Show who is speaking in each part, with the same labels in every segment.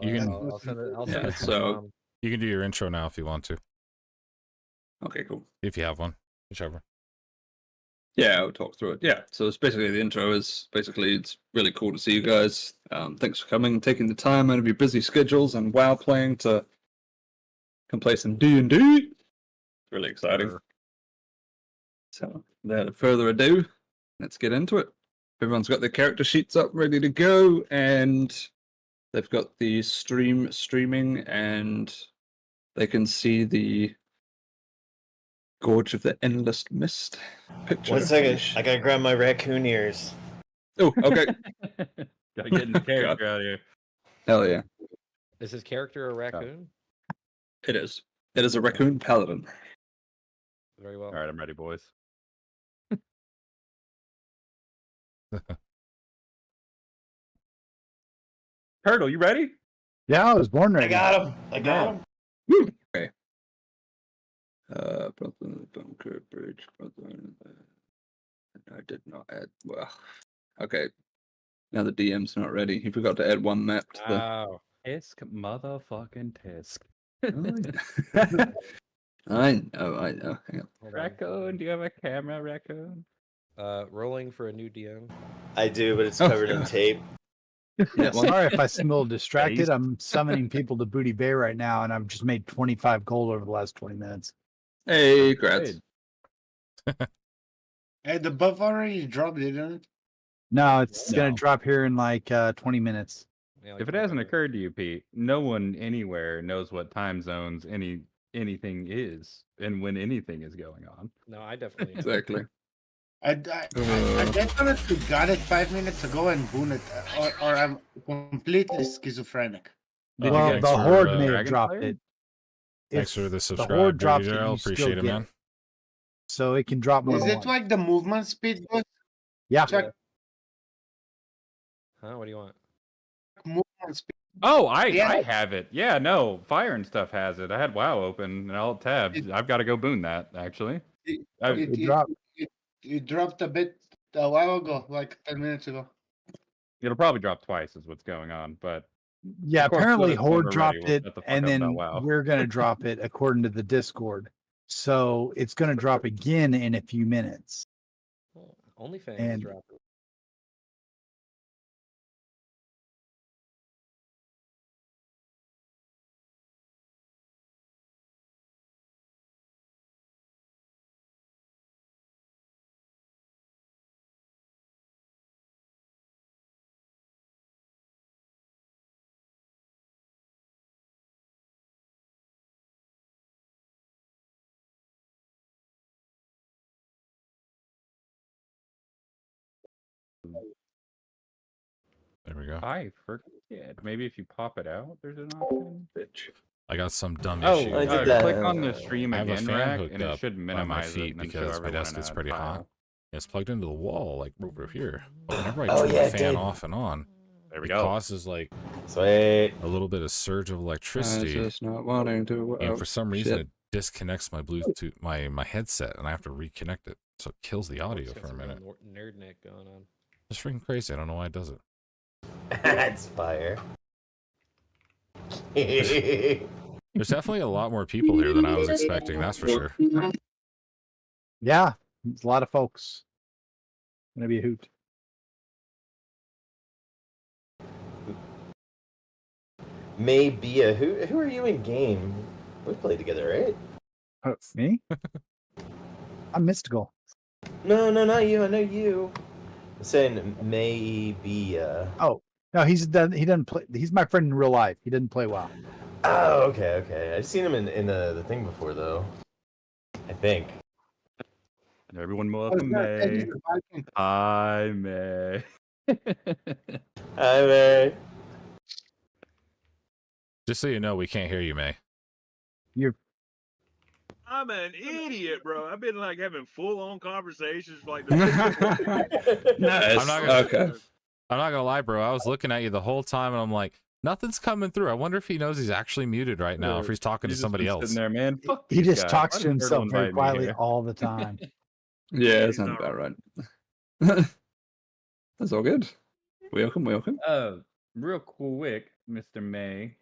Speaker 1: You can.
Speaker 2: I'll send it. I'll
Speaker 1: Yeah,
Speaker 2: send it to
Speaker 3: so-
Speaker 2: my mom.
Speaker 1: You can do your intro now if you want to.
Speaker 3: Okay, cool.
Speaker 1: If you have one, whichever.
Speaker 3: Yeah, I'll talk through it. Yeah, so it's basically the intro is basically it's really cool to see you guys. Thanks for coming, taking the time out of your busy schedules and WoW playing to come play some D&D. It's really exciting.
Speaker 1: Sure.
Speaker 3: So, without further ado, let's get into it. Everyone's got their character sheets up, ready to go, and they've got the streaming, and they can see the Gorge of the Endless Mist picture.
Speaker 4: 1 second, I gotta grab my raccoon ears.
Speaker 3: Oh, okay.
Speaker 5: Gotta get in the character out of here.
Speaker 3: Hell yeah.
Speaker 2: Is his character a raccoon?
Speaker 3: It is. It is a raccoon paladin.
Speaker 2: Very well.
Speaker 5: All right, I'm ready, boys. Turtle, you ready?
Speaker 6: Yeah, I was born
Speaker 4: I
Speaker 6: ready.
Speaker 4: got him. I got him.
Speaker 3: Woo! Okay. Brother, bunker, bridge, brother. I did not add. Well, okay. Now the DM's not ready. He forgot to add one map to the.
Speaker 2: Wow.
Speaker 5: Tisk, motherfucking tisk.
Speaker 3: I know. Hang on.
Speaker 2: Hold on.
Speaker 5: Raccoon, do you have a camera, Raccoon?
Speaker 2: Rolling for a new DM.
Speaker 4: I do, but it's
Speaker 3: Oh,
Speaker 4: covered in
Speaker 3: God.
Speaker 4: tape.
Speaker 3: Yeah, one-
Speaker 6: Sorry if I seem a little distracted.
Speaker 5: Based.
Speaker 6: I'm summoning people to Booty Bay right now, and I've just made 25 gold over the last 20 minutes.
Speaker 3: Hey, congrats.
Speaker 7: Hey, the buff already dropped, didn't it?
Speaker 6: No, it's
Speaker 5: No.
Speaker 6: going to drop here in like 20 minutes.
Speaker 2: Yeah, like
Speaker 5: If it hasn't occurred to you, Pete, no one anywhere knows what time zones anything is and when anything is going on.
Speaker 2: No, I definitely. am.
Speaker 3: Exactly.
Speaker 7: I definitely got it 5 minutes ago and booned it, or I'm completely schizophrenic.
Speaker 1: Oh,
Speaker 6: Well,
Speaker 1: thanks
Speaker 6: the
Speaker 1: for,
Speaker 6: Horde may have
Speaker 5: Dragon
Speaker 6: dropped
Speaker 5: Slayer?
Speaker 6: it.
Speaker 1: Thanks
Speaker 6: If
Speaker 1: for the
Speaker 6: the
Speaker 1: subscribe,
Speaker 6: Horde drops it,
Speaker 1: Dirty Daryl.
Speaker 6: you
Speaker 1: Appreciate
Speaker 6: still
Speaker 1: it,
Speaker 6: get
Speaker 1: man.
Speaker 6: it. So it can drop more
Speaker 7: Is
Speaker 6: than
Speaker 7: it
Speaker 6: once.
Speaker 7: like the movement speed goes?
Speaker 6: Yeah.
Speaker 7: Check
Speaker 2: Huh? What do you want?
Speaker 7: movement speed.
Speaker 5: Oh, I
Speaker 7: Yeah.
Speaker 5: have it. Yeah, no, Fire and stuff has it. I had WoW open and Alt tab.
Speaker 7: It-
Speaker 5: I've got to go boon that actually. I-
Speaker 6: It dropped.
Speaker 7: It dropped a bit a while ago, like 10 minutes ago.
Speaker 5: It'll probably drop twice, is what's going on. But
Speaker 6: Yeah,
Speaker 5: Of course,
Speaker 6: apparently
Speaker 5: let us know
Speaker 6: Horde
Speaker 5: we're
Speaker 6: dropped
Speaker 5: ready. We'll
Speaker 6: it,
Speaker 5: shut the fuck
Speaker 6: and
Speaker 5: up
Speaker 6: then
Speaker 5: about WoW.
Speaker 6: we're going to drop it according to the Discord. So it's going to drop again in a few minutes.
Speaker 2: Oh, OnlyFans
Speaker 6: And-
Speaker 2: dropped.
Speaker 1: There we go.
Speaker 5: I forget. Maybe if you pop it out, there's an option.
Speaker 3: Bitch.
Speaker 1: I got some dumb
Speaker 5: Oh,
Speaker 1: issue.
Speaker 4: I did that.
Speaker 5: click on the stream
Speaker 1: I have a
Speaker 5: again,
Speaker 1: fan
Speaker 5: Rack,
Speaker 1: hooked
Speaker 5: and it
Speaker 1: up
Speaker 5: should
Speaker 1: by my
Speaker 5: minimize it
Speaker 1: feet
Speaker 5: and then show
Speaker 1: because my
Speaker 5: everyone
Speaker 1: desk
Speaker 5: in
Speaker 1: gets
Speaker 5: a
Speaker 1: pretty hot.
Speaker 5: file.
Speaker 1: It's plugged into the wall, like over here. But whenever I
Speaker 4: Oh,
Speaker 1: turn
Speaker 4: yeah,
Speaker 1: the
Speaker 4: it
Speaker 1: fan
Speaker 4: did.
Speaker 1: off and on,
Speaker 5: There we
Speaker 1: it
Speaker 5: go.
Speaker 1: causes like
Speaker 4: Sweet.
Speaker 1: a little bit of surge of
Speaker 3: I
Speaker 1: electricity,
Speaker 3: just not wanting to.
Speaker 1: and for some reason
Speaker 3: shit.
Speaker 1: it disconnects my Bluetooth, my headset, and I have to reconnect it, so it kills the audio
Speaker 2: It's got
Speaker 1: for a
Speaker 2: some real
Speaker 1: minute.
Speaker 2: Nerd neck going on.
Speaker 1: It's freaking crazy. I don't know why it does it.
Speaker 4: That's fire.
Speaker 1: There's definitely a lot more people here than I was expecting. That's for sure.
Speaker 6: Yeah, it's a lot of folks. Gonna be a hoot.
Speaker 4: Maybe a who are you in game? We played together, right?
Speaker 6: Me? I'm mystical.
Speaker 4: No, not you. I know you. I'm saying maybe.
Speaker 6: Oh no, he doesn't play. He's my friend in real life. He didn't play well.
Speaker 4: Oh, okay. I've seen him in the thing before, though. I think.
Speaker 5: Everyone
Speaker 7: Oh,
Speaker 5: welcome
Speaker 7: yeah,
Speaker 5: May.
Speaker 7: he's the Viking.
Speaker 5: Hi, May.
Speaker 4: Hi, May.
Speaker 1: Just so you know, we can't hear you, May.
Speaker 8: I'm an idiot, bro. I've been like having full-on conversations like
Speaker 3: Nice.
Speaker 1: I'm not gonna-
Speaker 3: Okay.
Speaker 1: I'm not gonna lie, bro. I was looking at you the whole time, and I'm like, nothing's coming through. I wonder if he knows he's actually muted right now, if he's talking to
Speaker 5: He's just
Speaker 1: somebody
Speaker 5: been
Speaker 1: else.
Speaker 5: sitting there, man. Fuck
Speaker 6: He
Speaker 5: these
Speaker 6: just
Speaker 5: guys.
Speaker 6: talks
Speaker 5: Why
Speaker 6: to
Speaker 5: does Turtle
Speaker 6: himself very
Speaker 5: invite me
Speaker 6: quietly
Speaker 5: here?
Speaker 6: all the time.
Speaker 3: Yeah, that
Speaker 8: He's
Speaker 3: sounds
Speaker 8: not
Speaker 3: about right. That's all good. Welcome.
Speaker 5: Real quick, Mr. May.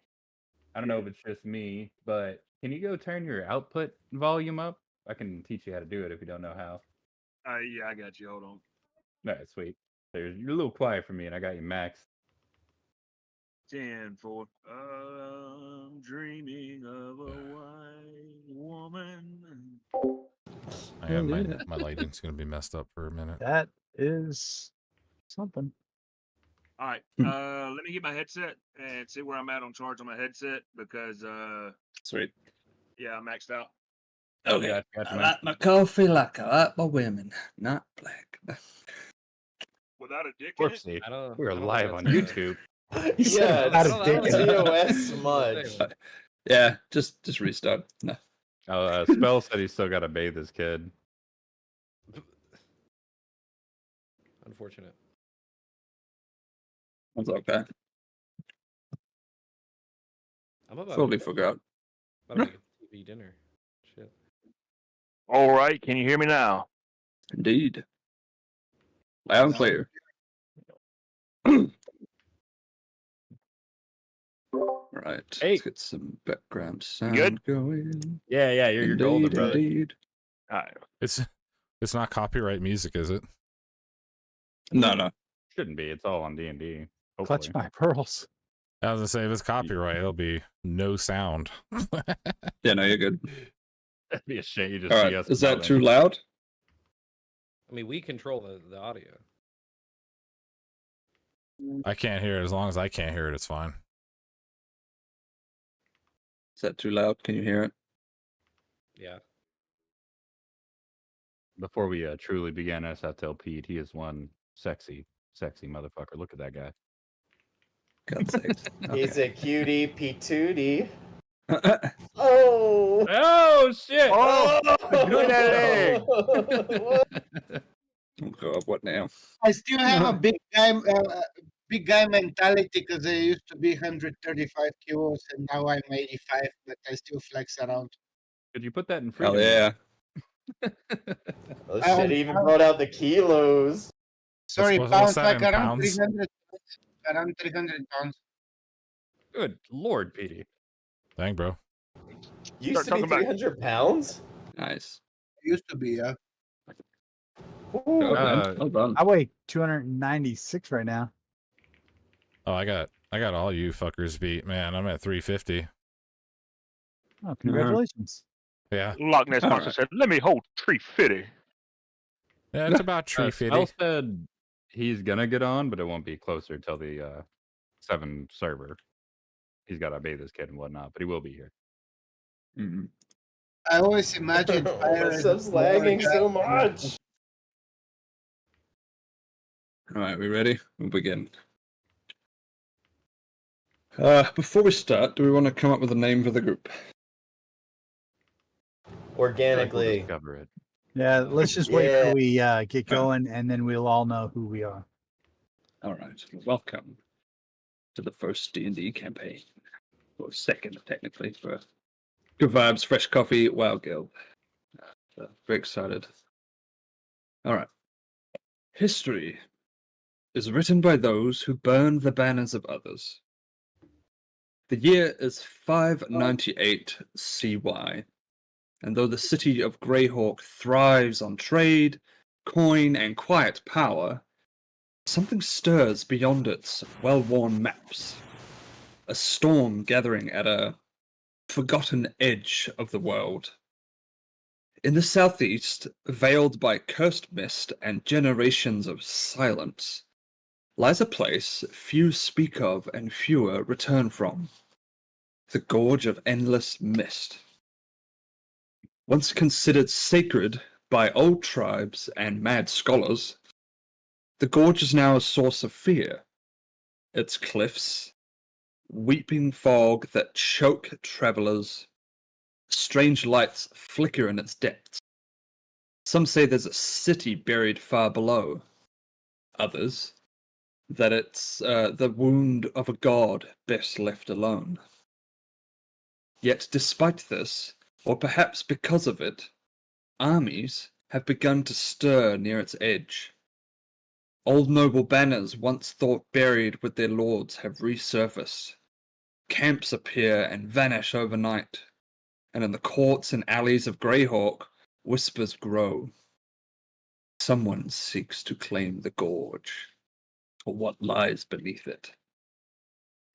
Speaker 5: I don't know if it's just me, but can you go turn your output volume up? I can teach you how to do it if you don't know how.
Speaker 8: Yeah, I got you. Hold on.
Speaker 5: All right, sweet. You're a little quiet for me, and I got you maxed.
Speaker 8: 10 for I'm dreaming of a white woman.
Speaker 1: My lighting's gonna be messed up for a minute.
Speaker 6: That is something.
Speaker 8: All right. Let me get my headset and see where I'm at on charge on my headset because
Speaker 3: Sweet.
Speaker 8: yeah, I'm maxed out.
Speaker 3: Okay.
Speaker 5: Gotcha,
Speaker 3: I
Speaker 5: man.
Speaker 3: like my coffee like I like my women, not black.
Speaker 8: Without a dick in it.
Speaker 5: Whoopsie.
Speaker 2: I don't.
Speaker 5: We're
Speaker 2: I don't know
Speaker 5: live
Speaker 2: if
Speaker 5: on
Speaker 2: that's,
Speaker 5: YouTube.
Speaker 6: He said
Speaker 4: Yeah,
Speaker 6: about
Speaker 4: it's
Speaker 6: a dick.
Speaker 4: TOS smudge.
Speaker 3: Yeah, just restart. No.
Speaker 5: Oh, Spell said he's still got to bathe his kid.
Speaker 2: Unfortunate.
Speaker 3: That's okay.
Speaker 2: I'm about
Speaker 3: Totally
Speaker 2: to,
Speaker 3: forgot.
Speaker 2: about to make a TV dinner. Shit.
Speaker 8: All right, can you hear me now?
Speaker 3: Indeed. Loud and clear. Right.
Speaker 5: Hey.
Speaker 3: Let's get some background sound
Speaker 8: Good?
Speaker 3: going.
Speaker 5: Yeah, you're golden,
Speaker 3: Indeed,
Speaker 5: brother.
Speaker 3: indeed.
Speaker 8: All right.
Speaker 1: It's not copyright music, is it?
Speaker 3: No.
Speaker 5: Shouldn't be. It's all on D&D.
Speaker 6: Clutch my pearls.
Speaker 1: I was gonna say if it's copyright, it'll be no sound.
Speaker 3: Yeah, no, you're good.
Speaker 5: That'd be a shame. You just
Speaker 3: All
Speaker 5: see
Speaker 3: right.
Speaker 5: us.
Speaker 3: Is that
Speaker 5: mouthing.
Speaker 3: too loud?
Speaker 2: I mean, we control the audio.
Speaker 1: I can't hear it. As long as I can't hear it, it's fine.
Speaker 3: Is that too loud? Can you hear it?
Speaker 2: Yeah.
Speaker 5: Before we truly begin, I just have to tell Pete he is one sexy motherfucker. Look at that guy.
Speaker 3: God's sakes.
Speaker 4: He's a cutie patootie.
Speaker 3: Okay.
Speaker 4: Oh!
Speaker 5: Oh shit!
Speaker 8: Oh,
Speaker 4: Look
Speaker 8: at
Speaker 3: Oh God, what now?
Speaker 7: I still have a big guy mentality because I used to be 135 kilos and now I'm 85, but I still flex around.
Speaker 5: Could you put that in
Speaker 3: Hell
Speaker 5: freedom?
Speaker 3: yeah.
Speaker 4: Oh shit, he even brought out the kilos.
Speaker 7: Sorry,
Speaker 1: what's
Speaker 7: pounds,
Speaker 1: that
Speaker 7: like
Speaker 1: in
Speaker 7: around
Speaker 1: pounds?
Speaker 7: 300, around 300 pounds.
Speaker 5: Good Lord, Petey.
Speaker 1: Dang, bro.
Speaker 4: Used
Speaker 8: Start
Speaker 4: to be
Speaker 8: talking about-
Speaker 4: 300 pounds?
Speaker 3: Nice.
Speaker 7: Used to be, yeah.
Speaker 4: Ooh.
Speaker 3: Well done.
Speaker 5: Uh,
Speaker 3: Well done.
Speaker 6: I weigh 296 right now.
Speaker 1: Oh, I got all you fuckers beat, man. I'm at 350.
Speaker 6: Oh, congratulations.
Speaker 1: Yeah,
Speaker 8: Loch Ness Monster said, "Let me hold tree fitty."
Speaker 1: yeah, it's about tree
Speaker 5: Spell
Speaker 1: 50.
Speaker 5: said he's gonna get on, but it won't be closer till the 7 server. He's got to bathe his kid and whatnot, but he will be here.
Speaker 3: Mhm.
Speaker 7: I always imagined fire
Speaker 4: What's
Speaker 7: as
Speaker 4: up
Speaker 7: a
Speaker 4: lagging
Speaker 7: guy.
Speaker 4: so much?
Speaker 3: All right, we ready? We'll begin. Before we start, do we want to come up with a name for the group?
Speaker 5: We'll
Speaker 4: Organically.
Speaker 5: discover it.
Speaker 6: Yeah, let's just wait
Speaker 4: Yeah.
Speaker 6: till we get going, and then we'll all know who we are.
Speaker 3: All right. Welcome to the first D&D campaign. Or second, technically, for Good Vibes, Fresh Coffee, Wild Guild. Very excited. All right. History is written by those who burn the banners of others. The year is 598 CY, and though the city of Greyhawk thrives on trade, coin, and quiet power, something stirs beyond its well-worn maps. A storm gathering at a forgotten edge of the world. In the southeast, veiled by cursed mist and generations of silence, lies a place few speak of and fewer return from. The Gorge of Endless Mist. Once considered sacred by old tribes and mad scholars, the gorge is now a source of fear. Its cliffs, weeping fog that choke travelers, strange lights flicker in its depths. Some say there's a city buried far below. Others, that it's the wound of a god best left alone. Yet despite this, or perhaps because of it, armies have begun to stir near its edge. Old noble banners once thought buried with their lords have resurfaced, Camps appear and vanish overnight, and in the courts and alleys of Greyhawk, whispers grow. Someone seeks to claim the Gorge, or what lies beneath it.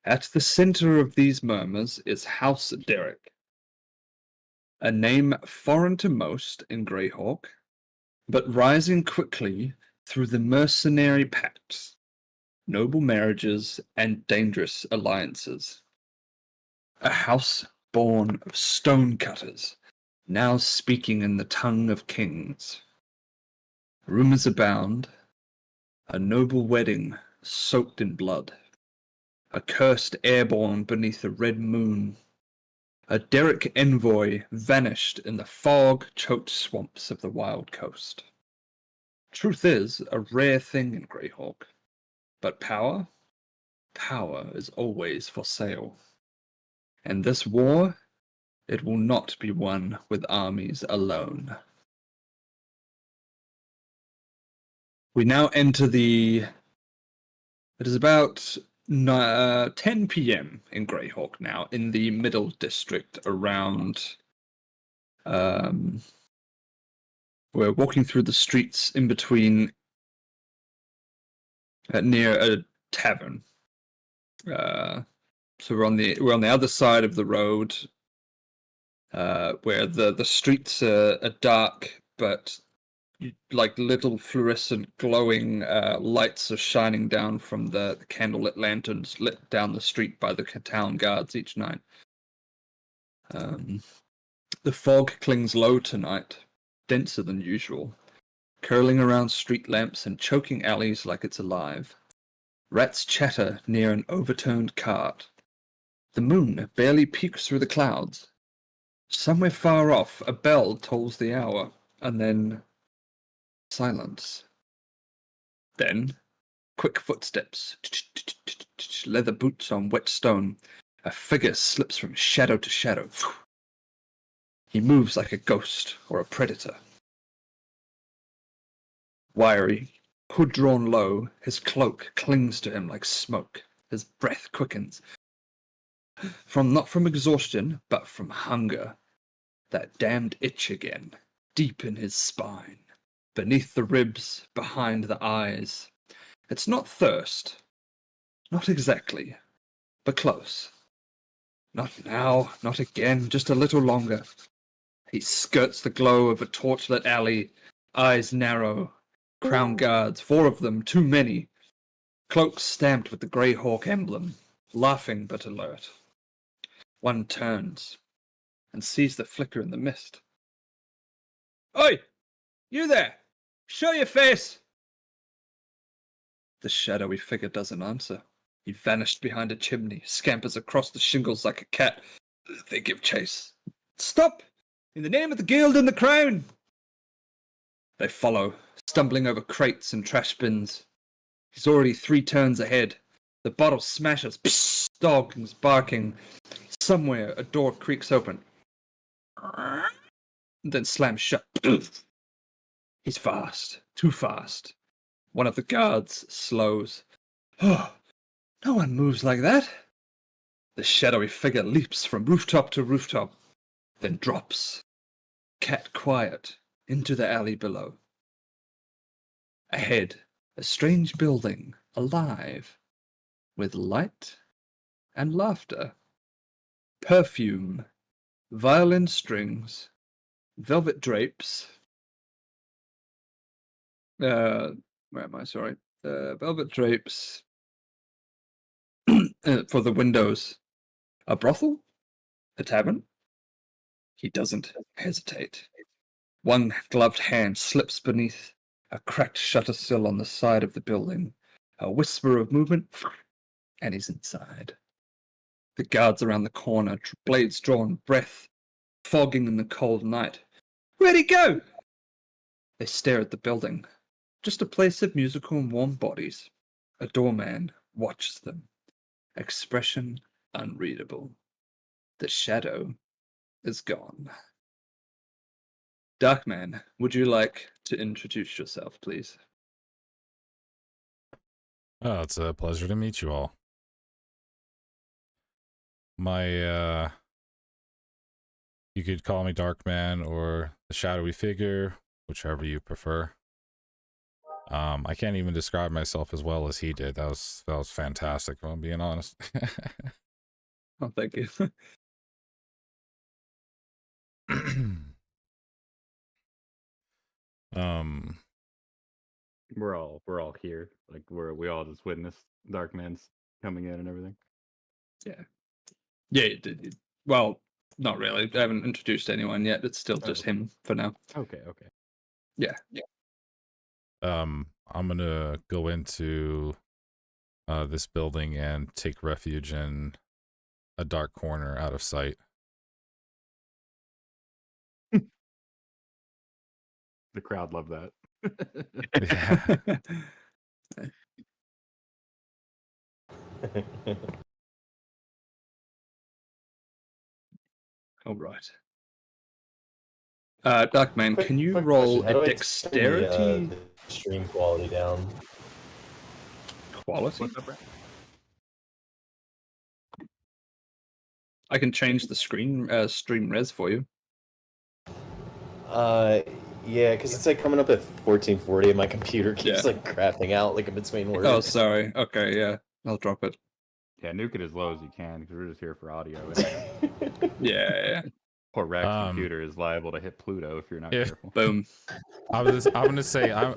Speaker 3: At the center of these murmurs is House Derrick, a name foreign to most in Greyhawk, but rising quickly through the mercenary pacts, noble marriages, and dangerous alliances. A house born of stonecutters, now speaking in the tongue of kings. Rumors abound, a noble wedding soaked in blood, a cursed airborne beneath a red moon, a Derrick envoy vanished in the fog-choked swamps of the wild coast. Truth is a rare thing in Greyhawk, but power is always for sale. And this war, it will not be won with armies alone. We now enter it is about 10 p.m. in Greyhawk now, in the middle district around, we're walking through the streets in between, near a tavern. So we're on the other side of the road, where the streets are dark, but like little fluorescent glowing lights are shining down from the candlelit lanterns lit down the street by the town guards each night. The fog clings low tonight, denser than usual, curling around street lamps and choking alleys like it's alive. Rats chatter near an overturned cart. The moon barely peeks through the clouds. Somewhere far off, a bell tolls the hour, and then silence. Then, quick footsteps, leather boots on wet stone. A figure slips from shadow to shadow. He moves like a ghost or a predator. Wiry, hood drawn low, his cloak clings to him like smoke. His breath quickens. Not from exhaustion, but from hunger. That damned itch again, deep in his spine. Beneath the ribs, behind the eyes. It's not thirst. Not exactly. But close. Not now, not again, just a little longer. He skirts the glow of a torchlit alley, eyes narrow. Crown guards, 4 of them, too many. Cloaks stamped with the Greyhawk emblem, laughing but alert. One turns and sees the flicker in the mist. Oi! You there! Show your face! The shadowy figure doesn't answer. He vanished behind a chimney, scampers across the shingles like a cat. They give chase. Stop! In the name of the guild and the crown! They follow, stumbling over crates and trash bins. He's already 3 turns ahead. The bottle smashes. Psst! Dogs barking. Somewhere a door creaks open. And then slams shut. He's fast. Too fast. One of the guards slows. Oh, no one moves like that. The shadowy figure leaps from rooftop to rooftop, then drops, cat quiet, into the alley below. Ahead, a strange building, alive, with light and laughter. Perfume, violin strings, velvet drapes. Where am I? Sorry. Velvet drapes for the windows. A brothel? A tavern? He doesn't hesitate. One gloved hand slips beneath a cracked shutter sill on the side of the building. A whisper of movement, and he's inside. The guards around the corner, blades drawn, breath fogging in the cold night. Where'd he go? They stare at the building. Just a place of musical and warm bodies. A doorman watches them. Expression unreadable. The shadow is gone. Darkman, would you like to introduce yourself, please?
Speaker 1: Oh, it's a pleasure to meet you all. my you could call me Darkman or the shadowy figure, whichever you prefer. I can't even describe myself as well as he did. That was fantastic, if I'm being honest.
Speaker 3: Oh, thank you.
Speaker 1: um
Speaker 5: We're all here. Like we all just witnessed Darkman's coming in and everything.
Speaker 3: Yeah, it did. Well, not really. I haven't introduced anyone yet. It's still just him for now.
Speaker 5: Okay.
Speaker 3: Yeah.
Speaker 1: I'm gonna go into this building and take refuge in a dark corner out of sight.
Speaker 5: The crowd loved that.
Speaker 1: Yeah.
Speaker 3: All right. Darkman,
Speaker 4: Quick-
Speaker 3: can you
Speaker 4: quick
Speaker 3: roll
Speaker 4: question, how do
Speaker 3: a
Speaker 4: I turn
Speaker 3: dexterity
Speaker 4: the stream quality down?
Speaker 3: quality?
Speaker 5: What's up, Brad?
Speaker 3: I can change the stream res for you.
Speaker 4: Yeah, because it's like coming up at 1440 and my computer keeps
Speaker 3: Yeah.
Speaker 4: like crapping out like in between words.
Speaker 3: Oh, sorry. Okay, yeah. I'll drop it.
Speaker 5: Yeah, nuke it as low as you can because we're just here for audio.
Speaker 3: Yeah.
Speaker 5: Poor Rex's computer is liable to hit Pluto if you're not
Speaker 1: Yeah.
Speaker 5: careful.
Speaker 3: Boom.
Speaker 1: I'm gonna say I'm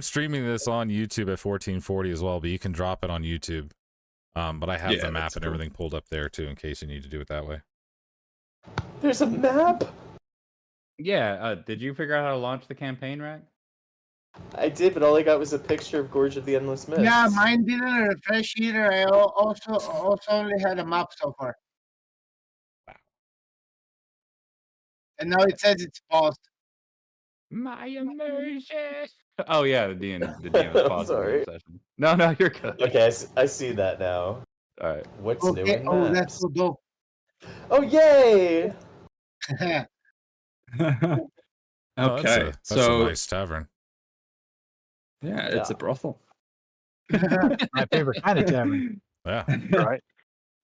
Speaker 1: streaming this on YouTube at 1440 as well, but you can drop it on YouTube. But I have
Speaker 3: Yeah,
Speaker 1: the map
Speaker 3: that's
Speaker 1: and
Speaker 3: cool.
Speaker 1: everything pulled up there too, in case you need to do it that way.
Speaker 4: There's a map.
Speaker 5: Yeah, did you figure out how to launch the campaign, Rack?
Speaker 4: I did, but all I got was a picture of Gorge of the Endless Mist.
Speaker 7: Yeah, mine didn't refresh either. I also only had a map so far. And now it says it's paused.
Speaker 5: My immersion. Oh yeah, the DM is
Speaker 4: I'm
Speaker 5: pausing
Speaker 4: sorry.
Speaker 5: the session. No, you're good.
Speaker 4: Okay, I see that now.
Speaker 5: All right.
Speaker 4: What's new
Speaker 7: Okay.
Speaker 4: in
Speaker 7: Oh,
Speaker 4: maps?
Speaker 7: that's so dope.
Speaker 4: Oh, yay!
Speaker 3: Okay.
Speaker 1: That's a
Speaker 3: So
Speaker 1: nice tavern.
Speaker 3: yeah, it's a
Speaker 4: Yeah.
Speaker 3: brothel.
Speaker 6: My favorite kind of tavern.
Speaker 1: Yeah.
Speaker 6: Right.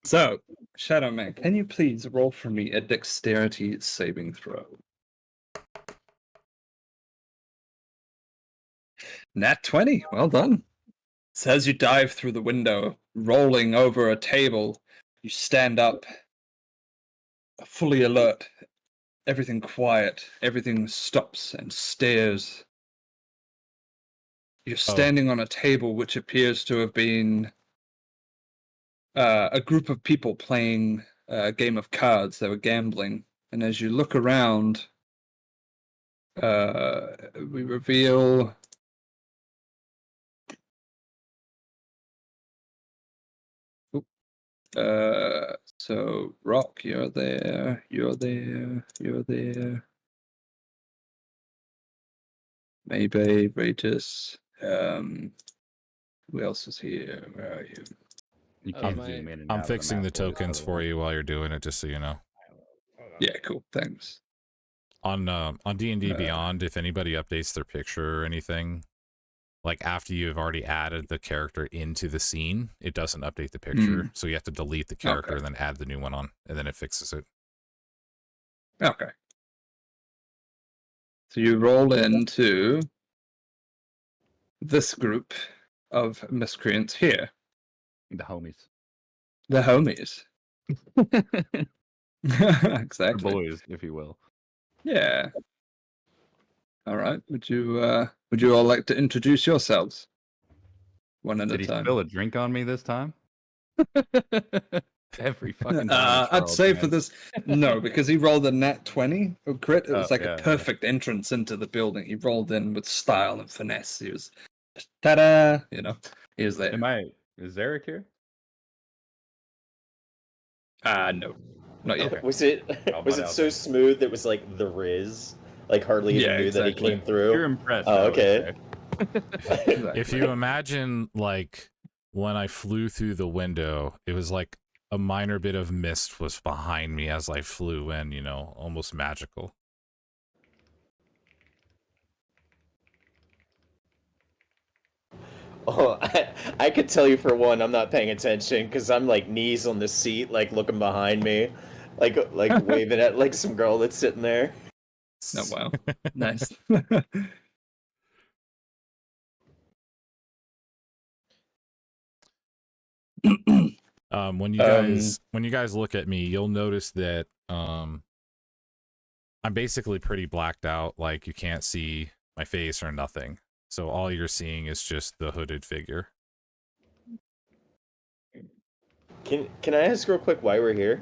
Speaker 3: So, Shadow Man, can you please roll for me a dexterity saving throw? Nat 20. Well done. So as you dive through the window, rolling over a table, you stand up, fully alert. Everything quiet. Everything stops and stares. You're standing on a table which appears to have been a group of people playing a game of cards. They were gambling. And as you look around, we reveal... So Rock, you're there, you're there, you're there. Maybe Regis. Who else is here? Where are you?
Speaker 5: You
Speaker 2: Oh,
Speaker 5: can't
Speaker 2: my-
Speaker 5: zoom in and
Speaker 1: I'm
Speaker 5: out of
Speaker 1: fixing the
Speaker 5: map for this,
Speaker 1: tokens for
Speaker 5: otherwise.
Speaker 1: you while you're doing it, just so you know.
Speaker 3: Yeah, cool. Thanks.
Speaker 1: On D&D
Speaker 3: Uh,
Speaker 1: Beyond, if anybody updates their picture or anything, like after you have already added the character into the scene, it doesn't update the picture. So you have to delete the character
Speaker 3: Okay.
Speaker 1: and then add the new one on, and then it fixes it.
Speaker 3: Okay. So you roll into this group of miscreants here,
Speaker 5: The homies.
Speaker 3: the homies.
Speaker 5: The
Speaker 3: Exactly.
Speaker 5: boys, if you will.
Speaker 3: Yeah. All right. Would you all like to introduce yourselves? One at
Speaker 5: Did
Speaker 3: a
Speaker 5: he
Speaker 3: time.
Speaker 5: spill a drink on me this time? Every fucking time.
Speaker 3: I'd say for this, no, because he rolled a nat 20 or crit. It was
Speaker 5: Oh,
Speaker 3: like
Speaker 5: yeah,
Speaker 3: a
Speaker 5: yeah.
Speaker 3: perfect entrance into the building. He rolled in with style and finesse. He was just, ta-da, he was there.
Speaker 5: Is Zarek here?
Speaker 3: No, not yet.
Speaker 5: Okay.
Speaker 4: Was it
Speaker 5: I'll
Speaker 4: was
Speaker 5: butt
Speaker 4: it
Speaker 5: out
Speaker 4: so
Speaker 5: then.
Speaker 4: smooth that it was like the Riz? Like hardly even
Speaker 3: Yeah,
Speaker 4: knew that he
Speaker 3: exactly.
Speaker 4: came through.
Speaker 5: You're impressed.
Speaker 4: Oh,
Speaker 5: I would
Speaker 4: okay.
Speaker 5: say.
Speaker 1: If you imagine, like, when I flew through the window, it was like a minor bit of mist was behind me as I flew in, almost magical.
Speaker 4: Oh, I could tell you for one, I'm not paying attention because I'm like knees on the seat, like looking behind me, like waving at like some girl that's sitting there.
Speaker 3: Oh wow, nice.
Speaker 1: When you guys look at me, you'll notice that I'm basically pretty blacked out. Like you can't see my face or nothing. So all you're seeing is just the hooded figure.
Speaker 4: Can I ask real quick why we're here?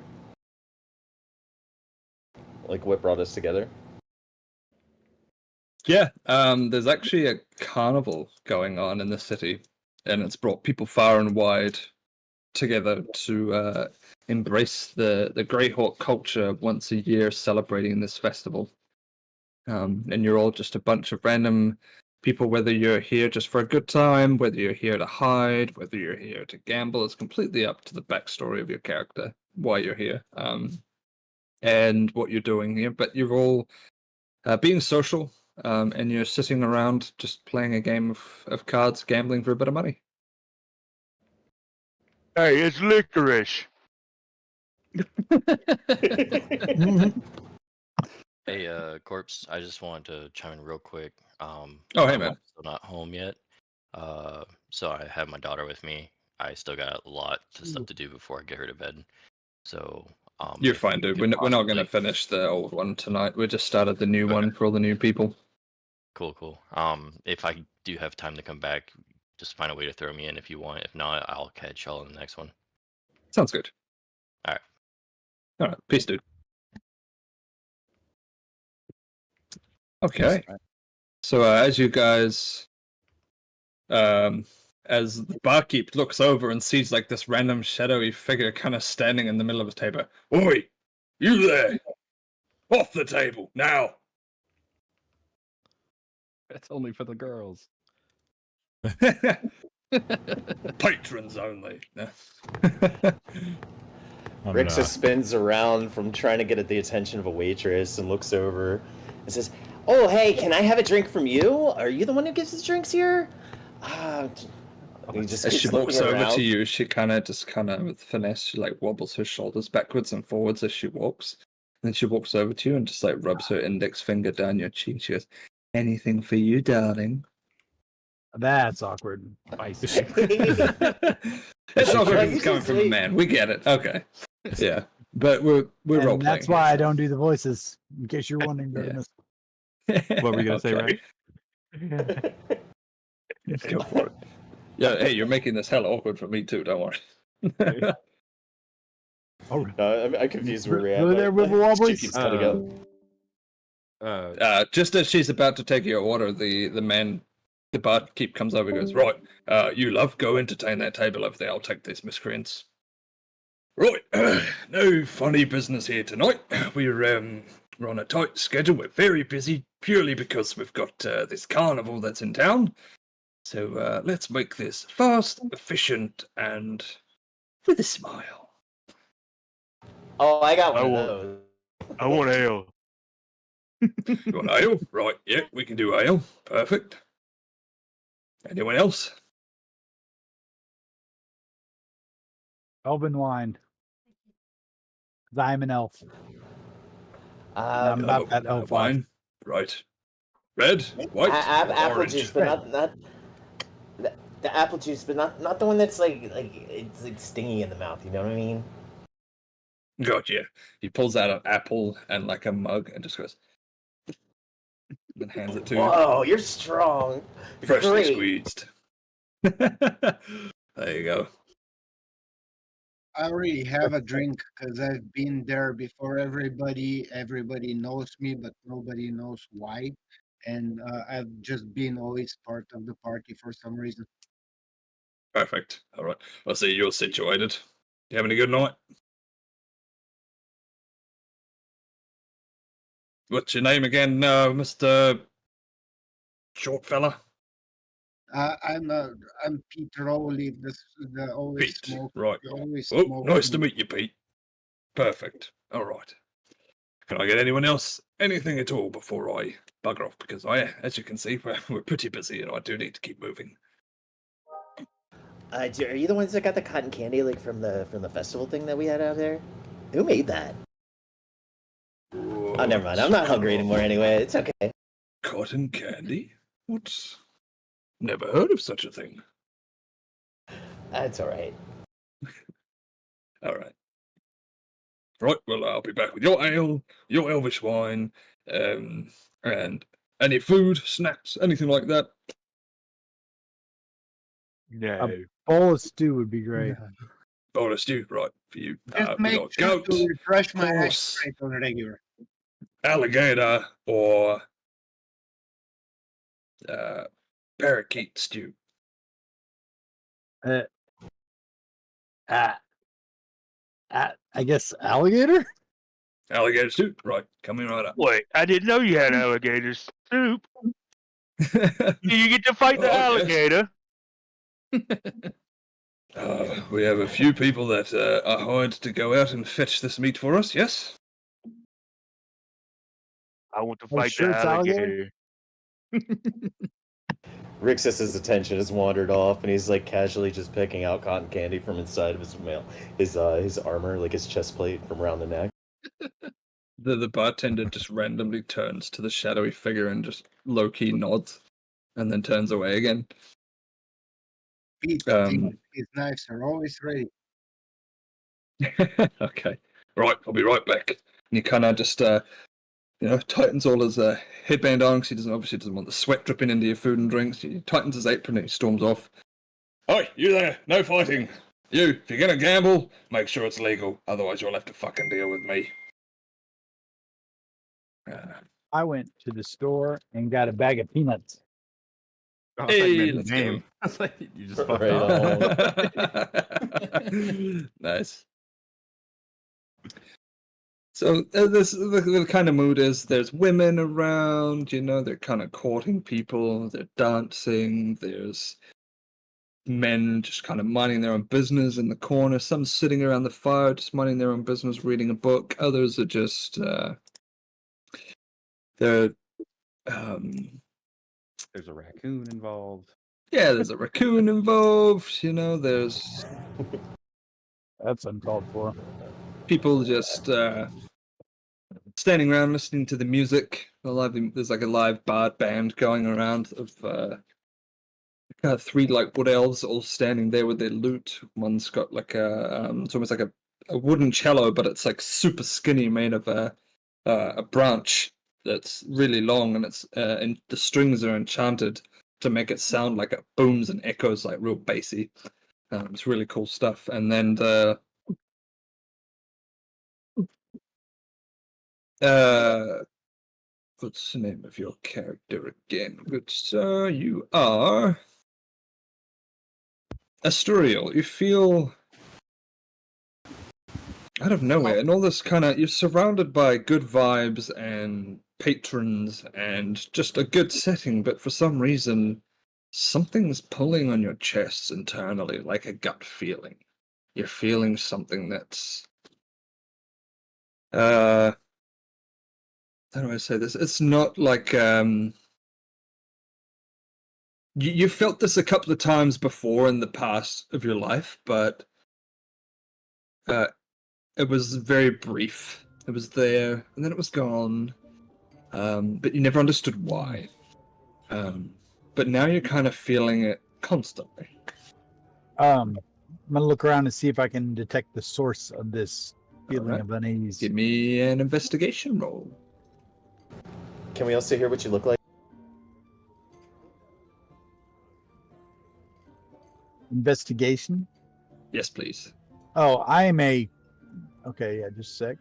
Speaker 4: Like what brought us together?
Speaker 3: Yeah, there's actually a carnival going on in the city, and it's brought people far and wide together to embrace the Greyhawk culture once a year, celebrating this festival. And you're all just a bunch of random people, whether you're here just for a good time, whether you're here to hide, whether you're here to gamble. It's completely up to the backstory of your character, why you're here, and what you're doing here. But you're all being social. And you're sitting around just playing a game of cards, gambling for a bit of money.
Speaker 8: Hey, it's licorice.
Speaker 9: Hey, Corpse, I just wanted to chime in real quick.
Speaker 3: Oh, hey,
Speaker 9: I'm
Speaker 3: man.
Speaker 9: also not home yet. So I have my daughter with me. I still got a lot of stuff to do before I get her to bed. So,
Speaker 3: You're
Speaker 9: if
Speaker 3: fine,
Speaker 9: we
Speaker 3: dude.
Speaker 9: could
Speaker 3: We're not going to
Speaker 9: possibly-
Speaker 3: finish the old one tonight. We just started the new
Speaker 9: Okay.
Speaker 3: one for all the new people.
Speaker 9: Cool. If I do have time to come back, just find a way to throw me in if you want. If not, I'll catch y'all in the next one.
Speaker 3: Sounds good.
Speaker 9: All right.
Speaker 3: All right. Peace, dude. Okay. So as you guys, as the barkeep looks over and sees like this random shadowy figure kind of standing in the middle of the table. Oi, you there! Off the table now!
Speaker 5: That's only for the girls.
Speaker 3: Patrons only.
Speaker 1: I'm
Speaker 4: Rick
Speaker 1: gonna-
Speaker 4: just spins around from trying to get at the attention of a waitress and looks over and says, "Oh, hey, can I have a drink from you? Are you the one who gives us drinks here?" He just
Speaker 3: As
Speaker 4: keeps
Speaker 3: she walks
Speaker 4: looking
Speaker 3: over
Speaker 4: around.
Speaker 3: to you, she kind of with finesse, she like wobbles her shoulders backwards and forwards as she walks. And then she walks over to you and just like rubs her index finger down your cheek. She goes, "Anything for you, darling."
Speaker 6: That's awkward.
Speaker 5: Spicy.
Speaker 3: It's awkward
Speaker 4: Like,
Speaker 3: because it's coming from a
Speaker 4: like-
Speaker 3: man. We get it. Okay. Yeah. But we're
Speaker 6: And
Speaker 3: role
Speaker 6: that's
Speaker 3: playing.
Speaker 6: why I don't do the voices, in case you're wondering,
Speaker 3: Yeah.
Speaker 6: Darkness.
Speaker 5: What were you gonna say,
Speaker 3: Okay.
Speaker 5: Ryan?
Speaker 3: Go for it. Yeah, hey, you're making this hella awkward for me too, don't worry.
Speaker 6: Oh,
Speaker 4: No, I'm confused where we're at.
Speaker 6: Really there, Wibble Wobblies?
Speaker 4: She keeps cutting out.
Speaker 3: Just as she's about to take your order, the barkeep comes over and goes, "Right, you love, go entertain that table over there. I'll take these miscreants." Right, no funny business here tonight. We're on a tight schedule. We're very busy, purely because we've got this carnival that's in town. So let's make this fast, efficient, and with a smile.
Speaker 4: Oh, I got one
Speaker 8: I
Speaker 4: of
Speaker 8: want-
Speaker 4: those.
Speaker 8: I want ale.
Speaker 3: You want ale? Right, yeah, we can do ale. Perfect. Anyone else?
Speaker 6: Elven wine. 'Cause I'm an elf. I'm about that elf life.
Speaker 3: wine. Right. Red, white,
Speaker 4: Apple
Speaker 3: orange.
Speaker 4: juice, but not the apple juice, but not the one that's like it's like stingy in the mouth. You know what I mean?
Speaker 3: Gotcha. He pulls out an apple and like a mug and just goes, and hands it to you.
Speaker 4: Whoa, you're strong.
Speaker 3: Freshly
Speaker 4: Great.
Speaker 3: squeezed. There you go.
Speaker 7: I already have a drink because I've been there before everybody. Everybody knows me, but nobody knows why. And I've just been always part of the party for some reason.
Speaker 3: Perfect. All right. I see you're situated. You having a good night? What's your name again, Mr. Short fella?
Speaker 7: I'm Peter Olive, the always
Speaker 3: Pete.
Speaker 7: smoke.
Speaker 3: Right.
Speaker 7: Always
Speaker 3: Oh,
Speaker 7: smoke
Speaker 3: nice to
Speaker 7: weed.
Speaker 3: meet you, Pete. Perfect. All right. Can I get anyone else anything at all before I bugger off? Because as you can see, we're pretty busy and I do need to keep moving.
Speaker 4: Are you the ones that got the cotton candy like from the festival thing that we had out there? Who made that? Oh, never mind. I'm not hungry anymore anyway. It's okay.
Speaker 3: Cotton candy? What? Never heard of such a thing.
Speaker 4: That's all right.
Speaker 3: All right. Right, well, I'll be back with your ale, your elvish wine, and any food, snacks, anything like that.
Speaker 8: No.
Speaker 6: Bowl of stew would be great.
Speaker 3: Bowl of stew, right, for you.
Speaker 7: Just
Speaker 3: We
Speaker 7: make
Speaker 3: got
Speaker 7: sure
Speaker 3: goat,
Speaker 7: to refresh my
Speaker 3: horse,
Speaker 7: eyesight on regular.
Speaker 3: alligator, or parakeet stew.
Speaker 6: I guess alligator.
Speaker 3: Alligator stew, right, coming right up.
Speaker 8: Wait, I didn't know you had alligator soup. Do you get to fight the
Speaker 3: Oh, yes.
Speaker 8: alligator?
Speaker 3: We have a few people that are hired to go out and fetch this meat for us, yes?
Speaker 8: I want to
Speaker 6: Oh,
Speaker 8: fight
Speaker 6: sure
Speaker 8: the
Speaker 6: it's alligator?
Speaker 8: alligator.
Speaker 4: Rixus's attention has wandered off, and he's like casually just picking out cotton candy from inside of his armor, like his chest plate from around the neck.
Speaker 3: The bartender just randomly turns to the shadowy figure and just low-key nods, and then turns away again.
Speaker 7: Pete,
Speaker 3: Um,
Speaker 7: his knives are always ready.
Speaker 3: Okay, right, I'll be right back. And he kind of just, tightens all his headband on because he doesn't want the sweat dripping into your food and drinks. He tightens his apron and he storms off. Oi, you there? No fighting. You, if you're gonna gamble, make sure it's legal. Otherwise, you'll have to fucking deal with me.
Speaker 6: I went to the store and got a bag of peanuts.
Speaker 5: Oh, I thought you
Speaker 3: Hey,
Speaker 5: meant
Speaker 3: let's
Speaker 5: his name.
Speaker 3: go.
Speaker 5: I was like, you just fucked
Speaker 4: Right
Speaker 5: off.
Speaker 3: Nice. So the kind of mood is there's women around, they're kind of courting people, they're dancing, there's men just kind of minding their own business in the corner, some sitting around the fire just minding their own business, reading a book, others are just they're
Speaker 5: There's a raccoon involved.
Speaker 3: yeah, there's a raccoon involved, there's
Speaker 6: That's uncalled for.
Speaker 3: people just standing around listening to the music. There's like a live bard band going around of kind of three like wood elves all standing there with their lute. One's got like it's almost like a wooden cello, but it's like super skinny, made of a branch that's really long, and and the strings are enchanted to make it sound like it booms and echoes like real bassy. It's really cool stuff. And then what's the name of your character again? Good sir, you are Asturiel. You feel out of nowhere, and all this you're surrounded by good vibes and patrons and just a good setting, but for some reason, something's pulling on your chest internally, like a gut feeling. You're feeling something that's how do I say this? It's not like you felt this a couple of times before in the past of your life, but it was very brief. It was there, and then it was gone. But you never understood why. But now you're kind of feeling it constantly.
Speaker 6: I'm gonna look around and see if I can detect the source of this feeling
Speaker 3: Alright.
Speaker 6: of unease.
Speaker 3: Give me an investigation roll.
Speaker 4: Can we also hear what you look like?
Speaker 6: Investigation.
Speaker 3: Yes, please.
Speaker 6: Oh, I am a. Okay, yeah, just a sec.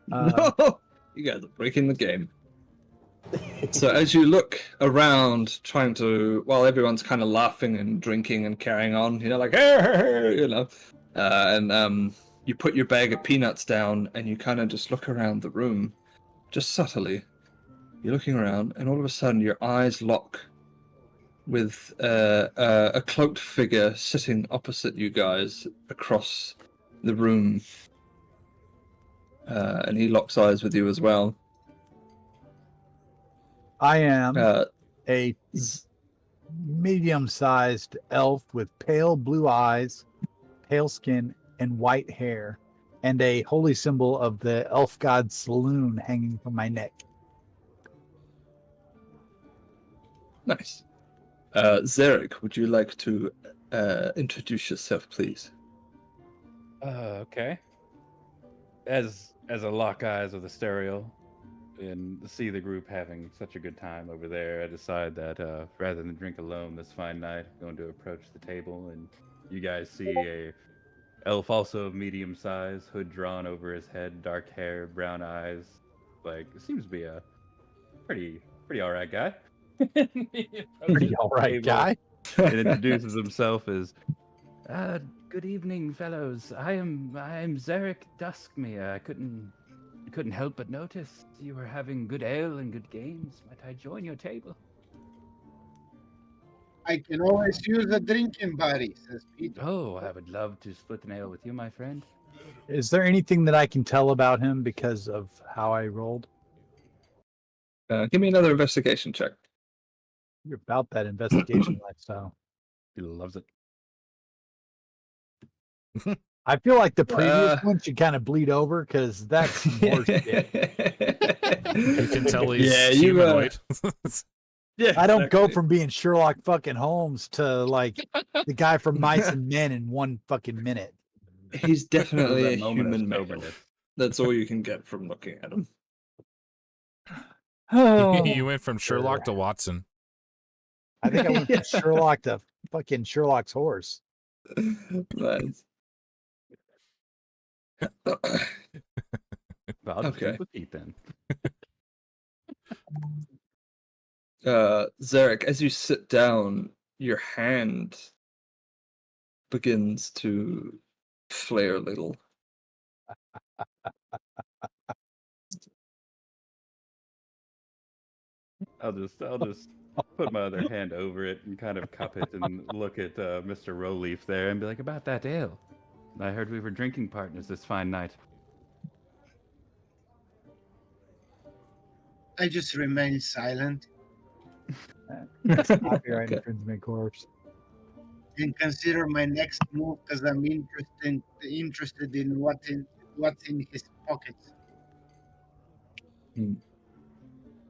Speaker 3: No, you guys are breaking the game. So as you look around, while everyone's kind of laughing and drinking and carrying on, like, hey, and you put your bag of peanuts down and you kind of just look around the room, just subtly. You're looking around, and all of a sudden your eyes lock with a cloaked figure sitting opposite you guys across the room, and he locks eyes with you as well.
Speaker 6: I am a medium-sized elf with pale blue eyes, pale skin, and white hair, and a holy symbol of the elf god Saloon hanging from my neck.
Speaker 3: Nice. Zarek, would you like to introduce yourself, please?
Speaker 5: Okay. As I lock eyes with Asterial and see the group having such a good time over there, I decide that rather than drink alone this fine night, I'm going to approach the table, and you guys see a elf also of medium size, hood drawn over his head, dark hair, brown eyes. Like, seems to be a pretty all right guy.
Speaker 6: Pretty all right guy.
Speaker 5: It introduces himself as, good evening, fellows. I am Zarek Duskmere. I couldn't help but notice you were having good ale and good games. Might I join your table?
Speaker 7: I can always use a drinking buddy, says Peter.
Speaker 5: Oh, I would love to split an ale with you, my friend.
Speaker 6: Is there anything that I can tell about him because of how I rolled?
Speaker 3: Give me another investigation check.
Speaker 6: You're about that investigation lifestyle.
Speaker 5: He loves it.
Speaker 6: I feel like the previous one should kind of bleed over because that's some horse shit.
Speaker 1: You can tell he's
Speaker 3: you,
Speaker 1: humanoid.
Speaker 3: Yeah,
Speaker 6: I don't go from being Sherlock fucking Holmes to like the guy from Mice and Men in one fucking minute.
Speaker 3: He's definitely
Speaker 5: That
Speaker 3: a
Speaker 5: moment of
Speaker 3: human male.
Speaker 5: soberness.
Speaker 3: That's all you can get from looking at him.
Speaker 1: You went from Sherlock to Watson.
Speaker 6: I think I went from Sherlock to fucking Sherlock's horse.
Speaker 3: Nice.
Speaker 5: Well, I'll just
Speaker 3: Okay.
Speaker 5: drink with Pete then.
Speaker 3: Zarek, as you sit down, your hand begins to flare a little.
Speaker 5: I'll just put my other hand over it and kind of cup it and look at Mr. Rowleaf there and be like, about that ale. I heard we were drinking partners this fine night.
Speaker 7: I just remain silent
Speaker 6: Copyright
Speaker 3: Okay.
Speaker 6: infringement corpse.
Speaker 7: and consider my next move because I'm interested in what's in his pockets.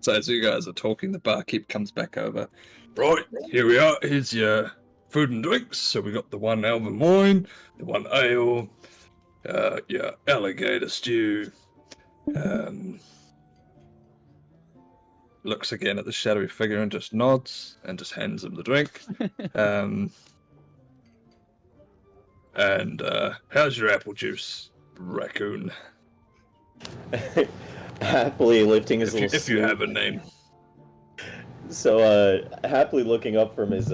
Speaker 3: So as you guys are talking, the barkeep comes back over. Right, here we are. Here's your food and drinks. So we got the one elven wine, the one ale, your alligator stew. Looks again at the shadowy figure and just nods and just hands him the drink. And how's your apple juice, raccoon?
Speaker 4: Happily lifting his little
Speaker 3: If you have a name.
Speaker 4: So, happily looking up from his,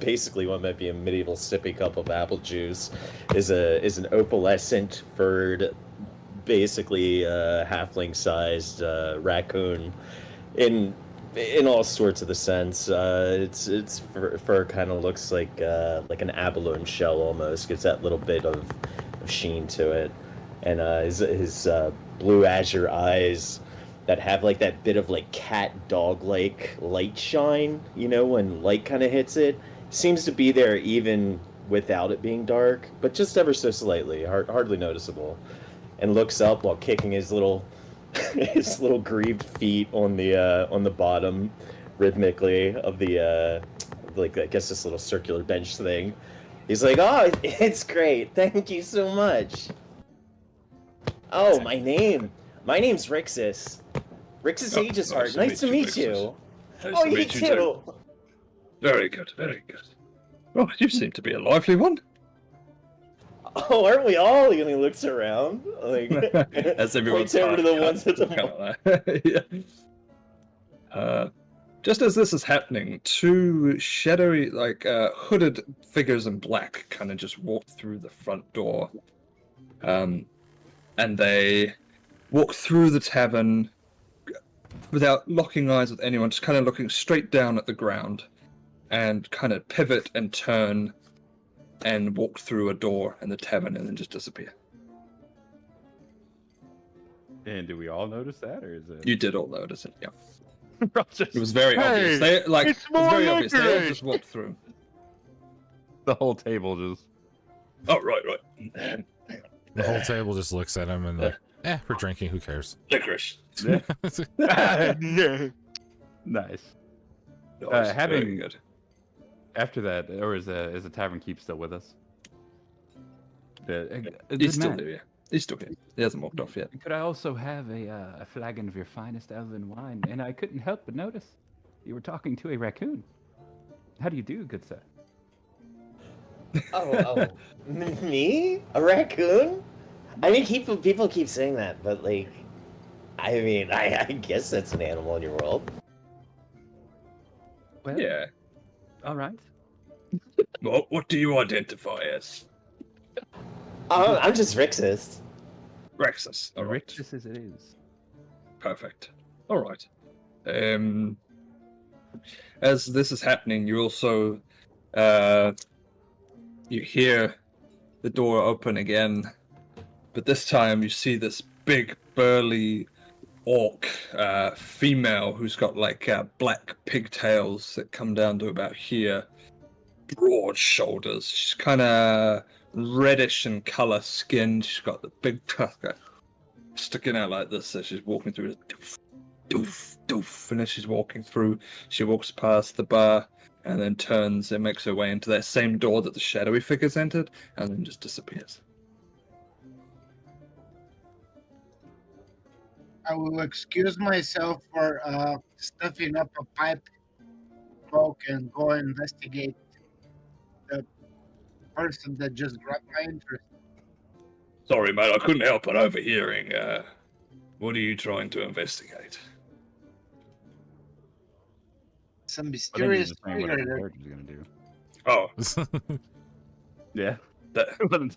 Speaker 4: basically what might be a medieval sippy cup of apple juice, is an opalescent furred, basically halfling-sized raccoon, in all sorts of the sense. Its fur kind of looks like an abalone shell almost. Gets that little bit of sheen to it, and his blue azure eyes that have like that bit of like cat dog like light shine, you know, when light kind of hits it, seems to be there even without it being dark, but just ever so slightly, hardly noticeable. And looks up while kicking his little his little greaved feet on the bottom rhythmically of the like, I guess this little circular bench thing. He's like, "Oh, it's great. Thank you so much." Oh, my name's Rixus. Rixus Aegisheart. Nice to meet you. Oh, you too.
Speaker 3: Very good, very good. Oh, you seem to be a lively one.
Speaker 4: Oh, aren't we all? And he looks around, like,
Speaker 3: As everyone's
Speaker 4: points over to the ones at the
Speaker 3: yeah. Just as this is happening, two shadowy, hooded figures in black kind of just walk through the front door. And they walk through the tavern without locking eyes with anyone, just kind of looking straight down at the ground and kind of pivot and turn and walk through a door in the tavern and then just disappear.
Speaker 5: And do we all notice that, or is it?
Speaker 3: You did all notice it, yeah.
Speaker 5: Just-
Speaker 3: It was very obvious. They
Speaker 5: it's
Speaker 3: it was
Speaker 5: more
Speaker 3: very obvious. They all
Speaker 5: licorice!
Speaker 3: just walked through.
Speaker 5: The whole table just.
Speaker 3: Oh right.
Speaker 1: The whole table just looks at him and like, we're drinking. Who cares?
Speaker 3: Licorice.
Speaker 5: Yeah. Nice.
Speaker 3: Nice,
Speaker 5: Having-
Speaker 3: very good.
Speaker 5: After that, or is the tavern keep still with us?
Speaker 3: He's still here. Yeah. He's still here. He hasn't walked off yet.
Speaker 5: Could I also have a flagon of your finest elven wine? And I couldn't help but notice you were talking to a raccoon. How do you do, good sir?
Speaker 4: Oh, me? A raccoon? I mean, people keep saying that, but like, I mean, I guess that's an animal in your world.
Speaker 5: Well,
Speaker 3: Yeah.
Speaker 5: all right.
Speaker 3: What do you identify as?
Speaker 4: I'm just Rixus.
Speaker 3: Rexus. All right.
Speaker 5: Just as it is.
Speaker 3: Perfect. All right. As this is happening, you also you hear the door open again, but this time you see this big burly orc female who's got like black pigtails that come down to about here, broad shoulders. She's kind of reddish in color skin. She's got the big tusker sticking out like this as she's walking through. Doof, doof, doof. And as she's walking through, she walks past the bar and then turns and makes her way into that same door that the shadowy figures entered, and then just disappears.
Speaker 7: I will excuse myself for stuffing up a pipe smoke and go investigate the person that just grabbed my interest.
Speaker 3: Sorry, mate, I couldn't help but overhearing. What are you trying to investigate?
Speaker 7: Some
Speaker 5: I think
Speaker 7: mysterious
Speaker 5: he's saying what the
Speaker 7: trigger.
Speaker 5: character's gonna do.
Speaker 3: Oh,
Speaker 5: Yeah.
Speaker 3: that,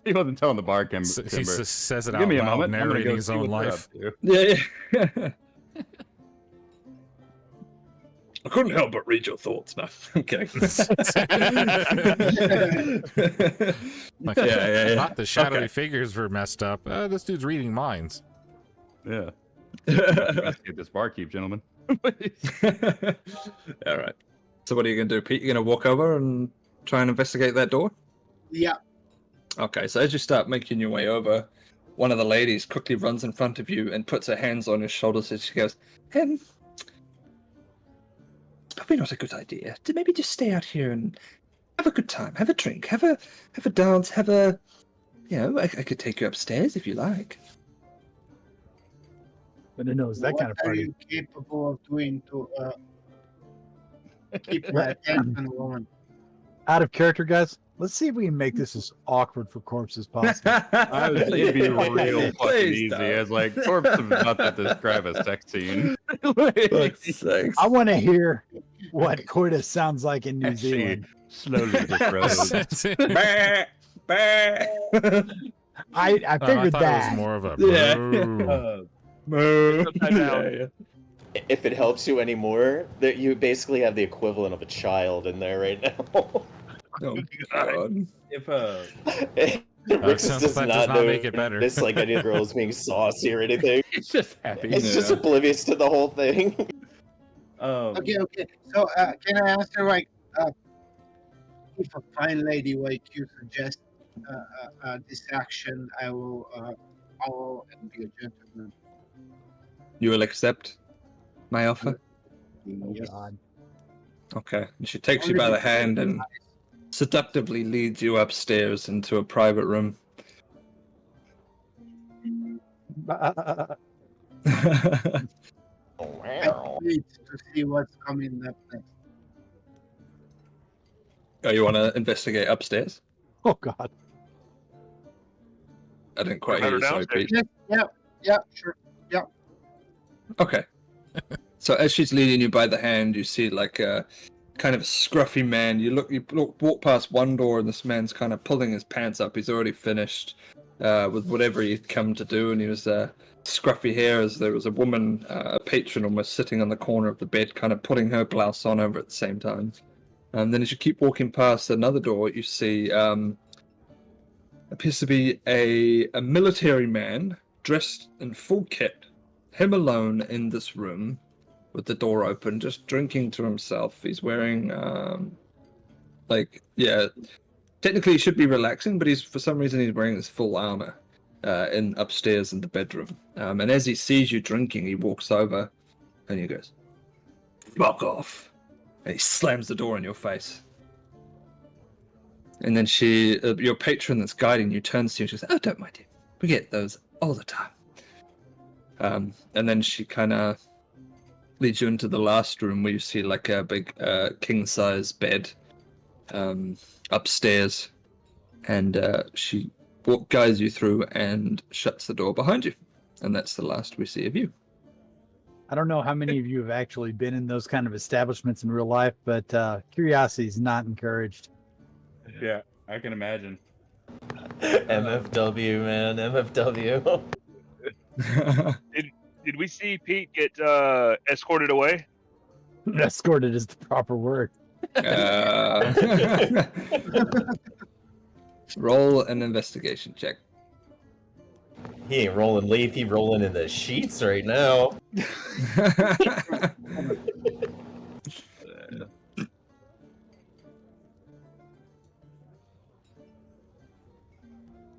Speaker 5: He wasn't telling the barkeep.
Speaker 1: He says it
Speaker 5: Give
Speaker 1: out
Speaker 5: me a
Speaker 1: loud,
Speaker 5: moment. I'm gonna
Speaker 1: narrating
Speaker 5: go
Speaker 1: his
Speaker 5: see
Speaker 1: own
Speaker 5: what they're
Speaker 1: life.
Speaker 5: up to.
Speaker 3: yeah. I couldn't help but read your thoughts. No, I'm kidding.
Speaker 1: Like,
Speaker 3: Yeah.
Speaker 1: thought the shadowy
Speaker 3: Okay.
Speaker 1: figures were messed up. This dude's reading minds.
Speaker 5: Yeah. Investigate this barkeep, gentlemen.
Speaker 3: All right. So what are you gonna do, Pete? You're gonna walk over and try and investigate that door?
Speaker 7: Yeah,
Speaker 3: Okay. So as you start making your way over, one of the ladies quickly runs in front of you and puts her hands on your shoulders as she goes, "It's probably not a good idea to maybe just stay out here and have a good time, have a drink, have a dance, have a, I could take you upstairs if you like."
Speaker 6: But who knows that
Speaker 7: what
Speaker 6: kind of
Speaker 7: are
Speaker 6: party?
Speaker 7: you capable of doing to keep my attention, woman?
Speaker 6: Out of character, guys. Let's see if we can make this as awkward for corpse as possible.
Speaker 5: I was thinking it'd be real fucking
Speaker 3: Please
Speaker 5: easy.
Speaker 3: don't.
Speaker 5: As like corpse is about to describe a sex scene.
Speaker 3: sakes.
Speaker 6: I want to hear what coitus sounds like in New
Speaker 5: As she
Speaker 6: Zealand.
Speaker 5: slowly disrobes.
Speaker 3: Bah, bah.
Speaker 6: I
Speaker 1: I
Speaker 6: figured
Speaker 1: thought
Speaker 6: that.
Speaker 1: it was more of a
Speaker 3: Yeah.
Speaker 1: boo.
Speaker 3: Yeah.
Speaker 4: If it helps you anymore, that you basically have the equivalent of a child in there right now.
Speaker 3: Oh, God.
Speaker 5: If
Speaker 4: Rix
Speaker 1: That
Speaker 4: does
Speaker 1: does
Speaker 4: not
Speaker 1: not
Speaker 4: know
Speaker 1: make it better.
Speaker 4: this like any girl is being saucy or anything.
Speaker 5: it's just happy.
Speaker 4: It's just
Speaker 3: Yeah.
Speaker 4: oblivious to the whole thing.
Speaker 7: Okay. So, can I ask her, like, if a fine lady like you suggest this action, I will follow and be a gentleman.
Speaker 3: You will accept my offer?
Speaker 6: Oh,
Speaker 7: Yes.
Speaker 6: God.
Speaker 3: Okay. She takes you by the hand and seductively leads you upstairs into a private room.
Speaker 4: Wow.
Speaker 7: Wait to see what's coming up next.
Speaker 3: Oh, you want to investigate upstairs?
Speaker 6: Oh, God.
Speaker 3: I didn't quite hear
Speaker 8: Better
Speaker 3: you, sorry,
Speaker 8: downstairs.
Speaker 3: Pete.
Speaker 7: Yeah, sure.
Speaker 3: Okay. So as she's leading you by the hand, you see like a kind of scruffy man. You walk past one door, and this man's kind of pulling his pants up. He's already finished with whatever he'd come to do, and he was scruffy hair. As there was a woman, a patron, almost sitting on the corner of the bed, kind of putting her blouse on over at the same time. And then as you keep walking past another door, you see appears to be a military man dressed in full kit, him alone in this room, with the door open, just drinking to himself. He's wearing, technically he should be relaxing, but for some reason he's wearing this full armor upstairs in the bedroom. And as he sees you drinking, he walks over and he goes, "Fuck off!" And he slams the door in your face. And then your patron that's guiding you turns to you and she says, "Oh, don't mind him. We get those all the time." And then she kind of leads you into the last room where you see like a big king-size bed upstairs. And she guides you through and shuts the door behind you. And that's the last we see of you.
Speaker 6: I don't know how many of you have actually been in those kind of establishments in real life, but curiosity is not encouraged.
Speaker 5: Yeah, I can imagine.
Speaker 4: MFW, man, MFW.
Speaker 8: Did we see Pete get escorted away?
Speaker 6: Escorted is the proper word.
Speaker 3: Roll an investigation check.
Speaker 4: He ain't rolling leaf, he rolling in the sheets right now.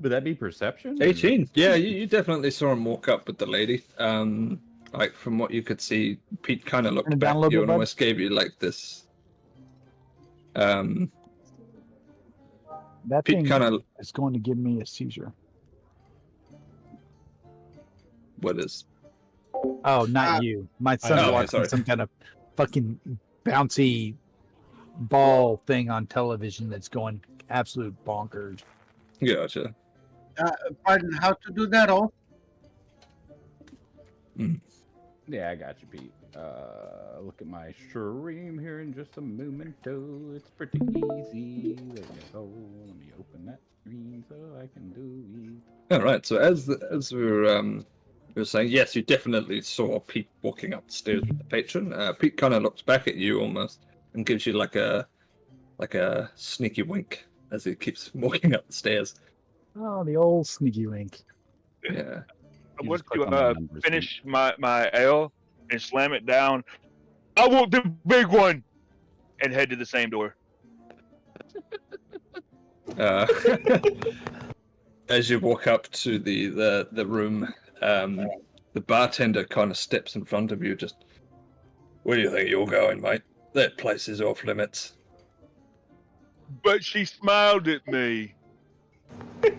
Speaker 5: Would that be perception?
Speaker 3: 18. Yeah, you definitely saw him walk up with the lady. Like from what you could see, Pete kind of looked
Speaker 6: Turn it
Speaker 3: back
Speaker 6: down a
Speaker 3: at
Speaker 6: little
Speaker 3: you
Speaker 6: bit,
Speaker 3: and
Speaker 6: bud.
Speaker 3: almost gave you like this.
Speaker 6: That
Speaker 3: Pete
Speaker 6: thing
Speaker 3: kinda-
Speaker 6: is going to give me a seizure.
Speaker 3: What is?
Speaker 6: Oh, not you. My son's
Speaker 3: know,
Speaker 6: watching
Speaker 3: sorry.
Speaker 6: some kind of fucking bouncy ball thing on television that's going absolute bonkers.
Speaker 3: Gotcha.
Speaker 7: Pardon, how to do that all?
Speaker 5: Yeah, I got you, Pete. Look at my stream here in just a momento. It's pretty easy. There we go. Let me open that screen so I can do it.
Speaker 3: All right. So as we were saying, yes, you definitely saw Pete walking up the stairs with the patron. Pete kind of looks back at you almost and gives you like a sneaky wink as he keeps walking up the stairs.
Speaker 6: Oh, the old sneaky link.
Speaker 3: Yeah.
Speaker 8: I
Speaker 5: You
Speaker 8: want
Speaker 5: just click
Speaker 8: to
Speaker 5: on the numbers,
Speaker 8: finish my ale and slam it down. I want the big one, and head to the same door.
Speaker 3: As you walk up to the room, the bartender kind of steps in front of you. Just, where do you think you're going, mate? That place is off limits.
Speaker 8: But she smiled at me.
Speaker 3: I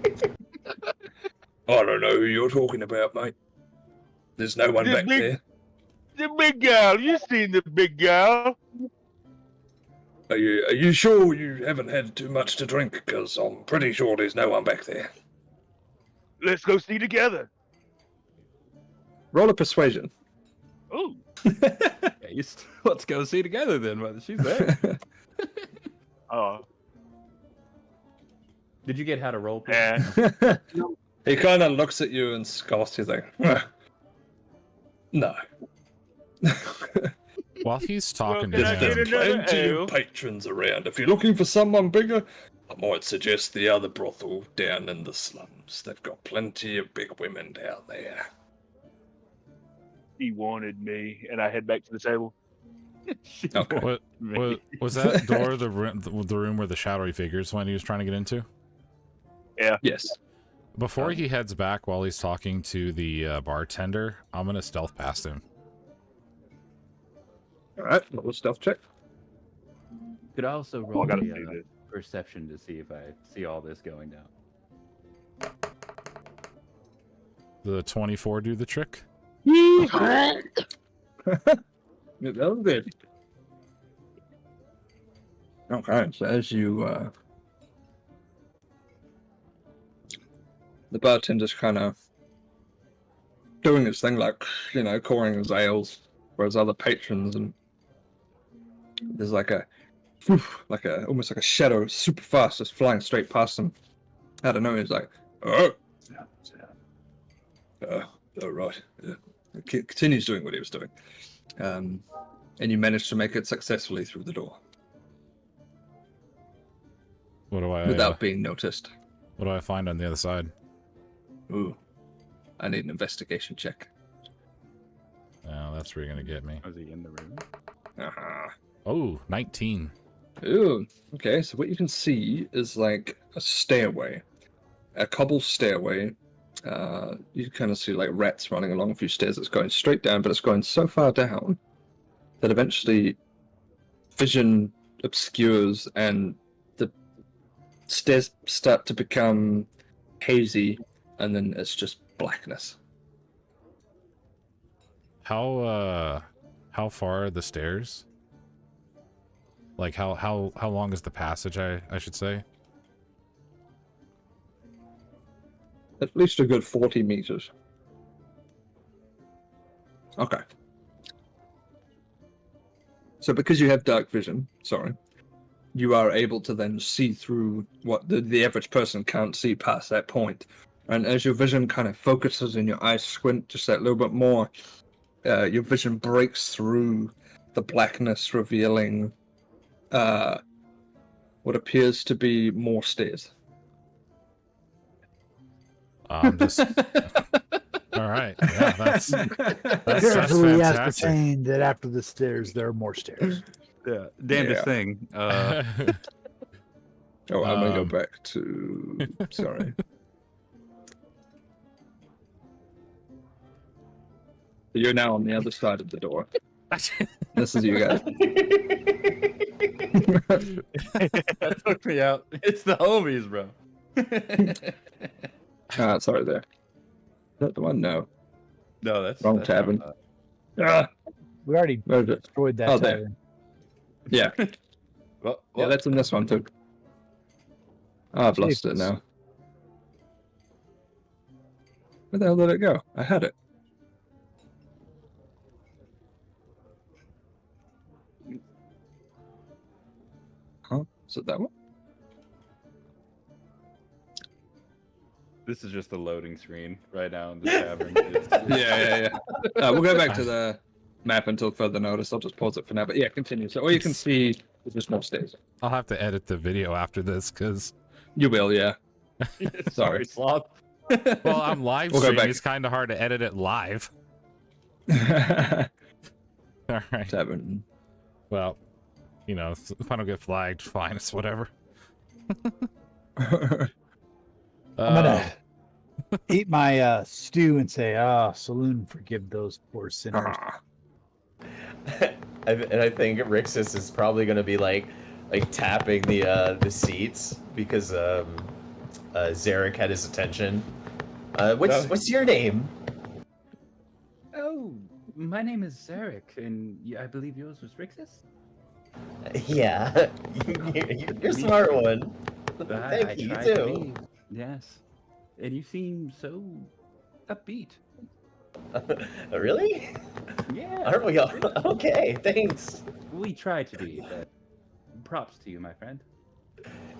Speaker 3: don't know who you're talking about, mate. There's no one
Speaker 8: The
Speaker 3: back
Speaker 8: big-
Speaker 3: there.
Speaker 8: The big gal. You seen the big gal?
Speaker 3: Are you sure you haven't had too much to drink? Because I'm pretty sure there's no one back there.
Speaker 8: Let's go see together.
Speaker 3: Roll a persuasion.
Speaker 8: Oh,
Speaker 5: Yeah, let's go see together then. Whether she's there. Did you get how to roll? Pete?
Speaker 8: and
Speaker 3: He kind of looks at you and scoffs. He's like, no.
Speaker 1: While he's talking
Speaker 8: Well, can I
Speaker 1: to
Speaker 8: get
Speaker 1: him,
Speaker 8: another
Speaker 3: Plenty
Speaker 8: ale?
Speaker 3: of patrons around. If you're looking for someone bigger, I might suggest the other brothel down in the slums. They've got plenty of big women down there.
Speaker 8: he wanted me, and I head back to the table.
Speaker 5: She
Speaker 3: Okay.
Speaker 5: wanted
Speaker 1: what,
Speaker 5: me.
Speaker 1: was that door the room where the shadowy figures went he was trying to get into?
Speaker 3: Yes.
Speaker 1: Before he heads back while he's talking to the bartender, I'm going to stealth past him.
Speaker 3: All right. Little stealth check.
Speaker 5: Could I also
Speaker 8: Oh,
Speaker 5: roll
Speaker 8: I gotta
Speaker 5: a
Speaker 8: do this.
Speaker 5: perception to see if I see all this going down?
Speaker 1: The 24 do the trick?
Speaker 3: Yeah, that was good. Okay, so as you, the bartender's kind of doing his thing, like, pouring his ales for his other patrons, and there's almost like a shadow, super fast, just flying straight past him. I don't know. He's like, oh, right. Yeah. He continues doing what he was doing. And you manage to make it successfully through the door
Speaker 1: What do I
Speaker 3: without being noticed.
Speaker 1: what do I find on the other side?
Speaker 3: Ooh, I need an investigation check.
Speaker 1: Oh, that's where you're gonna get me.
Speaker 5: Was he in the room?
Speaker 3: Uh-huh.
Speaker 1: Oh, 19.
Speaker 3: Ooh, okay, so what you can see is like a stairway, a cobble stairway. You kind of see like rats running along a few stairs that's going straight down, but it's going so far down that eventually vision obscures and the stairs start to become hazy, and then it's just blackness.
Speaker 1: How far are the stairs? Like how long is the passage, I should say?
Speaker 3: At least a good 40 meters. Okay. So because you have dark vision, you are able to then see through what the average person can't see past that point. And as your vision kind of focuses and your eyes squint just that little bit more, your vision breaks through the blackness, revealing what appears to be more stairs.
Speaker 1: I'm just all right. Yeah, that's
Speaker 6: Carefully
Speaker 1: fantastic.
Speaker 6: ascertained that after the stairs, there are more stairs.
Speaker 5: Yeah, damnedest
Speaker 3: Yeah.
Speaker 5: thing.
Speaker 3: Oh, I'm gonna go
Speaker 1: Um,
Speaker 3: back to. Sorry. You're now on the other side of the door. This is you guys.
Speaker 5: That took me out. It's the homies, bro.
Speaker 3: Sorry there. Is that the one? No.
Speaker 5: No, that's
Speaker 3: Wrong
Speaker 5: that's
Speaker 3: tavern.
Speaker 5: not-
Speaker 3: Ah,
Speaker 6: We already
Speaker 3: where's it?
Speaker 6: destroyed that
Speaker 3: Oh, there.
Speaker 6: tavern.
Speaker 3: Yeah.
Speaker 5: Well,
Speaker 3: Yeah, that's in this one too. Oh, I've lost it
Speaker 6: Jesus.
Speaker 3: now. Where the hell did it go? I had it. Huh? Is it that one?
Speaker 5: this is just a loading screen right now in the tavern.
Speaker 3: Yeah. We'll go back to the map until further notice. I'll just pause it for now. But yeah, continue. So all you can see is just more stairs.
Speaker 1: I'll have to edit the video after this because
Speaker 3: You will, yeah.
Speaker 5: Sorry, Sloth.
Speaker 1: well, I'm live
Speaker 3: We'll go
Speaker 1: streaming.
Speaker 3: back.
Speaker 1: It's kind of hard to edit it live. All right.
Speaker 3: Tavern.
Speaker 1: Well, you know, if I don't get flagged, fine. It's whatever.
Speaker 6: I'm gonna eat my stew and say, saloon, forgive those poor sinners.
Speaker 4: And I think Rixus is probably going to be like tapping the seats because Zarek had his attention. What's your name?
Speaker 5: Oh, my name is Zarek, and I believe yours was Rixus?
Speaker 4: Yeah, you're a smart one.
Speaker 5: I
Speaker 4: Thank you, you
Speaker 5: tried to
Speaker 4: too.
Speaker 5: be, yes. And you seem so upbeat.
Speaker 4: Really?
Speaker 5: Yeah.
Speaker 4: Aren't we all? Okay, thanks.
Speaker 5: We try to be, but props to you, my friend.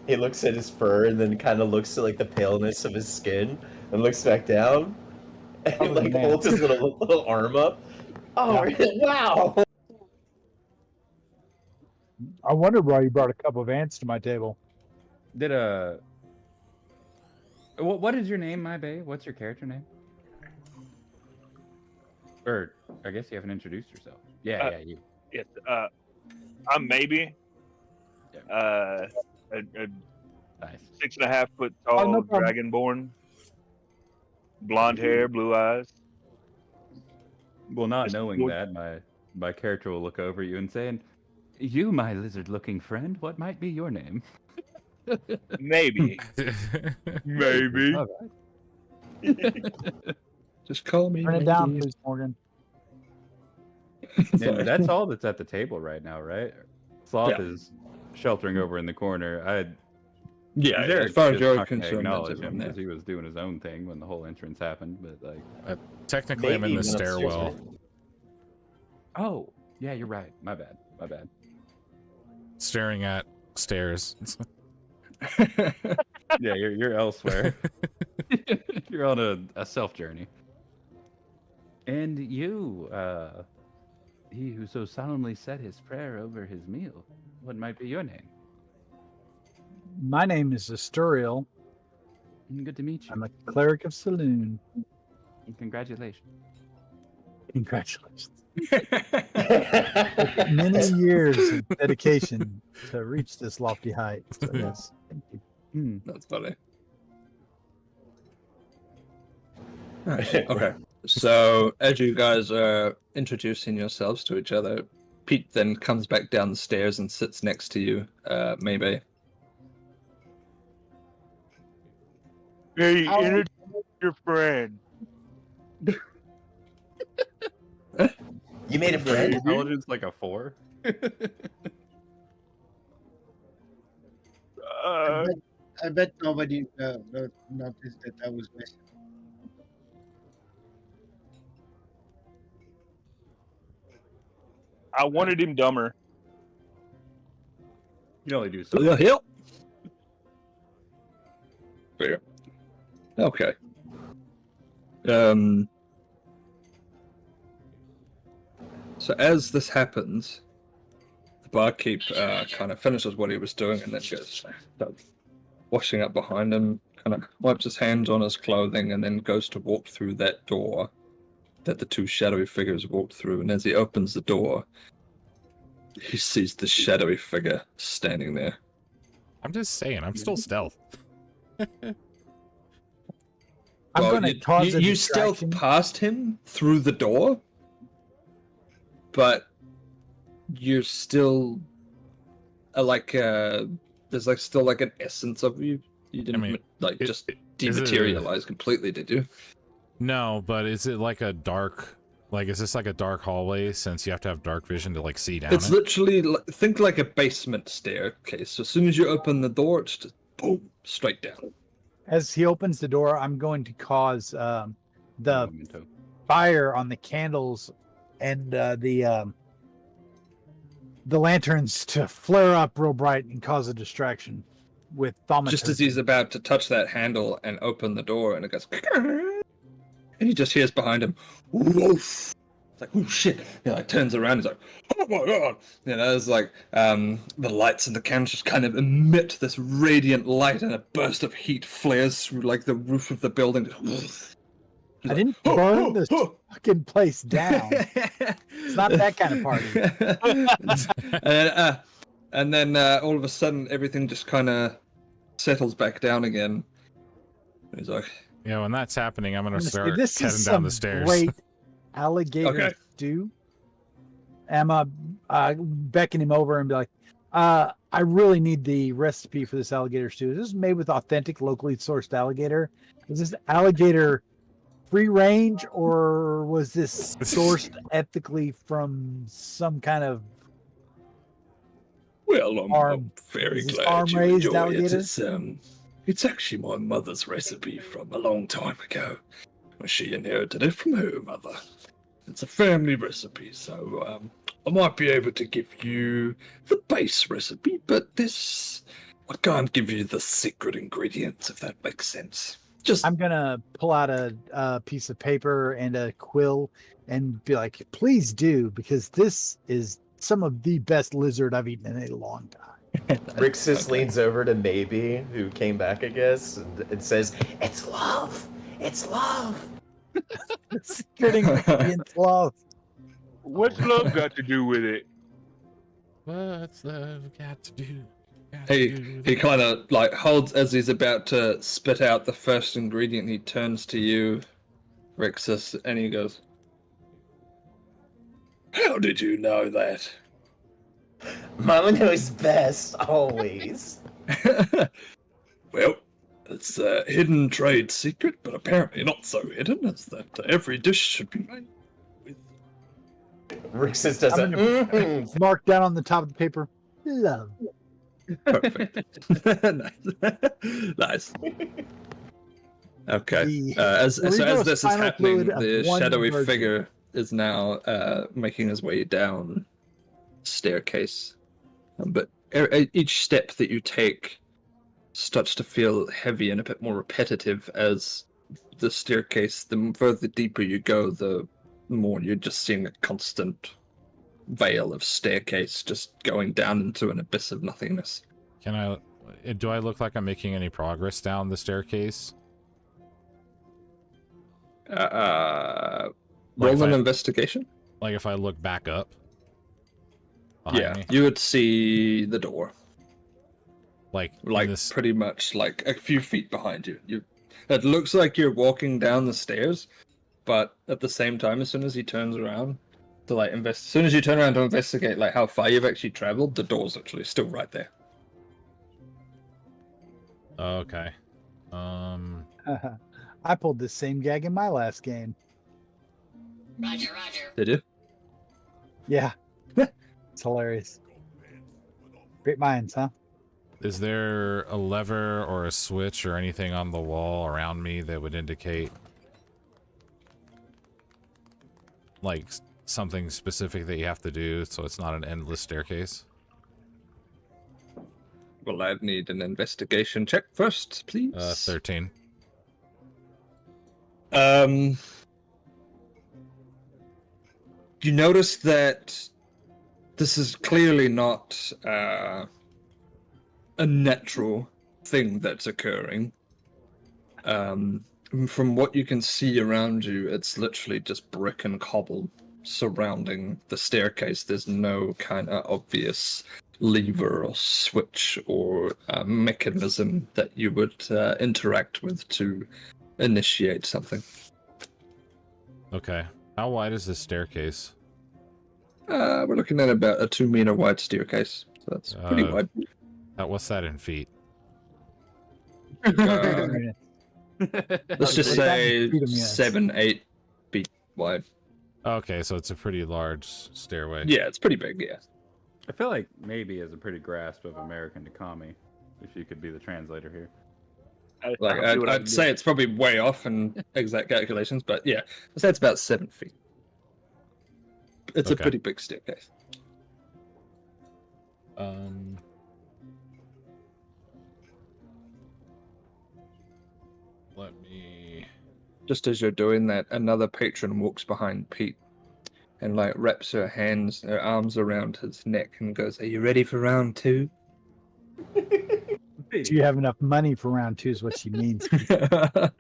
Speaker 4: He looks at his fur and then kind of looks at like the paleness of his skin and looks back down and
Speaker 6: Oh,
Speaker 4: like
Speaker 6: man.
Speaker 4: holds his little arm up. Oh, wow!
Speaker 6: I wondered why you brought a couple of ants to my table.
Speaker 5: Did what is your name, my babe? What's your character name? Or I guess you haven't introduced yourself. Yeah, you.
Speaker 8: Yes, I'm maybe a
Speaker 5: Nice.
Speaker 8: 6.5 foot
Speaker 6: Oh,
Speaker 8: tall
Speaker 6: no problem.
Speaker 8: dragonborn, blonde hair, blue eyes.
Speaker 5: Well, not
Speaker 8: Just
Speaker 5: knowing
Speaker 8: would-
Speaker 5: that, my character will look over you and say, "You, my lizard-looking friend, what might be your name?"
Speaker 8: Maybe, maybe.
Speaker 5: All right.
Speaker 3: Just call me.
Speaker 6: Turn it down,
Speaker 3: Mickey.
Speaker 6: please, Morgan.
Speaker 5: And
Speaker 3: Sorry.
Speaker 5: that's all that's at the table right now, right? Sloth
Speaker 3: Yeah.
Speaker 5: is sheltering over in the corner.
Speaker 3: Yeah,
Speaker 5: Zarek
Speaker 3: as far as
Speaker 5: just
Speaker 3: you're
Speaker 5: not gonna
Speaker 3: concerned, that's
Speaker 5: acknowledge him
Speaker 3: everyone there.
Speaker 5: because he was doing his own thing when the whole entrance happened. But like,
Speaker 1: Technically, I'm in
Speaker 4: Maybe
Speaker 1: the
Speaker 4: even upstairs,
Speaker 1: stairwell.
Speaker 5: oh yeah, you're right. My bad. My bad.
Speaker 1: Staring at stairs.
Speaker 5: Yeah, you're elsewhere. You're on a self journey. And you, he who so solemnly said his prayer over his meal, what might be your name?
Speaker 6: My name is Asturiel.
Speaker 5: Good to meet you.
Speaker 6: I'm a cleric of Saloon.
Speaker 5: And congratulations.
Speaker 6: Congratulations. Many years of dedication to reach this lofty height. So yes, thank you.
Speaker 3: That's funny. Nice. Okay. So as you guys are introducing yourselves to each other, Pete then comes back down the stairs and sits next to you, maybe.
Speaker 8: Hey, introduce your friend.
Speaker 4: You made a friend?
Speaker 5: Intelligence like a 4.
Speaker 7: I bet nobody noticed that I was missing.
Speaker 8: I wanted him dumber.
Speaker 5: You can only do so.
Speaker 3: The hill. Fair. Okay. So as this happens, the barkeep kind of finishes what he was doing and then goes washing up behind him, kind of wipes his hands on his clothing and then goes to walk through that door that the two shadowy figures walked through. And as he opens the door, he sees the shadowy figure standing there.
Speaker 1: I'm just saying, I'm still stealth.
Speaker 6: I'm
Speaker 3: Well,
Speaker 6: going to cause a
Speaker 3: you stealth
Speaker 6: distraction.
Speaker 3: past him through the door, but you're still there's like still like an essence of you. You didn't just dematerialize completely, did you?
Speaker 1: No, but is it like a dark, like, is this like a dark hallway since you have to have dark vision to like see down
Speaker 3: It's
Speaker 1: it?
Speaker 3: literally think like a basement staircase. So as soon as you open the door, it's just boom, straight down.
Speaker 6: As he opens the door, I'm going to cause the fire on the candles and the lanterns to flare up real bright and cause a distraction with thaumaturgy.
Speaker 3: Just as he's about to touch that handle and open the door, and it goes, and he just hears behind him, woof. It's like, oh shit! He like turns around. He's like, oh my god! You know, it's like the lights and the candles just kind of emit this radiant light, and a burst of heat flares through like the roof of the building.
Speaker 6: I didn't burn this fucking place down. It's not that kind of party.
Speaker 3: And then all of a sudden, everything just kind of settles back down again. And he's like,
Speaker 1: Yeah, when that's happening, I'm gonna
Speaker 6: Honestly,
Speaker 1: start
Speaker 6: this
Speaker 1: heading
Speaker 6: is
Speaker 1: down
Speaker 6: some
Speaker 1: the stairs.
Speaker 6: great alligator stew. Emma beckon him over and be like, I really need the recipe for this alligator stew. Is this made with authentic, locally sourced alligator? Is this alligator free range, or was this sourced ethically from some kind of
Speaker 3: well, I'm
Speaker 6: farm?
Speaker 3: very
Speaker 6: Is this
Speaker 3: glad you
Speaker 6: farm-raised
Speaker 3: enjoy
Speaker 6: alligator?
Speaker 3: it. It's actually my mother's recipe from a long time ago. She inherited it from her mother. It's a family recipe, so I might be able to give you the base recipe, but I can't give you the secret ingredients, if that makes sense.
Speaker 6: I'm gonna pull out a piece of paper and a quill and be like, please do, because this is some of the best lizard I've eaten in a long time.
Speaker 4: Rixus leans over to Maybe, who came back, I guess, and says, "It's love! It's love!"
Speaker 6: Secret ingredients, love.
Speaker 8: What's love got to do with it?
Speaker 1: What's love got to do?
Speaker 3: He kind of like holds as he's about to spit out the first ingredient. He turns to you, Rixus, and he goes, "How did you know that?"
Speaker 4: Mama knows best, always.
Speaker 3: Well, it's a hidden trade secret, but apparently not so hidden as that every dish should be made with.
Speaker 4: Rixus does
Speaker 6: I'm gonna mark down on the top of the paper, love.
Speaker 3: Perfect. Nice. Okay. As this is happening, the shadowy figure is now making his way down staircase. But each step that you take starts to feel heavy and a bit more repetitive as the staircase, the further deeper you go, the more you're just seeing a constant veil of staircase just going down into an abyss of nothingness.
Speaker 1: Do I look like I'm making any progress down the staircase? Like
Speaker 3: Roll
Speaker 1: if
Speaker 3: an
Speaker 1: I-
Speaker 3: investigation.
Speaker 1: Like if I look back up behind
Speaker 3: Yeah,
Speaker 1: me,
Speaker 3: you would see the door,
Speaker 1: like
Speaker 3: like
Speaker 1: in this.
Speaker 3: pretty much like a few feet behind you. It looks like you're walking down the stairs, but at the same time, as soon as he turns around to like as soon as you turn around to investigate like how far you've actually traveled, the door's actually still right there.
Speaker 1: Okay.
Speaker 6: I pulled this same gag in my last game.
Speaker 3: Did you?
Speaker 6: Yeah. It's hilarious. Great minds, huh?
Speaker 1: Is there a lever or a switch or anything on the wall around me that would indicate like something specific that you have to do so it's not an endless staircase?
Speaker 3: Well, I'd need an investigation check first, please.
Speaker 1: 13.
Speaker 3: You notice that this is clearly not a natural thing that's occurring. From what you can see around you, it's literally just brick and cobble surrounding the staircase. There's no kind of obvious lever or switch or mechanism that you would interact with to initiate something.
Speaker 1: Okay. How wide is this staircase?
Speaker 3: We're looking at about a 2-meter wide staircase, so that's pretty wide.
Speaker 1: What's that in feet?
Speaker 3: Let's just say
Speaker 6: Freedom units.
Speaker 3: 7-8 feet wide.
Speaker 1: Okay, so it's a pretty large stairway.
Speaker 3: Yeah, it's pretty big. Yeah.
Speaker 5: I feel like maybe has a pretty grasp of American Takami, if you could be the translator here.
Speaker 3: Like
Speaker 8: I'll see what I
Speaker 3: I'd
Speaker 8: can
Speaker 3: say
Speaker 8: do.
Speaker 3: it's probably way off in exact calculations, but yeah, I'd say it's about 7 feet. It's a
Speaker 1: Okay.
Speaker 3: pretty big staircase.
Speaker 1: Let me.
Speaker 3: Just as you're doing that, another patron walks behind Pete and like wraps her arms around his neck and goes, "Are you ready for round 2?"
Speaker 6: Do you have enough money for round 2 is what she means. Let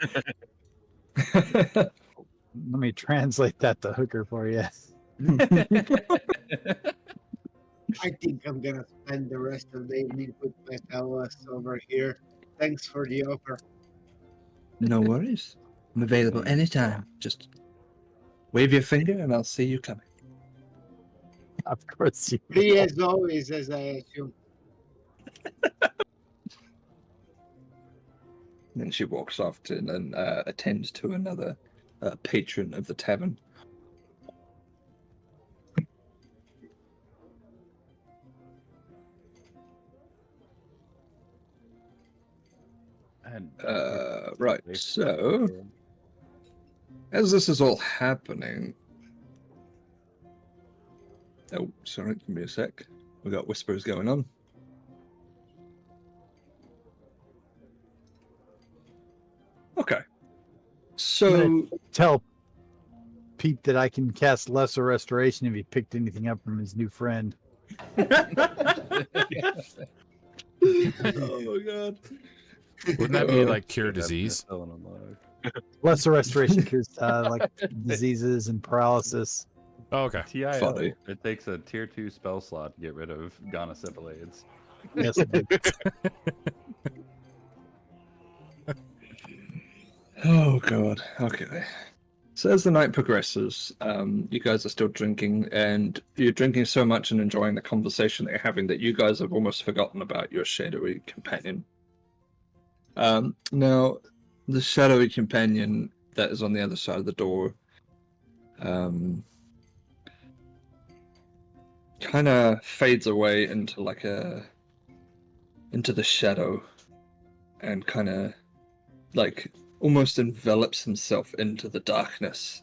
Speaker 6: me translate that to hooker for you.
Speaker 7: I think I'm gonna spend the rest of the evening with my fellas over here. Thanks for the offer.
Speaker 3: No worries. I'm available anytime. Just wave your finger and I'll see you coming.
Speaker 6: Of course you
Speaker 7: Free as always, as I assume.
Speaker 3: Then she walks off to and attends to another patron of the tavern.
Speaker 5: And
Speaker 3: Right, so as this is all happening... Oh, sorry, give me a sec. We got whispers going on. Okay. So,
Speaker 6: tell Pete that I can cast lesser restoration if he picked anything up from his new friend.
Speaker 3: oh my god.
Speaker 1: Wouldn't that be like cure disease?
Speaker 6: Lesser restoration cures like diseases and paralysis.
Speaker 1: Oh, okay.
Speaker 5: TIO.
Speaker 3: Funny.
Speaker 5: It takes a tier 2 spell slot to get rid of gonosyphilades.
Speaker 6: Yes, it did.
Speaker 3: Oh god. Okay. So as the night progresses, you guys are still drinking, and you're drinking so much and enjoying the conversation that you're having that you guys have almost forgotten about your shadowy companion. Now, the shadowy companion that is on the other side of the door, kind of fades away into into the shadow, and kind of like almost envelops himself into the darkness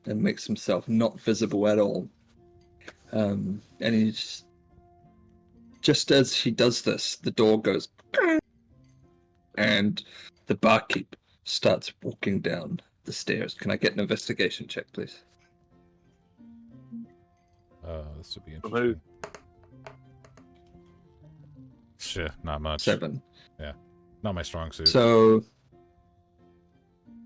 Speaker 3: and makes himself not visible at all. And he's just as he does this, the door goes and the barkeep starts walking down the stairs. Can I get an investigation check, please?
Speaker 1: This would be interesting. Shit, not much.
Speaker 3: 7.
Speaker 1: Not my strong suit.
Speaker 3: So,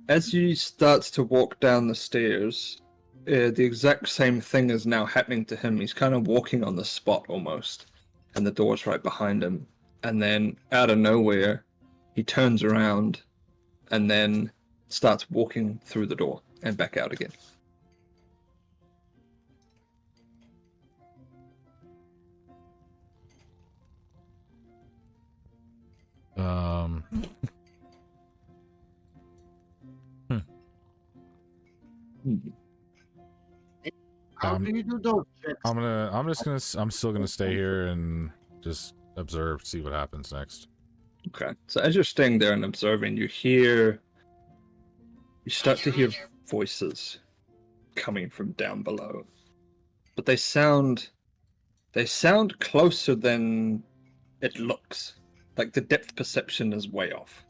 Speaker 3: as he starts to walk down the stairs, the exact same thing is now happening to him. He's kind of walking on the spot almost, and the door's right behind him. And then out of nowhere, he turns around and then starts walking through the door and back out again.
Speaker 7: How do you do those checks?
Speaker 1: I'm still gonna stay here and just observe, see what happens next.
Speaker 3: Okay. So as you're staying there and observing, you start to hear voices coming from down below. But they sound closer than it looks. Like the depth perception is way off.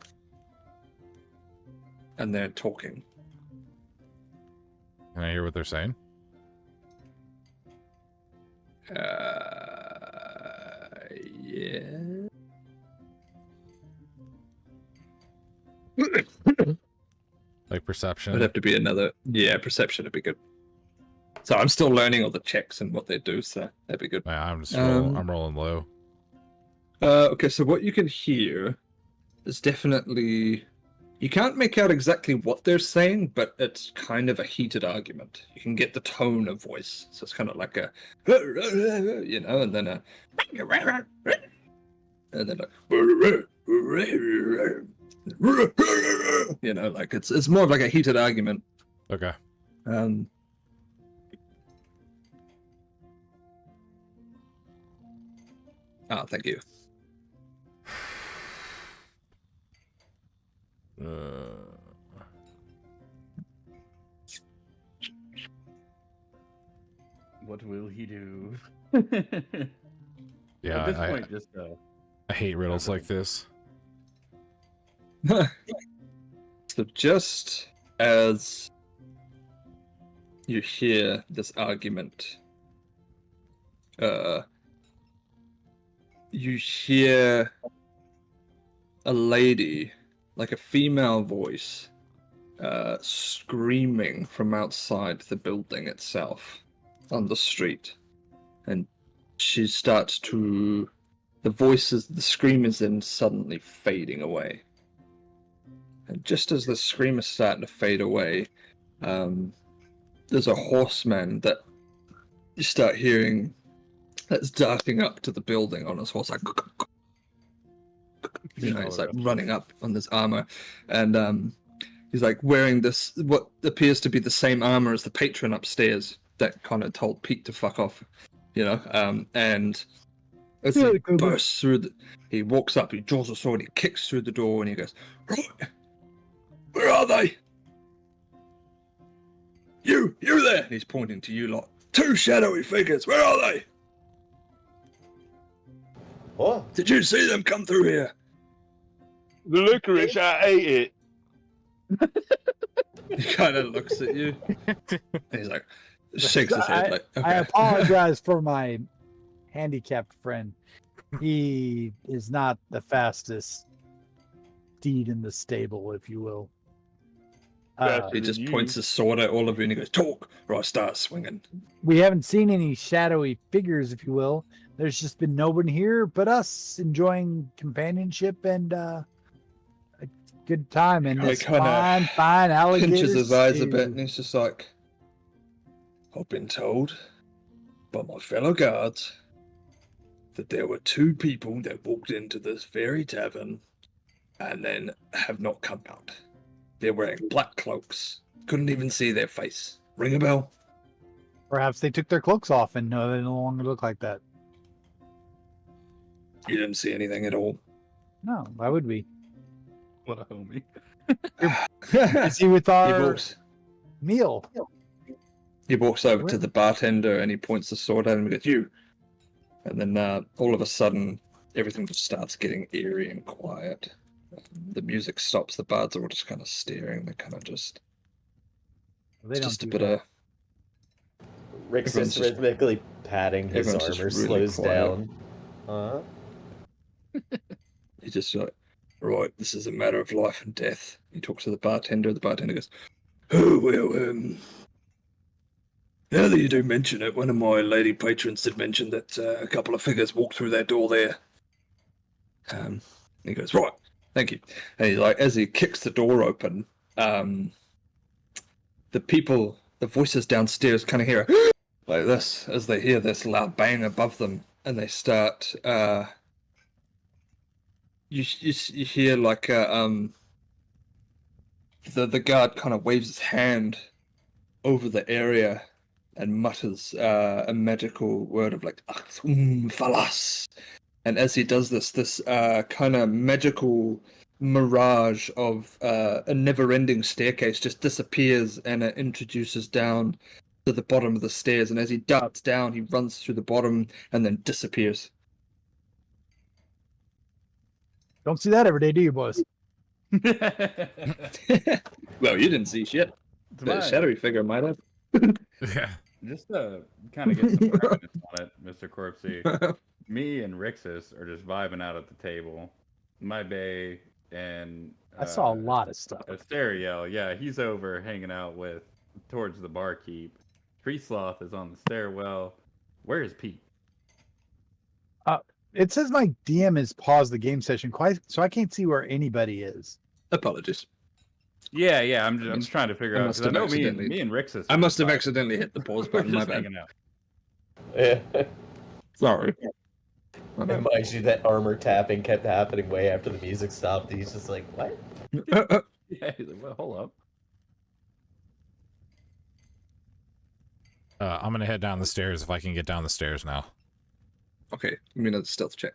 Speaker 3: And they're talking.
Speaker 1: Can I hear what they're saying?
Speaker 3: Yeah.
Speaker 1: Like perception?
Speaker 3: It'd have to be another. Yeah, perception would be good. So I'm still learning all the checks and what they do, so that'd be good.
Speaker 1: Yeah, I'm rolling low.
Speaker 3: Okay, so what you can hear is definitely. You can't make out exactly what they're saying, but it's kind of a heated argument. You can get the tone of voice, so it's kind of like a, you know, and then a, and then you know, like it's more of like a heated argument.
Speaker 1: Okay.
Speaker 3: Oh, thank you.
Speaker 5: What will he do?
Speaker 1: Yeah,
Speaker 5: At this point, just
Speaker 1: I hate riddles like this.
Speaker 3: So just as you hear this argument, you hear a lady, like a female voice, screaming from outside the building itself on the street. And she starts to... the scream is then suddenly fading away. And just as the scream is starting to fade away, there's a horseman that you start hearing that's darting up to the building on his horse, like... You know, he's like running up on this armor, and he's like wearing this, what appears to be the same armor as the patron upstairs that kind of told Pete to fuck off, you know, and as he bursts through, he walks up, he draws a sword, he kicks through the door, and he goes, "Right, where are they? You there?" And he's pointing to you lot. "Two shadowy figures, where are they?
Speaker 4: What?
Speaker 3: Did you see them come through here?"
Speaker 8: The licorice, I ate it.
Speaker 3: He kind of looks at you. And he's like, shakes his head like, okay.
Speaker 6: I apologize for my handicapped friend. He is not the fastest steed in the stable, if you will.
Speaker 3: He just points his sword at all of you and he goes, "Talk," or I start swinging.
Speaker 6: We haven't seen any shadowy figures, if you will. There's just been no one here but us enjoying companionship and a good time in this fine alligator
Speaker 3: pinches his eyes a
Speaker 6: stew.
Speaker 3: bit and he's just like, "I've been told by my fellow guards that there were two people that walked into this very tavern and then have not come out. They're wearing black cloaks. Couldn't even see their face. Ring a bell?"
Speaker 6: Perhaps they took their cloaks off and no, they no longer look like that.
Speaker 3: You didn't see anything at all?
Speaker 6: No, why would we?
Speaker 5: What a homie.
Speaker 6: Is he with
Speaker 3: He
Speaker 6: our
Speaker 3: walks,
Speaker 6: meal?
Speaker 3: he walks over to the bartender and he points the sword at him and goes, "You." And then all of a sudden, everything just starts getting eerie and quiet. The music stops. The bards are all just kind of staring. They're kind of just...
Speaker 6: They
Speaker 3: It's
Speaker 6: don't
Speaker 3: just a
Speaker 6: do
Speaker 3: bit
Speaker 6: that.
Speaker 3: of...
Speaker 4: Rick's
Speaker 3: Everyone's
Speaker 4: just
Speaker 3: just-
Speaker 4: rhythmically patting his
Speaker 3: everyone's just
Speaker 4: armor,
Speaker 3: really
Speaker 4: slows
Speaker 3: quiet.
Speaker 4: down. Huh?
Speaker 3: He's just like, "Right, this is a matter of life and death." He talks to the bartender. The bartender goes, "Oh, well, Now that you do mention it, one of my lady patrons did mention that a couple of figures walked through that door there. He goes, right, thank you. And he's like, as he kicks the door open, the voices downstairs kind of hear like this as they hear this loud bang above them, and they start. You hear like the guard kind of waves his hand over the area and mutters a magical word of like falas. And as he does this kind of magical mirage of a never-ending staircase just disappears, and it introduces down to the bottom of the stairs. And as he darts down, he runs through the bottom and then disappears.
Speaker 6: Don't see that every day, do you, boys?
Speaker 3: Well, you didn't see shit. The shadowy figure might have.
Speaker 1: Yeah.
Speaker 5: Just to kind of get some evidence on it, Mr. Corpsey. Me and Rixus are just vibing out at the table. My Bay and
Speaker 6: I saw a lot of stuff.
Speaker 5: Asteriel, yeah, he's over hanging out with towards the barkeep. Tree Sloth is on the stairwell. Where is Pete?
Speaker 6: It says my DM has paused the game session quite, so I can't see where anybody is.
Speaker 3: Apologies.
Speaker 5: Yeah, I'm just trying to figure out, because I know me and Rixus.
Speaker 3: I must have accidentally hit the pause button. My bad.
Speaker 5: Hanging out.
Speaker 4: Yeah.
Speaker 3: Sorry.
Speaker 4: And mind you, that armor tapping kept happening way after the music stopped. He's just like, what?
Speaker 5: Yeah, he's like, well, hold up.
Speaker 1: I'm gonna head down the stairs if I can get down the stairs now.
Speaker 3: Okay, give me another stealth check.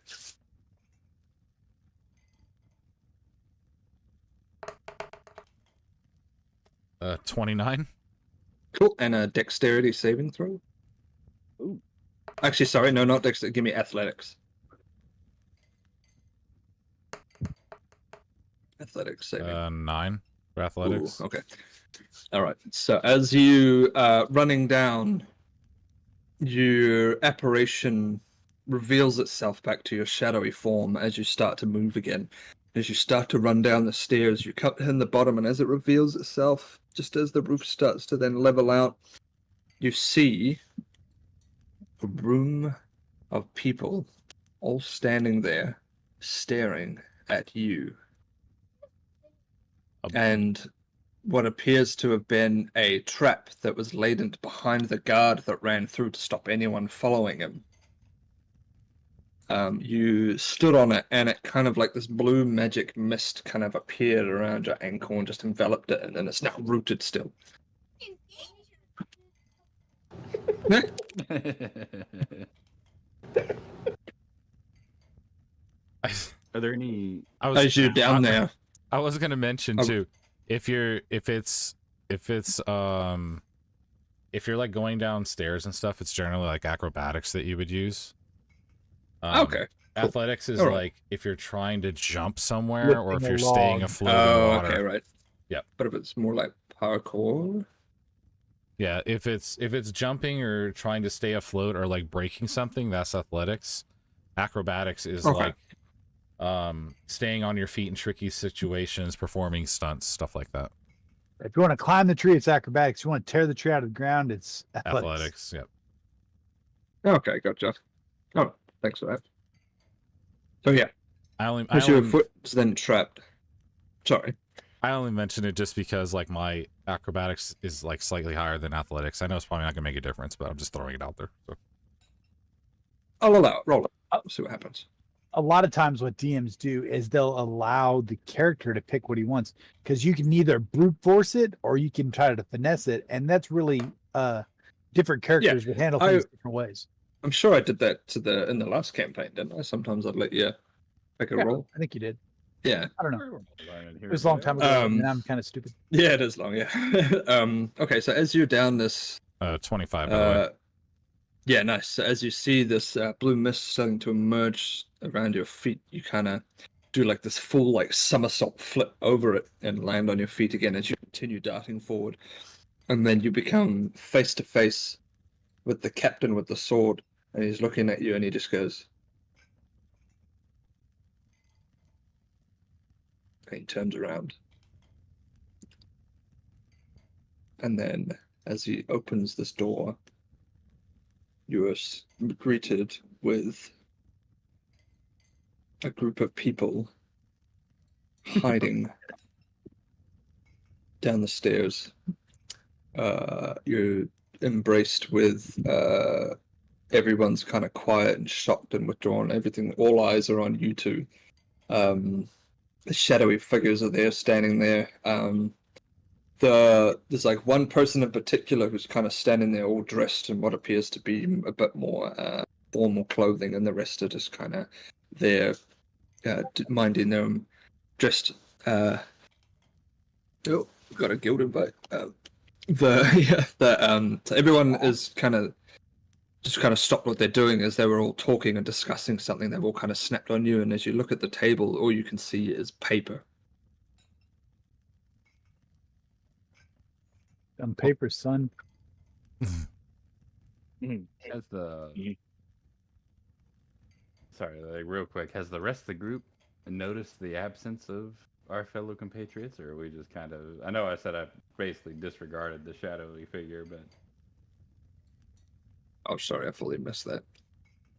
Speaker 1: Uh, 29.
Speaker 3: Cool, and a dexterity saving throw.
Speaker 5: Ooh.
Speaker 3: Actually, sorry, no, not dexterity. Give me athletics. Athletics saving.
Speaker 1: 9 for athletics.
Speaker 3: Ooh, okay. All right. So as you running down, your apparition reveals itself back to your shadowy form as you start to move again. As you start to run down the stairs, you cut in the bottom, and as it reveals itself, just as the roof starts to then level out, you see a room of people all standing there, staring at you. And what appears to have been a trap that was latent behind the guard that ran through to stop anyone following him. You stood on it, and it kind of like this blue magic mist kind of appeared around your ankle and just enveloped it, and then it's now rooted still.
Speaker 5: Are there any?
Speaker 3: As you're down there,
Speaker 1: I was gonna mention too, if you're like going downstairs and stuff, it's generally like acrobatics that you would use.
Speaker 3: Okay. Cool.
Speaker 1: Athletics is
Speaker 3: All right.
Speaker 1: like if you're trying to jump somewhere or if
Speaker 6: Lifting a
Speaker 1: you're staying
Speaker 6: log.
Speaker 1: afloat in water.
Speaker 3: Okay, right.
Speaker 1: Yep.
Speaker 3: But if it's more like parkour,
Speaker 1: Yeah, if it's jumping or trying to stay afloat or like breaking something, that's athletics. Acrobatics is
Speaker 3: Okay.
Speaker 1: like staying on your feet in tricky situations, performing stunts, stuff like that.
Speaker 6: If you want to climb the tree, it's acrobatics. If you want to tear the tree out of the ground, it's athletics.
Speaker 1: Yep.
Speaker 3: okay, gotcha. Oh, thanks for that. So yeah,
Speaker 1: I
Speaker 3: as your
Speaker 1: only,
Speaker 3: foot's then trapped. Sorry.
Speaker 1: I only mention it just because like my acrobatics is like slightly higher than athletics. I know it's probably not gonna make a difference, but I'm just throwing it out there. So.
Speaker 3: I'll allow it. Roll it. We'll see what happens.
Speaker 6: A lot of times what DMs do is they'll allow the character to pick what he wants, because you can either brute force it or you can try to finesse it, and that's really different characters would handle things different ways.
Speaker 3: I'm sure I did that in the last campaign, didn't I? Sometimes I'd let you pick a roll.
Speaker 6: I think you did.
Speaker 3: Yeah.
Speaker 6: I don't know. It was a long time ago, and I'm kind of stupid.
Speaker 3: Yeah, it is long, yeah. Okay, so as you're down this
Speaker 1: 25 by the way.
Speaker 3: yeah, nice. So as you see this blue mist starting to emerge around your feet, you kind of do like this full like somersault flip over it and land on your feet again as you continue darting forward. And then you become face to face with the captain with the sword, and he's looking at you and he just goes, and he turns around. And then as he opens this door, you are greeted with a group of people hiding down the stairs. You're embraced with everyone's kind of quiet and shocked and withdrawn. Everything, all eyes are on you two. The shadowy figures are there, standing there. There's like one person in particular who's kind of standing there, all dressed in what appears to be a bit more formal clothing, and the rest are just kind of there, minding their own, dressed. Oh, got a guild invite. So everyone is kind of stopped what they're doing as they were all talking and discussing something. They've all kind of snapped on you, and as you look at the table, all you can see is paper.
Speaker 6: On paper, son.
Speaker 5: Has the sorry, like real quick, has the rest of the group noticed the absence of our fellow compatriots, or are we just kind of? I know I said I basically disregarded the shadowy figure, but
Speaker 3: Oh, sorry, I fully missed that.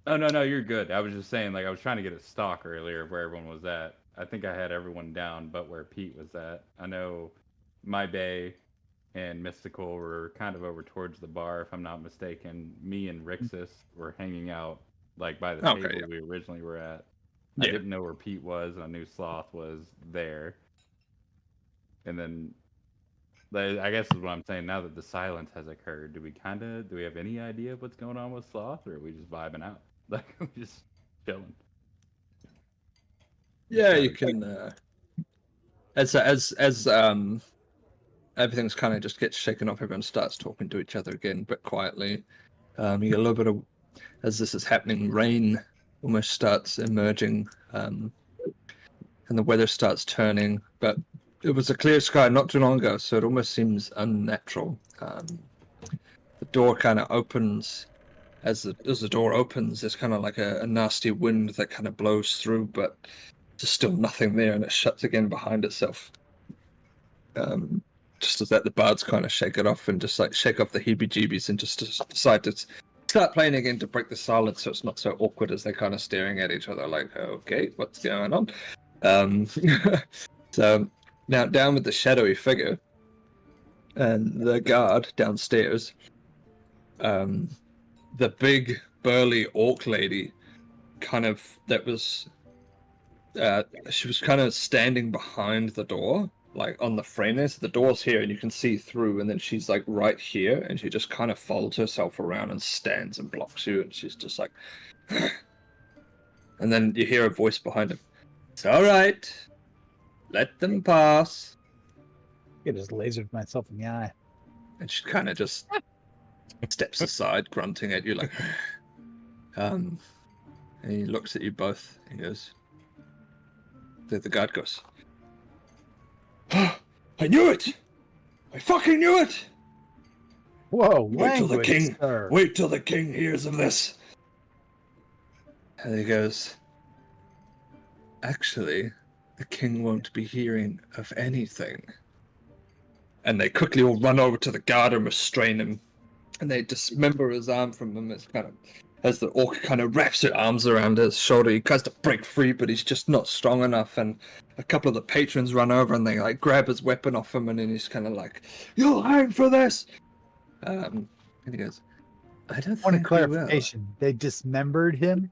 Speaker 5: oh no, you're good. I was just saying, like I was trying to get a stock earlier of where everyone was at. I think I had everyone down, but where Pete was at. I know my Bay and Mystical were kind of over towards the bar, if I'm not mistaken. Me and Rixus were hanging out like by the table
Speaker 3: yeah.
Speaker 5: we originally were at.
Speaker 3: Yeah.
Speaker 5: I didn't know where Pete was, and I knew Sloth was there. And then, I guess is what I'm saying. Now that the silence has occurred, do we have any idea of what's going on with Sloth, or are we just vibing out, like we just chilling?
Speaker 3: Yeah, you can. As everything's kind of just gets shaken off, everyone starts talking to each other again, but quietly. You get a little bit of, as this is happening, rain almost starts emerging, and the weather starts turning. But it was a clear sky not too long ago, so it almost seems unnatural. The door kind of opens. As the door opens, there's kind of like a nasty wind that kind of blows through, but there's still nothing there, and it shuts again behind itself. Just as that, the bards kind of shake it off and just like shake off the heebie-jeebies and just decide to start playing again to break the silence, so it's not so awkward as they're kind of staring at each other like, okay, what's going on? So now down with the shadowy figure and the guard downstairs. The big burly orc lady, she was kind of standing behind the door, like on the frame there. So the door's here and you can see through, and then she's like right here, and she just kind of folds herself around and stands and blocks you, and she's just like and then you hear a voice behind him. It's all right, let them pass.
Speaker 6: I just lasered myself in the eye.
Speaker 3: And she kind of just steps aside, grunting at you like and he looks at you both and goes, the guard goes, I knew it! I fucking knew it!
Speaker 6: Whoa,
Speaker 3: Wait till the
Speaker 6: language,
Speaker 3: king
Speaker 6: sir.
Speaker 3: wait till the king hears of this. And he goes, actually, the king won't be hearing of anything. And they quickly all run over to the guard and restrain him. And they dismember his arm from him as the orc kind of wraps her arms around his shoulder. He tries to break free, but he's just not strong enough. And a couple of the patrons run over and they like grab his weapon off him, and then he's kind of like, "You'll hang for this." And he goes, "I don't
Speaker 6: Point of
Speaker 3: think we will."
Speaker 6: clarification: they dismembered him.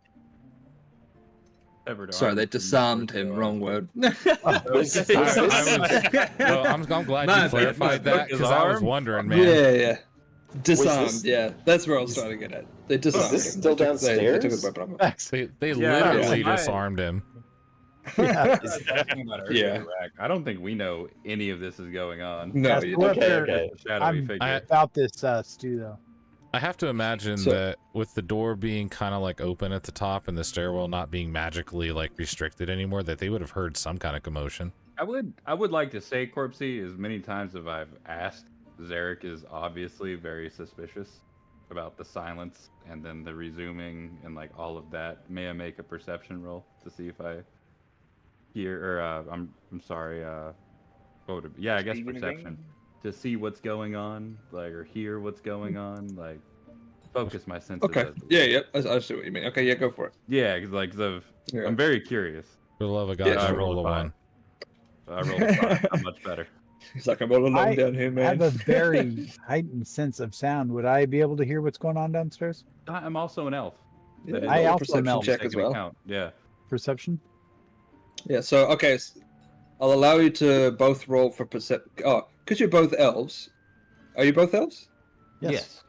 Speaker 3: Sorry, they disarmed him. Wrong word.
Speaker 1: Well, I'm glad you clarified that, because I was wondering, man.
Speaker 3: Yeah. Disarmed,
Speaker 4: this-
Speaker 3: yeah. That's where I was trying to get at. They disarmed
Speaker 4: this
Speaker 3: him.
Speaker 4: still
Speaker 3: They took
Speaker 4: downstairs?
Speaker 3: his weapon off him.
Speaker 1: They
Speaker 5: Yeah,
Speaker 1: literally
Speaker 5: yeah.
Speaker 1: disarmed him.
Speaker 6: Yeah.
Speaker 3: Yeah.
Speaker 5: I don't think we know any of this is going on.
Speaker 3: No,
Speaker 6: Ask
Speaker 3: you
Speaker 6: whoever-
Speaker 4: Okay.
Speaker 5: The shadowy
Speaker 6: I'm
Speaker 5: figure.
Speaker 6: about this stew though.
Speaker 1: I have to imagine
Speaker 3: So-
Speaker 1: that with the door being kind of like open at the top and the stairwell not being magically like restricted anymore, that they would have heard some kind of commotion.
Speaker 5: I would like to say, Corpsey, as many times as I've asked, Zarek is obviously very suspicious about the silence and then the resuming and like all of that. May I make a perception roll to see if I hear, or I'm sorry, what would it be? Yeah, I guess
Speaker 8: Steven
Speaker 5: perception. to see what's going on, like, or hear what's going on, like, focus my senses.
Speaker 3: Okay. Yeah. I see what you mean. Okay. Yeah. Go for it.
Speaker 5: Yeah, because
Speaker 3: Yeah.
Speaker 5: I'm very curious.
Speaker 1: For the love of God,
Speaker 3: Yeah,
Speaker 1: I
Speaker 3: sure.
Speaker 1: roll a
Speaker 5: Five.
Speaker 1: 1.
Speaker 5: I rolled a 5. Not much better.
Speaker 3: He's like, I'm all alone
Speaker 6: I
Speaker 3: down here, man.
Speaker 6: have a very heightened sense of sound. Would I be able to hear what's going on downstairs?
Speaker 5: I'm also an elf.
Speaker 3: Yeah,
Speaker 5: That
Speaker 6: I
Speaker 3: roll a
Speaker 6: also am
Speaker 3: perception
Speaker 6: elf.
Speaker 3: check as
Speaker 5: taken into
Speaker 3: well.
Speaker 5: account. Yeah.
Speaker 6: Perception?
Speaker 3: Yeah. So okay, I'll allow you to both roll for perception. Oh, because you're both elves. Are you both elves?
Speaker 6: Yes.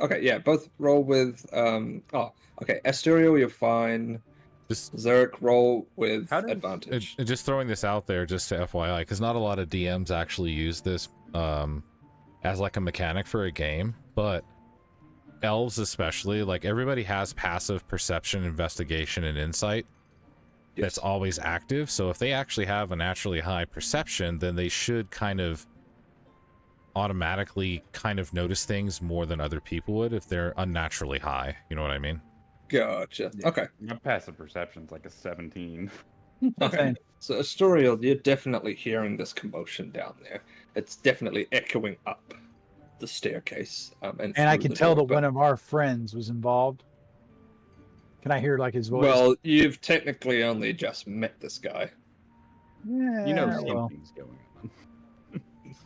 Speaker 3: Okay. Yeah. Both roll with. Oh. Okay. Asterio, you're fine.
Speaker 1: Just
Speaker 3: Zerk, roll with
Speaker 5: How does-
Speaker 3: advantage.
Speaker 1: just throwing this out there, just to FYI, because not a lot of DMs actually use this as like a mechanic for a game, but elves especially, like everybody has passive perception, investigation, and insight. That's always active. So if they actually have a naturally high perception, then they should kind of automatically kind of notice things more than other people would if they're unnaturally high. You know what I mean?
Speaker 3: Gotcha.
Speaker 5: Yeah.
Speaker 3: Okay.
Speaker 5: My passive perception's like a 17.
Speaker 3: Okay. So Astorial, you're definitely hearing this commotion down there. It's definitely echoing up the staircase. And
Speaker 6: And I
Speaker 3: through
Speaker 6: can
Speaker 3: the
Speaker 6: tell
Speaker 3: door,
Speaker 6: that one of our friends was involved. Can I hear like his voice?
Speaker 3: Well, you've technically only just met this guy.
Speaker 6: yeah,
Speaker 5: You know
Speaker 6: well,
Speaker 5: something's going on.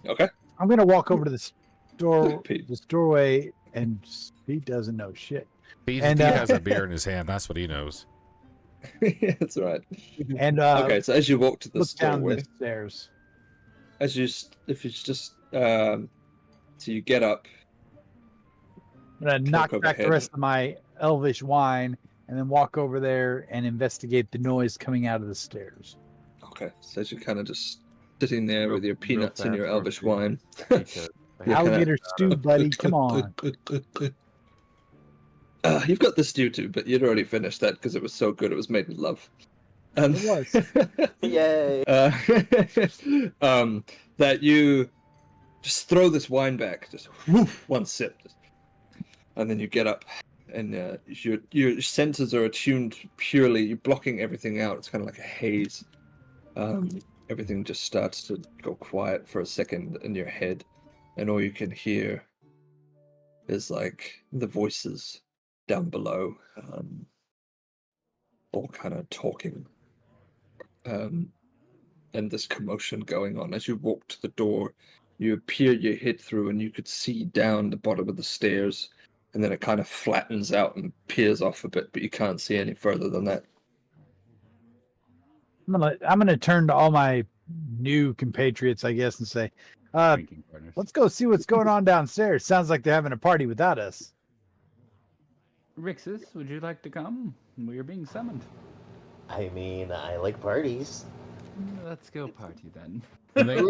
Speaker 3: Okay.
Speaker 6: I'm gonna walk over to the
Speaker 3: Pete.
Speaker 6: this doorway, and he doesn't know shit.
Speaker 1: Pete,
Speaker 6: And,
Speaker 1: Pete
Speaker 6: uh,
Speaker 1: has a beer in his hand. That's what he knows.
Speaker 3: Yeah, that's right.
Speaker 6: And
Speaker 3: Okay, so as you walk to the
Speaker 6: look down
Speaker 3: doorway,
Speaker 6: the stairs.
Speaker 3: if you just so you get up.
Speaker 6: I'm gonna knock back
Speaker 3: overhead.
Speaker 6: the rest of my elvish wine, and then walk over there and investigate the noise coming out of the stairs.
Speaker 3: Okay, so as you're kind of just sitting there with your
Speaker 5: Real
Speaker 3: peanuts and
Speaker 5: fast,
Speaker 3: your
Speaker 5: real
Speaker 3: elvish
Speaker 5: quick.
Speaker 3: wine.
Speaker 5: Because
Speaker 3: You're kinda-
Speaker 6: Alligator stew, buddy. Come on.
Speaker 3: You've got the stew too, but you'd already finished that because it was so good. It was made with love.
Speaker 6: It was.
Speaker 4: Yay!
Speaker 3: That you just throw this wine back, just woof, one sip, and then you get up, and your senses are attuned purely. You're blocking everything out. It's kind of like a haze. Everything just starts to go quiet for a second in your head, and all you can hear is like the voices down below, all kind of talking, and this commotion going on. As you walk to the door, you peer your head through, and you could see down the bottom of the stairs, and then it kind of flattens out and peers off a bit, but you can't see any further than that.
Speaker 6: I'm gonna turn to all my new compatriots, I guess, and say,
Speaker 5: drinking partners.
Speaker 6: let's go see what's going on downstairs. Sounds like they're having a party without us.
Speaker 5: Rixus, would you like to come? We are being summoned.
Speaker 4: I mean, I like parties.
Speaker 5: Let's go party then.
Speaker 1: When they,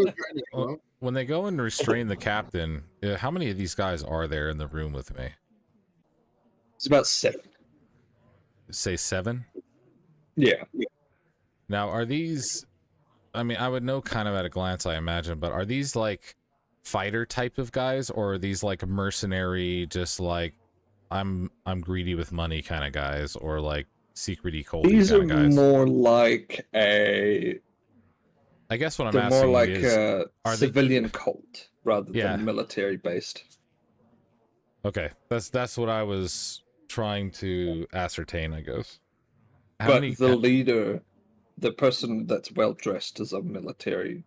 Speaker 1: when they go and restrain the captain, how many of these guys are there in the room with me?
Speaker 3: It's about 7.
Speaker 1: Say 7?
Speaker 3: Yeah.
Speaker 1: Now, are these... I mean, I would know kind of at a glance, I imagine, but are these like fighter type of guys, or are these like mercenary, just like I'm greedy with money kind of guys, or like secrety culty
Speaker 3: These are
Speaker 1: kind of guys?
Speaker 3: more like a.
Speaker 1: I guess what I'm
Speaker 3: They're
Speaker 1: asking
Speaker 3: more like
Speaker 1: is,
Speaker 3: a
Speaker 1: are they-
Speaker 3: civilian cult rather
Speaker 1: Yeah.
Speaker 3: than military based.
Speaker 1: okay, that's what I was trying to ascertain, I guess. How
Speaker 3: But
Speaker 1: many?
Speaker 3: the leader, the person that's well dressed, is a military.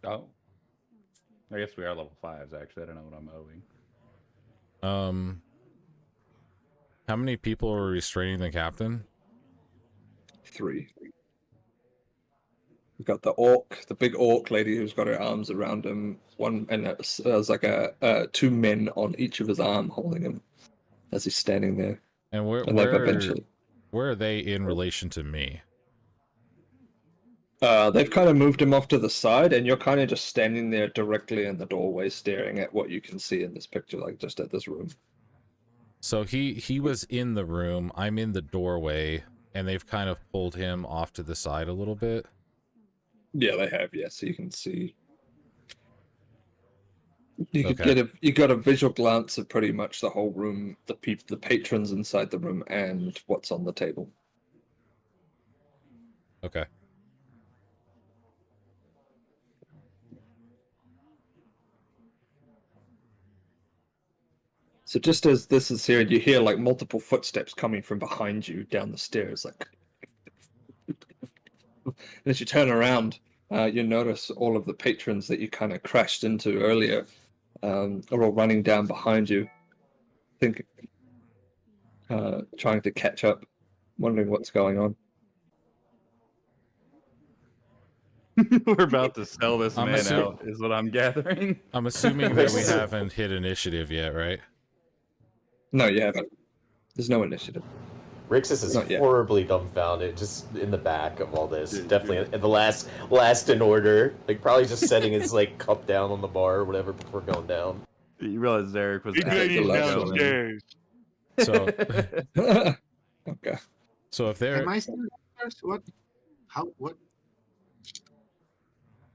Speaker 5: Oh. I guess we are level 5s, actually. I don't know what I'm owing.
Speaker 1: How many people are restraining the captain?
Speaker 3: 3. We've got the orc, the big orc lady who's got her arms around him. One, and there's like 2 men on each of his arm holding him as he's standing there.
Speaker 1: And
Speaker 3: And they've eventually,
Speaker 1: where are they in relation to me?
Speaker 3: they've kind of moved him off to the side, and you're kind of just standing there directly in the doorway, staring at what you can see in this picture, like just at this room.
Speaker 1: So he was in the room, I'm in the doorway, and they've kind of pulled him off to the side a little bit.
Speaker 3: Yeah, they have. Yeah, so you can see. You could
Speaker 1: Okay.
Speaker 3: you got a visual glance of pretty much the whole room, the patrons inside the room, and what's on the table.
Speaker 1: Okay.
Speaker 3: So just as this is here, you hear like multiple footsteps coming from behind you down the stairs, like. And as you turn around, you notice all of the patrons that you kind of crashed into earlier are all running down behind you, trying to catch up, wondering what's going on.
Speaker 5: We're about to sell this
Speaker 1: I'm
Speaker 5: man
Speaker 1: assuming-
Speaker 5: out, is what I'm gathering.
Speaker 1: I'm assuming that we haven't hit initiative yet, right?
Speaker 3: No, you haven't. There's no initiative.
Speaker 4: Rixus is
Speaker 3: Not yet.
Speaker 4: horribly dumbfounded, just in the back of all this.
Speaker 5: Dude,
Speaker 4: Definitely at the last in order. Like probably just setting his like cup down on the bar or whatever before going down.
Speaker 5: You realize Derek was
Speaker 8: Big
Speaker 5: at
Speaker 8: ladies
Speaker 5: the
Speaker 3: left
Speaker 5: level.
Speaker 8: downstairs.
Speaker 1: So,
Speaker 3: Okay.
Speaker 1: so if they're
Speaker 7: Am I still first? What? How? What?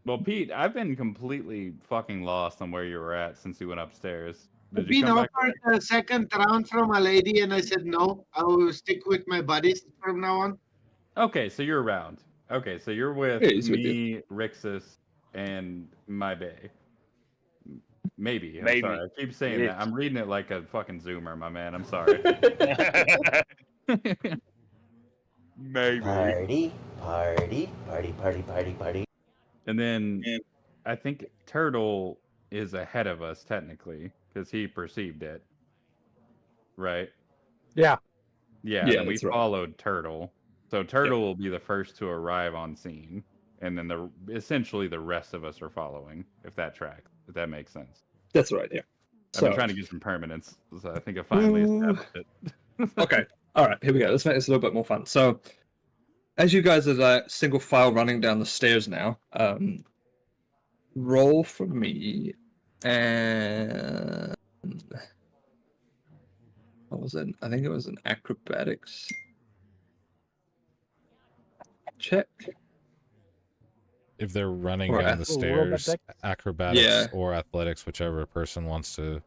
Speaker 5: Well, Pete, I've been completely fucking lost on where you were at since you went upstairs. Did
Speaker 7: I've
Speaker 5: you
Speaker 7: been
Speaker 5: come back?
Speaker 7: offered a second round from a lady, and I said no. I will stick with my buddies from now on.
Speaker 5: Okay, so you're around. Okay, so you're with
Speaker 3: Yeah, he's with
Speaker 5: me, Rixus, and my bae. Maybe. I'm
Speaker 8: Maybe.
Speaker 5: sorry. I keep saying
Speaker 8: It's-
Speaker 5: that. I'm reading it like a fucking zoomer, my man. I'm sorry.
Speaker 8: Maybe.
Speaker 4: Party, party, party, party, party, party.
Speaker 5: And then I think Turtle is ahead of us technically because he perceived it. Right?
Speaker 6: Yeah.
Speaker 5: Yeah,
Speaker 3: Yeah,
Speaker 5: and we
Speaker 3: that's right.
Speaker 5: followed Turtle. So Turtle will be the first to arrive on scene. And then essentially the rest of us are following, if that makes sense.
Speaker 3: That's right, yeah.
Speaker 5: I've been trying to get some permanence, so I think I finally established it.
Speaker 3: Okay. All right, here we go. Let's make this a little bit more fun. So, as you guys are like, single file running down the stairs now, roll for me, and what was it? I think it was an acrobatics check.
Speaker 1: if they're running
Speaker 3: Or
Speaker 1: down the stairs,
Speaker 6: acrobatics?
Speaker 1: acrobatics
Speaker 3: Yeah.
Speaker 1: or athletics, whichever person wants to.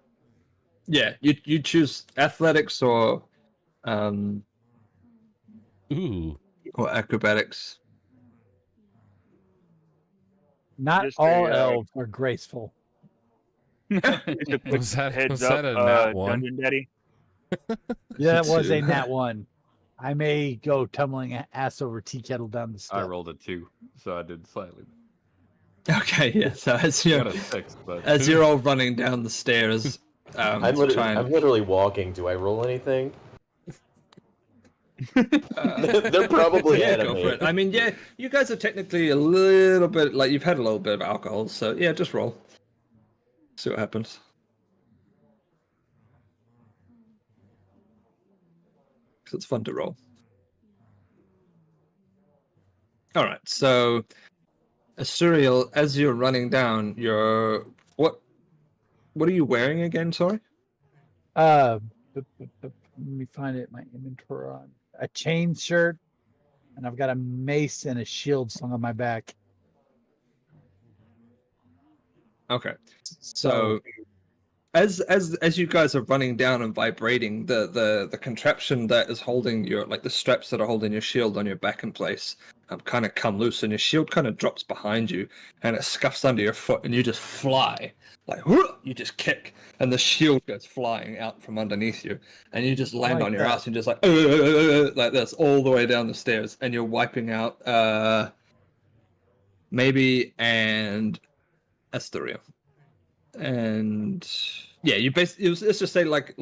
Speaker 3: Yeah, you choose athletics or
Speaker 1: Ooh,
Speaker 3: acrobatics.
Speaker 6: Not
Speaker 8: Just
Speaker 6: all
Speaker 8: a,
Speaker 6: elves are graceful.
Speaker 8: Just a quick
Speaker 1: was that
Speaker 8: heads up,
Speaker 1: a nat one?
Speaker 8: Dungeon Daddy.
Speaker 6: Yeah, that was a
Speaker 3: Two.
Speaker 6: nat one. I may go tumbling ass over tea kettle down the
Speaker 5: I
Speaker 6: step.
Speaker 5: rolled a 2, so I did slightly.
Speaker 3: Okay, yeah. So as
Speaker 5: I
Speaker 3: you're
Speaker 5: got a 6, but
Speaker 3: as you're all running down the stairs,
Speaker 4: I'm
Speaker 3: to
Speaker 4: literally,
Speaker 3: try and,
Speaker 4: I'm literally walking. Do I roll anything? They're probably
Speaker 3: yeah,
Speaker 4: ahead of
Speaker 3: go
Speaker 4: me.
Speaker 3: for it. I mean, yeah, you guys are technically a little bit like you've had a little bit of alcohol, so yeah, just roll. See what happens. Because it's fun to roll. All right, so Asuriel, as you're running down, what are you wearing again? Sorry.
Speaker 6: Let me find it in my inventory. On a chain shirt, and I've got a mace and a shield slung on my back.
Speaker 3: Okay. So as you guys are running down and vibrating, the contraption that is holding your the straps that are holding your shield on your back in place kind of come loose, and your shield kind of drops behind you, and it scuffs under your foot, and you just fly you just kick, and the shield goes flying out from underneath you, and you just land
Speaker 6: like
Speaker 3: on your
Speaker 6: that.
Speaker 3: ass and just like this all the way down the stairs, and you're wiping out maybe and Asteria. And yeah, you basically let's just say like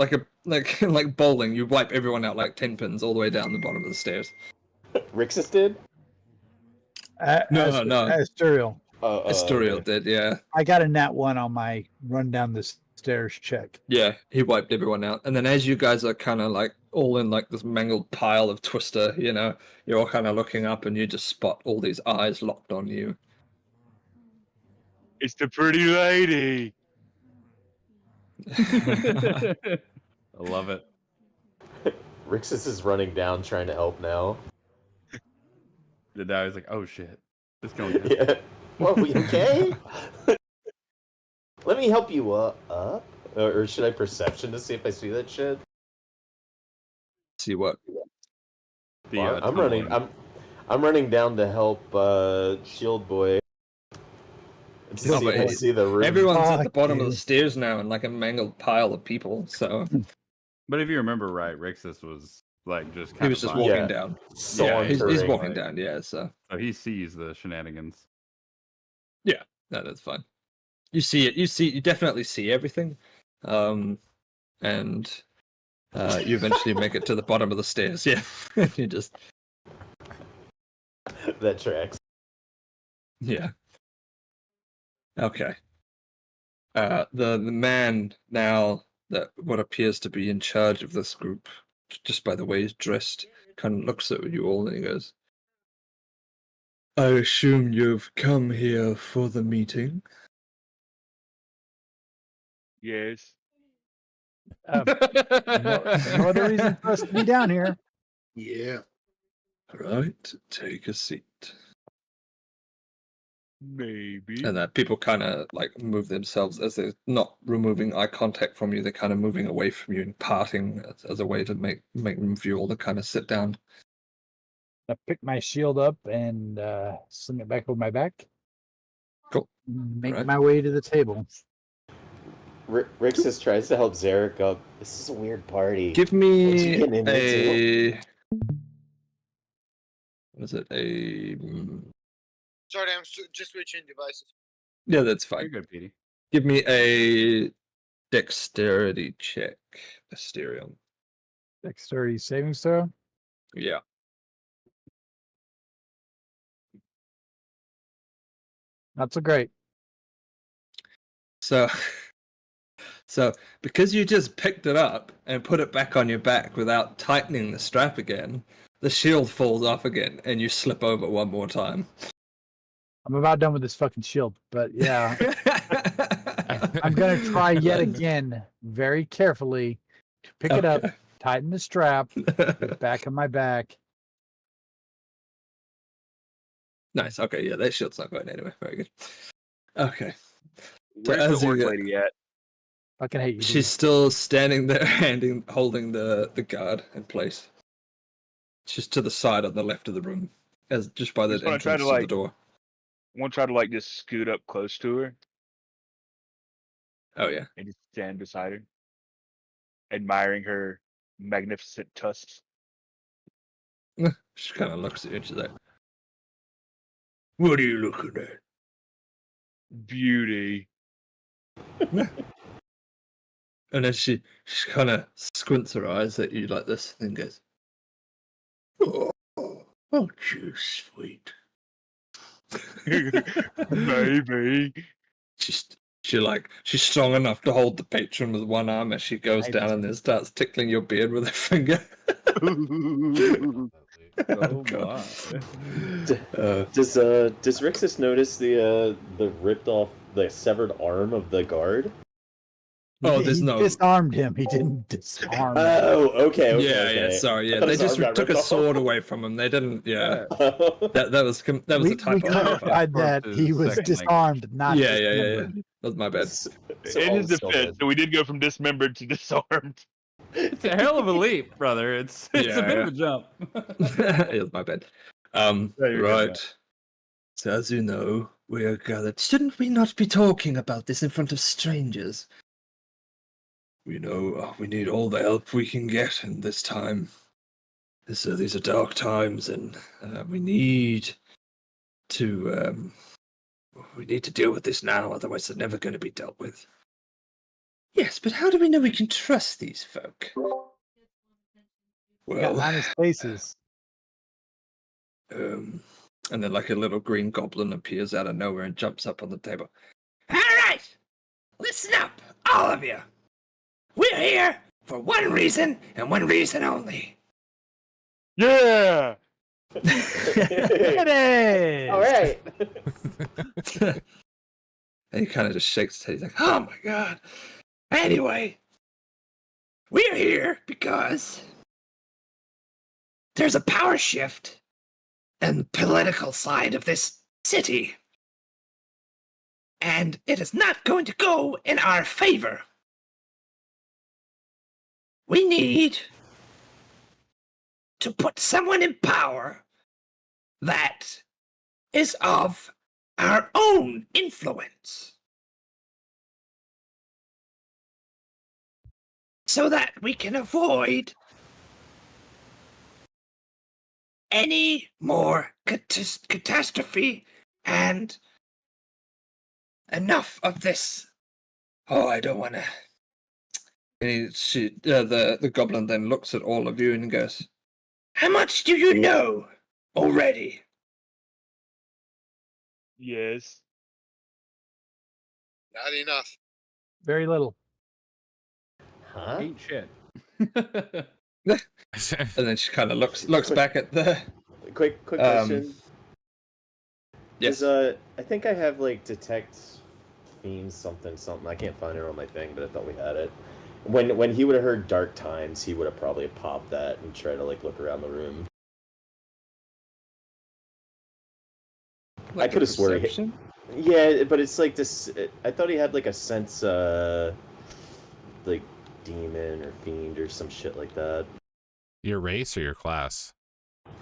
Speaker 3: bowling, you wipe everyone out like 10 pins all the way down the bottom of the stairs.
Speaker 4: Rixus did?
Speaker 3: No.
Speaker 6: Asterial.
Speaker 3: Asterial
Speaker 4: okay.
Speaker 3: did, yeah.
Speaker 6: I got a nat one on my run down the stairs check.
Speaker 3: Yeah, he wiped everyone out. And then as you guys are kind of like all in like this mangled pile of Twister, you're all kind of looking up, and you just spot all these eyes locked on you.
Speaker 8: It's the pretty lady.
Speaker 5: I love it.
Speaker 4: Rixus is running down trying to help now.
Speaker 5: The guy was like, "Oh shit, it's going down."
Speaker 4: Yeah. Well, we okay? Let me help you up. Or should I perception to see if I see that shit?
Speaker 3: See what?
Speaker 5: The,
Speaker 4: I'm running.
Speaker 5: tumbling.
Speaker 4: I'm running down to help Shield Boy. To
Speaker 3: No,
Speaker 4: see,
Speaker 3: but
Speaker 4: to see the room.
Speaker 3: Everyone's at the
Speaker 6: Fuck
Speaker 3: bottom of the
Speaker 6: you.
Speaker 3: stairs now, and like a mangled pile of people. So
Speaker 5: But if you remember right, Rixus was like just kind
Speaker 3: he was
Speaker 5: of
Speaker 3: just
Speaker 5: vibing.
Speaker 3: walking
Speaker 4: Yeah.
Speaker 3: down.
Speaker 5: Yeah,
Speaker 3: He's
Speaker 4: Sauntering.
Speaker 3: walking
Speaker 5: like-
Speaker 3: down. Yeah, so
Speaker 5: So he sees the shenanigans.
Speaker 3: no, that's fine. You see it. You definitely see everything, and you eventually make it to the bottom of the stairs. Yeah, you just
Speaker 4: That tracks.
Speaker 3: yeah. Okay. The man now that what appears to be in charge of this group, just by the way he's dressed, kind of looks at you all and he goes, "I assume you've come here for the meeting."
Speaker 8: Yes.
Speaker 6: No other reason for us to be down here.
Speaker 7: Yeah.
Speaker 3: Right, take a seat.
Speaker 8: Maybe.
Speaker 3: And that people kind of like move themselves as they're not removing eye contact from you. They're kind of moving away from you and parting as a way to make room for you all to kind of sit down.
Speaker 6: I pick my shield up and sling it back over my back.
Speaker 3: Cool.
Speaker 6: Make
Speaker 3: Right.
Speaker 6: my way to the table.
Speaker 4: Rixus tries to help Zarek up. This is a weird party.
Speaker 3: Give
Speaker 4: What you
Speaker 3: me
Speaker 4: getting into?
Speaker 3: a. What is it?
Speaker 10: Sorry, I'm just switching devices.
Speaker 3: Yeah, that's
Speaker 5: You're
Speaker 3: fine.
Speaker 5: good, Petey.
Speaker 3: Give me a dexterity check. Asterion.
Speaker 6: Dexterity saving throw.
Speaker 3: Yeah.
Speaker 6: Not so great.
Speaker 3: So, because you just picked it up and put it back on your back without tightening the strap again, the shield falls off again, and you slip over one more time.
Speaker 6: I'm about done with this fucking shield, but yeah, I'm gonna try yet again, very carefully, to pick it up,
Speaker 3: Okay.
Speaker 6: tighten the strap, put it back on my back.
Speaker 3: Nice. Okay. Yeah, that shield's not going anywhere. Very good. Okay.
Speaker 8: Where's
Speaker 3: as
Speaker 8: the
Speaker 3: you
Speaker 8: orc
Speaker 3: get-
Speaker 8: lady at?
Speaker 6: Fucking hate you.
Speaker 3: She's still standing there, holding the guard in place. She's to the side on the left of the room, as just by the
Speaker 8: Just wanna
Speaker 3: entrance
Speaker 8: try
Speaker 3: to,
Speaker 8: to,
Speaker 3: the
Speaker 8: like-
Speaker 3: door.
Speaker 8: I want to try to like just scoot up close to her
Speaker 3: Oh yeah.
Speaker 8: and just stand beside her, admiring her magnificent tusks.
Speaker 3: She kind of looks at you and she's like, "What are you looking at?"
Speaker 8: Beauty.
Speaker 3: And then she kind of squints her eyes at you like this, and goes, "Oh, aren't you sweet?"
Speaker 8: Maybe.
Speaker 3: She's strong enough to hold the patron with one arm as she goes down and then starts tickling your beard with her finger.
Speaker 5: Oh
Speaker 3: God.
Speaker 5: my.
Speaker 4: Does Rixus notice the ripped off, the severed arm of the guard?
Speaker 3: Oh,
Speaker 6: He
Speaker 3: there's no.
Speaker 6: disarmed him. He didn't disarm him.
Speaker 4: Oh, okay. Okay,
Speaker 3: Yeah,
Speaker 4: okay.
Speaker 3: yeah. Sorry,
Speaker 4: I
Speaker 3: yeah.
Speaker 4: thought
Speaker 3: They
Speaker 4: his
Speaker 3: just
Speaker 4: arm got
Speaker 3: took a
Speaker 4: ripped
Speaker 3: sword
Speaker 4: off.
Speaker 3: away from him. They didn't. Yeah,
Speaker 5: Yeah.
Speaker 3: that was a
Speaker 6: we
Speaker 3: typo. on my part.
Speaker 6: clarified that he was
Speaker 5: Second
Speaker 6: disarmed, not
Speaker 3: Yeah.
Speaker 6: dismembered.
Speaker 3: That was my bad.
Speaker 4: So
Speaker 8: In
Speaker 4: all
Speaker 8: his
Speaker 4: is still
Speaker 8: defense,
Speaker 4: dead.
Speaker 8: so we did go from dismembered to disarmed.
Speaker 5: It's a hell of a leap, brother. It's
Speaker 3: Yeah,
Speaker 5: a bit
Speaker 3: yeah.
Speaker 5: of a jump.
Speaker 3: It was my bad.
Speaker 5: you're good,
Speaker 3: Right. So as you know, we are gathered. Shouldn't we not be talking about this in front of strangers? We know we need all the help we can get in this time. These are dark times, and we need to deal with this now. Otherwise, they're never going to be dealt with. Yes, but how do we know we can trust these folk?
Speaker 6: We got
Speaker 3: Well,
Speaker 6: honest faces.
Speaker 3: and then like a little green goblin appears out of nowhere and jumps up on the table. All right, listen up, all of you. We're here for one reason and one reason only.
Speaker 8: Yeah.
Speaker 6: It is.
Speaker 4: All right.
Speaker 3: And he kind of just shakes his head. He's like, "Oh my god." Anyway, we're here because there's a power shift in the political side of this city. And it is not going to go in our favor. We need to put someone in power that is of
Speaker 11: our own influence so that we can avoid any more catastrophe and enough of this. Oh, I don't want to.
Speaker 3: The goblin then looks at all of you and goes,
Speaker 11: How much do you know already?
Speaker 8: Yes.
Speaker 10: Not enough.
Speaker 6: Very little.
Speaker 4: Huh?
Speaker 5: Ain't shit.
Speaker 3: and then she kind of looks back at the.
Speaker 4: Quick question.
Speaker 3: Yes.
Speaker 4: I think I have like detect themes something. I can't find it on my thing, but I thought we had it. When he would have heard dark times, he would have probably popped that and tried to like look around the room.
Speaker 3: Like
Speaker 4: I could have sworn. Yeah, but it's like this. I thought he had like a sense, like demon or fiend or some shit like that.
Speaker 1: Your race or your class?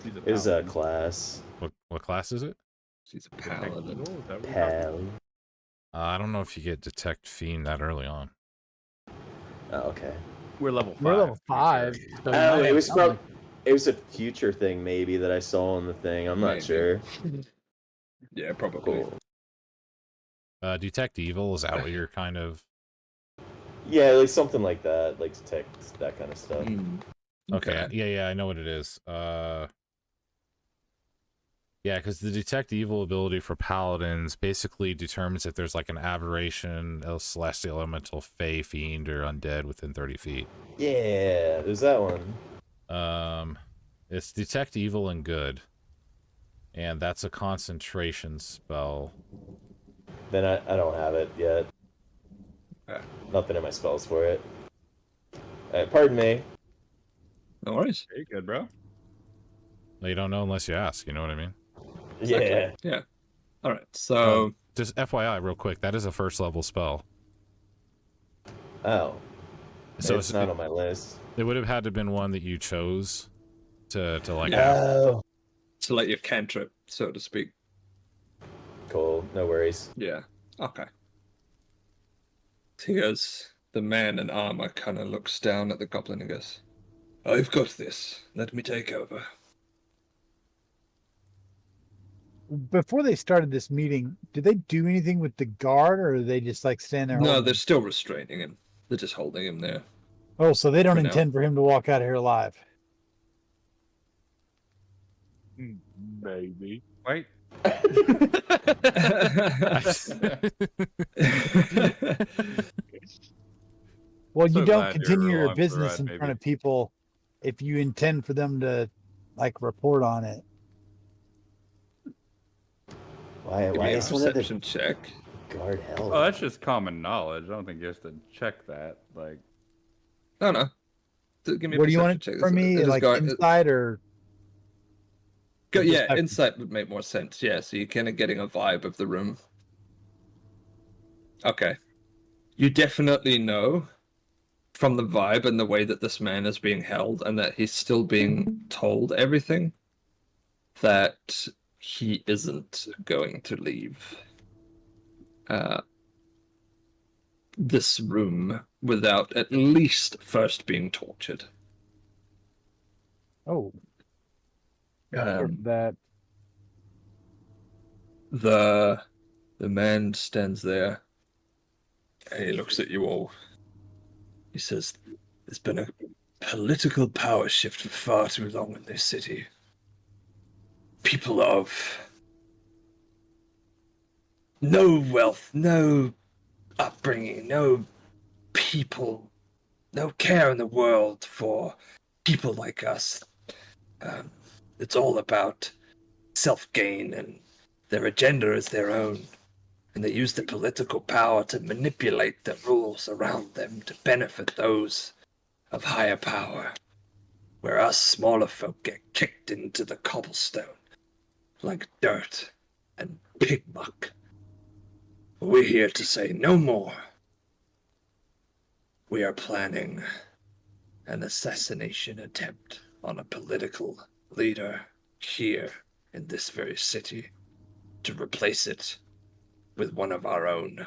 Speaker 4: It was a class.
Speaker 1: What class is it?
Speaker 3: She's a paladin.
Speaker 4: Paladin.
Speaker 1: I don't know if you get detect fiend that early on.
Speaker 4: Oh, okay.
Speaker 5: We're level 5.
Speaker 6: We're level 5. So
Speaker 4: Oh,
Speaker 6: you
Speaker 4: it was
Speaker 6: might-
Speaker 4: probably it was a future thing maybe that I saw on the thing. I'm not
Speaker 3: Maybe.
Speaker 4: sure.
Speaker 3: Yeah, probably.
Speaker 4: Cool.
Speaker 1: Detect evil, is that what you're kind of...
Speaker 4: Yeah, like something like that, like detect that kind of stuff.
Speaker 1: Okay, yeah, I know what it is. Yeah, because the detect evil ability for paladins basically determines if there's like an aberration, a celestial elemental, fey, fiend, or undead within 30 feet.
Speaker 4: Yeah, there's that one.
Speaker 1: It's detect evil and good, and that's a concentration spell.
Speaker 4: Then I don't have it yet.
Speaker 3: Okay.
Speaker 4: Nothing in my spells for it. Pardon me.
Speaker 3: No worries.
Speaker 5: Very good, bro.
Speaker 1: You don't know unless you ask, you know what I mean?
Speaker 3: Exactly.
Speaker 4: Yeah.
Speaker 3: Yeah. All right. So
Speaker 1: just FYI, real quick, that is a first level spell.
Speaker 4: Oh.
Speaker 1: So
Speaker 4: it's not on my list.
Speaker 1: It would have had to been one that you chose to like.
Speaker 4: Oh.
Speaker 3: To let your cantrip, so to speak.
Speaker 4: Cool. No worries.
Speaker 3: Yeah. Okay. He goes. The man in armor kind of looks down at the goblin and goes, "I've got this. Let me take over."
Speaker 6: Before they started this meeting, did they do anything with the guard, or are they just like stand there?
Speaker 3: No,
Speaker 6: holding
Speaker 3: they're
Speaker 6: him?
Speaker 3: still restraining him. They're just holding him there.
Speaker 6: Oh, so they don't
Speaker 3: for now.
Speaker 6: intend for him to walk out of here alive.
Speaker 8: Baby.
Speaker 5: Wait.
Speaker 6: Well,
Speaker 5: So
Speaker 6: you don't
Speaker 5: glad you're
Speaker 6: continue your
Speaker 5: along for the
Speaker 6: business
Speaker 5: ride,
Speaker 6: in
Speaker 5: baby.
Speaker 6: front of people if you intend for them to like report on it.
Speaker 4: Why
Speaker 3: Give me a
Speaker 4: is one of the
Speaker 3: perception check.
Speaker 4: guard held?
Speaker 5: Oh, that's just common knowledge. I don't think you have to check that. Like,
Speaker 3: No. Give me a
Speaker 6: What do you
Speaker 3: perception
Speaker 6: want
Speaker 3: check.
Speaker 6: from me?
Speaker 3: It is
Speaker 6: Like
Speaker 3: guard-
Speaker 6: inside or
Speaker 3: yeah,
Speaker 6: perception?
Speaker 3: insight would make more sense. Yeah, so you're kind of getting a vibe of the room. Okay. You definitely know from the vibe and the way that this man is being held and that he's still being told everything that he isn't going to leave this room without at least first being tortured.
Speaker 6: Oh, that
Speaker 3: The man stands there and he looks at you all. He says, "There's been a political power shift for far too long in this city. People of no wealth, no upbringing, no people, no care in the world for people like us. It's all about self-gain, and their agenda is their own. And they use the political power to manipulate the rules around them to benefit those of higher power, where us smaller folk get kicked into the cobblestone like dirt and pig muck. We're here to say no more. We are planning an assassination attempt on a political leader here in this very city to replace it with one of our own.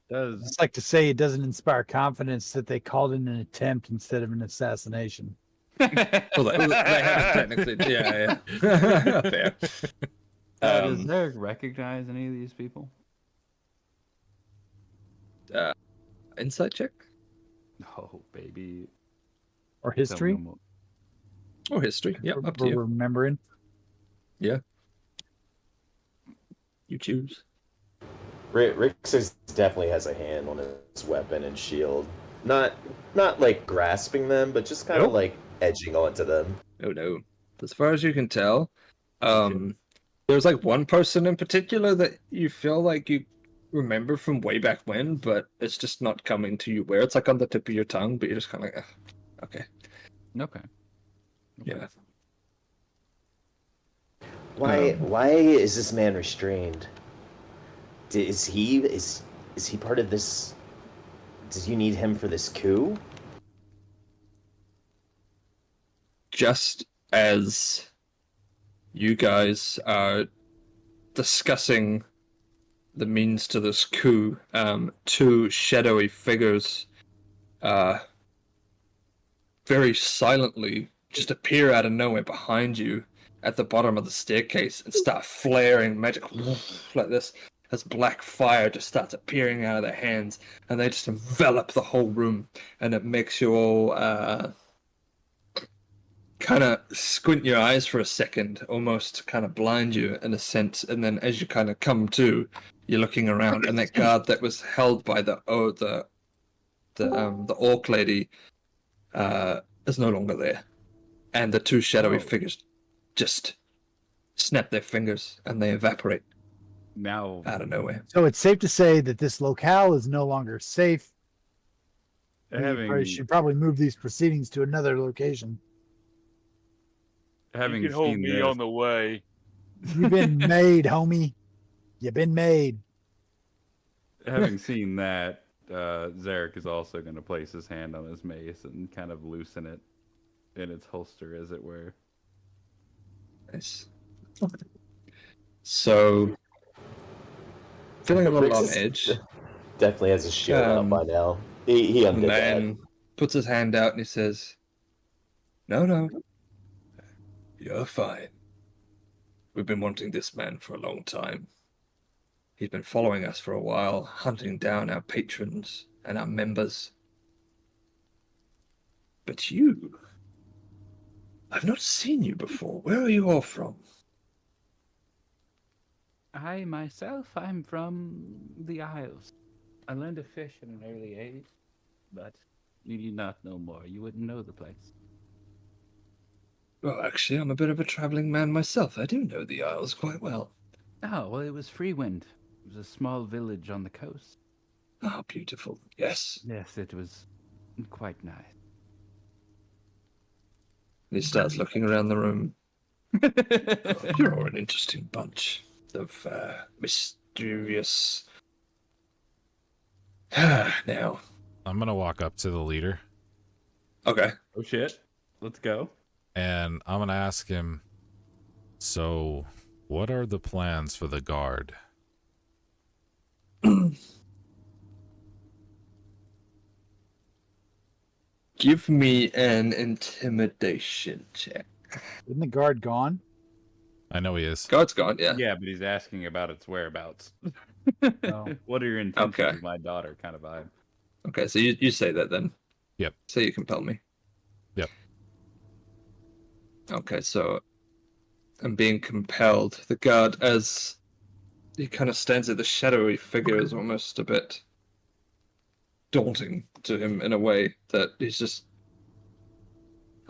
Speaker 5: Does
Speaker 6: It's like to say it doesn't inspire confidence that they called it an attempt instead of an assassination.
Speaker 3: Well, they haven't technically. Yeah. Fair.
Speaker 5: does Derek recognize any of these people?
Speaker 3: Insight check
Speaker 5: Oh, baby.
Speaker 6: Or
Speaker 5: Tell me
Speaker 6: history.
Speaker 5: more.
Speaker 3: or history? Yeah, up to
Speaker 6: We're
Speaker 3: you.
Speaker 6: remembering.
Speaker 3: You choose.
Speaker 4: Rick definitely has a hand on his weapon and shield. Not like grasping them, but just kind of
Speaker 3: Nope.
Speaker 4: like edging onto them.
Speaker 3: Oh no. As far as you can tell, there's like one person in particular that you feel like you remember from way back when, but it's just not coming to you where it's like on the tip of your tongue, but you're just kind of like, okay.
Speaker 5: Okay.
Speaker 3: Yeah.
Speaker 4: Why is this man restrained? Is he part of this? Did you need him for this coup?
Speaker 3: Just as you guys are discussing the means to this coup, two shadowy figures very silently just appear out of nowhere behind you at the bottom of the staircase and start flaring magic like this as black fire just starts appearing out of their hands, and they just envelop the whole room, and it makes you all kind of squint your eyes for a second, almost kind of blind you in a sense, and then as you kind of come to, you're looking around, and that guard that was held by the orc lady is no longer there, and the two shadowy figures just snap their fingers and they evaporate
Speaker 5: Now,
Speaker 3: out of nowhere.
Speaker 6: So it's safe to say that this locale is no longer safe. We should probably move these proceedings to another location.
Speaker 5: having
Speaker 8: You can hold
Speaker 5: seen
Speaker 8: me
Speaker 5: this,
Speaker 8: on the way.
Speaker 6: You've been made, homie. You've been made.
Speaker 5: having seen that, Zarek is also going to place his hand on his mace and kind of loosen it in its holster, as it were.
Speaker 3: Nice. So, feeling a little on
Speaker 4: Rick's
Speaker 3: edge,
Speaker 4: Definitely has his shield out by now. He
Speaker 3: the
Speaker 4: undid that.
Speaker 3: man puts his hand out and he says, No, you're fine. We've been wanting this man for a long time. He's been following us for a while, hunting down our patrons and our members. But you, I've not seen you before. Where are you all from?
Speaker 5: I myself, I'm from the Isles. I learned to fish at an early age, but you need not know more. You wouldn't know the place.
Speaker 3: Well, actually, I'm a bit of a traveling man myself. I do know the Isles quite well.
Speaker 5: Oh, well, it was Freewind. It was a small village on the coast.
Speaker 3: Ah, beautiful. Yes.
Speaker 5: Yes, it was quite nice.
Speaker 3: He starts looking around the room. Oh, you're all an interesting bunch of mysterious. Now.
Speaker 1: I'm gonna walk up to the leader
Speaker 3: Okay.
Speaker 5: Oh shit. Let's go.
Speaker 1: and I'm gonna ask him, so what are the plans for the guard?
Speaker 3: Give me an intimidation check.
Speaker 6: Isn't the guard gone?
Speaker 1: I know he is.
Speaker 3: Guard's gone, yeah.
Speaker 5: Yeah, but he's asking about its whereabouts.
Speaker 6: Oh.
Speaker 5: What are your intentions
Speaker 3: Okay.
Speaker 5: with my daughter kind of vibe?
Speaker 3: Okay, so you say that then.
Speaker 1: Yep.
Speaker 3: So you compel me.
Speaker 1: Yep.
Speaker 3: Okay, so I'm being compelled. The guard, as he kind of stands there, the shadowy figure is almost a bit daunting to him in a way that he's just.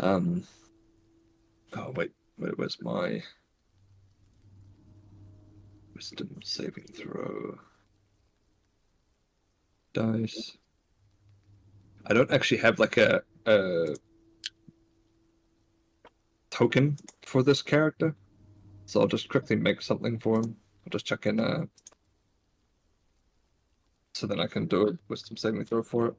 Speaker 3: Oh wait, where's my wisdom saving throw? Dice. I don't actually have like a token for this character, so I'll just quickly make something for him. I'll just check in so then I can do a wisdom saving throw for it.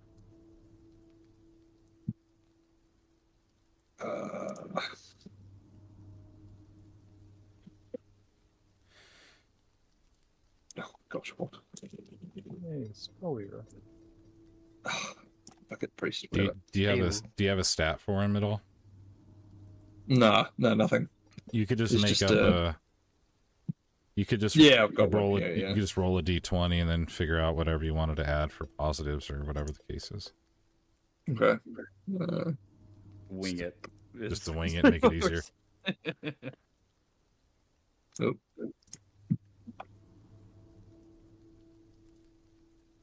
Speaker 3: Gosh, what?
Speaker 6: Hey, Spoiler.
Speaker 3: Fucking priest.
Speaker 1: Do
Speaker 3: whatever.
Speaker 1: you have a stat for him at all?
Speaker 3: Nah, no, nothing.
Speaker 1: You could just
Speaker 3: It's
Speaker 1: make
Speaker 3: just,
Speaker 1: up a. You could just
Speaker 3: Yeah, I've got
Speaker 1: roll
Speaker 3: one
Speaker 1: a,
Speaker 3: here,
Speaker 1: You
Speaker 3: yeah.
Speaker 1: could just roll a d20 and then figure out whatever you wanted to add for positives or whatever the case is.
Speaker 3: Okay.
Speaker 5: Wing it.
Speaker 1: Just to wing it, make it easier.
Speaker 3: Oh.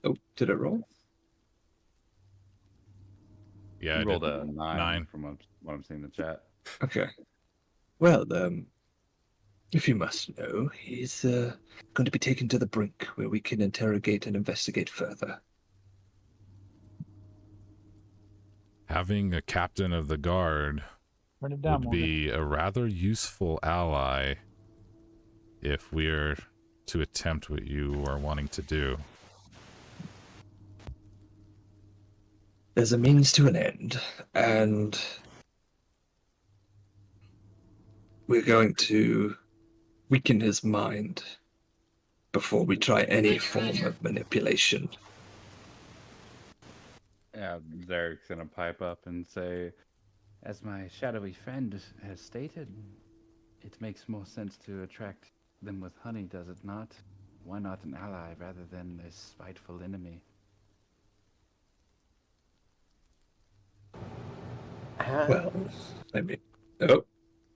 Speaker 3: Oh, did it roll?
Speaker 1: Yeah, I
Speaker 5: rolled
Speaker 1: did.
Speaker 5: a 9 from what I'm seeing in the chat.
Speaker 3: Okay. Well, if you must know, he's going to be taken to the brink where we can interrogate and investigate further.
Speaker 1: Having a captain of the guard
Speaker 6: Turn it down,
Speaker 1: would
Speaker 6: Morgan.
Speaker 1: be a rather useful ally if we're to attempt what you are wanting to do.
Speaker 3: There's a means to an end, and we're going to weaken his mind before we try any form of manipulation.
Speaker 5: Yeah, Zarek's gonna pipe up and say, as my shadowy friend has stated, it makes more sense to attract them with honey, does it not? Why not an ally rather than a spiteful enemy?
Speaker 3: Well, I mean, oh,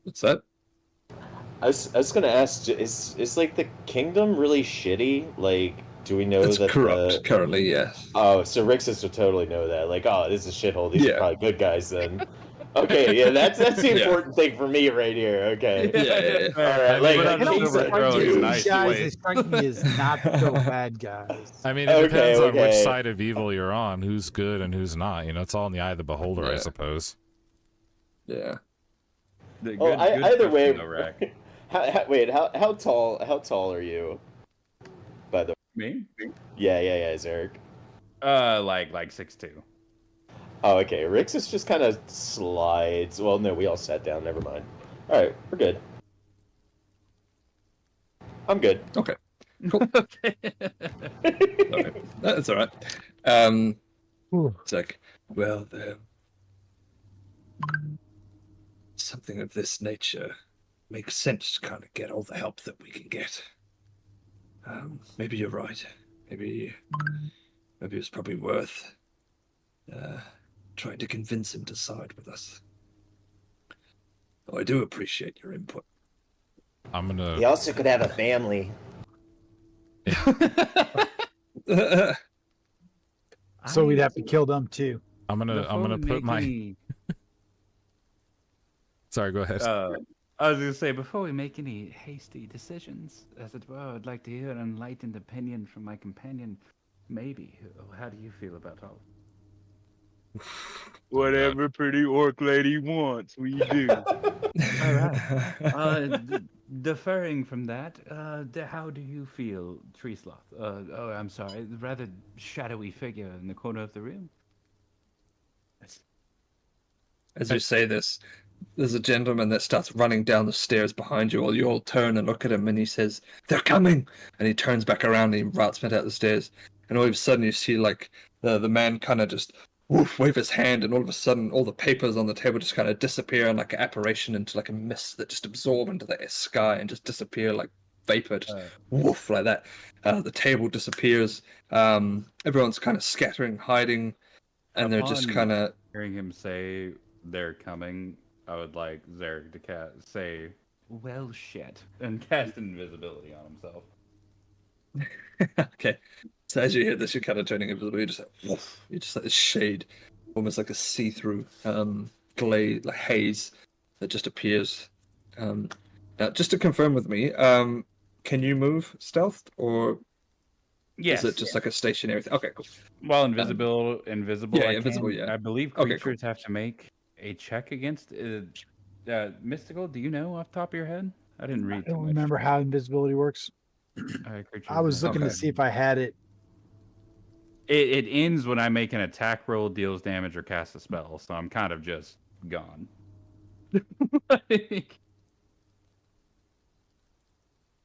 Speaker 3: what's that?
Speaker 4: I was gonna ask, is like the kingdom really shitty? Like, do we know
Speaker 3: It's
Speaker 4: that
Speaker 3: corrupt currently, yes.
Speaker 4: Oh, so Rixus would totally know that. Like, oh, this is a shithole. These are
Speaker 3: Yeah.
Speaker 4: probably good guys then. Okay, yeah, that's the
Speaker 3: Yeah.
Speaker 4: important thing for me right here. Okay.
Speaker 3: Yeah.
Speaker 4: All right, like,
Speaker 5: Without
Speaker 4: like
Speaker 5: a
Speaker 4: he's
Speaker 5: silver
Speaker 4: like,
Speaker 5: throne,
Speaker 4: dude,
Speaker 5: nice
Speaker 6: guys,
Speaker 5: way.
Speaker 6: they strike me as not so bad guys.
Speaker 1: I mean, it
Speaker 4: Okay,
Speaker 1: depends on which
Speaker 4: okay.
Speaker 1: side of evil you're on, who's good and who's not. You know, it's all in the eye of the beholder, I
Speaker 3: Yeah.
Speaker 1: suppose.
Speaker 3: Yeah.
Speaker 4: Oh, either way.
Speaker 5: though, Rack.
Speaker 4: How tall are you? By the
Speaker 5: Me?
Speaker 4: yeah, is Eric.
Speaker 5: Like 6'2".
Speaker 4: Oh, okay. Rixus just kind of slides. Well, no, we all sat down. Never mind. All right, we're good. I'm good.
Speaker 3: Okay. Cool.
Speaker 5: Okay.
Speaker 3: All right. That's all right. It's like, well, something of this nature makes sense to kind of get all the help that we can get. Maybe you're right. Maybe it's probably worth trying to convince him to side with us. Oh, I do appreciate your input.
Speaker 1: I'm gonna.
Speaker 4: He also could have a family.
Speaker 6: So we'd have to kill them too.
Speaker 1: I'm gonna put my. Sorry, go ahead.
Speaker 5: I was gonna say, before we make any hasty decisions, as it were, I'd like to hear an enlightened opinion from my companion. Maybe. How do you feel about all?
Speaker 8: Whatever pretty orc lady wants, we do.
Speaker 5: All right. Deferring from that, how do you feel, Tree Sloth? I'm sorry, the rather shadowy figure in the corner of the room.
Speaker 3: As you say this, there's a gentleman that starts running down the stairs behind you. You all turn and look at him, and he says, "They're coming!" And he turns back around and he routes back out the stairs. And all of a sudden, you see like the man kind of just wave his hand, and all of a sudden, all the papers on the table just kind of disappear in like an apparition into like a mist that just absorb into the sky and just disappear like vapor, just woof like that. The table disappears. Everyone's kind of scattering, hiding, and they're just
Speaker 5: Upon
Speaker 3: kind of.
Speaker 5: Hearing him say they're coming, I would like Zarek to say, "Well, shit," and cast invisibility on himself.
Speaker 3: Okay. So as you hear this, you're kind of turning invisible. You just like, woof. You just like this shade, almost like a see-through glaze, like haze, that just appears. Now, just to confirm with me, can you move stealth, or
Speaker 5: Yes.
Speaker 3: is it just like a stationary thing? Okay, cool.
Speaker 5: Well, invisible.
Speaker 3: Yeah,
Speaker 5: I
Speaker 3: invisible,
Speaker 5: can.
Speaker 3: yeah.
Speaker 5: I believe
Speaker 3: Okay,
Speaker 5: creatures have to make a check against mystical. Do you know off the top of your head? I didn't read.
Speaker 6: I don't remember how invisibility works. I was looking to see if I had it.
Speaker 5: It ends when I make an attack roll, deals damage, or cast a spell. So I'm kind of just gone.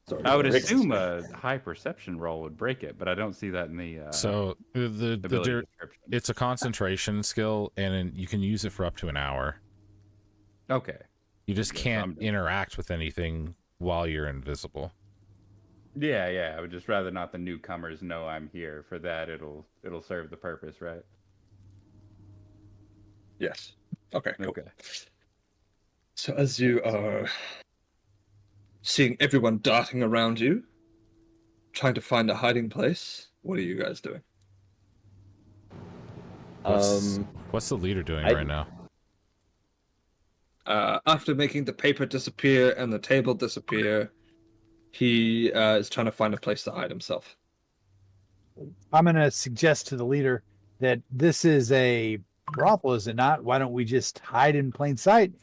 Speaker 3: Sorry.
Speaker 5: I would
Speaker 4: Rick's-
Speaker 5: assume a high perception roll would break it, but I don't see that in the
Speaker 1: So the
Speaker 5: ability description.
Speaker 1: it's a concentration skill, and you can use it for up to an hour.
Speaker 5: Okay.
Speaker 1: You just
Speaker 5: Yes,
Speaker 1: can't
Speaker 5: I'm done.
Speaker 1: interact with anything while you're invisible.
Speaker 5: Yeah. I would just rather not the newcomers know I'm here. For that, it'll serve the purpose, right?
Speaker 3: Yes. Okay, cool.
Speaker 5: Okay.
Speaker 3: So as you are seeing everyone darting around you, trying to find a hiding place, what are you guys doing?
Speaker 1: What's the leader doing
Speaker 4: I-
Speaker 1: right now?
Speaker 3: After making the paper disappear and the table disappear, he is trying to find a place to hide himself.
Speaker 6: I'm going to suggest to the leader that this is a brothel, is it not? Why don't we just hide in plain sight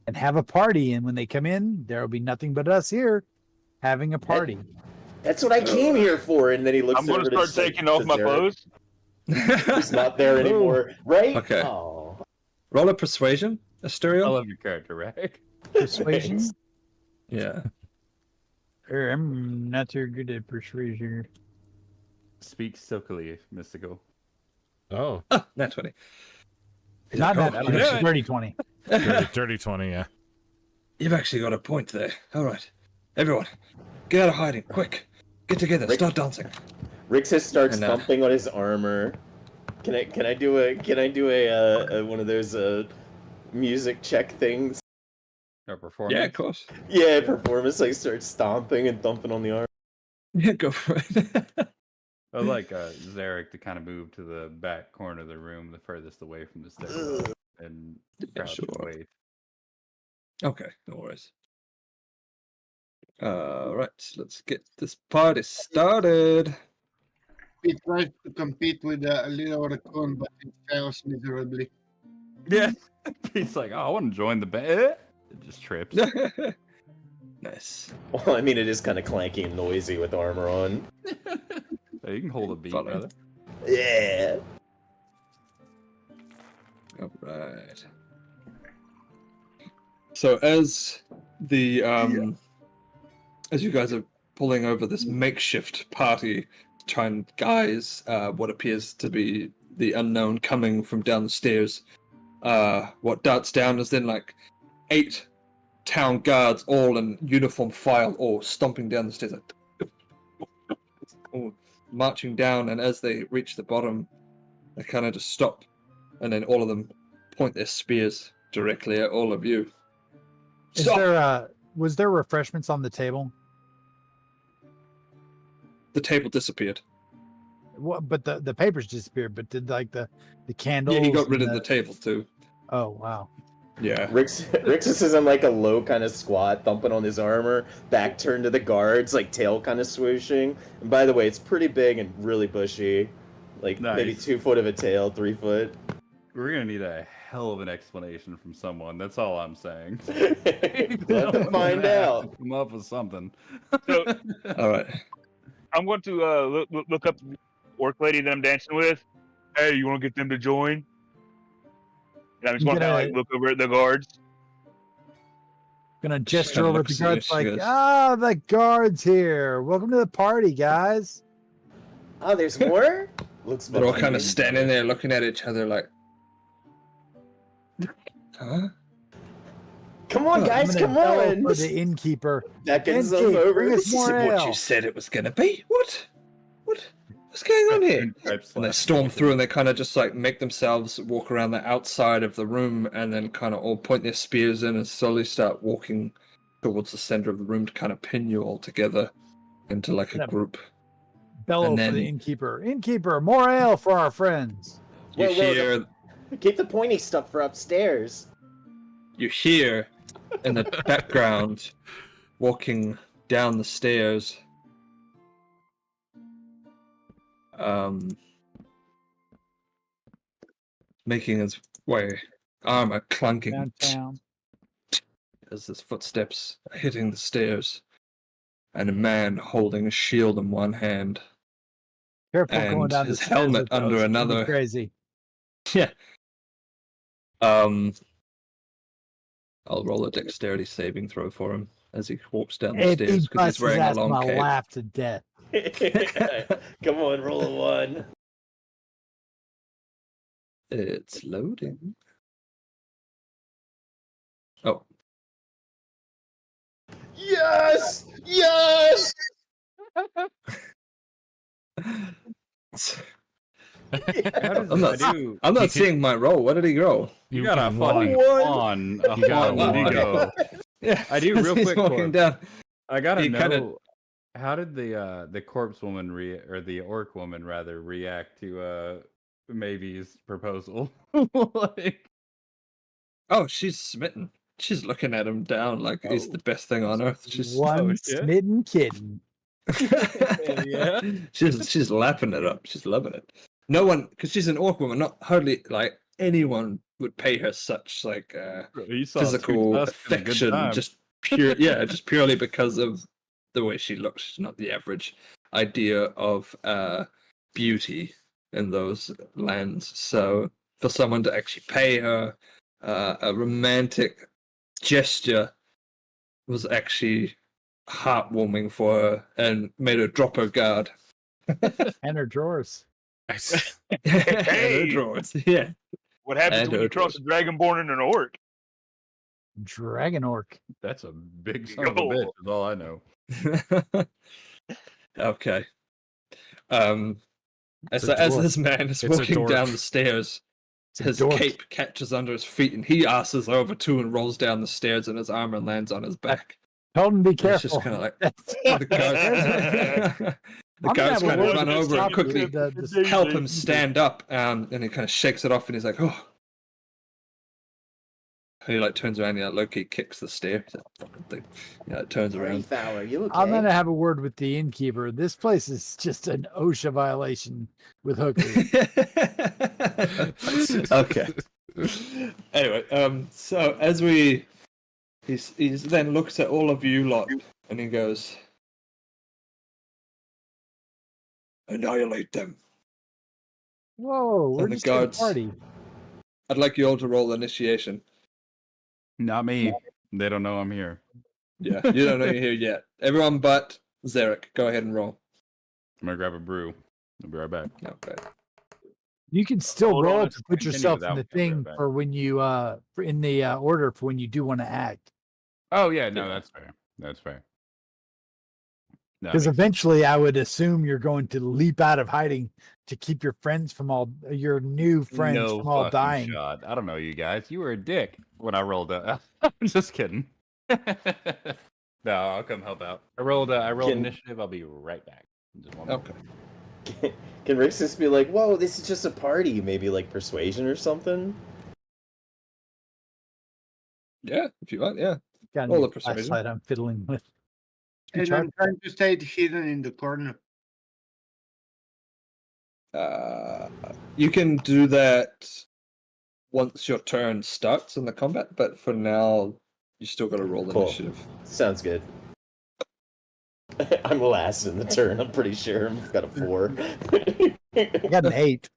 Speaker 6: and have a party? And when they come in, there will be nothing but us here having a party.
Speaker 4: That's what I came here for. And then he looks
Speaker 8: I'm gonna
Speaker 4: over
Speaker 8: start
Speaker 4: to
Speaker 8: taking off my
Speaker 4: Zarek,
Speaker 8: clothes.
Speaker 4: who's not there anymore, right?
Speaker 3: Okay.
Speaker 4: Oh.
Speaker 3: Roll a persuasion,
Speaker 5: I
Speaker 3: Asterio.
Speaker 5: love your character, right?
Speaker 6: Persuasion?
Speaker 4: Thanks.
Speaker 3: Yeah.
Speaker 6: I'm not too good at persuasion.
Speaker 5: Speak silkily, mystical.
Speaker 1: Oh,
Speaker 3: Nat 20.
Speaker 6: Not that,
Speaker 3: Oh,
Speaker 6: but
Speaker 3: yeah.
Speaker 6: it's 30-20.
Speaker 1: dirty 20, yeah.
Speaker 3: You've actually got a point there. All right, everyone, get out of hiding, quick! Get together,
Speaker 4: Rick-
Speaker 3: start dancing.
Speaker 4: Rixus starts
Speaker 3: And,
Speaker 4: thumping on his armor. Can I do a one of those music check things?
Speaker 5: Or performance.
Speaker 3: Yeah, of course.
Speaker 4: Yeah, performance like starts stomping and thumping on the arm.
Speaker 3: Yeah, go for it.
Speaker 5: I would like Zarek to kind of move to the back corner of the room, the furthest away from the stairwell, and crouch and
Speaker 3: sure.
Speaker 5: wait.
Speaker 3: Okay, no worries. Right, let's get this party started.
Speaker 7: He tries to compete with a little raccoon, but it fails miserably.
Speaker 5: Yeah. He's like, oh, I want to join the band. It just trips.
Speaker 3: Nice.
Speaker 4: Well, I mean, it is kind of clanky and noisy with armor on.
Speaker 5: Hey, you can hold a beat,
Speaker 3: Funny.
Speaker 5: brother.
Speaker 4: Yeah.
Speaker 3: All right. So as the as you guys are pulling over this makeshift party to try and guise what appears to be the unknown coming from down the stairs, what darts down is then like 8 town guards all in uniform file, all stomping down the stairs, like, all marching down, and as they reach the bottom, they kind of just stop, and then all of them point their spears directly at all of you.
Speaker 6: Is
Speaker 3: Stop!
Speaker 6: there was there refreshments on the table?
Speaker 3: The table disappeared.
Speaker 6: What? But the papers disappeared. But did like the candles?
Speaker 3: Yeah, he got rid
Speaker 6: and
Speaker 3: of the table too.
Speaker 6: Oh wow!
Speaker 3: Yeah.
Speaker 4: Rixus is in like a low kind of squat, thumping on his armor, back turned to the guards, like tail kind of swooshing. And by the way, it's pretty big and really bushy. Like maybe
Speaker 5: Nice.
Speaker 4: 2 foot of a tail, 3 foot.
Speaker 5: We're gonna need a hell of an explanation from someone. That's all I'm saying.
Speaker 4: Let them find out.
Speaker 5: Come up with something.
Speaker 8: So
Speaker 3: All right.
Speaker 8: I'm going to look up the orc lady that I'm dancing with. Hey, you want to get them to join? And I'm just going to
Speaker 6: Gonna-
Speaker 8: like look over at the guards.
Speaker 6: Gonna gesture
Speaker 3: kinda
Speaker 6: over at
Speaker 3: looks
Speaker 6: the
Speaker 3: at you,
Speaker 6: guards
Speaker 3: she
Speaker 6: like,
Speaker 3: goes-
Speaker 6: "Ah, the guards here. Welcome to the party, guys."
Speaker 4: Oh, there's more? Looks
Speaker 3: They're all
Speaker 4: behind
Speaker 3: kind of
Speaker 4: you.
Speaker 3: standing there looking at each other like, huh?
Speaker 4: Come on,
Speaker 3: Oh,
Speaker 4: guys,
Speaker 6: I'm gonna
Speaker 4: come
Speaker 6: bellow
Speaker 4: on!
Speaker 6: for the innkeeper.
Speaker 4: Beckons them
Speaker 6: Innkeep,
Speaker 4: over.
Speaker 6: bring us
Speaker 3: This
Speaker 6: more
Speaker 3: isn't what
Speaker 6: ale.
Speaker 3: you said it was gonna be. What? What's going on here? And they storm through and they kind of just like make themselves walk around the outside of the room and then kind of all point their spears in and slowly start walking towards the center of the room to kind of pin you all together into like a
Speaker 6: Yep.
Speaker 3: group.
Speaker 6: Bellow
Speaker 3: And
Speaker 6: for the
Speaker 3: then-
Speaker 6: innkeeper. Innkeeper, more ale for our friends.
Speaker 3: You
Speaker 4: Whoa, whoa,
Speaker 3: hear
Speaker 4: Keep the pointy stuff for upstairs.
Speaker 3: you hear in the background walking down the stairs making his way, armor clunking
Speaker 6: Downtown.
Speaker 3: as his footsteps are hitting the stairs, and a man holding a shield in one hand.
Speaker 6: Careful going
Speaker 3: And
Speaker 6: down
Speaker 3: his
Speaker 6: the stairs
Speaker 3: helmet
Speaker 6: with those.
Speaker 3: under
Speaker 6: It's gonna be
Speaker 3: another-
Speaker 6: Crazy.
Speaker 3: Yeah. I'll roll a dexterity saving throw for him. as he walks down the
Speaker 6: If
Speaker 3: stairs
Speaker 6: he
Speaker 3: because he's
Speaker 6: busts his
Speaker 3: wearing a
Speaker 6: ass, I'm
Speaker 3: long
Speaker 6: gonna
Speaker 3: cape.
Speaker 6: laugh to death.
Speaker 4: Come on, roll a 1.
Speaker 3: It's loading. Oh.
Speaker 4: Yes! Yes!
Speaker 3: I'm not,
Speaker 5: I do.
Speaker 3: I'm not
Speaker 1: You can-
Speaker 3: seeing my roll. What did he roll?
Speaker 5: You got a fucking
Speaker 4: won.
Speaker 5: fawn.
Speaker 1: You got a
Speaker 5: Fawn
Speaker 1: one.
Speaker 5: go.
Speaker 3: Yeah,
Speaker 5: I do, real
Speaker 3: he's
Speaker 5: quick,
Speaker 3: walking
Speaker 5: Corp.
Speaker 3: down.
Speaker 5: I gotta
Speaker 3: He
Speaker 5: know.
Speaker 3: kinda-
Speaker 5: How did the corpse woman or the orc woman rather react to Maybe's proposal? Like,
Speaker 3: Oh, she's smitten. She's looking at him down like he's the best thing on earth. She's
Speaker 6: One
Speaker 5: shit.
Speaker 6: smitten kitten.
Speaker 5: yeah.
Speaker 3: she's lapping it up. She's loving it. No one, because she's an orc woman. Not hardly like anyone would pay her such like
Speaker 5: You saw
Speaker 3: physical
Speaker 5: two tusks and a good
Speaker 3: affection.
Speaker 5: time.
Speaker 3: Just pure, yeah, just purely because of the way she looks. She's not the average idea of beauty in those lands. So for someone to actually pay her a romantic gesture was actually heartwarming for her and made her drop her guard.
Speaker 6: And her drawers.
Speaker 3: And her drawers, yeah.
Speaker 8: What happens
Speaker 3: And
Speaker 8: when you
Speaker 3: her
Speaker 8: cross a dragonborn and an orc?
Speaker 6: Dragon orc.
Speaker 5: That's a big son of a bitch. Is all I know.
Speaker 3: Okay.
Speaker 1: It's
Speaker 3: As
Speaker 1: a dork.
Speaker 3: this man is
Speaker 1: It's a
Speaker 3: walking
Speaker 1: dork.
Speaker 3: down the stairs,
Speaker 6: a
Speaker 3: his
Speaker 6: dork.
Speaker 3: cape catches under his feet and he asses over too and rolls down the stairs and his armor lands on his back.
Speaker 6: Tell him to be
Speaker 3: And
Speaker 6: careful.
Speaker 3: It's just kind of like
Speaker 6: That's-
Speaker 3: the guards. The
Speaker 6: I'm gonna
Speaker 3: guards
Speaker 6: have a
Speaker 3: kind of
Speaker 6: word
Speaker 3: run
Speaker 6: with
Speaker 3: over
Speaker 6: this
Speaker 3: and quickly
Speaker 6: the
Speaker 3: help him stand up, and he kind of shakes it off and he's like, oh. And he like turns around and like, low-key kicks the stair. He's like, fucking thing. Yeah, it turns around.
Speaker 4: Fowler, you okay?
Speaker 6: I'm gonna have a word with the innkeeper. This place is just an OSHA violation with hookers.
Speaker 3: Okay. Anyway, so as he's then looks at all of you lot and he goes, annihilate them.
Speaker 6: Whoa, we're
Speaker 3: And the
Speaker 6: just at a
Speaker 3: guards-
Speaker 6: party.
Speaker 3: I'd like you all to roll initiation.
Speaker 5: Not me. They don't know I'm here.
Speaker 3: Yeah, you don't know you're here yet. Everyone but Zarek, go ahead and roll.
Speaker 5: I'm gonna grab a brew. I'll be right back.
Speaker 3: Okay.
Speaker 6: You can still
Speaker 8: Hold on,
Speaker 6: roll
Speaker 8: let's
Speaker 6: to put
Speaker 5: continue
Speaker 6: yourself
Speaker 5: with
Speaker 6: in
Speaker 5: that
Speaker 6: the
Speaker 5: one. I'll be
Speaker 6: thing
Speaker 5: right back.
Speaker 6: for when you in the order for when you do want to act.
Speaker 5: Oh yeah, no,
Speaker 3: Yeah.
Speaker 5: that's fair. That's fair. No,
Speaker 6: Because
Speaker 5: makes sense.
Speaker 6: eventually, I would assume you're going to leap out of hiding to keep your friends from all your new friends
Speaker 5: no
Speaker 6: from all
Speaker 5: fucking
Speaker 6: dying.
Speaker 5: shot. I don't know you guys. You were a dick when I rolled up. I'm just kidding. No, I'll come help out. I rolled
Speaker 4: Can-
Speaker 5: initiative. I'll be right back. Just one moment.
Speaker 3: Okay.
Speaker 4: Can Rix just be like, whoa, this is just a party? Maybe like persuasion or something?
Speaker 3: Yeah, if you want, yeah.
Speaker 6: Got
Speaker 3: Roll
Speaker 6: a
Speaker 3: a persuasion.
Speaker 6: flashlight I'm fiddling with.
Speaker 7: And
Speaker 6: Try-
Speaker 7: I'm trying to stay hidden in the corner.
Speaker 3: You can do that once your turn starts in the combat, but for now, you still got to roll
Speaker 4: Cool.
Speaker 3: initiative.
Speaker 4: Sounds good. I'm last in the turn, I'm pretty sure. I've got a 4.
Speaker 6: I got an 8.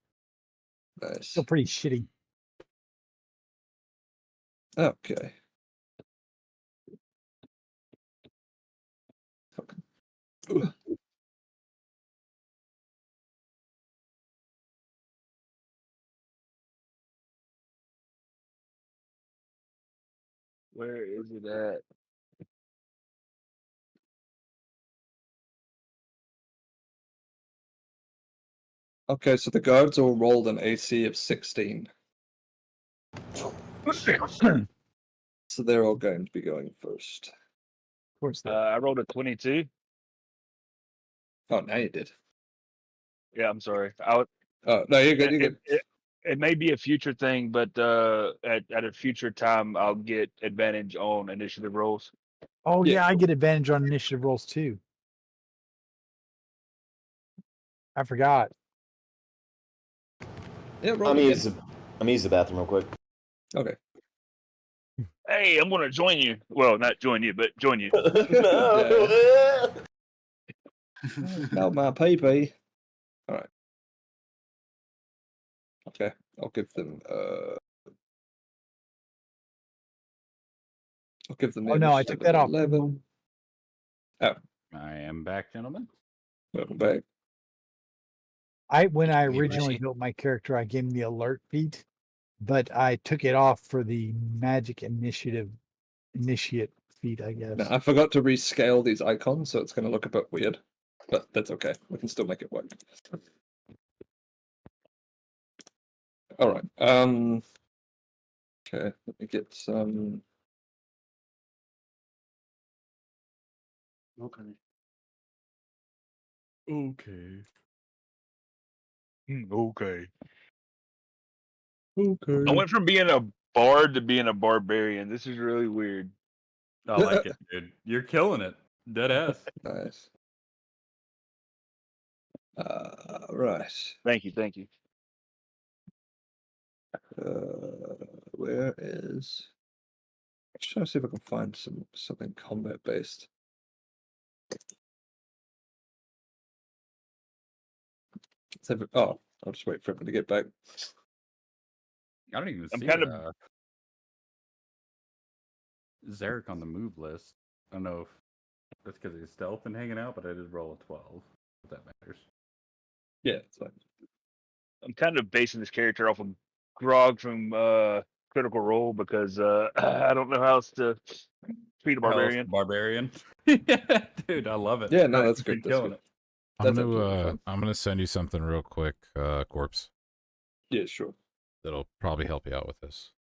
Speaker 3: Nice.
Speaker 6: Still pretty shitty.
Speaker 3: Okay. Fucking- Ugh.
Speaker 8: Where is it at?
Speaker 3: Okay, so the guards all rolled an AC of 16. So they're all going to be going first.
Speaker 6: Of course,
Speaker 8: I rolled a 22.
Speaker 3: Oh, now you did.
Speaker 8: Yeah, I'm sorry.
Speaker 3: Oh, no, you're good. You're good.
Speaker 8: It may be a future thing, but at a future time, I'll get advantage on initiative rolls.
Speaker 6: Oh
Speaker 3: Yeah.
Speaker 6: yeah, I get advantage on initiative rolls too. I forgot.
Speaker 3: Yeah, roll
Speaker 4: I'm gonna
Speaker 3: again.
Speaker 4: use the bathroom real quick.
Speaker 3: Okay.
Speaker 8: Hey, I'm gonna join you. Well, not join you, but join you.
Speaker 4: No.
Speaker 3: Now my PP. All right. Okay, I'll give them. I'll give them the
Speaker 6: Oh no, I took
Speaker 3: initiative
Speaker 6: that
Speaker 3: of
Speaker 6: off.
Speaker 3: 11.
Speaker 5: I am back, gentlemen.
Speaker 3: Welcome back.
Speaker 6: When I
Speaker 9: Me,
Speaker 6: originally
Speaker 9: Rishi.
Speaker 6: built my character, I gave him the alert feat, but I took it off for the magic initiate feat, I guess.
Speaker 3: Now, I forgot to rescale these icons, so it's going to look a bit weird, but that's okay. We can still make it work. All right. Okay. Let me get some.
Speaker 7: Okay.
Speaker 5: Okay.
Speaker 8: Okay.
Speaker 3: Okay.
Speaker 8: I went from being a bard to being a barbarian. This is really weird.
Speaker 5: I like it, dude. You're killing it. Dead ass.
Speaker 3: Nice. Right.
Speaker 8: Thank you, thank you.
Speaker 3: Where is? Just trying to see if I can find something combat based. Oh, I'll just wait for him to get back.
Speaker 5: I don't even
Speaker 8: I'm
Speaker 5: see
Speaker 8: kind of
Speaker 5: Zarek on the move list. I don't know if that's because he's stealth and hanging out, but I did roll a 12. If that matters.
Speaker 3: Yeah, it's fine.
Speaker 8: I'm kind of basing this character off of Grog from Critical Role because I don't know how else to treat a barbarian.
Speaker 5: Barbarian. Dude, I love it.
Speaker 3: Yeah, no,
Speaker 5: Nice.
Speaker 3: that's good.
Speaker 5: Keep
Speaker 3: That's
Speaker 5: killing
Speaker 3: good.
Speaker 5: it.
Speaker 1: I'm
Speaker 3: That's absolutely
Speaker 1: gonna
Speaker 3: fine.
Speaker 1: I'm gonna send you something real quick, Corpse.
Speaker 3: Yeah, sure.
Speaker 1: That'll probably help you out with this.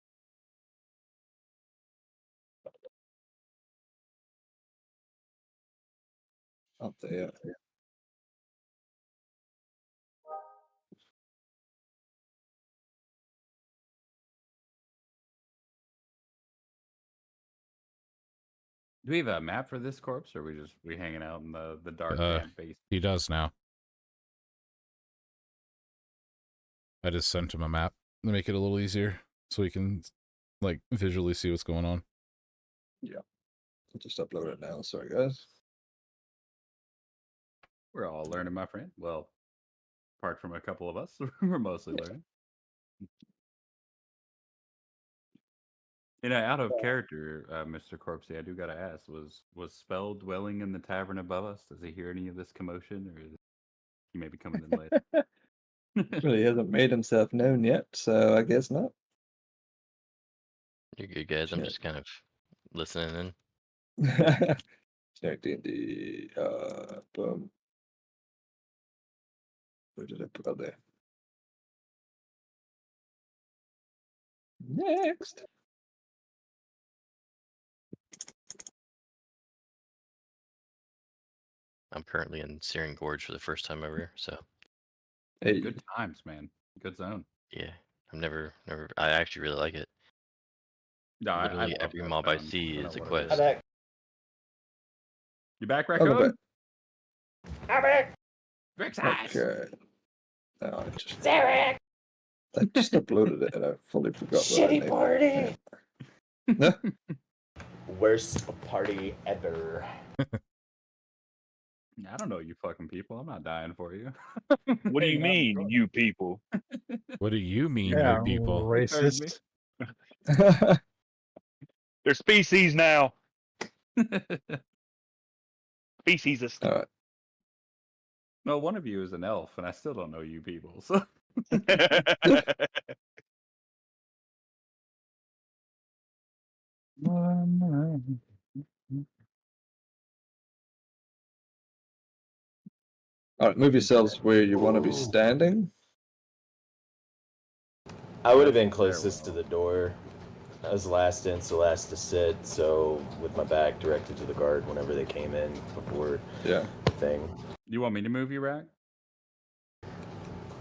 Speaker 3: Up there.
Speaker 5: Do we have a map for this corpse, or we hanging out in the dark damp base?
Speaker 1: He does now. I just sent him a map to make it a little easier so he can like visually see what's going on.
Speaker 3: Yeah. I'll just upload it now. Sorry, guys.
Speaker 5: We're all learning, my friend. Well, apart from a couple of us, we're mostly learning. You know, out of character, Mr. Corpsey, I do gotta ask: was Spell dwelling in the tavern above us? Does he hear any of this commotion, or is he maybe coming in later?
Speaker 3: Well, he hasn't made himself known yet, so I guess not.
Speaker 9: You're good, guys. I'm
Speaker 3: Shit.
Speaker 9: just kind of listening in.
Speaker 3: Generic D&D. Boom. Where did I put out there? Next.
Speaker 9: I'm currently in Searing Gorge for the first time ever, so
Speaker 3: Hey.
Speaker 5: Good times, man. Good zone.
Speaker 9: yeah. I'm never. I actually really like it.
Speaker 5: No, I
Speaker 9: Literally
Speaker 5: love
Speaker 9: every
Speaker 5: that
Speaker 9: mob I
Speaker 5: zone.
Speaker 9: see
Speaker 5: don't
Speaker 9: is
Speaker 5: know
Speaker 9: a
Speaker 5: what it
Speaker 9: quest.
Speaker 5: is. You back,
Speaker 3: I'll go
Speaker 5: Raccoon?
Speaker 3: back.
Speaker 11: I'm back.
Speaker 5: Rick's eyes.
Speaker 3: Okay. No, I just
Speaker 11: Zarek.
Speaker 3: uploaded it and I fully forgot what I
Speaker 11: Shitty
Speaker 3: named
Speaker 11: party.
Speaker 3: it.
Speaker 4: Worst party ever.
Speaker 5: I don't know you fucking people. I'm not dying for you.
Speaker 8: What do you
Speaker 5: Hang out and
Speaker 8: mean, you people?
Speaker 1: What do you mean,
Speaker 6: Yeah,
Speaker 1: you people?
Speaker 6: racist.
Speaker 8: They're species now.
Speaker 5: join.
Speaker 8: Speciesist.
Speaker 3: All right.
Speaker 5: Well, one of you is an elf, and I still don't know you people. So
Speaker 3: All right, move yourselves where you want to be standing.
Speaker 4: I would have been
Speaker 5: Very
Speaker 4: closest to
Speaker 5: well.
Speaker 4: the door. I was last in, so last to sit, so with my back directed to the guard whenever they came in before
Speaker 3: Yeah.
Speaker 4: the thing.
Speaker 5: you want me to move you, Rack?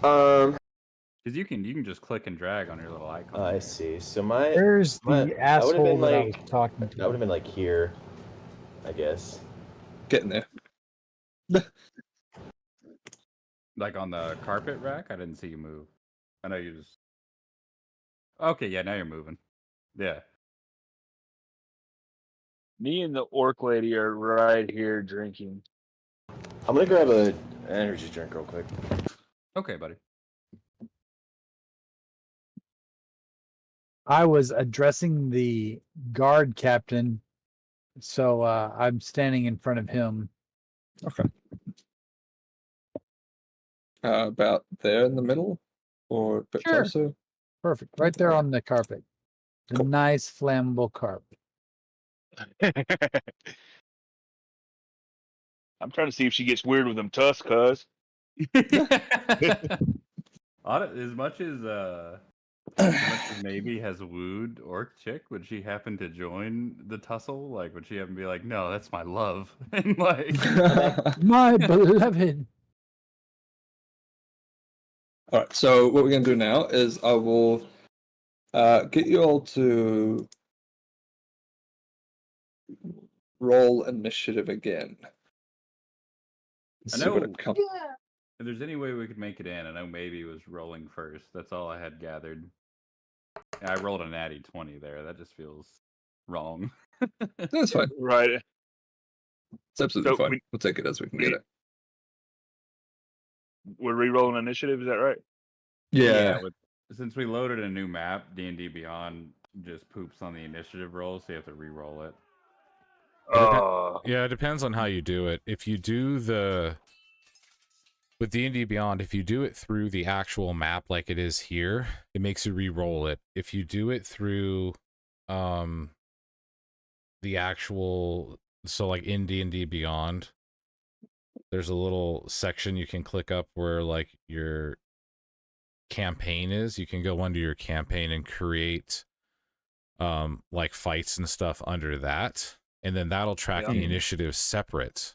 Speaker 4: Um,
Speaker 5: Because you can just click and drag on your little icon.
Speaker 4: I see. So my
Speaker 6: There's
Speaker 4: my-
Speaker 6: the
Speaker 4: I would've
Speaker 6: asshole
Speaker 4: been
Speaker 6: that I was
Speaker 4: like-
Speaker 6: talking
Speaker 4: I would
Speaker 6: to.
Speaker 4: have been like here, I guess.
Speaker 3: Getting there.
Speaker 5: Like on the carpet rack? I didn't see you move. I know you just. Okay, yeah, now you're moving. Yeah.
Speaker 8: Me and the orc lady are right here drinking.
Speaker 4: I'm gonna grab an energy drink real quick.
Speaker 5: Okay, buddy.
Speaker 6: I was addressing the guard captain So I'm standing in front of him.
Speaker 3: Okay. About there in the middle, or a bit
Speaker 6: Sure.
Speaker 3: closer.
Speaker 6: Perfect. Right there
Speaker 3: Alright.
Speaker 6: on the carpet. The
Speaker 3: Cool.
Speaker 6: nice flammable carpet.
Speaker 8: I'm trying to see if she gets weird with them tusks, cuz.
Speaker 5: As much as maybe has wooed Orc Chick, would she happen to join the tussle? Like, would she happen to be like, no, that's my love? And like,
Speaker 6: My beloved.
Speaker 3: All right. So what we're gonna do now is I will get you all to roll initiative again.
Speaker 5: I
Speaker 3: See what
Speaker 5: know
Speaker 3: it comes.
Speaker 5: if there's any way we could make it in, I know maybe it was rolling first. That's all I had gathered. I rolled a natty 20 there. That just feels wrong.
Speaker 3: That's fine.
Speaker 8: Right.
Speaker 3: It's absolutely
Speaker 8: So
Speaker 3: fine. We'll take it as we can get it.
Speaker 8: We're re-rolling initiative, is that right?
Speaker 3: Yeah.
Speaker 5: Since we loaded a new map, D&D Beyond just poops on the initiative roll, so you have to re-roll it.
Speaker 1: Yeah, it depends on how you do it. If you do with D&D Beyond, if you do it through the actual map like it is here, it makes you re-roll it. If you do it through the actual, so like in D&D Beyond, there's a little section you can click up where like your campaign is. You can go under your campaign and create like fights and stuff under that, and then that'll track the initiative separate,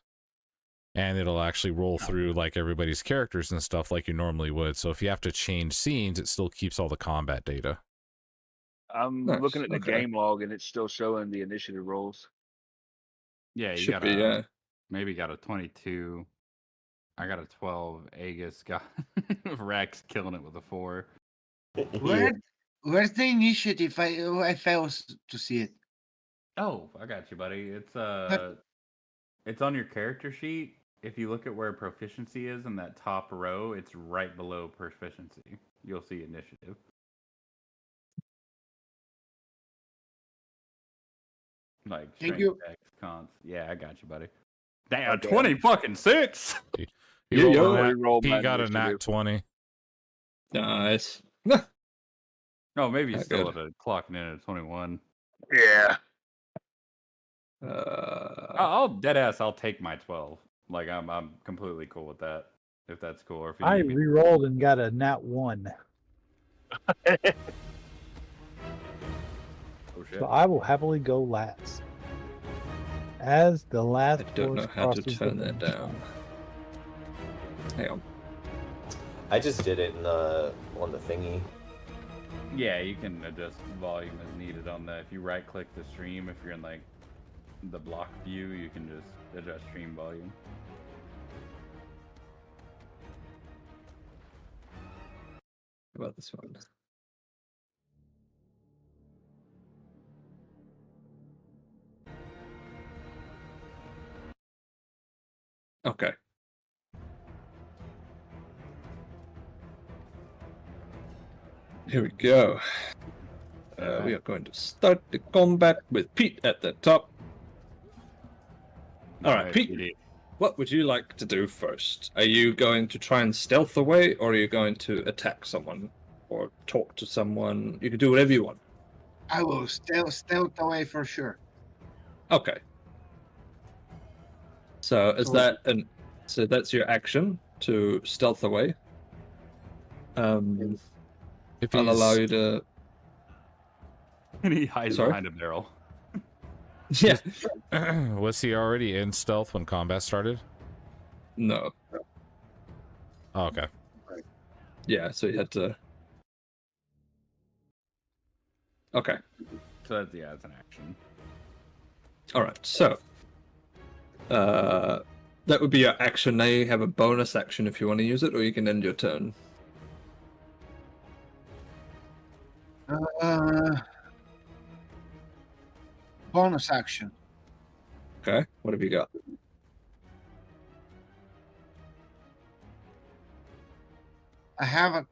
Speaker 1: and it'll actually roll through like everybody's characters and stuff like you normally would. So if you have to change scenes, it still keeps all the combat data.
Speaker 8: I'm
Speaker 3: Nice,
Speaker 8: looking at the
Speaker 3: okay.
Speaker 8: game log and it's still showing the initiative rolls.
Speaker 5: Yeah, you
Speaker 3: Should
Speaker 5: got
Speaker 3: be, yeah.
Speaker 5: maybe got a 22. I got a 12. Aegis got Rex killing it with a 4.
Speaker 7: Where's the initiative? I failed to see it.
Speaker 5: Oh, I got you, buddy. It's on your character sheet. If you look at where proficiency is in that top row, it's right below proficiency. You'll see initiative. Like
Speaker 7: Thank
Speaker 5: strength,
Speaker 7: you.
Speaker 5: dex, cons. Yeah, I got you, buddy. Damn,
Speaker 8: Okay.
Speaker 5: 20 fucking 6.
Speaker 1: He rolled
Speaker 3: yo.
Speaker 1: a nat-
Speaker 8: Re-roll
Speaker 1: he
Speaker 8: my
Speaker 1: got a nat
Speaker 8: initiative.
Speaker 1: 20.
Speaker 3: Nice.
Speaker 5: Oh, maybe he's
Speaker 3: Not
Speaker 5: still
Speaker 3: good.
Speaker 5: at clocking in at 21.
Speaker 8: Yeah.
Speaker 5: I'll deadass. I'll take my 12. Like I'm completely cool with that. If that's cool, or if you
Speaker 6: I
Speaker 5: need me.
Speaker 6: re-rolled and got a nat 1.
Speaker 5: Oh shit.
Speaker 6: So I will happily go last. As the last
Speaker 3: I don't know
Speaker 6: horse
Speaker 3: how to
Speaker 6: crosses
Speaker 3: turn
Speaker 6: the
Speaker 3: that
Speaker 6: finish
Speaker 3: down.
Speaker 6: line.
Speaker 3: Hang on.
Speaker 4: I just did it in on the thingy.
Speaker 5: Yeah, you can adjust volume as needed on that. If you right click the stream, if you're in like the block view, you can just adjust stream volume.
Speaker 3: How about this one? Okay. Here we go. We are going to start the combat with Pete at the top. All right, Pete. What would you like to do first? Are you going to try and stealth away, or are you going to attack someone, or talk to someone? You can do whatever you want.
Speaker 7: I will stealth away for sure.
Speaker 3: Okay. So is that so that's your action to stealth away?
Speaker 1: If
Speaker 3: I'll allow
Speaker 1: he's
Speaker 3: you to.
Speaker 5: And he hides
Speaker 3: Sorry?
Speaker 5: behind a barrel.
Speaker 3: Yeah.
Speaker 1: was he already in stealth when combat started?
Speaker 3: No.
Speaker 1: Oh, okay.
Speaker 3: Yeah. So you had to. Okay.
Speaker 5: So that's it's an action.
Speaker 3: All right. So. That would be your action. Now you have a bonus action if you want to use it, or you can end your turn.
Speaker 7: Bonus action.
Speaker 3: Okay. What have you got?
Speaker 7: I have a.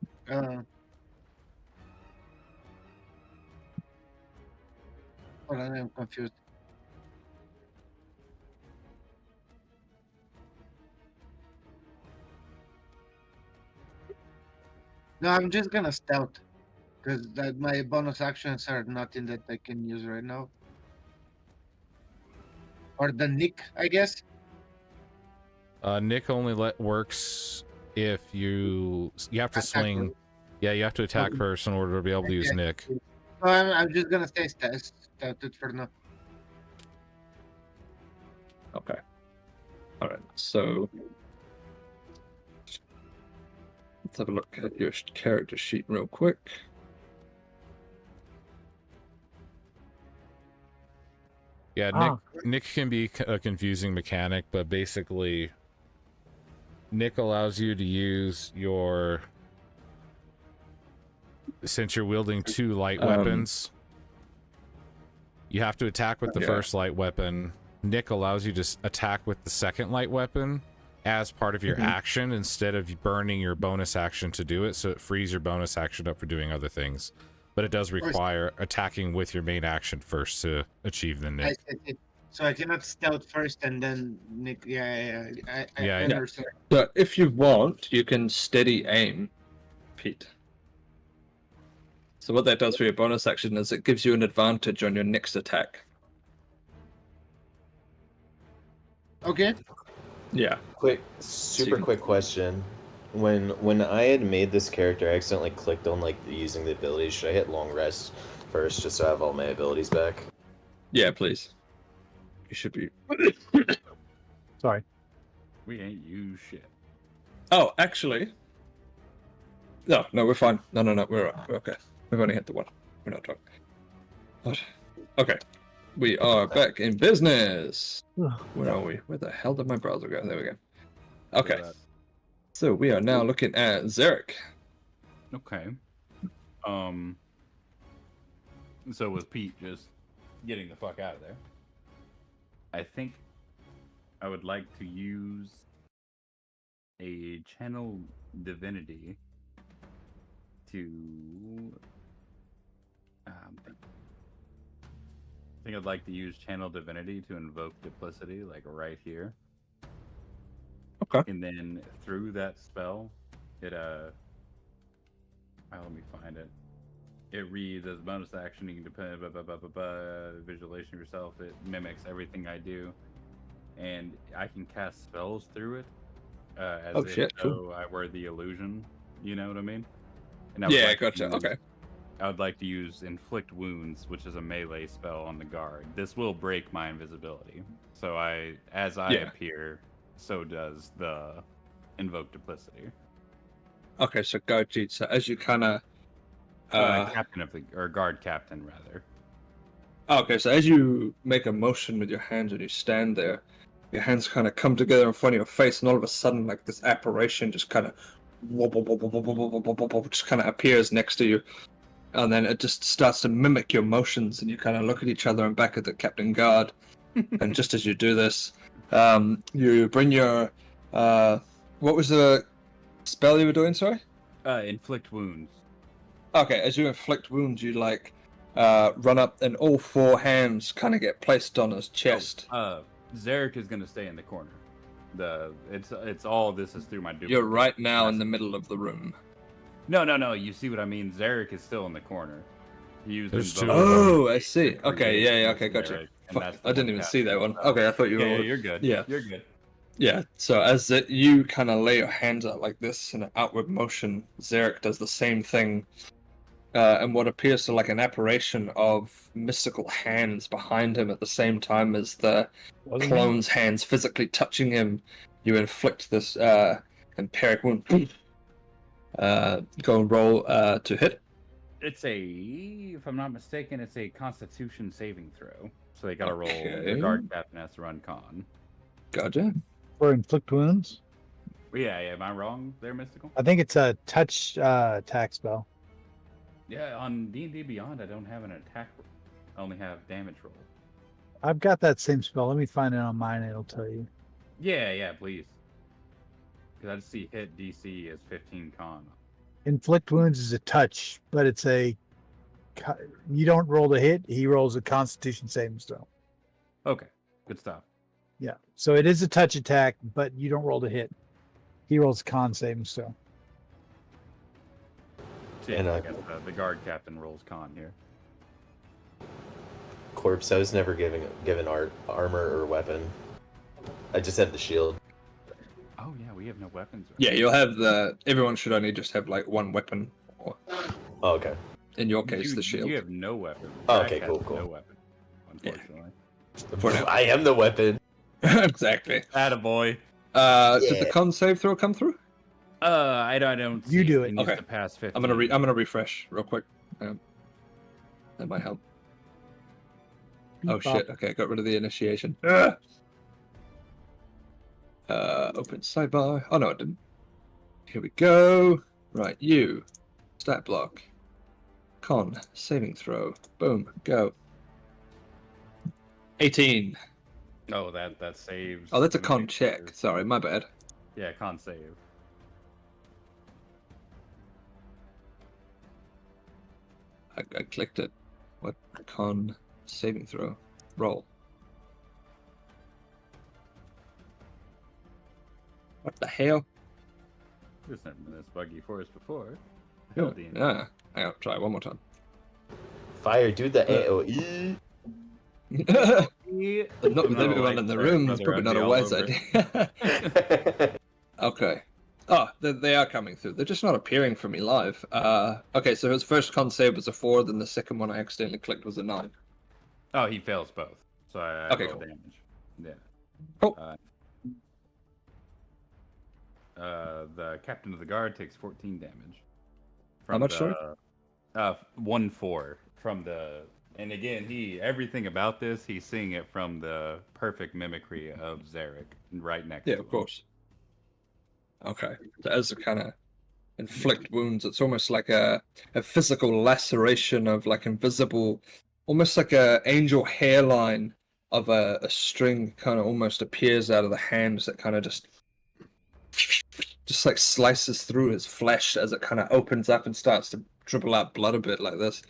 Speaker 7: Hold on, I'm confused. No, I'm just gonna stealth because my bonus actions are nothing that I can use right now. Or the nick, I guess.
Speaker 1: Nick only works if you have to
Speaker 7: Attack
Speaker 1: swing.
Speaker 7: first.
Speaker 1: Yeah, you have to attack first in order to be able to use
Speaker 7: Okay.
Speaker 1: Nick.
Speaker 7: So I'm just gonna stay stealthed for now.
Speaker 3: Okay. All right. So let's have a look at your character sheet real quick.
Speaker 1: Yeah, Nick can be a confusing mechanic, but basically, Nick allows you to use your. Since you're wielding 2 light weapons, you have to attack with the first light weapon. Nick allows you to attack with the second light weapon as part of your action instead of burning your bonus action to do it, so it frees your bonus action up for doing other things. But it does require attacking with your main action first to achieve the Nick.
Speaker 7: So I cannot stealth first and then nick. I
Speaker 1: Yeah.
Speaker 7: understand.
Speaker 3: So if you want, you can steady aim, Pete. So what that does for your bonus action is it gives you an advantage on your next attack.
Speaker 7: Okay.
Speaker 3: Yeah.
Speaker 4: Super quick question. When I had made this character, I accidentally clicked on like using the abilities. Should I hit long rest first just so I have all my abilities back?
Speaker 3: Yeah, please. You should be.
Speaker 6: Sorry.
Speaker 5: We ain't used shit.
Speaker 3: Oh, actually. No, we're fine. No, we're okay. We've only hit the one. We're not talking. What? Okay. We are back in business. Where are we? Where the hell did my browser go? There we go. Okay. So we are now looking at Zarek.
Speaker 5: Okay. So with Pete just getting the fuck out of there, I think I would like to use a channel divinity to. I think I'd like to use channel divinity to invoke duplicity, like right here.
Speaker 3: Okay.
Speaker 5: And then through that spell, it let me find it. It reads as a bonus action. You can depend visualization of yourself. It mimics everything I do, and I can cast spells through it. As if though I were the illusion. You know what I mean? And I would like
Speaker 3: gotcha.
Speaker 5: to-
Speaker 3: Okay.
Speaker 5: I would like to use Inflict Wounds, which is a melee spell on the guard. This will break my invisibility. So as I appear, so does the Invoke Duplicity.
Speaker 3: Okay, so Gorge, so as you kind of...
Speaker 5: Captain of the... Or guard captain, rather.
Speaker 3: Okay, so as you make a motion with your hands and you stand there, your hands kind of come together in front of your face, and all of a sudden, like this apparition just kind of just kind of appears next to you, and then it just starts to mimic your motions, and you kind of look at each other and back at the captain guard, and just as you do this, you bring your what was the spell you were doing? Sorry.
Speaker 5: Inflict Wounds.
Speaker 3: Okay, as you inflict wounds, you like run up, and all four hands kind of get placed on his chest.
Speaker 5: Zarek is gonna stay in the corner. It's all this is through my duplicate.
Speaker 3: You're right now in the middle of the room.
Speaker 5: No. You see what I mean? Zarek is still in the corner. He used
Speaker 3: Oh, I see. Okay, yeah, okay, gotcha. Fuck, I didn't even see that one. Okay, I thought you were.
Speaker 5: Yeah, you're good.
Speaker 3: Yeah,
Speaker 5: you're good.
Speaker 3: Yeah. So as you kind of lay your hands out like this in an outward motion, Zarek does the same thing, and what appears to like an apparition of mystical hands behind him at the same time as the clone's hands physically touching him, you inflict this empiric wound. Go and roll to hit.
Speaker 5: It's if I'm not mistaken, it's a Constitution saving throw. So they gotta roll. The
Speaker 3: Okay.
Speaker 5: guard captain has to run con.
Speaker 3: Gotcha.
Speaker 6: For inflict wounds?
Speaker 5: Yeah. Am I wrong there, Mystical?
Speaker 6: I think it's a touch attack spell.
Speaker 5: Yeah, on D&D Beyond, I don't have an attack roll. I only have damage roll.
Speaker 6: I've got that same spell. Let me find it on mine. It'll tell you.
Speaker 5: Yeah, please. Because I just see hit DC as 15 con.
Speaker 6: Inflict wounds is a touch, but it's you don't roll the hit. He rolls a Constitution saving throw.
Speaker 5: Okay, good stuff.
Speaker 6: Yeah, so it is a touch attack, but you don't roll the hit. He rolls a con saving throw.
Speaker 4: And,
Speaker 5: I guess the guard captain rolls con here.
Speaker 4: Corpse, I was never given armor or weapon. I just had the shield.
Speaker 5: Oh yeah, we have no weapons. Right?
Speaker 3: Yeah, you'll have the. Everyone should only just have like one weapon. Or,
Speaker 4: Oh, okay.
Speaker 3: in your case, the shield.
Speaker 5: You have no weapon.
Speaker 4: Oh,
Speaker 5: Rack
Speaker 4: okay,
Speaker 5: has
Speaker 4: cool.
Speaker 5: No weapon, unfortunately.
Speaker 3: For now.
Speaker 4: I am the weapon.
Speaker 3: Exactly.
Speaker 5: Attaboy.
Speaker 3: Did the con save throw come through?
Speaker 5: I don't.
Speaker 6: You
Speaker 5: see
Speaker 6: do
Speaker 5: He
Speaker 6: it.
Speaker 5: needs
Speaker 3: Okay.
Speaker 5: to pass 15.
Speaker 3: I'm gonna refresh real quick. That might help. Oh shit! Okay, I got rid of the initiation. Open sidebar. Oh no, it didn't. Here we go. Right, you. Stat block. Con saving throw. Boom. Go. 18.
Speaker 5: Oh, that saves.
Speaker 3: Oh, that's a con
Speaker 5: makes
Speaker 3: check.
Speaker 5: save.
Speaker 3: Sorry, my bad.
Speaker 5: Yeah, con save.
Speaker 3: I clicked it. What con saving throw? Roll. What the hell?
Speaker 5: This has been this buggy for us before.
Speaker 3: Oh,
Speaker 5: Hell, D&D.
Speaker 3: yeah. I gotta try it one more time.
Speaker 4: Fire, do the AOE.
Speaker 3: Not with
Speaker 5: No,
Speaker 3: everyone
Speaker 5: like
Speaker 3: in the
Speaker 5: that,
Speaker 3: room. It's
Speaker 5: brother,
Speaker 3: probably
Speaker 5: I'd
Speaker 3: not
Speaker 5: be
Speaker 3: a
Speaker 5: all
Speaker 3: wise
Speaker 5: over
Speaker 3: idea. Okay. Oh, they are coming through. They're just not appearing for me live. Okay, so his first con save was a 4, then the second one I accidentally clicked was a 9.
Speaker 5: Oh, he fails both. So I
Speaker 3: Okay,
Speaker 5: roll
Speaker 3: cool.
Speaker 5: damage. Yeah.
Speaker 3: Cool.
Speaker 5: The captain of the guard takes 14 damage.
Speaker 3: How much, sorry?
Speaker 5: 1-4 from the. And again, everything about this, he's seeing it from the perfect mimicry of Zarek right next to
Speaker 3: Yeah,
Speaker 5: him.
Speaker 3: of course. Okay. So as to kind of inflict wounds, it's almost like a physical laceration of like invisible, almost like a angel hairline of a string kind of almost appears out of the hands that kind of just like slices through his flesh as it kind of opens up and starts to dribble out blood a bit like this.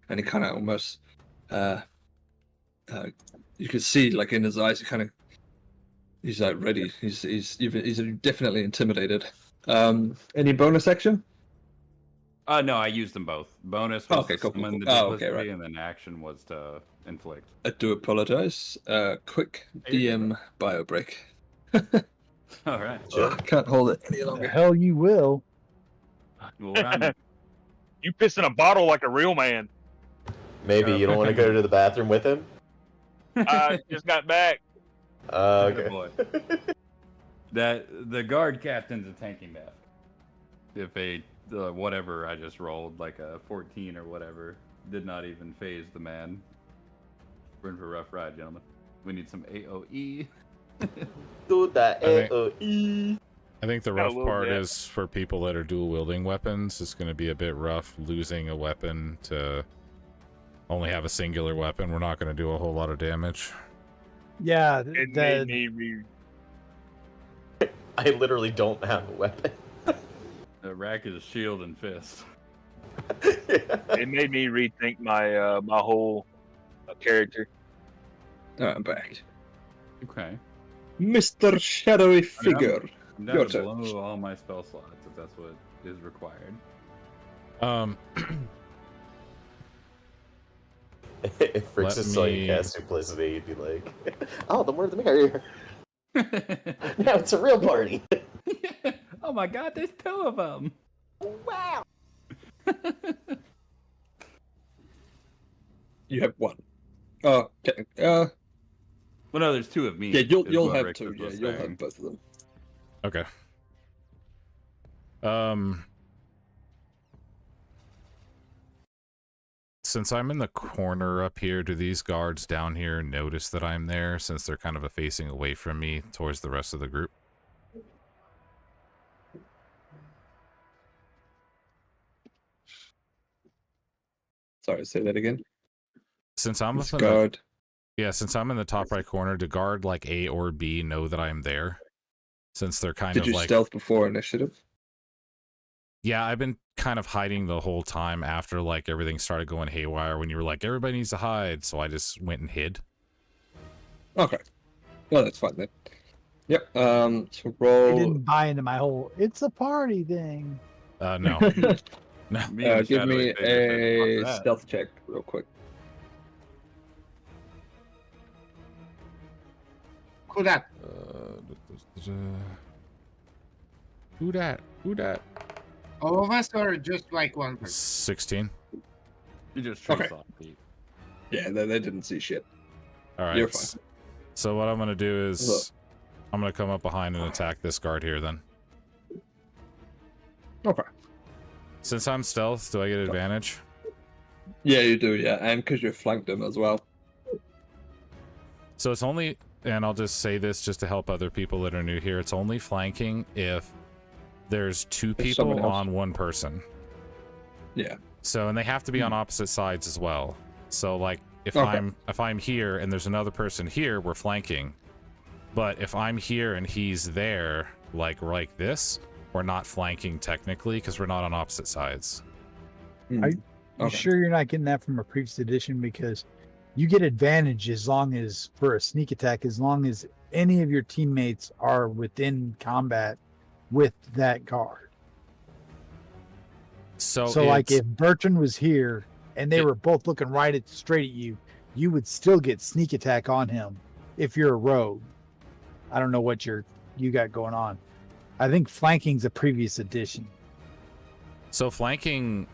Speaker 3: And he kind of almost, you could see like in his eyes, he's like ready. He's definitely intimidated. Any bonus action?
Speaker 5: No, I used them both. Bonus was
Speaker 3: Okay,
Speaker 5: to
Speaker 3: cool, cool,
Speaker 5: summon
Speaker 3: cool.
Speaker 5: the
Speaker 3: Oh,
Speaker 5: duplicity,
Speaker 3: okay, right.
Speaker 5: and then action was to inflict.
Speaker 3: I do apologize. Quick DM bio break.
Speaker 5: All right.
Speaker 3: I can't hold it any
Speaker 6: The
Speaker 3: longer.
Speaker 6: hell you will.
Speaker 5: Well, what I'm-
Speaker 8: You piss in a bottle like a real man.
Speaker 4: Maybe you don't want to go to the bathroom with him?
Speaker 8: I just got back.
Speaker 5: Good
Speaker 4: Okay.
Speaker 5: boy. The guard captain's a tanking death. If whatever I just rolled, like a 14 or whatever, did not even phase the man. We're in for a rough ride, gentlemen. We need some AOE.
Speaker 4: Do the
Speaker 1: think-
Speaker 4: AOE.
Speaker 1: I think the
Speaker 8: Got a
Speaker 1: rough
Speaker 8: little
Speaker 1: part
Speaker 8: bit.
Speaker 1: is for people that are dual wielding weapons. It's going to be a bit rough losing a weapon to only have a singular weapon. We're not going to do a whole lot of damage.
Speaker 6: Yeah,
Speaker 8: It made me re-
Speaker 4: I literally don't have a weapon.
Speaker 5: The rack is shield and fist.
Speaker 8: it made me rethink my my whole character.
Speaker 3: I'm back.
Speaker 5: Okay.
Speaker 3: Mr. Shadowy Figure.
Speaker 5: I'm
Speaker 3: Your
Speaker 5: down to
Speaker 3: turn.
Speaker 5: blow all my spell slots if that's what is required.
Speaker 4: If Fricks
Speaker 1: Let
Speaker 4: saw you
Speaker 1: me-
Speaker 4: cast duplicity, he'd be like, "Oh, the more the merrier." Now it's a real party.
Speaker 5: Oh my god, there's 2 of them.
Speaker 4: Wow.
Speaker 3: You have 1. Okay.
Speaker 5: Well, no, there's 2 of me.
Speaker 3: Yeah, you'll
Speaker 5: is what
Speaker 3: have
Speaker 5: Rick
Speaker 3: 2.
Speaker 5: was
Speaker 3: Yeah,
Speaker 5: saying.
Speaker 3: you'll have both of them.
Speaker 1: Okay. Since I'm in the corner up here, do these guards down here notice that I'm there since they're kind of facing away from me towards the rest of the group?
Speaker 3: Sorry, say that again.
Speaker 1: Since I'm
Speaker 3: This
Speaker 1: up in the,
Speaker 3: guard.
Speaker 1: yeah, since I'm in the top right corner, do guard like A or B know that I'm there? Since they're kind
Speaker 3: Did
Speaker 1: of
Speaker 3: you
Speaker 1: like,
Speaker 3: stealth before initiative?
Speaker 1: yeah, I've been kind of hiding the whole time after like everything started going haywire when you were like, everybody needs to hide. So I just went and hid.
Speaker 3: Okay. Well, that's fine then. Yep. So
Speaker 6: I
Speaker 3: roll.
Speaker 6: didn't buy into my whole "it's a party" thing.
Speaker 1: No. No.
Speaker 5: Me and the
Speaker 3: Give
Speaker 5: Shadowy
Speaker 3: me
Speaker 5: Figure said,
Speaker 3: a
Speaker 5: "Fuck that."
Speaker 3: stealth check real quick.
Speaker 7: Who that?
Speaker 1: Who that? Who that?
Speaker 7: All of us or just like one person?
Speaker 1: 16.
Speaker 5: You just trace
Speaker 3: Okay.
Speaker 5: off Pete.
Speaker 3: Yeah, they didn't see shit.
Speaker 1: All right.
Speaker 3: You're fine.
Speaker 1: So what I'm gonna do is
Speaker 3: Look.
Speaker 1: I'm gonna come up behind and attack this guard here. Then,
Speaker 3: Okay.
Speaker 1: since I'm stealth, do I get advantage?
Speaker 3: Yeah, you do. Yeah, and because you flanked him as well.
Speaker 1: So it's only, and I'll just say this just to help other people that are new here. It's only flanking if there's two
Speaker 3: There's someone
Speaker 1: people
Speaker 3: else.
Speaker 1: on one person.
Speaker 3: Yeah.
Speaker 1: So, and they have to be on opposite sides as well. So, like, if
Speaker 3: Okay.
Speaker 1: I'm here and there's another person here, we're flanking. But if I'm here and he's there, like this, we're not flanking technically because we're not on opposite sides.
Speaker 6: You sure you're not getting that from a previous edition? Because you get advantage as long as for a sneak attack, as long as any of your teammates are within combat with that guard.
Speaker 1: So
Speaker 6: like
Speaker 1: it's-
Speaker 6: if Bertrand was here and they were both looking straight at you, you would still get sneak attack on him if you're a rogue. I don't know what you got going on. I think flanking's a previous edition.
Speaker 1: So flanking,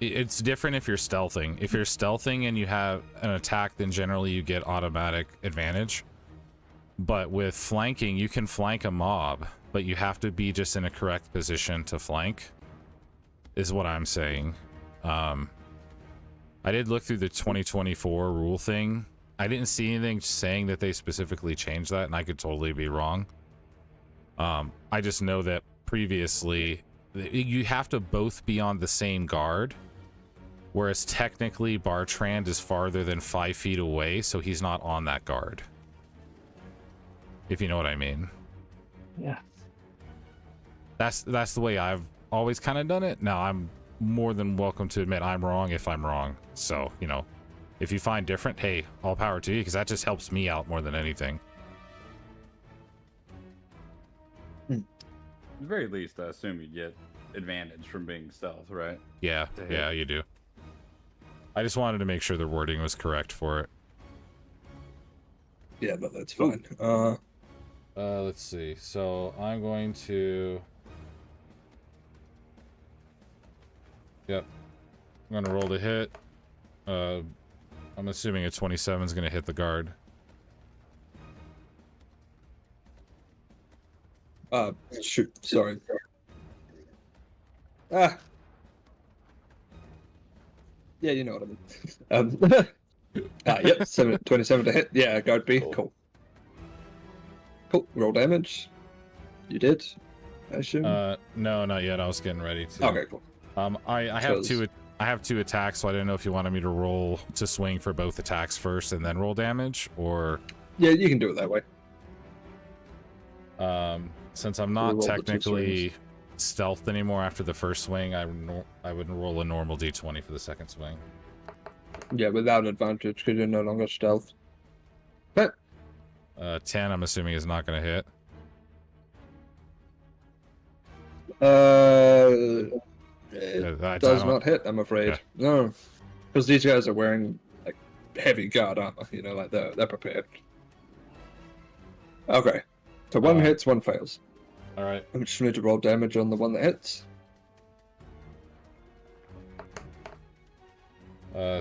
Speaker 1: it's different if you're stealthing. If you're stealthing and you have an attack, then generally you get automatic advantage. But with flanking, you can flank a mob, but you have to be just in a correct position to flank, is what I'm saying. I did look through the 2024 rule thing. I didn't see anything saying that they specifically changed that, and I could totally be wrong. I just know that previously you have to both be on the same guard, whereas technically Bartrand is farther than 5 feet away, so he's not on that guard. If you know what I mean.
Speaker 6: Yeah.
Speaker 1: That's the way I've always kind of done it. Now, I'm more than welcome to admit I'm wrong if I'm wrong. So, you know, if you find different, hey, all power to you, because that just helps me out more than anything.
Speaker 5: At the very least, I assume you get advantage from being stealth, right?
Speaker 1: Yeah, yeah, you do. I just wanted to make sure the wording was correct for it.
Speaker 3: Yeah, but that's fine.
Speaker 1: Let's see. So I'm going to... Yep. I'm going to roll the hit. I'm assuming a 27 is going to hit the guard.
Speaker 3: Shoot. Sorry. Ah. Yeah, you know what I mean. Yep, 27 to hit. Yeah, guard B. Cool. Cool. Roll damage. You did, I assume.
Speaker 1: No, not yet. I was getting ready to.
Speaker 3: Okay, cool.
Speaker 1: I have two attacks, so I didn't know if you wanted me to roll to swing for both attacks first and then roll damage, or
Speaker 3: Yeah, you can do it that way.
Speaker 1: since I'm not
Speaker 3: Roll the two
Speaker 1: technically stealthed anymore after the first swing, I would roll a normal d20 for the second swing.
Speaker 3: Yeah, without advantage because you're no longer stealth. But
Speaker 1: 10, I'm assuming, is not going to hit.
Speaker 3: It
Speaker 1: I
Speaker 3: does
Speaker 1: don't-
Speaker 3: not hit, I'm afraid.
Speaker 1: Okay.
Speaker 3: No, because these guys are wearing like heavy guard armor. You know, like they're prepared. Okay, so one hits, one fails.
Speaker 1: All right.
Speaker 3: I just need to roll damage on the one that hits.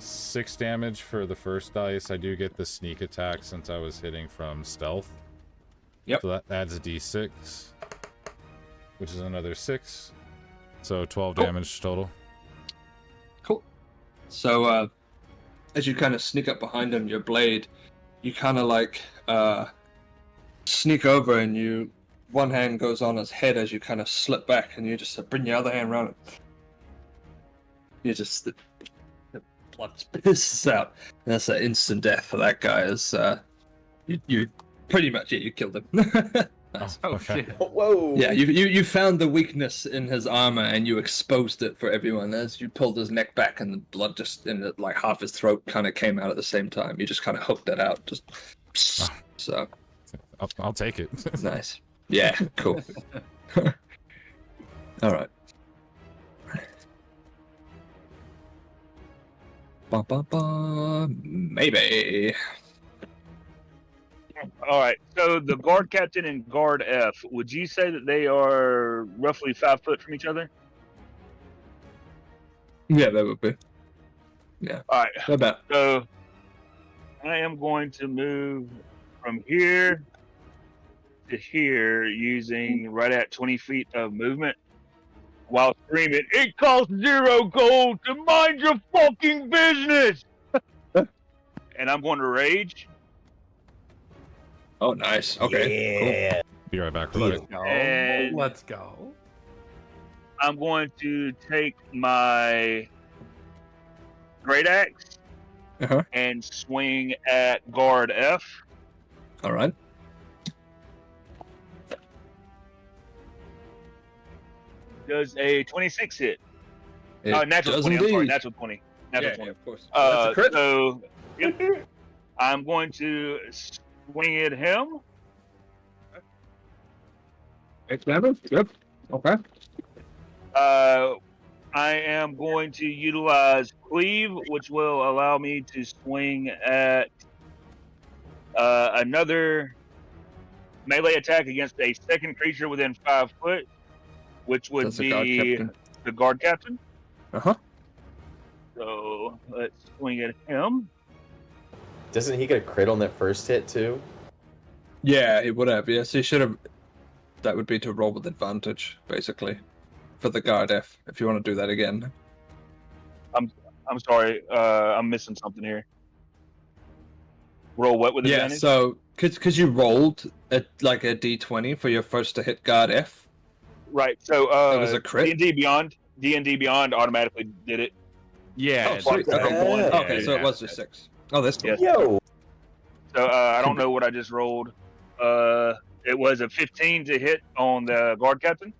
Speaker 1: 6 damage for the first dice. I do get the sneak attack since I was hitting from stealth.
Speaker 3: Yep.
Speaker 1: So that adds a d6, which is another 6. So 12
Speaker 3: Cool.
Speaker 1: damage total.
Speaker 3: Cool. So as you kind of sneak up behind him, your blade, you kind of like sneak over, and you one hand goes on his head as you kind of slip back, and you just bring your other hand around it. You just the blood pisses out. And that's an instant death for that guy. As you pretty much you killed him. Nice.
Speaker 5: Oh shit!
Speaker 4: Whoa!
Speaker 3: Yeah, you found the weakness in his armor and you exposed it for everyone. As you pulled his neck back and the blood just in it, like half his throat kind of came out at the same time. You just kind of hooked that out. Just so
Speaker 1: I'll take it.
Speaker 3: nice. Yeah, cool. All right. Maybe.
Speaker 8: All right. So the guard captain and guard F, would you say that they are roughly 5 foot from each other?
Speaker 3: Yeah, that would be.
Speaker 8: All right.
Speaker 3: About.
Speaker 8: So I am going to move from here to here using right at 20 feet of movement while screaming, "It costs 0 gold to mind your fucking business!" And I'm going to rage.
Speaker 3: Oh, nice. Okay.
Speaker 4: Yeah.
Speaker 1: Be right back. Real
Speaker 5: Let's
Speaker 1: quick.
Speaker 5: go.
Speaker 8: And-
Speaker 5: Let's go.
Speaker 8: I'm going to take my great axe
Speaker 3: Uh-huh.
Speaker 8: and swing at guard F.
Speaker 3: All right.
Speaker 8: Does a 26 hit?
Speaker 3: It
Speaker 8: Natural
Speaker 3: does
Speaker 8: 20. I'm sorry,
Speaker 3: indeed.
Speaker 8: natural 20. Natural
Speaker 3: Yeah,
Speaker 8: 20.
Speaker 3: of course. That's a crit.
Speaker 8: So, yep. I'm going to swing at him.
Speaker 3: 8 damage. Yep. Okay.
Speaker 8: I am going to utilize cleave, which will allow me to swing at another melee attack against a second creature within 5 foot, which would
Speaker 3: That's a guard
Speaker 8: be
Speaker 3: captain.
Speaker 8: the guard captain.
Speaker 3: Uh-huh.
Speaker 8: So let's swing at him.
Speaker 4: Doesn't he get a crit on that first hit too?
Speaker 3: Yeah, he would have. Yes, he should have. That would be to roll with advantage, basically, for the guard F. If you want to do that again.
Speaker 8: I'm sorry, I'm missing something here. Roll what with
Speaker 3: Yeah.
Speaker 8: advantage?
Speaker 3: So, because you rolled like a d20 for your first to hit guard F.
Speaker 8: Right. So
Speaker 3: That was a crit?
Speaker 8: D&D Beyond automatically did it.
Speaker 5: Yeah.
Speaker 3: Oh,
Speaker 5: it's
Speaker 3: sweet.
Speaker 5: like
Speaker 3: Okay.
Speaker 5: one
Speaker 4: Yeah.
Speaker 3: Okay,
Speaker 5: hit
Speaker 3: so it was
Speaker 5: after.
Speaker 3: just 6. Oh, that's cool.
Speaker 8: Yes.
Speaker 4: Yo.
Speaker 8: So I don't know what I just rolled. It was a 15 to hit on the guard captain.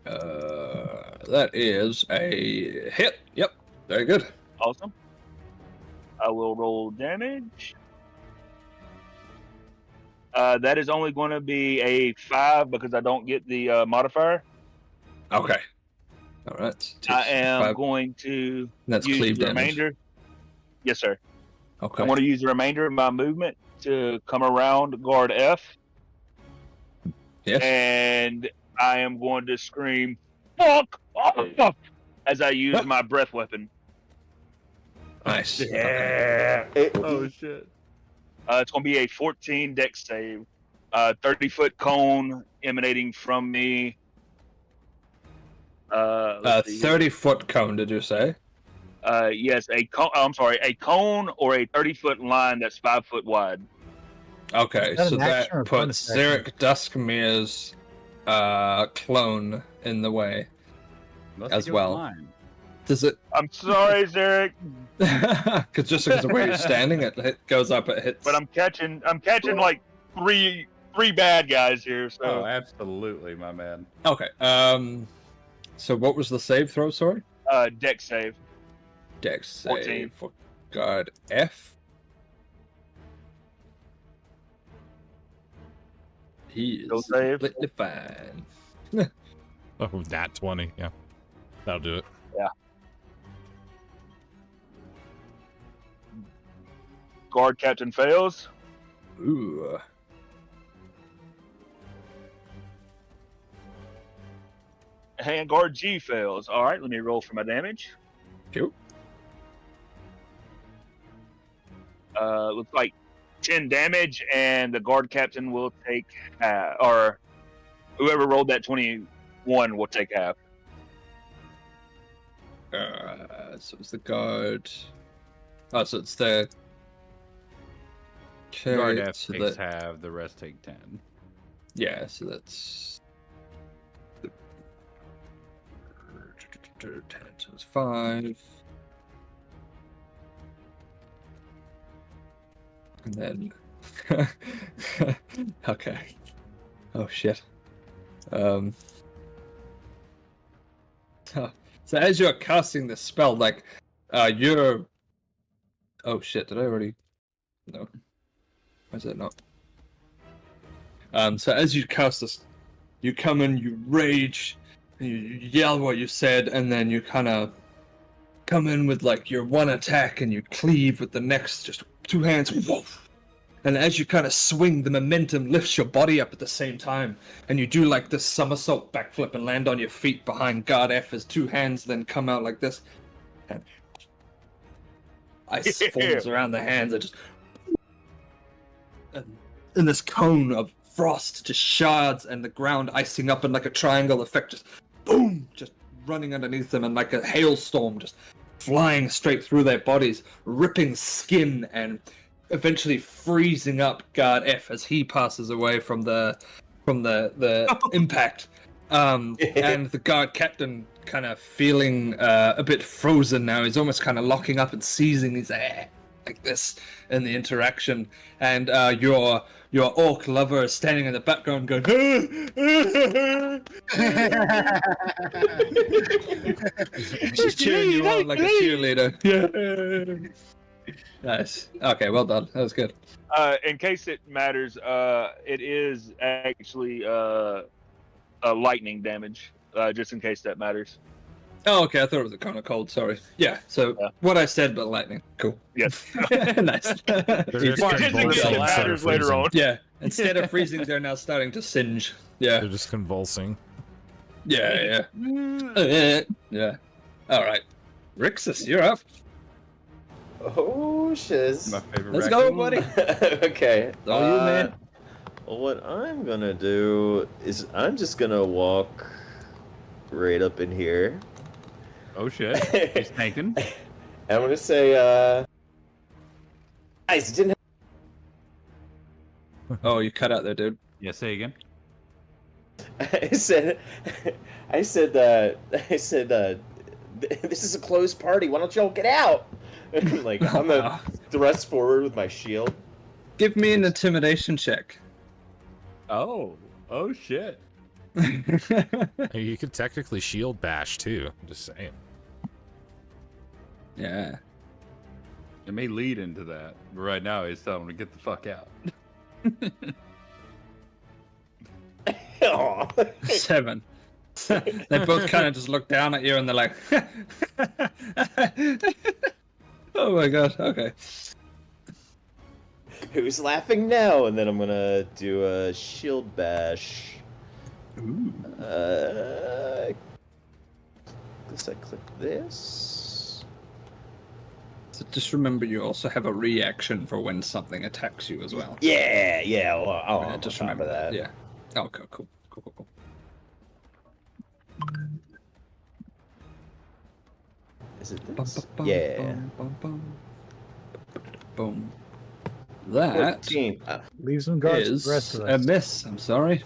Speaker 3: That is a hit. Yep. Very good.
Speaker 8: Awesome. I will roll damage. That is only going to be a 5 because I don't get the modifier.
Speaker 3: Okay. All right.
Speaker 8: I am
Speaker 3: 5.
Speaker 8: going to
Speaker 3: That's
Speaker 8: use
Speaker 3: cleave
Speaker 8: the
Speaker 3: damage.
Speaker 8: remainder. Yes, sir.
Speaker 3: Okay.
Speaker 8: I'm going to use the remainder of my movement to come around guard F,
Speaker 3: Yes.
Speaker 8: and I am going to scream "fuck off" as I use my breath weapon.
Speaker 3: Nice.
Speaker 8: Yeah.
Speaker 5: Oh shit.
Speaker 8: It's going to be a 14 dex save. 30-foot cone emanating from me. Let's see.
Speaker 3: 30-foot cone, did you say?
Speaker 8: Yes, a cone. I'm sorry, a cone or a 30-foot line that's 5 foot wide.
Speaker 3: Okay,
Speaker 6: Is that
Speaker 3: so
Speaker 6: an
Speaker 3: that
Speaker 6: action or a
Speaker 3: puts
Speaker 6: bonus action?
Speaker 3: Zarek Duskmir's clone in the way.
Speaker 5: Must
Speaker 3: As
Speaker 5: be
Speaker 3: well.
Speaker 5: fine.
Speaker 3: Does it?
Speaker 8: I'm sorry, Zarek,
Speaker 3: Because just because of where you're standing, it goes up, it hits.
Speaker 8: but I'm catching like three bad guys here. So
Speaker 5: Oh, absolutely, my man.
Speaker 3: Okay. So what was the save throw? Sorry.
Speaker 8: dex save.
Speaker 3: Dex save
Speaker 8: 14.
Speaker 3: for guard F. He
Speaker 8: Go
Speaker 3: is
Speaker 8: save.
Speaker 3: completely fine.
Speaker 1: Oh, nat 20. Yeah. That'll do it.
Speaker 8: Guard captain fails.
Speaker 3: Ooh.
Speaker 8: And guard G fails. All right, let me roll for my damage.
Speaker 3: Cute.
Speaker 8: Looks like 10 damage, and the guard captain will take or whoever rolled that 21 will take half.
Speaker 3: So it's the guard. Oh, so it's the. Okay,
Speaker 5: Guard F
Speaker 3: so
Speaker 5: takes
Speaker 3: that-
Speaker 5: half, the rest take 10.
Speaker 3: Yeah, so that's. 10, so it's 5. And then. Okay. Oh shit. So as you're casting the spell, like, you're. Oh shit! Did I already? No. Why is it not? So as you cast this, you come in, you rage, and you yell what you said, and then you kind of come in with like your one attack and you cleave with the next, just two hands. Whoa. And as you kind of swing, the momentum lifts your body up at the same time. And you do like this somersault backflip and land on your feet behind guard F as two hands then come out like this. And ice forms around the hands. And just and in this cone of frost just shards and the ground icing up in like a triangle effect, just boom, just running underneath them, and like a hailstorm just flying straight through their bodies, ripping skin and eventually freezing up guard F as he passes away from the impact. And the guard captain kind of feeling a bit frozen now. He's almost kind of locking up and seizing his air like this in the interaction, and your orc lover is standing in the background going she's cheering you on like a cheerleader. Yeah. Nice. Okay, well done. That was good.
Speaker 8: In case it matters, it is actually lightning damage. Just in case that matters.
Speaker 3: Oh, okay. I thought it was a kind of cold. Sorry. Yeah. So what I said, but lightning. Cool.
Speaker 8: Yes.
Speaker 3: Nice.
Speaker 1: They're just
Speaker 8: Well, just in case
Speaker 1: convulsing
Speaker 8: it
Speaker 1: instead of
Speaker 8: matters later
Speaker 1: freezing.
Speaker 8: on.
Speaker 3: Yeah. Instead of freezing, they're now starting to singe. Yeah.
Speaker 1: They're just convulsing.
Speaker 3: Yeah. Yeah. All right. Rixus, you're up.
Speaker 4: Oh, shiz.
Speaker 5: My favorite
Speaker 3: Let's go,
Speaker 5: raccoon.
Speaker 3: buddy.
Speaker 4: Okay.
Speaker 3: All you, man.
Speaker 4: What I'm gonna do is I'm just gonna walk right up in here.
Speaker 5: Oh shit. He's tanking.
Speaker 4: I'm gonna say, guys, it didn't.
Speaker 3: Oh, you cut out there, dude.
Speaker 5: Yeah, say again.
Speaker 4: I said, this is a closed party. Why don't y'all get out? Like I'm gonna thrust forward with my shield.
Speaker 3: Give me an intimidation check.
Speaker 5: Oh shit.
Speaker 1: Hey, you could technically shield bash too. I'm just saying.
Speaker 3: Yeah.
Speaker 5: It may lead into that, but right now he's telling him to get the fuck out.
Speaker 4: Aw.
Speaker 3: 7. They both kind of just look down at you and they're like, oh my god, okay.
Speaker 4: Who's laughing now? And then I'm gonna do a shield bash.
Speaker 3: Ooh.
Speaker 4: Guess I click this.
Speaker 3: So just remember you also have a reaction for when something attacks you as well.
Speaker 4: Yeah. Well,
Speaker 3: Yeah, just remember that. Yeah. Okay, cool.
Speaker 4: Is it
Speaker 3: Bum,
Speaker 4: this?
Speaker 3: bum,
Speaker 4: Yeah.
Speaker 3: bum, bum, bum. Boom. That
Speaker 4: 14.
Speaker 6: Leave some guards for
Speaker 3: is
Speaker 6: the rest of
Speaker 3: a
Speaker 6: us.
Speaker 3: miss. I'm sorry.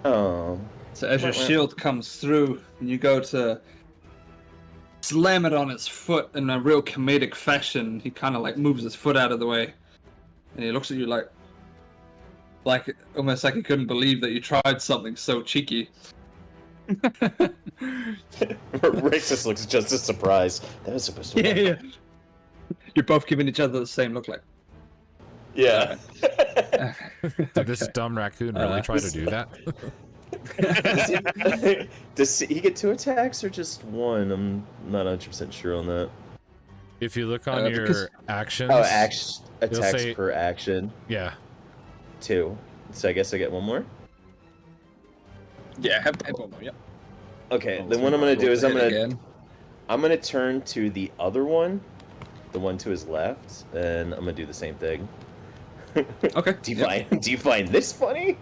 Speaker 4: Oh.
Speaker 3: So as your
Speaker 4: Wah, wah.
Speaker 3: shield comes through and you go to slam it on his foot in a real comedic fashion, he kind of like moves his foot out of the way, and he looks at you like almost like he couldn't believe that you tried something so cheeky.
Speaker 4: Rixus looks just as surprised. That was supposed to work.
Speaker 3: Yeah. You're both giving each other the same look, like.
Speaker 4: Yeah.
Speaker 1: Did this dumb raccoon really try to
Speaker 3: this-
Speaker 1: do that?
Speaker 4: Does he get 2 attacks or just 1? I'm not 100% sure on that.
Speaker 1: If you look on your
Speaker 3: because-
Speaker 1: actions,
Speaker 4: Oh, attacks
Speaker 1: say-
Speaker 4: per action.
Speaker 1: yeah,
Speaker 4: 2. So I guess I get 1 more?
Speaker 3: Yeah, have one more, yeah.
Speaker 4: Okay,
Speaker 3: Oh,
Speaker 4: then what I'm gonna do is I'm
Speaker 3: hit
Speaker 4: gonna
Speaker 3: again.
Speaker 4: turn to the other one, the one to his left, and I'm gonna do the same thing.
Speaker 3: Okay.
Speaker 4: Do you find this funny?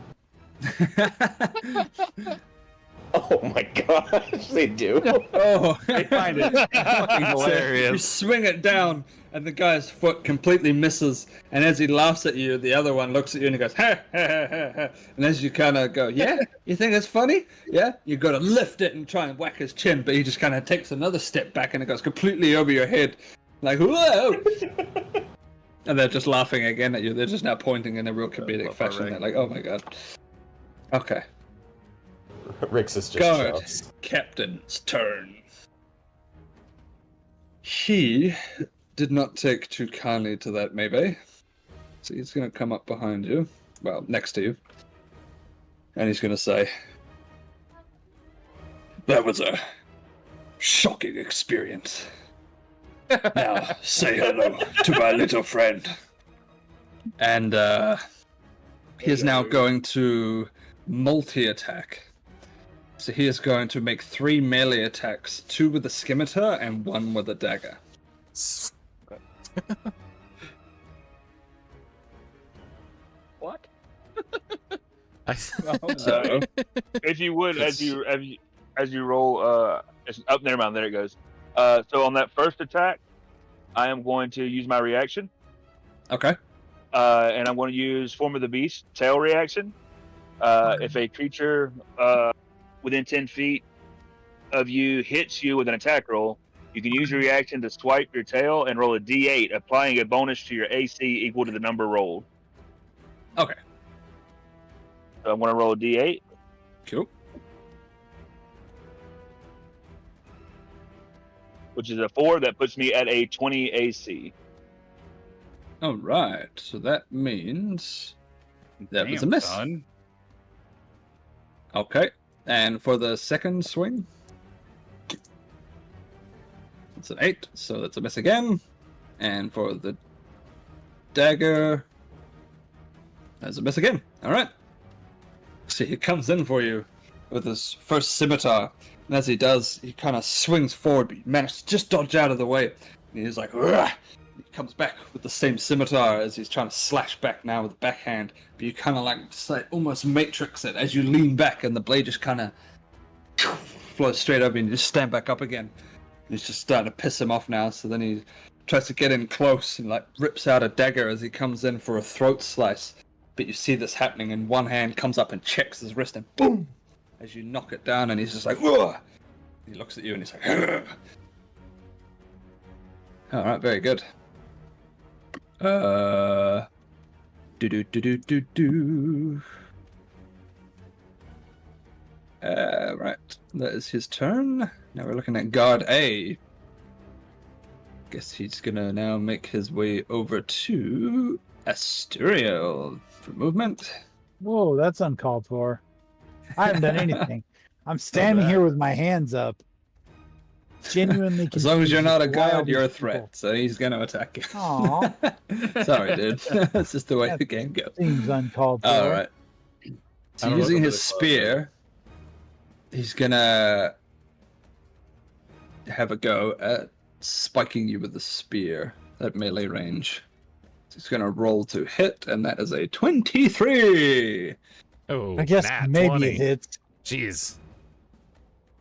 Speaker 4: Oh my gosh, they do.
Speaker 3: Oh,
Speaker 5: I find it fucking
Speaker 3: So
Speaker 5: hilarious.
Speaker 3: you swing it down, and the guy's foot completely misses. And as he laughs at you, the other one looks at you and he goes, ha, ha, ha, ha, ha. And as you kind of go, yeah, you think it's funny? Yeah? You got to lift it and try and whack his chin, but he just kind of takes another step back and it goes completely over your head. Like, whoa! And they're just laughing again at you. They're just now pointing in a real comedic
Speaker 5: love our
Speaker 3: fashion. They're like, oh my god. Okay.
Speaker 4: Rixus just
Speaker 3: Guard
Speaker 4: shouts.
Speaker 3: captain's turn. He did not take too kindly to that, maybe. So he's going to come up behind you. Well, next to you. And he's going to say, that was a shocking experience. Now, say hello to my little friend. And he is now going to multi-attack. So he is going to make 3 melee attacks, 2 with a scimitar and 1 with a dagger.
Speaker 5: What?
Speaker 3: So,
Speaker 8: If you would, as you roll, never mind. There it goes. So on that first attack, I am going to use my reaction,
Speaker 3: okay.
Speaker 8: and I'm going to use Form of the Beast tail reaction. If a creature within 10 feet of you hits you with an attack roll, you can use your reaction to swipe your tail and roll a D8, applying a bonus to your AC equal to the number rolled.
Speaker 3: Okay.
Speaker 8: So I'm going to roll a D8.
Speaker 3: Cool.
Speaker 8: Which is a 4. That puts me at a 20 AC.
Speaker 3: All right. So that means that was a miss.
Speaker 5: Son.
Speaker 3: Okay. And for the second swing, it's an 8, so that's a miss again. And for the dagger, that's a miss again. All right. So he comes in for you with his first scimitar, and as he does, he kind of swings forward, but you manage to just dodge out of the way. And he's like, "Ugh!" He comes back with the same scimitar as he's trying to slash back now with the backhand, but you kind of like almost matrix it as you lean back, and the blade just kind of flows straight over, and you just stand back up again. And he's just starting to piss him off now, so then he tries to get in close and like rips out a dagger as he comes in for a throat slice. But you see this happening, and one hand comes up and checks his wrist, and boom! As you knock it down, and he's just like, "Whoa!" He looks at you, and he's like, "Ugh." All right, very good. Do. Right, that is his turn. Now we're looking at guard A. Guess he's gonna now make his way over to Asturiel for movement.
Speaker 6: Whoa, that's uncalled for. I haven't done anything. I'm standing here with my hands up. Genuinely
Speaker 3: As long as you're not a
Speaker 6: confused as to why all
Speaker 3: guard, you're a
Speaker 6: these
Speaker 3: threat,
Speaker 6: people-
Speaker 3: so he's gonna attack you.
Speaker 6: Aw.
Speaker 3: Sorry, dude. That's just the way
Speaker 6: That
Speaker 3: the game goes.
Speaker 6: Seems uncalled for.
Speaker 3: All right.
Speaker 1: I
Speaker 3: So
Speaker 1: don't know
Speaker 3: using
Speaker 1: what
Speaker 3: his
Speaker 1: the club
Speaker 3: spear, he's gonna have a go at spiking you with the spear at melee range. So he's gonna roll to hit, and that is a 23.
Speaker 1: Oh,
Speaker 6: I guess
Speaker 1: nat
Speaker 6: maybe
Speaker 1: 20.
Speaker 6: it hits.
Speaker 1: Jeez.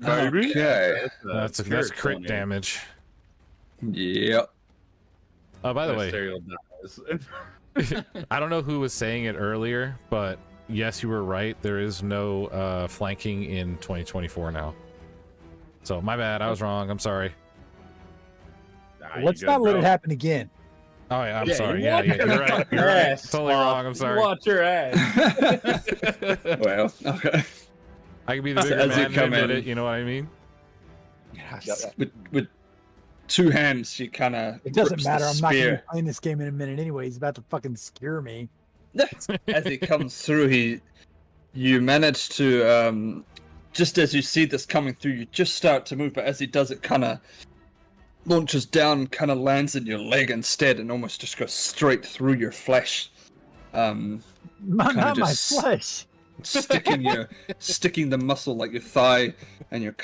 Speaker 3: Okay.
Speaker 1: That's crit damage.
Speaker 3: Yep.
Speaker 1: Oh, by the way,
Speaker 5: Serial dies.
Speaker 1: I don't know who was saying it earlier, but yes, you were right. There is no flanking in 2024 now. So my bad. I was wrong. I'm sorry.
Speaker 6: Let's not let it happen again.
Speaker 1: Oh yeah, I'm
Speaker 5: Yeah,
Speaker 1: sorry.
Speaker 5: you
Speaker 1: Yeah,
Speaker 5: watch
Speaker 1: you're
Speaker 5: your
Speaker 1: right. You're right.
Speaker 5: ass,
Speaker 1: Totally wrong. I'm sorry.
Speaker 5: Watch your ass.
Speaker 3: Well, okay.
Speaker 1: I could be the
Speaker 3: So
Speaker 1: bigger
Speaker 3: as you
Speaker 1: man
Speaker 3: come
Speaker 1: and admit
Speaker 3: in-
Speaker 1: it. You know what I mean?
Speaker 3: With two hands, she kind of.
Speaker 6: It doesn't matter. I'm not going to be playing this game in a minute anyway. He's about to fucking scare me.
Speaker 3: As he comes through, you manage to just as you see this coming through, you just start to move, but as he does, it kind of launches down, kind of lands in your leg instead, and almost just goes straight through your flesh.
Speaker 6: Not my
Speaker 3: just
Speaker 6: flesh.
Speaker 3: sticking the muscle like your thigh and your,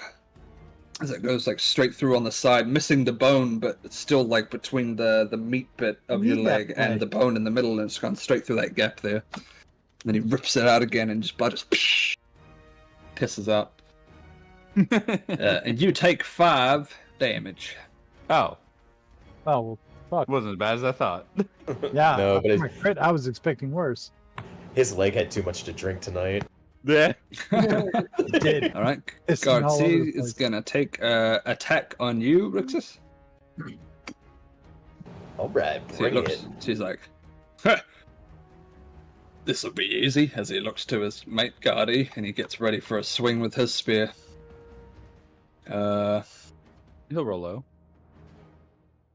Speaker 3: as it goes like straight through on the side, missing the bone, but it's still like between the meat bit of your
Speaker 6: Need that
Speaker 3: leg and
Speaker 6: flesh.
Speaker 3: the bone in the middle, and it's gone straight through that gap there. And then he rips it out again, and just blood just pisses out. And you take 5 damage.
Speaker 5: Oh,
Speaker 6: Oh, well, fuck.
Speaker 5: wasn't as bad as I thought.
Speaker 6: Yeah.
Speaker 4: No, but
Speaker 6: my crit, I was expecting worse.
Speaker 4: his leg had too much to drink tonight.
Speaker 5: Yeah.
Speaker 6: It did.
Speaker 3: All right,
Speaker 6: Pissing
Speaker 3: guard
Speaker 6: all
Speaker 3: C
Speaker 6: over the
Speaker 3: is
Speaker 6: place.
Speaker 3: gonna take attack on you, Rixus.
Speaker 4: All right,
Speaker 3: She
Speaker 4: bring
Speaker 3: looks,
Speaker 4: it.
Speaker 3: she's like, huh, this will be easy, as he looks to his mate Guardy, and he gets ready for a swing with his spear.
Speaker 5: He'll roll low.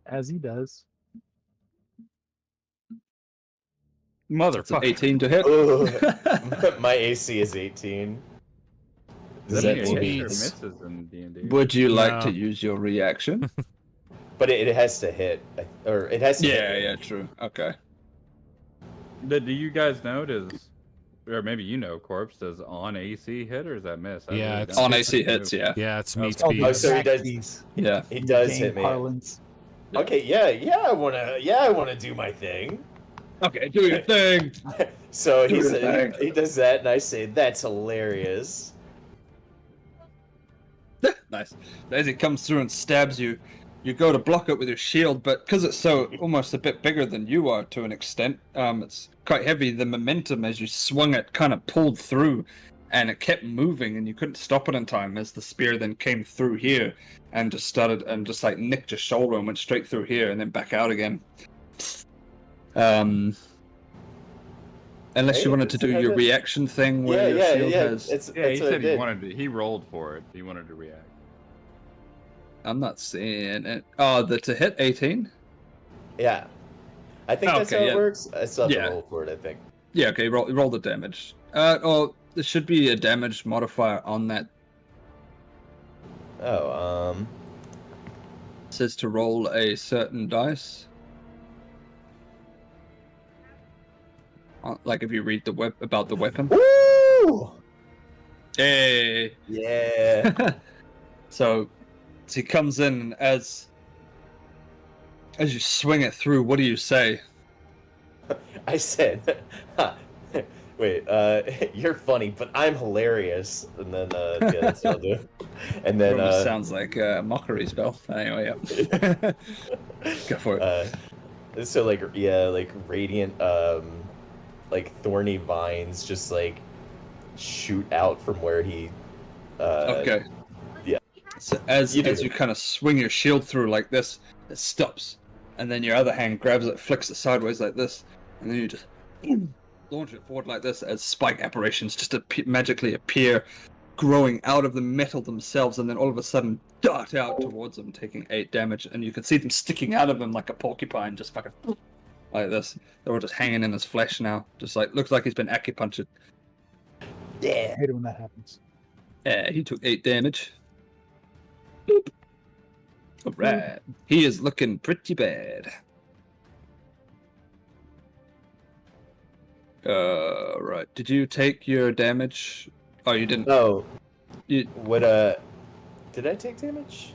Speaker 6: As he does.
Speaker 3: It's an
Speaker 5: Motherfucker.
Speaker 3: 18 to hit.
Speaker 4: Ugh. My AC is 18.
Speaker 5: Does
Speaker 4: that
Speaker 5: that
Speaker 1: Meat
Speaker 5: mean hits or
Speaker 1: beats.
Speaker 5: misses in D&D?
Speaker 3: Would you like to
Speaker 1: No.
Speaker 3: use your reaction?
Speaker 4: But it has to hit, or it has to.
Speaker 3: Yeah,
Speaker 4: hit.
Speaker 3: yeah, true. Okay.
Speaker 5: Do you guys know, or maybe you know, Corpse, does on AC hit or is that miss? I
Speaker 1: Yeah,
Speaker 5: really
Speaker 1: it's-
Speaker 5: don't
Speaker 3: On
Speaker 5: know.
Speaker 3: AC hits, yeah.
Speaker 1: Yeah, it's meat
Speaker 5: Okay.
Speaker 1: beats.
Speaker 4: Oh, so he does.
Speaker 6: Backseas.
Speaker 3: Yeah.
Speaker 4: He does
Speaker 6: Game
Speaker 4: hit me.
Speaker 6: parlance.
Speaker 4: Okay, yeah, I wanna do my thing.
Speaker 3: Okay, do your thing.
Speaker 4: So
Speaker 3: Do
Speaker 4: he
Speaker 3: your
Speaker 4: said,
Speaker 3: thing.
Speaker 4: he does that, and I say, "That's hilarious."
Speaker 3: Nice. As he comes through and stabs you, you go to block it with your shield, but because it's so almost a bit bigger than you are to an extent, it's quite heavy. The momentum as you swung it kind of pulled through, and it kept moving, and you couldn't stop it in time. As the spear then came through here, and just started and just like nicked your shoulder and went straight through here, and then back out again. Unless
Speaker 4: Hey,
Speaker 3: you wanted to do your reaction thing where your shield has.
Speaker 4: It's,
Speaker 5: Yeah, he
Speaker 4: that's what I
Speaker 5: said he
Speaker 4: did.
Speaker 5: wanted to. He rolled for it. He wanted to react.
Speaker 3: I'm not seeing it. Oh, to hit 18?
Speaker 4: Yeah, I think that's how
Speaker 3: Okay,
Speaker 4: it
Speaker 3: yeah.
Speaker 4: works. I still have
Speaker 3: Yeah.
Speaker 4: to roll for it. I think.
Speaker 3: Yeah, okay, roll the damage. Or there should be a damage modifier on that.
Speaker 4: Oh,
Speaker 3: It says to roll a certain dice. Like if you read about the weapon.
Speaker 4: Woo!
Speaker 3: Hey!
Speaker 4: Yeah.
Speaker 3: So he comes in, and as you swing it through, what do you say?
Speaker 4: I said, "Wait, you're funny, but I'm hilarious." And then, yeah, that's what I'll do. And then,
Speaker 3: It almost sounds like a mockery spell. Anyway, yeah. Go for it.
Speaker 4: So like, yeah, like radiant, like thorny vines just like shoot out from where he.
Speaker 3: Okay.
Speaker 4: Yeah.
Speaker 3: So as
Speaker 4: You do
Speaker 3: you
Speaker 4: it.
Speaker 3: kind of swing your shield through like this, it stops, and then your other hand grabs it, flicks it sideways like this, and then you just boom, launch it forward like this as spike apparitions just magically appear, growing out of the metal themselves, and then all of a sudden dart out towards them, taking 8 damage, and you can see them sticking out of him like a porcupine, just fucking like this. They're all just hanging in his flesh now, just like looks like he's been acupunctured.
Speaker 4: Yeah.
Speaker 6: I hate it when that happens.
Speaker 3: Yeah, he took 8 damage. Boop. Alright. He is looking pretty bad. Right. Did you take your damage? Oh, you didn't.
Speaker 4: Oh,
Speaker 3: You,
Speaker 4: what? Did I take damage?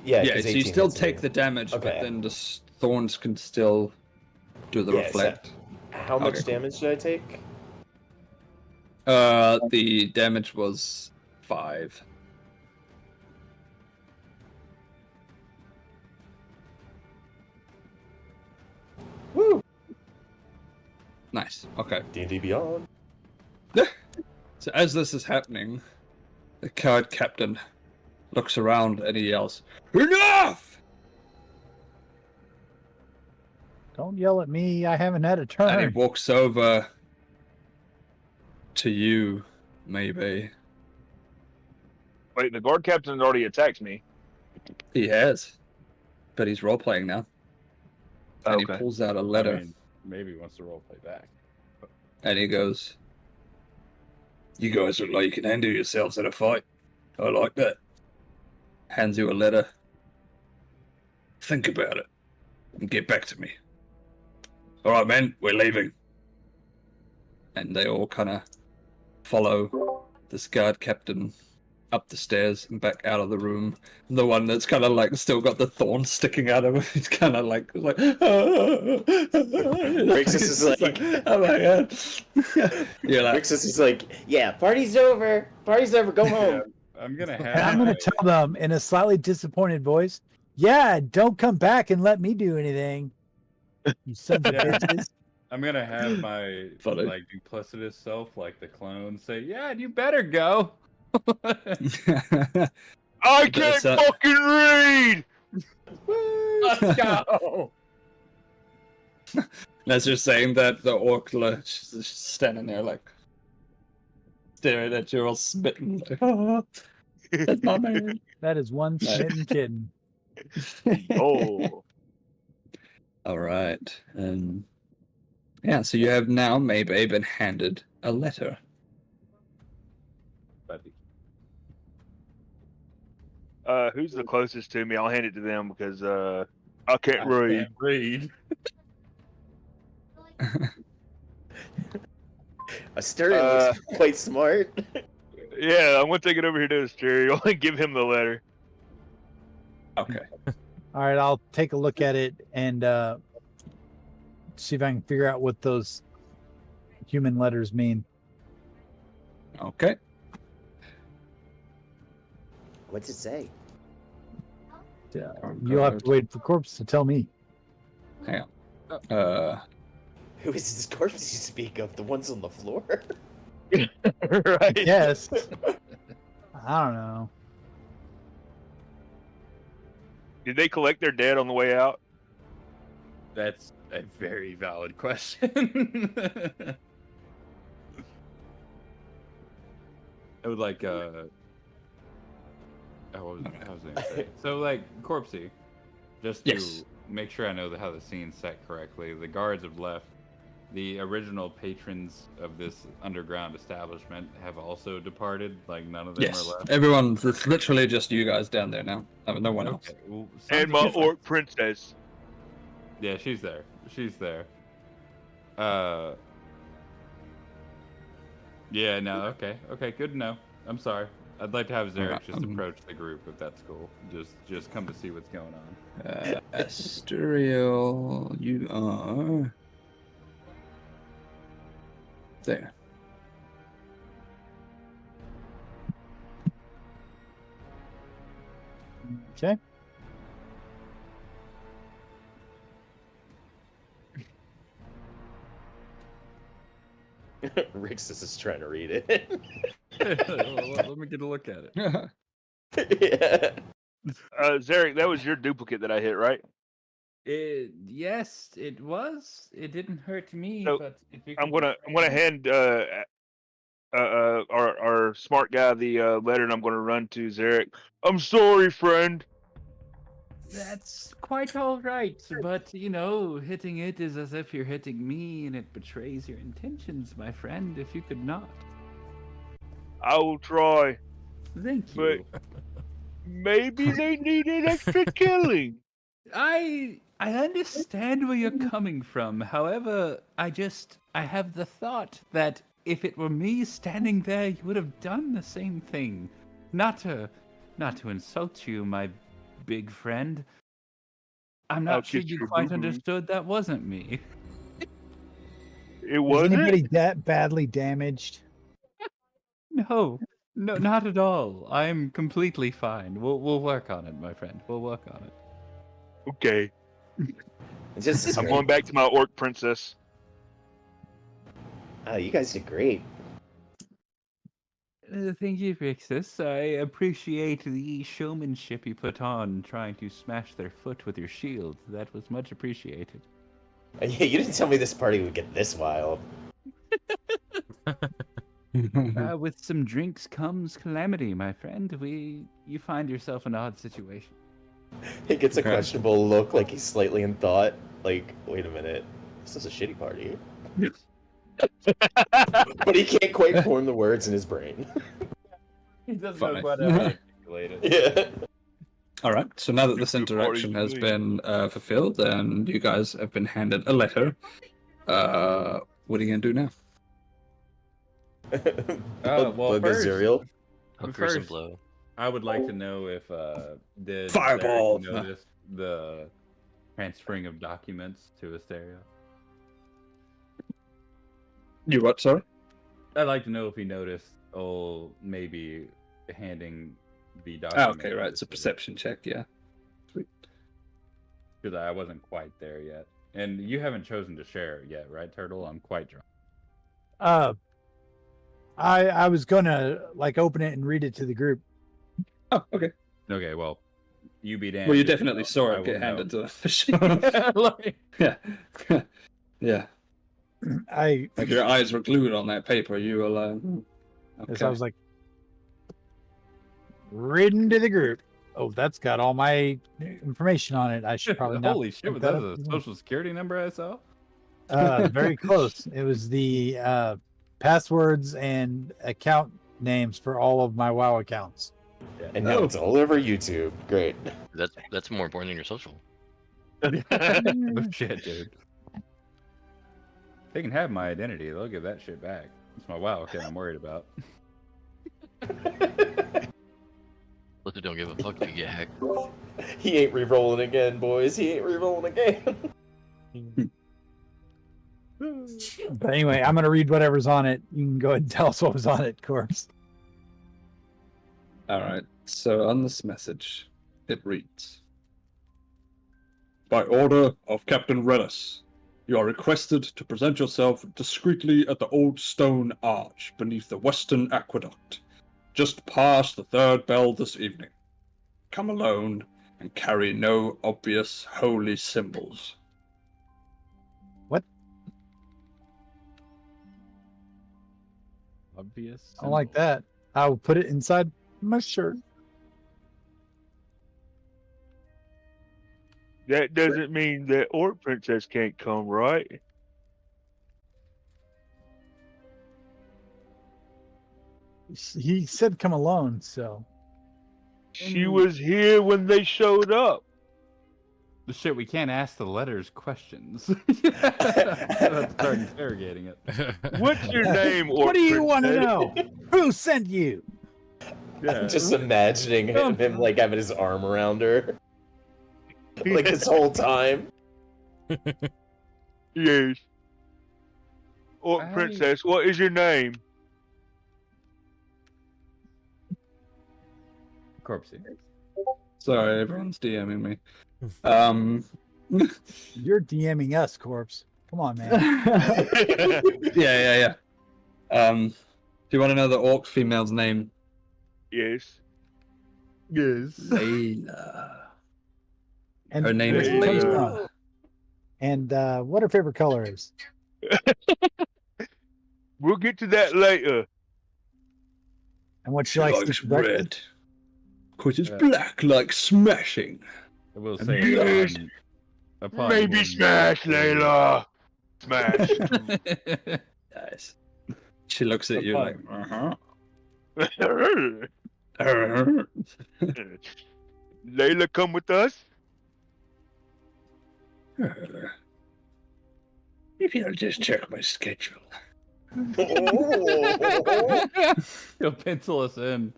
Speaker 4: Yeah.
Speaker 3: yeah,
Speaker 4: 'cause
Speaker 3: so you
Speaker 4: 18
Speaker 3: still
Speaker 4: hits me.
Speaker 3: take the damage,
Speaker 4: Okay.
Speaker 3: but then the thorns can still do the
Speaker 4: Yeah, so-
Speaker 3: reflect.
Speaker 4: How much
Speaker 3: Okay, cool.
Speaker 4: damage did I take?
Speaker 3: The damage was 5.
Speaker 4: Woo!
Speaker 3: Nice. Okay.
Speaker 4: D&D Beyond.
Speaker 3: So as this is happening, the card captain looks around and he yells, "Enough!"
Speaker 6: Don't yell at me. I haven't had a
Speaker 3: And
Speaker 6: turn.
Speaker 3: he walks over to you, maybe.
Speaker 8: Wait, the guard captain already attacked me.
Speaker 3: He has. But he's role playing now. And he
Speaker 8: Okay.
Speaker 3: pulls out a letter
Speaker 5: I mean, maybe he wants to role play back.
Speaker 3: and he goes, "You guys look like you can handle yourselves in a fight. I like that." Hands you a letter. "Think about it and get back to me. All right, men, we're leaving." And they all kind of follow this guard captain up the stairs and back out of the room. The one that's kind of like still got the thorns sticking out of him. He's kind of like
Speaker 4: Rixus is like-
Speaker 3: "Oh my god." You're like,
Speaker 4: Rixus is like, "Yeah, party's over. Party's over. Go home."
Speaker 5: I'm gonna have.
Speaker 6: And I'm going to tell them in a slightly disappointed voice, yeah, don't come back and let me do anything. You sons of
Speaker 5: Yeah.
Speaker 6: bitches.
Speaker 5: I'm gonna have my
Speaker 3: Funny.
Speaker 5: like duplicitous self, like the clone, say, "Yeah, you better go."
Speaker 8: I
Speaker 3: But
Speaker 8: can't
Speaker 3: it's, uh,
Speaker 8: fucking read!
Speaker 5: Let's go.
Speaker 3: And as you're saying that, the orc just standing there like staring at you all smitten. Like, "Oh, that's my man."
Speaker 6: That is one smitten kitten.
Speaker 8: Oh.
Speaker 3: All right. Yeah, so you have now maybe been handed a letter.
Speaker 5: Buddy.
Speaker 8: Who's the closest to me? I'll hand it to them because I can't read.
Speaker 5: Can't read.
Speaker 4: Asteria looks quite smart.
Speaker 8: Yeah, I'm gonna take it over here to Asteria and give him the letter.
Speaker 3: Okay.
Speaker 6: All right, I'll take a look at it and see if I can figure out what those human letters mean.
Speaker 3: Okay.
Speaker 4: What's it say?
Speaker 6: You'll have to wait for Corpse to tell me.
Speaker 3: Hang on.
Speaker 4: Who is this corpse you speak of? The ones on the floor?
Speaker 8: Right.
Speaker 6: Yes. I don't know.
Speaker 8: Did they collect their dead on the way out?
Speaker 5: That's a very valid question. I would like I was gonna say. So like Corpsey, just to
Speaker 3: Yes.
Speaker 5: make sure I know how the scene's set correctly, the guards have left. The original patrons of this underground establishment have also departed. Like none of them
Speaker 3: Yes.
Speaker 5: are left.
Speaker 3: Everyone, it's literally just you guys down there now. No one else.
Speaker 5: Okay. Well,
Speaker 8: And
Speaker 5: sounds
Speaker 8: my
Speaker 5: like-
Speaker 8: orc princess.
Speaker 5: Yeah, she's there. She's there. Yeah, no, okay. Okay, good to know. I'm sorry. I'd like to have Zarek just approach the group if that's cool. Just come to see what's going on.
Speaker 3: Asterial, you are there.
Speaker 6: Okay.
Speaker 4: Rixus is trying to read it.
Speaker 5: Let me get a look at it.
Speaker 4: Yeah.
Speaker 8: Zarek, that was your duplicate that I hit, right?
Speaker 5: Yes, it was. It didn't hurt me,
Speaker 8: So,
Speaker 5: but if you
Speaker 8: I'm
Speaker 5: could
Speaker 8: gonna hand our smart guy the letter, and I'm gonna run to Zarek. I'm sorry, friend.
Speaker 5: That's quite all right, but you know, hitting it is as if you're hitting me, and it betrays your intentions, my friend. If you could not,
Speaker 8: I will try.
Speaker 5: thank you.
Speaker 8: But maybe they needed extra killing.
Speaker 5: I understand where you're coming from. However, I have the thought that if it were me standing there, you would have done the same thing. Not to insult you, my big friend. I'm
Speaker 8: I'll
Speaker 5: not sure
Speaker 8: get
Speaker 5: you
Speaker 8: your
Speaker 5: quite
Speaker 8: boo-boo.
Speaker 5: understood that wasn't me.
Speaker 8: It
Speaker 6: Was
Speaker 8: wasn't.
Speaker 6: anybody that badly damaged?
Speaker 5: No, not at all. I'm completely fine. We'll work on it, my friend. We'll work on it.
Speaker 8: Okay.
Speaker 4: Just
Speaker 8: I'm going back to my orc princess.
Speaker 4: Oh, you guys did great.
Speaker 5: Thank you, Rixus. I appreciate the showmanship you put on trying to smash their foot with your shield. That was much appreciated.
Speaker 4: And yeah, you didn't tell me this party would get this wild.
Speaker 5: With some drinks comes calamity, my friend. You find yourself in an odd situation.
Speaker 4: He gets a
Speaker 3: Okay.
Speaker 4: questionable look, like he's slightly in thought. Like, wait a minute, this is a shitty party. But he can't quite form the words in his brain.
Speaker 5: He doesn't
Speaker 3: Funny.
Speaker 5: know quite how to articulate it.
Speaker 4: Yeah.
Speaker 3: All right. So now that this
Speaker 8: Good party
Speaker 3: interaction has
Speaker 8: for me.
Speaker 3: been fulfilled, and you guys have been handed a letter, what are you gonna do now?
Speaker 5: well,
Speaker 4: Bug
Speaker 5: first-
Speaker 4: Azuriel.
Speaker 9: Hookers and
Speaker 5: First-
Speaker 9: blow.
Speaker 5: I would like to know if did
Speaker 3: Fireball!
Speaker 5: Derek notice the transferring of documents to Asteria.
Speaker 3: You what? Sorry.
Speaker 5: I'd like to know if he noticed, maybe handing the
Speaker 3: Ah,
Speaker 5: documents.
Speaker 3: okay, right. It's a perception check. Yeah. Sweet.
Speaker 5: Because I wasn't quite there yet, and you haven't chosen to share it yet, right, Turtle? I'm quite drunk.
Speaker 6: I was gonna like open it and read it to the group.
Speaker 3: Oh, okay.
Speaker 5: Okay, well, you be damned.
Speaker 3: Well, you
Speaker 5: if
Speaker 3: definitely
Speaker 5: don't,
Speaker 3: saw
Speaker 5: I
Speaker 3: it get
Speaker 5: will
Speaker 3: handed
Speaker 5: know.
Speaker 3: to for sure.
Speaker 5: Like-
Speaker 3: Yeah. Yeah.
Speaker 6: I
Speaker 3: Like your eyes were glued on that paper. You were like,
Speaker 6: as I was like reading to the group. Oh, that's got all my information on it. I should probably not.
Speaker 5: Holy shit!
Speaker 6: pick
Speaker 5: Was
Speaker 6: that
Speaker 5: that a
Speaker 6: up.
Speaker 5: social security number I saw?
Speaker 6: Very close. It was the passwords and account names for all of my WoW accounts.
Speaker 4: And now it's all over YouTube. Great.
Speaker 9: That's more important than your social.
Speaker 5: Oh, shit, dude. They can have my identity. They'll give that shit back. It's my WoW account I'm worried about.
Speaker 9: Blizzard don't give a fuck if you get hacked.
Speaker 4: He ain't re-rolling again, boys. He ain't re-rolling again.
Speaker 6: But anyway, I'm gonna read whatever's on it. You can go ahead and tell us what was on it, Corpse.
Speaker 3: All right. So on this message, it reads: By order of Captain Relis, you are requested to present yourself discreetly at the old stone arch beneath the western aqueduct, just past the third bell this evening. Come alone and carry no obvious holy symbols.
Speaker 6: What?
Speaker 5: Obvious.
Speaker 6: I like that. I'll put it inside my shirt.
Speaker 8: That doesn't mean that Orc Princess can't come, right?
Speaker 6: He said come alone, so.
Speaker 8: She was here when they showed up.
Speaker 5: The shit, we can't ask the letters questions. Let's start interrogating it.
Speaker 8: What's your name, Orc
Speaker 6: What do you want to
Speaker 8: Princess?
Speaker 6: know? Who sent you?
Speaker 4: I'm just imagining him like having his arm around her. Like this whole time.
Speaker 8: Yes. Orc Princess, what is your name?
Speaker 5: Corpsey.
Speaker 3: Sorry, everyone's DMing me.
Speaker 6: You're DMing us, Corpse. Come on, man.
Speaker 3: Yeah. Do you want to know the orc female's name?
Speaker 8: Yes.
Speaker 5: Yes.
Speaker 3: Layla.
Speaker 6: And
Speaker 3: Her name is
Speaker 6: where she comes
Speaker 3: Layla.
Speaker 6: from. And what her favorite color is.
Speaker 8: We'll get to that later.
Speaker 6: And what she
Speaker 3: She
Speaker 6: likes
Speaker 3: likes
Speaker 6: to breakfast.
Speaker 3: red. Because it's black like smashing.
Speaker 5: I will say,
Speaker 8: Yes.
Speaker 5: upon
Speaker 8: Maybe
Speaker 5: when-
Speaker 8: smash, Layla. Smash.
Speaker 3: Nice. She looks at you like,
Speaker 8: Layla, come with us.
Speaker 3: Maybe I'll just check my schedule.
Speaker 5: He'll pencil us in.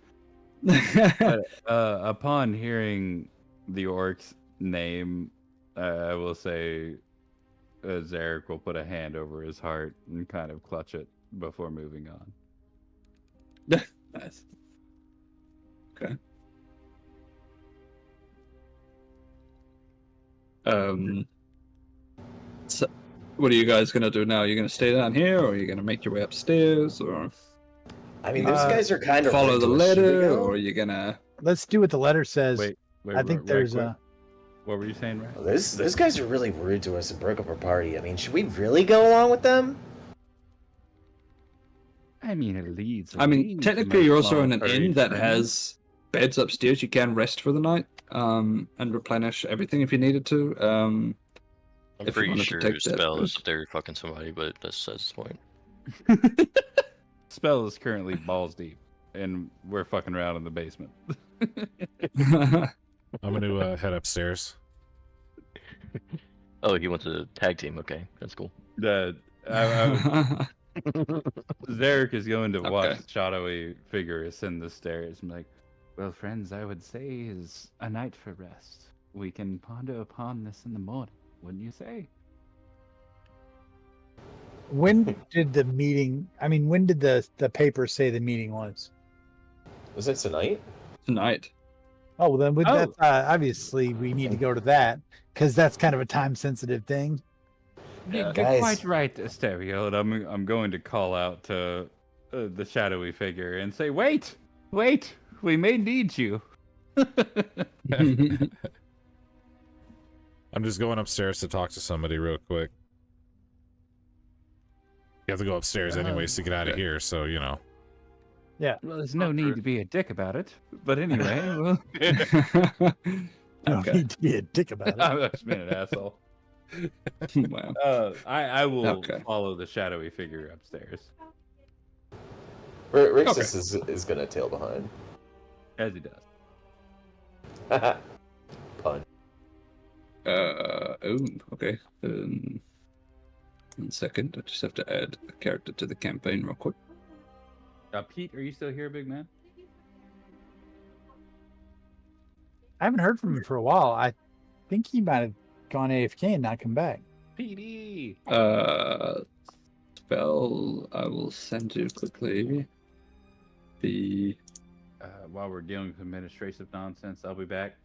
Speaker 5: Upon hearing the orc's name, I will say Zarek will put a hand over his heart and kind of clutch it before moving on.
Speaker 3: Nice. Okay. So, what are you guys gonna do now? Are you gonna stay down here, or are you gonna make your way upstairs, or
Speaker 4: I mean, those guys are kind of
Speaker 3: follow the
Speaker 4: ridiculous. Should we
Speaker 3: letter,
Speaker 4: go?
Speaker 3: or are you gonna?
Speaker 6: Let's do what the letter says.
Speaker 5: Wait,
Speaker 6: I think there's
Speaker 5: quick.
Speaker 6: a.
Speaker 5: What were you saying, Ray?
Speaker 4: Those guys are really rude to us and broke up our party. I mean, should we really go along with them?
Speaker 5: I mean, it leads.
Speaker 3: I mean, technically, you're also in an inn that has beds upstairs. You can rest for the night, and replenish everything if you needed to.
Speaker 9: I'm
Speaker 3: if you
Speaker 9: pretty
Speaker 3: wanted to
Speaker 9: sure
Speaker 3: take that
Speaker 9: Spell is
Speaker 3: first.
Speaker 9: up there fucking somebody, but that's the point.
Speaker 5: Spell is currently balls deep, and we're fucking around in the basement.
Speaker 1: I'm going to head upstairs.
Speaker 9: Oh, he wants a tag team. Okay, that's cool.
Speaker 5: Zarek is going to watch
Speaker 3: Okay.
Speaker 5: the shadowy figure ascend the stairs. I'm like, well, friends, I would say is a night for rest. We can ponder upon this in the morning, wouldn't you say?
Speaker 6: When did the meeting? I mean, when did the paper say the meeting was?
Speaker 4: Was it tonight?
Speaker 3: Tonight.
Speaker 6: Oh, well, then with
Speaker 5: Oh.
Speaker 6: that, obviously we need to go to that because that's kind of a time-sensitive thing.
Speaker 5: You're
Speaker 4: Guys.
Speaker 5: quite right, Asterio. And I'm going to call out to the shadowy figure and say, wait, we may need you.
Speaker 1: I'm just going upstairs to talk to somebody real quick. You have to go upstairs anyways to get out of
Speaker 3: okay.
Speaker 1: here, so, you know.
Speaker 5: Well, there's no need to be a dick about it. But anyway, well,
Speaker 6: No
Speaker 3: Okay.
Speaker 6: need to be a dick about it.
Speaker 5: I've just been an asshole.
Speaker 3: Wow.
Speaker 5: I will
Speaker 3: Okay.
Speaker 5: follow the shadowy figure upstairs.
Speaker 4: Rixus
Speaker 3: Okay.
Speaker 4: is gonna tail behind.
Speaker 5: As he does.
Speaker 4: Pun.
Speaker 3: Oh, okay. 1 second. I just have to add a character to the campaign real quick.
Speaker 5: Pete, are you still here, big man?
Speaker 6: I haven't heard from him for a while. I think he might have gone AFK and not come back.
Speaker 5: PD.
Speaker 3: Spell. I will send you quickly.
Speaker 5: While we're dealing with administrative nonsense, I'll be back.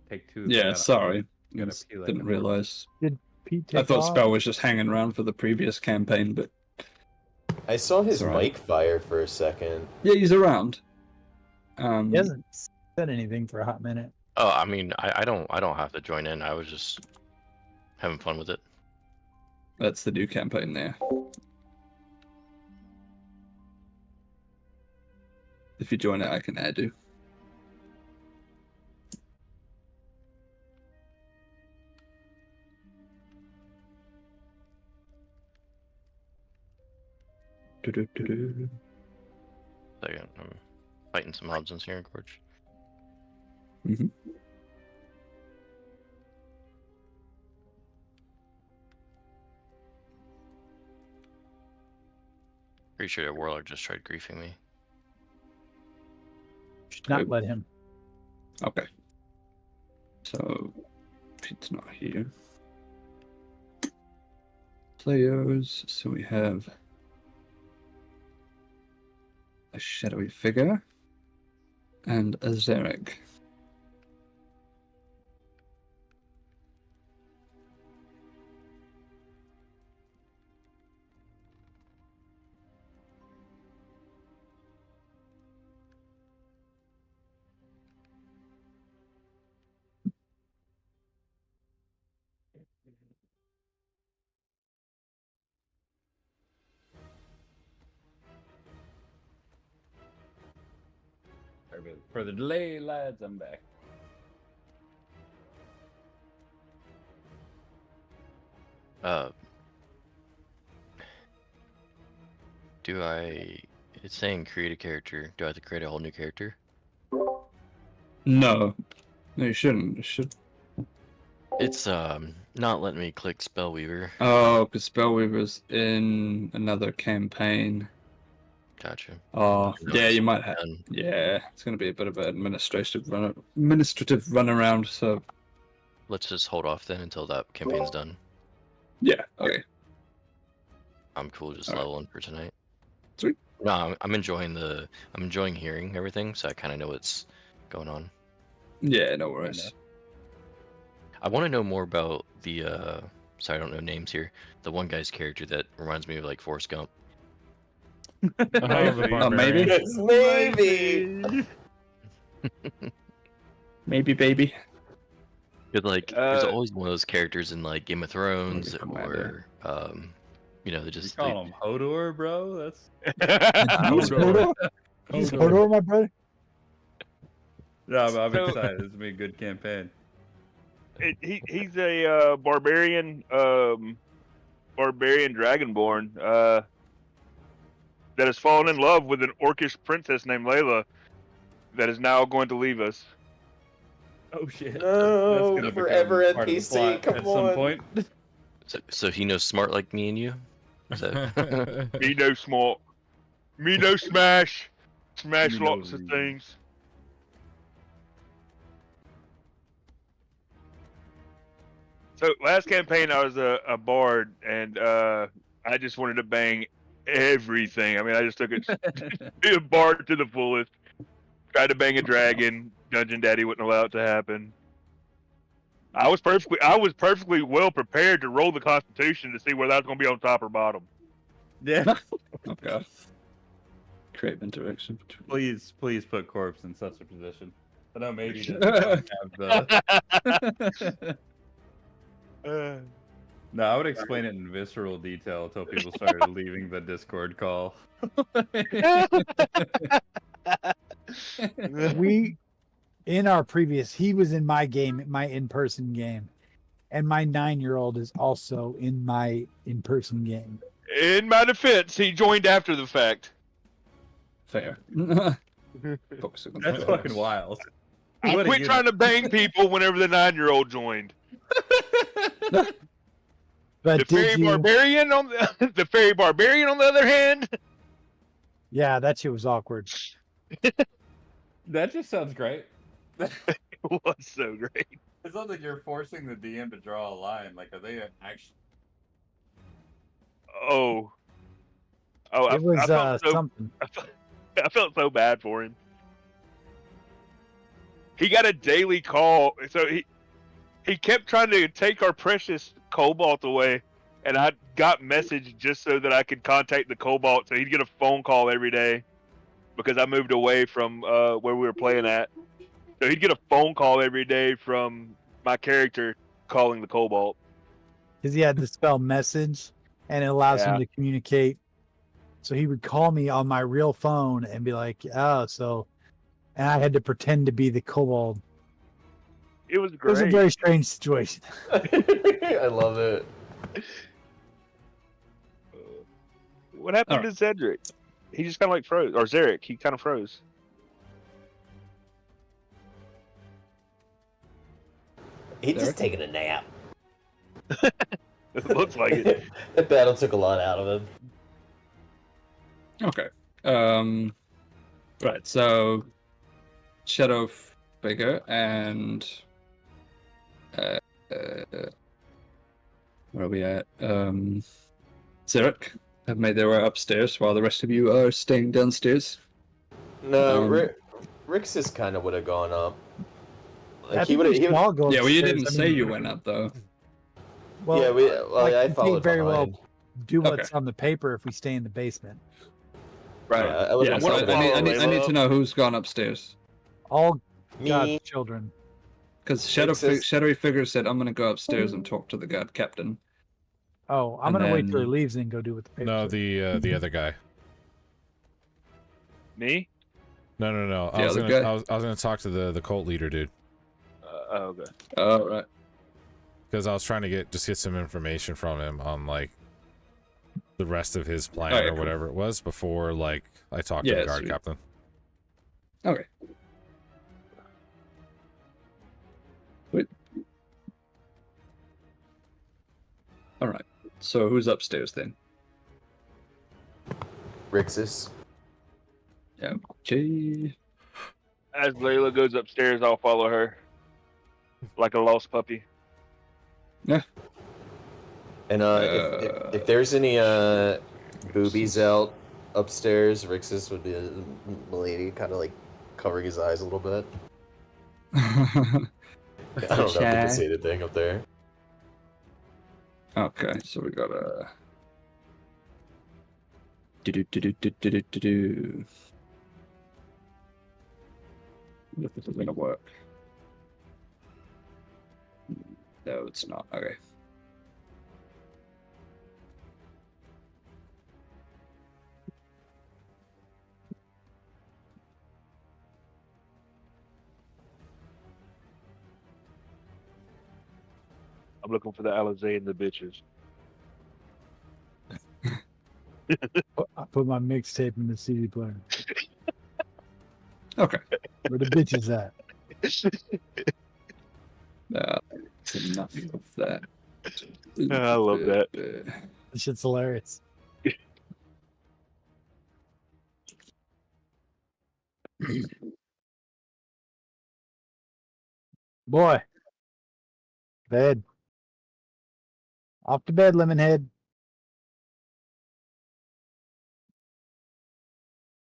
Speaker 5: Take 2.
Speaker 3: Yeah, sorry.
Speaker 5: gotta
Speaker 3: Yes,
Speaker 5: pee like
Speaker 3: didn't
Speaker 5: a
Speaker 3: realize.
Speaker 6: Did Pete
Speaker 3: I
Speaker 6: take
Speaker 3: thought
Speaker 6: off?
Speaker 3: Spell was just hanging around for the previous campaign, but
Speaker 4: I saw his
Speaker 3: It's alright.
Speaker 4: mic fire for a second.
Speaker 3: yeah, he's around.
Speaker 6: He hasn't said anything for a hot minute.
Speaker 9: Oh, I mean, I don't have to join in. I was just having fun with it.
Speaker 3: That's the new campaign there. If you join it, I can add you. Do-do-do-do.
Speaker 9: Second, I'm fighting some Hobsons here in Gorge.
Speaker 3: Mhm.
Speaker 9: Pretty sure that Warlock just tried griefing me.
Speaker 6: Should not
Speaker 3: Nope.
Speaker 6: let him.
Speaker 3: Okay. So, Pete's not here. Players. So we have a shadowy figure and a Zarek.
Speaker 5: For the delay, lads, I'm back.
Speaker 9: Do I? It's saying create a character. Do I have to create a whole new character?
Speaker 3: No. No, you shouldn't. You should.
Speaker 9: It's not letting me click Spellweaver.
Speaker 3: Oh, because Spellweaver's in another campaign.
Speaker 9: Gotcha.
Speaker 3: Oh,
Speaker 9: No,
Speaker 3: yeah,
Speaker 9: it's
Speaker 3: you might have.
Speaker 9: done.
Speaker 3: Yeah, it's going to be a bit of an administrative runaround. So
Speaker 9: Let's just hold off then until that campaign's done.
Speaker 3: yeah, okay.
Speaker 9: I'm cool just
Speaker 3: Alright.
Speaker 9: leveling for tonight.
Speaker 3: Sweet.
Speaker 9: No, I'm enjoying hearing everything, so I kind of know what's going on.
Speaker 3: Yeah, no worries.
Speaker 9: I want to know more about the sorry, I don't know names here. The one guy's character that reminds me of like Forrest Gump.
Speaker 3: Oh, maybe,
Speaker 4: Yes, maybe.
Speaker 3: maybe, baby.
Speaker 9: Cause like there's always one of those characters in like Game of Thrones
Speaker 3: Commander.
Speaker 9: or you know, they
Speaker 5: You
Speaker 9: just
Speaker 5: call him Hodor, bro? That's
Speaker 6: He's Hodor. He's Hodor, my brother.
Speaker 5: no, I'm
Speaker 8: So-
Speaker 5: excited. This is gonna be a good campaign.
Speaker 8: He's a barbarian dragonborn that has fallen in love with an orcish princess named Layla that is now going to leave us.
Speaker 5: Oh shit!
Speaker 4: No,
Speaker 5: That's gonna
Speaker 4: forever
Speaker 5: become part of the
Speaker 4: NPC,
Speaker 5: plot
Speaker 4: come
Speaker 5: at
Speaker 4: on.
Speaker 5: some point.
Speaker 9: so he knows smart like me and you. So
Speaker 8: Me no small. Me no smash. Smash
Speaker 5: Me no
Speaker 8: lots of
Speaker 5: read.
Speaker 8: things. So last campaign I was a bard and I just wanted to bang everything. I mean I just took it a bard to the fullest. Tried to bang a dragon. Dungeon Daddy wouldn't allow it to happen. I was perfectly well prepared to roll the Constitution to see whether I was going to be on top or bottom.
Speaker 5: Yeah.
Speaker 3: Oh god. Creative interaction between.
Speaker 5: Please put corpse in such a position. I know maybe he doesn't have the. No, I would explain it in visceral detail until people started leaving the Discord call.
Speaker 6: We, in our previous, he was in my game, my in-person game, and my 9-year-old is also in my in-person game.
Speaker 8: In my defense, he joined after the fact.
Speaker 3: Fair. Focusing on
Speaker 5: That's
Speaker 3: the
Speaker 5: fucking
Speaker 3: photos.
Speaker 5: wild.
Speaker 8: I
Speaker 5: What a
Speaker 8: quit
Speaker 5: unit.
Speaker 8: trying to bang people whenever the 9-year-old joined.
Speaker 6: But
Speaker 8: The fairy
Speaker 6: did you?
Speaker 8: barbarian on the fairy barbarian on the other hand.
Speaker 6: Yeah, that shit was awkward.
Speaker 5: That just sounds great.
Speaker 8: It was so great.
Speaker 5: It's not like you're forcing the DM to draw a line. Like, are they actually?
Speaker 8: Oh, I
Speaker 6: It was
Speaker 8: felt so
Speaker 6: something.
Speaker 8: I felt so bad for him. He got a daily call, so he kept trying to take our precious cobalt away, and I got message just so that I could contact the cobalt. So he'd get a phone call every day because I moved away from where we were playing at. So he'd get a phone call every day from my character calling the cobalt.
Speaker 6: Because he had the spell message, and it allows him
Speaker 8: Yeah.
Speaker 6: to communicate. So he would call me on my real phone and be like, "Oh, so," and I had to pretend to be the kobold.
Speaker 8: It was
Speaker 6: It was a
Speaker 8: great.
Speaker 6: very strange situation.
Speaker 4: I love it.
Speaker 8: What happened to Cedric? He just kind of like froze, or Zarek. He kind of froze.
Speaker 4: He's just
Speaker 3: Derek?
Speaker 4: taking a nap.
Speaker 8: It looks like it.
Speaker 4: That battle took a lot out of him.
Speaker 3: Okay. Right. So, shadow figure and where are we at? Zurich have made their way upstairs while the rest of you are staying downstairs.
Speaker 4: No, Rixus kind of would have gone up.
Speaker 6: I
Speaker 4: Like he
Speaker 6: think
Speaker 4: would
Speaker 6: we
Speaker 4: have.
Speaker 6: should all go
Speaker 3: Yeah, well, you
Speaker 6: upstairs.
Speaker 3: didn't
Speaker 6: I
Speaker 3: say
Speaker 6: mean,
Speaker 3: you went up though.
Speaker 6: Well,
Speaker 4: Yeah, well,
Speaker 6: like,
Speaker 4: I
Speaker 6: we
Speaker 4: followed
Speaker 6: can't very
Speaker 4: behind.
Speaker 6: well do
Speaker 3: Okay.
Speaker 6: what's on the paper if we stay in the basement.
Speaker 3: Right.
Speaker 4: Yeah, I let
Speaker 3: Yeah. So
Speaker 4: myself
Speaker 3: I need
Speaker 8: Layla
Speaker 3: to know who's gone upstairs
Speaker 6: All
Speaker 4: Me.
Speaker 6: God's children.
Speaker 3: because
Speaker 4: Rixus.
Speaker 3: shadowy figure said I'm gonna go upstairs and talk to the god captain.
Speaker 6: Oh, I'm
Speaker 3: And
Speaker 6: gonna wait till he
Speaker 3: then-
Speaker 6: leaves and go do what the paper
Speaker 1: No,
Speaker 6: says.
Speaker 1: the other guy.
Speaker 8: Me?
Speaker 1: No.
Speaker 3: The
Speaker 1: I was
Speaker 3: other
Speaker 1: gonna
Speaker 3: guy?
Speaker 1: I was gonna talk to the cult leader, dude,
Speaker 8: Oh, okay.
Speaker 3: Oh, right.
Speaker 1: because I was trying to get some information from him on like the rest of his plan
Speaker 3: Alright,
Speaker 1: or
Speaker 3: cool.
Speaker 1: whatever it was before like I talked to
Speaker 3: Yeah,
Speaker 1: the guard
Speaker 3: sweet.
Speaker 1: captain.
Speaker 3: Okay. Wait. All right. So who's upstairs then?
Speaker 4: Rixus.
Speaker 3: Yeah. Okay.
Speaker 8: As Layla goes upstairs, I'll follow her, like a lost puppy.
Speaker 3: Yeah.
Speaker 4: And if there's any boobies out upstairs, Rixus would be the lady, kind of like covering his eyes a little bit. I don't know if you can see anything up there.
Speaker 3: Okay, so we got a. Do. If this is gonna work. No, it's not. Okay.
Speaker 8: I'm looking for the Alizé and the bitches.
Speaker 6: I put my mixtape in the CD player.
Speaker 3: Okay.
Speaker 6: Where the bitches at?
Speaker 3: That's enough of that.
Speaker 8: I love that.
Speaker 6: This shit's hilarious. Boy. Bed. Off to bed, Lemonhead.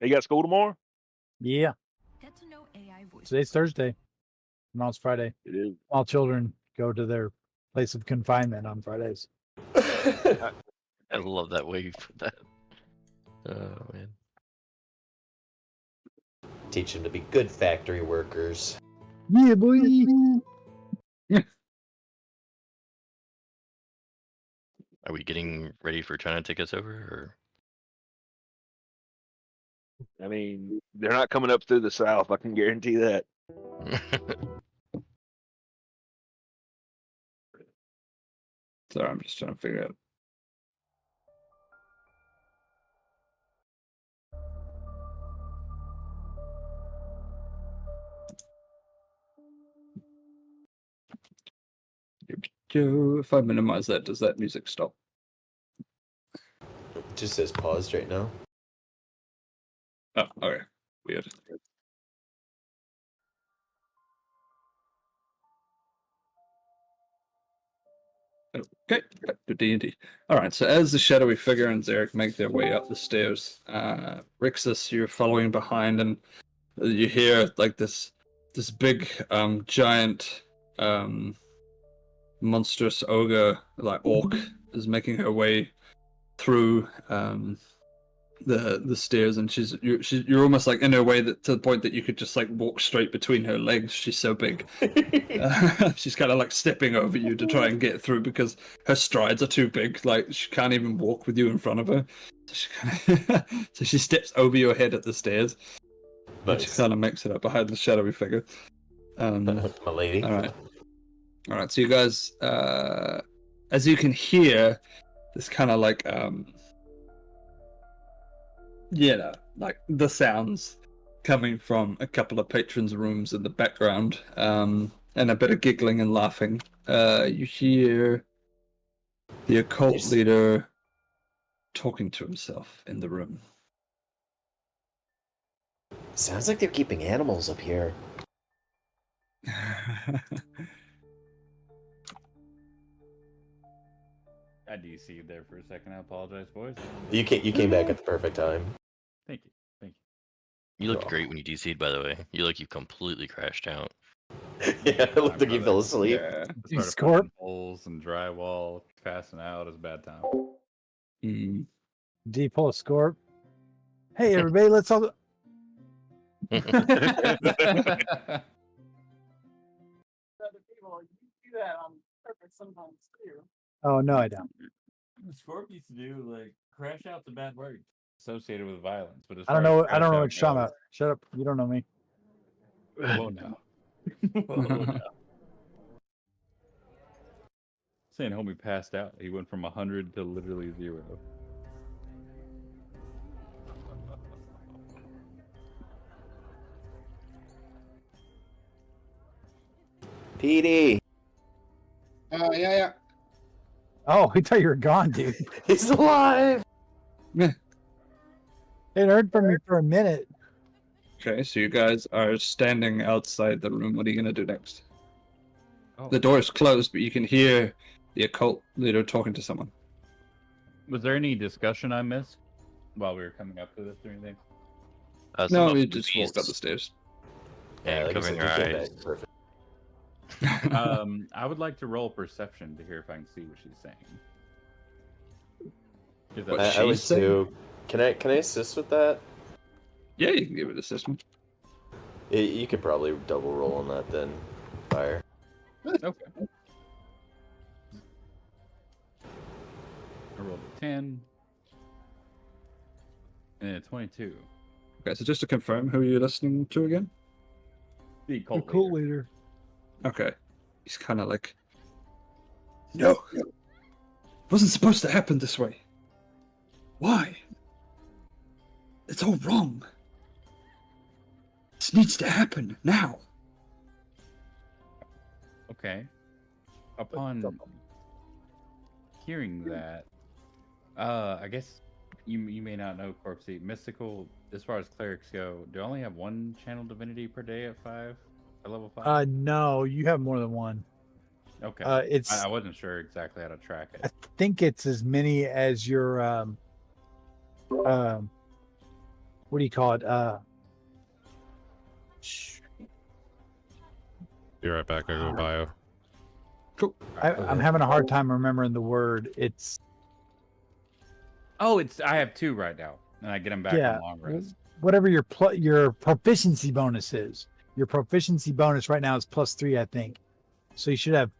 Speaker 8: They got school tomorrow?
Speaker 6: Yeah.
Speaker 12: Get to know AI voice.
Speaker 6: Today's Thursday. Tomorrow's Friday.
Speaker 8: It is.
Speaker 6: All children go to their place of confinement on Fridays.
Speaker 9: I love that way you put that. Oh man.
Speaker 4: Teach them to be good factory workers.
Speaker 6: Yeah, boy.
Speaker 9: Are we getting ready for China to take us over,
Speaker 8: I mean, they're not coming up through the south. I can guarantee that.
Speaker 9: or?
Speaker 3: Sorry, I'm just trying to figure out. go. If I minimize that, does that music stop?
Speaker 4: It just says paused right now.
Speaker 3: Oh, okay. Weird. Okay, back to D&D. All right, so as the shadowy figure and Zarek make their way up the stairs, Rixus, you're following behind, and you hear like this big, giant, monstrous ogre, like orc, is making her way through the stairs, and you're almost like in her way to the point that you could just like walk straight between her legs. She's so big. She's kind of like stepping over you to try and get through because her strides are too big. Like she can't even walk with you in front of her. So she steps over your head at the stairs. Nice. She kind of makes it up behind the shadowy figure.
Speaker 4: My lady.
Speaker 3: All right. So you guys, as you can hear, this kind of like like the sounds coming from a couple of patrons' rooms in the background, and a bit of giggling and laughing. You hear the occult leader talking to himself in the room.
Speaker 4: Sounds like they're keeping animals up here.
Speaker 5: I DC'd there for a second. I apologize, boys.
Speaker 4: You came back at the perfect time.
Speaker 5: Thank you.
Speaker 9: You looked great when you DC'd, by the way. You look you completely crashed out.
Speaker 4: Yeah, it looked like you fell asleep.
Speaker 5: Yeah.
Speaker 6: You
Speaker 5: Started
Speaker 6: score?
Speaker 5: punching holes and drywall, passing out. It was a bad time.
Speaker 6: D pull a score. Hey everybody, let's all. Oh no, I don't.
Speaker 5: Scorp used to do like crash out's a bad word associated with violence, but as
Speaker 6: I don't
Speaker 5: far
Speaker 6: know.
Speaker 5: as
Speaker 6: I don't know
Speaker 5: crash
Speaker 6: what
Speaker 5: out
Speaker 6: you're talking
Speaker 5: goes-
Speaker 6: about. Shut up. You don't know me.
Speaker 5: Whoa now. Whoa now. Saying homie passed out. He went from 100 to literally 0.
Speaker 4: PD.
Speaker 7: Yeah.
Speaker 6: Oh, I thought you were gone, dude.
Speaker 4: He's alive.
Speaker 6: It heard from me for a minute.
Speaker 3: Okay, so you guys are standing outside the room. What are you gonna do next?
Speaker 5: Oh.
Speaker 3: The door is closed, but you can hear the occult leader talking to someone.
Speaker 5: Was there any discussion I missed while we were coming up to this or anything?
Speaker 3: No, you just walked up the stairs.
Speaker 9: Yeah,
Speaker 4: like I
Speaker 9: covering
Speaker 4: said,
Speaker 9: your
Speaker 4: you came
Speaker 9: eyes.
Speaker 4: back perfect.
Speaker 5: I would like to roll perception to hear if I can see what she's saying. If
Speaker 3: What
Speaker 5: that's-
Speaker 4: I would
Speaker 3: she's saying?
Speaker 4: too. Can I assist with that?
Speaker 3: Yeah, you can give it assistance.
Speaker 4: You could probably double roll on that then. Fire.
Speaker 5: Okay. I rolled a 10 and a 22.
Speaker 3: Okay, so just to confirm, who are you listening to again?
Speaker 5: The cult
Speaker 6: Cool
Speaker 5: leader.
Speaker 6: leader.
Speaker 3: Okay. He's kind of like, no, it wasn't supposed to happen this way. Why? It's all wrong. This needs to happen now.
Speaker 5: Okay. Upon hearing that, I guess you may not know, Corpsey. Mystical, as far as clerics go, do I only have one channel divinity per day at 5? At level 5?
Speaker 6: No, you have more than one.
Speaker 5: Okay.
Speaker 6: It's.
Speaker 5: I wasn't sure exactly how to track
Speaker 6: I
Speaker 5: it.
Speaker 6: think it's as many as your what do you call it?
Speaker 1: Be right back. I go bio.
Speaker 3: Cool.
Speaker 6: I'm having a hard time remembering the word. It's
Speaker 5: Oh, I have 2 right now, and I get them back
Speaker 6: Yeah.
Speaker 5: on long rest.
Speaker 6: whatever your proficiency bonus is. Your proficiency bonus right now is +3, I think. So you should have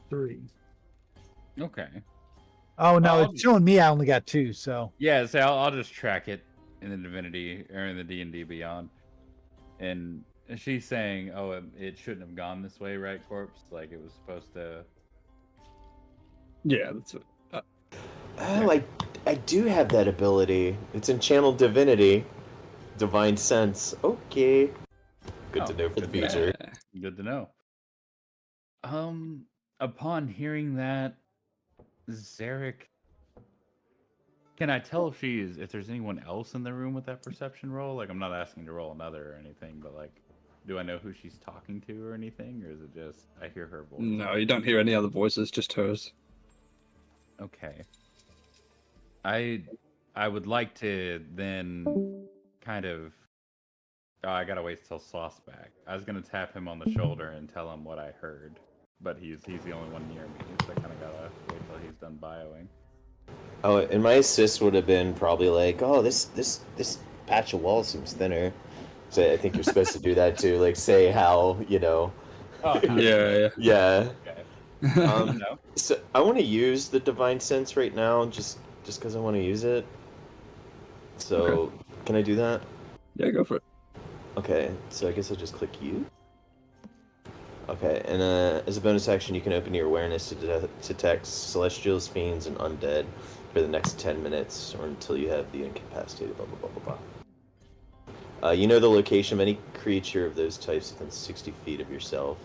Speaker 6: 3.
Speaker 5: Okay.
Speaker 6: Oh no,
Speaker 5: I'll-
Speaker 6: it's showing me I only got 2. So
Speaker 5: Yeah, so I'll just track it in the Divinity or in the D&D Beyond. And she's saying, "Oh, it shouldn't have gone this way, right, Corpse? Like it was supposed to."
Speaker 3: Yeah, that's it.
Speaker 4: Oh, I do have that ability. It's in Channel Divinity. Divine Sense. Okay. Good to know for the future.
Speaker 5: Good to know. Upon hearing that, Zarek, can I tell if there's anyone else in the room with that perception roll? Like, I'm not asking to roll another or anything, but like, do I know who she's talking to or anything, or is it just I hear her voice?
Speaker 3: No, you don't hear any other voices, just hers.
Speaker 5: Okay. I would like to then kind of. Oh, I gotta wait till Sloth's back. I was gonna tap him on the shoulder and tell him what I heard, but he's the only one near me, so I kind of gotta wait till he's done bioing.
Speaker 4: Oh, and my assist would have been probably like, oh, this patch of wall seems thinner. So I think you're supposed to do that too, like say how, you know.
Speaker 5: Oh,
Speaker 3: Yeah.
Speaker 4: Yeah.
Speaker 5: Okay.
Speaker 4: No? So I want to use the divine sense right now, just because I want to use it. So can I do that?
Speaker 3: Yeah, go for it.
Speaker 4: Okay, so I guess I'll just click you. Okay, and as a bonus action, you can open your awareness to detect celestials, fiends, and undead for the next 10 minutes, or until you have the incapacitated, blah, blah, blah, blah, blah. You know the location of any creature of those types within 60 feet of yourself,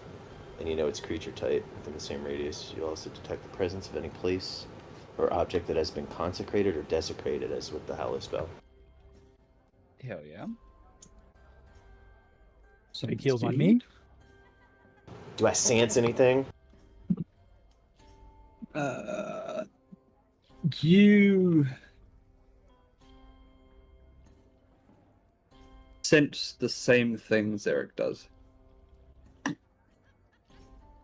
Speaker 4: and you know its creature type within the same radius. You'll also detect the presence of any place or object that has been consecrated or desecrated, as with the Hallow spell.
Speaker 5: Hell yeah.
Speaker 6: So he heals on me.
Speaker 4: Do I sense anything?
Speaker 3: You sense the same things Eric does.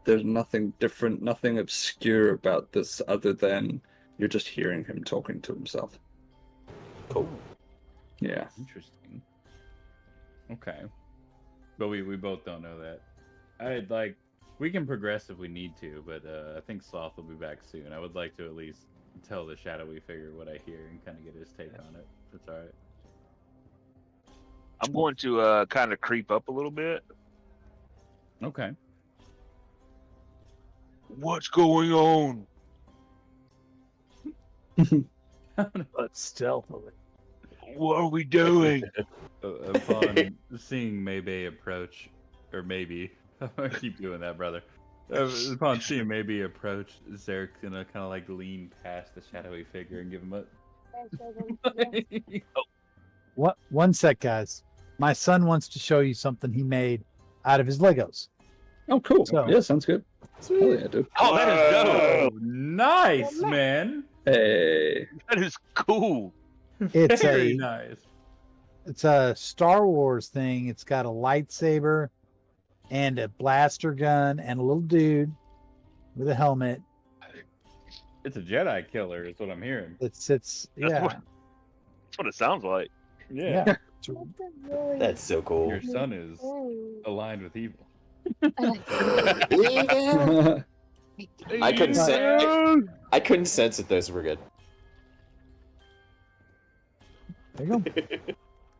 Speaker 3: There's nothing different, nothing obscure about this other than you're just hearing him talking to himself.
Speaker 4: Cool.
Speaker 3: Yeah.
Speaker 5: Interesting. Okay. But we both don't know that. I'd like, we can progress if we need to, but I think Sloth will be back soon. I would like to at least tell the shadowy figure what I hear and kind of get his take on it. If that's all right.
Speaker 8: I'm going to kind of creep up a little bit.
Speaker 5: Okay.
Speaker 8: What's going on?
Speaker 6: But stealthily.
Speaker 8: What are we doing?
Speaker 5: Upon seeing Maybe approach, or maybe, I keep doing that, brother. Upon seeing Maybe approach, Zarek's gonna kind of like lean past the shadowy figure and give him a.
Speaker 6: What? One sec, guys. My son wants to show you something he made out of his Legos.
Speaker 3: Oh, cool.
Speaker 6: So-
Speaker 3: Yeah, sounds good. Hell yeah, dude.
Speaker 8: Oh, that is dope.
Speaker 5: Nice, man.
Speaker 3: Hey.
Speaker 8: That is cool.
Speaker 6: It's
Speaker 5: Very
Speaker 6: a
Speaker 5: nice.
Speaker 6: it's a Star Wars thing. It's got a lightsaber and a blaster gun and a little dude with a helmet.
Speaker 5: It's a Jedi killer, is what I'm hearing.
Speaker 6: It's
Speaker 8: That's
Speaker 6: yeah.
Speaker 8: That's what it sounds like.
Speaker 5: Yeah.
Speaker 6: Yeah.
Speaker 4: That's so cool.
Speaker 5: Your son is aligned with evil.
Speaker 4: I couldn't sense. I couldn't sense it though, so we're good.
Speaker 6: There you go.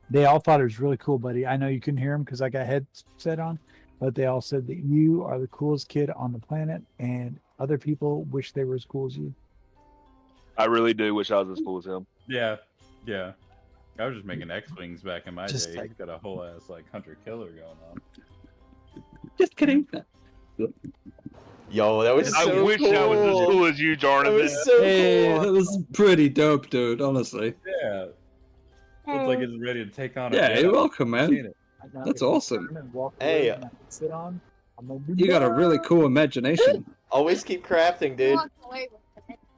Speaker 6: They all thought it was really cool, buddy. I know you couldn't hear him because I got headset on, but they all said that you are the coolest kid on the planet, and other people wish they were as cool as you.
Speaker 8: I really do wish I was as cool as him.
Speaker 5: Yeah. Yeah. I was just making X-Wings back in my
Speaker 6: Just
Speaker 5: day.
Speaker 6: like-
Speaker 5: He's got a whole ass like hunter-killer going on.
Speaker 3: Just kidding.
Speaker 4: Yo, that was
Speaker 8: I
Speaker 4: so
Speaker 8: wish
Speaker 4: cool.
Speaker 8: I was as cool as you,
Speaker 4: That
Speaker 8: Jonathan.
Speaker 4: was so
Speaker 3: Hey,
Speaker 4: cool.
Speaker 3: that was pretty dope, dude, honestly.
Speaker 5: Yeah. Looks like he's ready to take on.
Speaker 3: Yeah, you're welcome, man.
Speaker 5: Seen it.
Speaker 3: That's awesome.
Speaker 6: And walk
Speaker 4: Hey.
Speaker 6: away and I can sit on. I'm gonna be
Speaker 3: You got a really cool imagination.
Speaker 4: Always keep crafting, dude.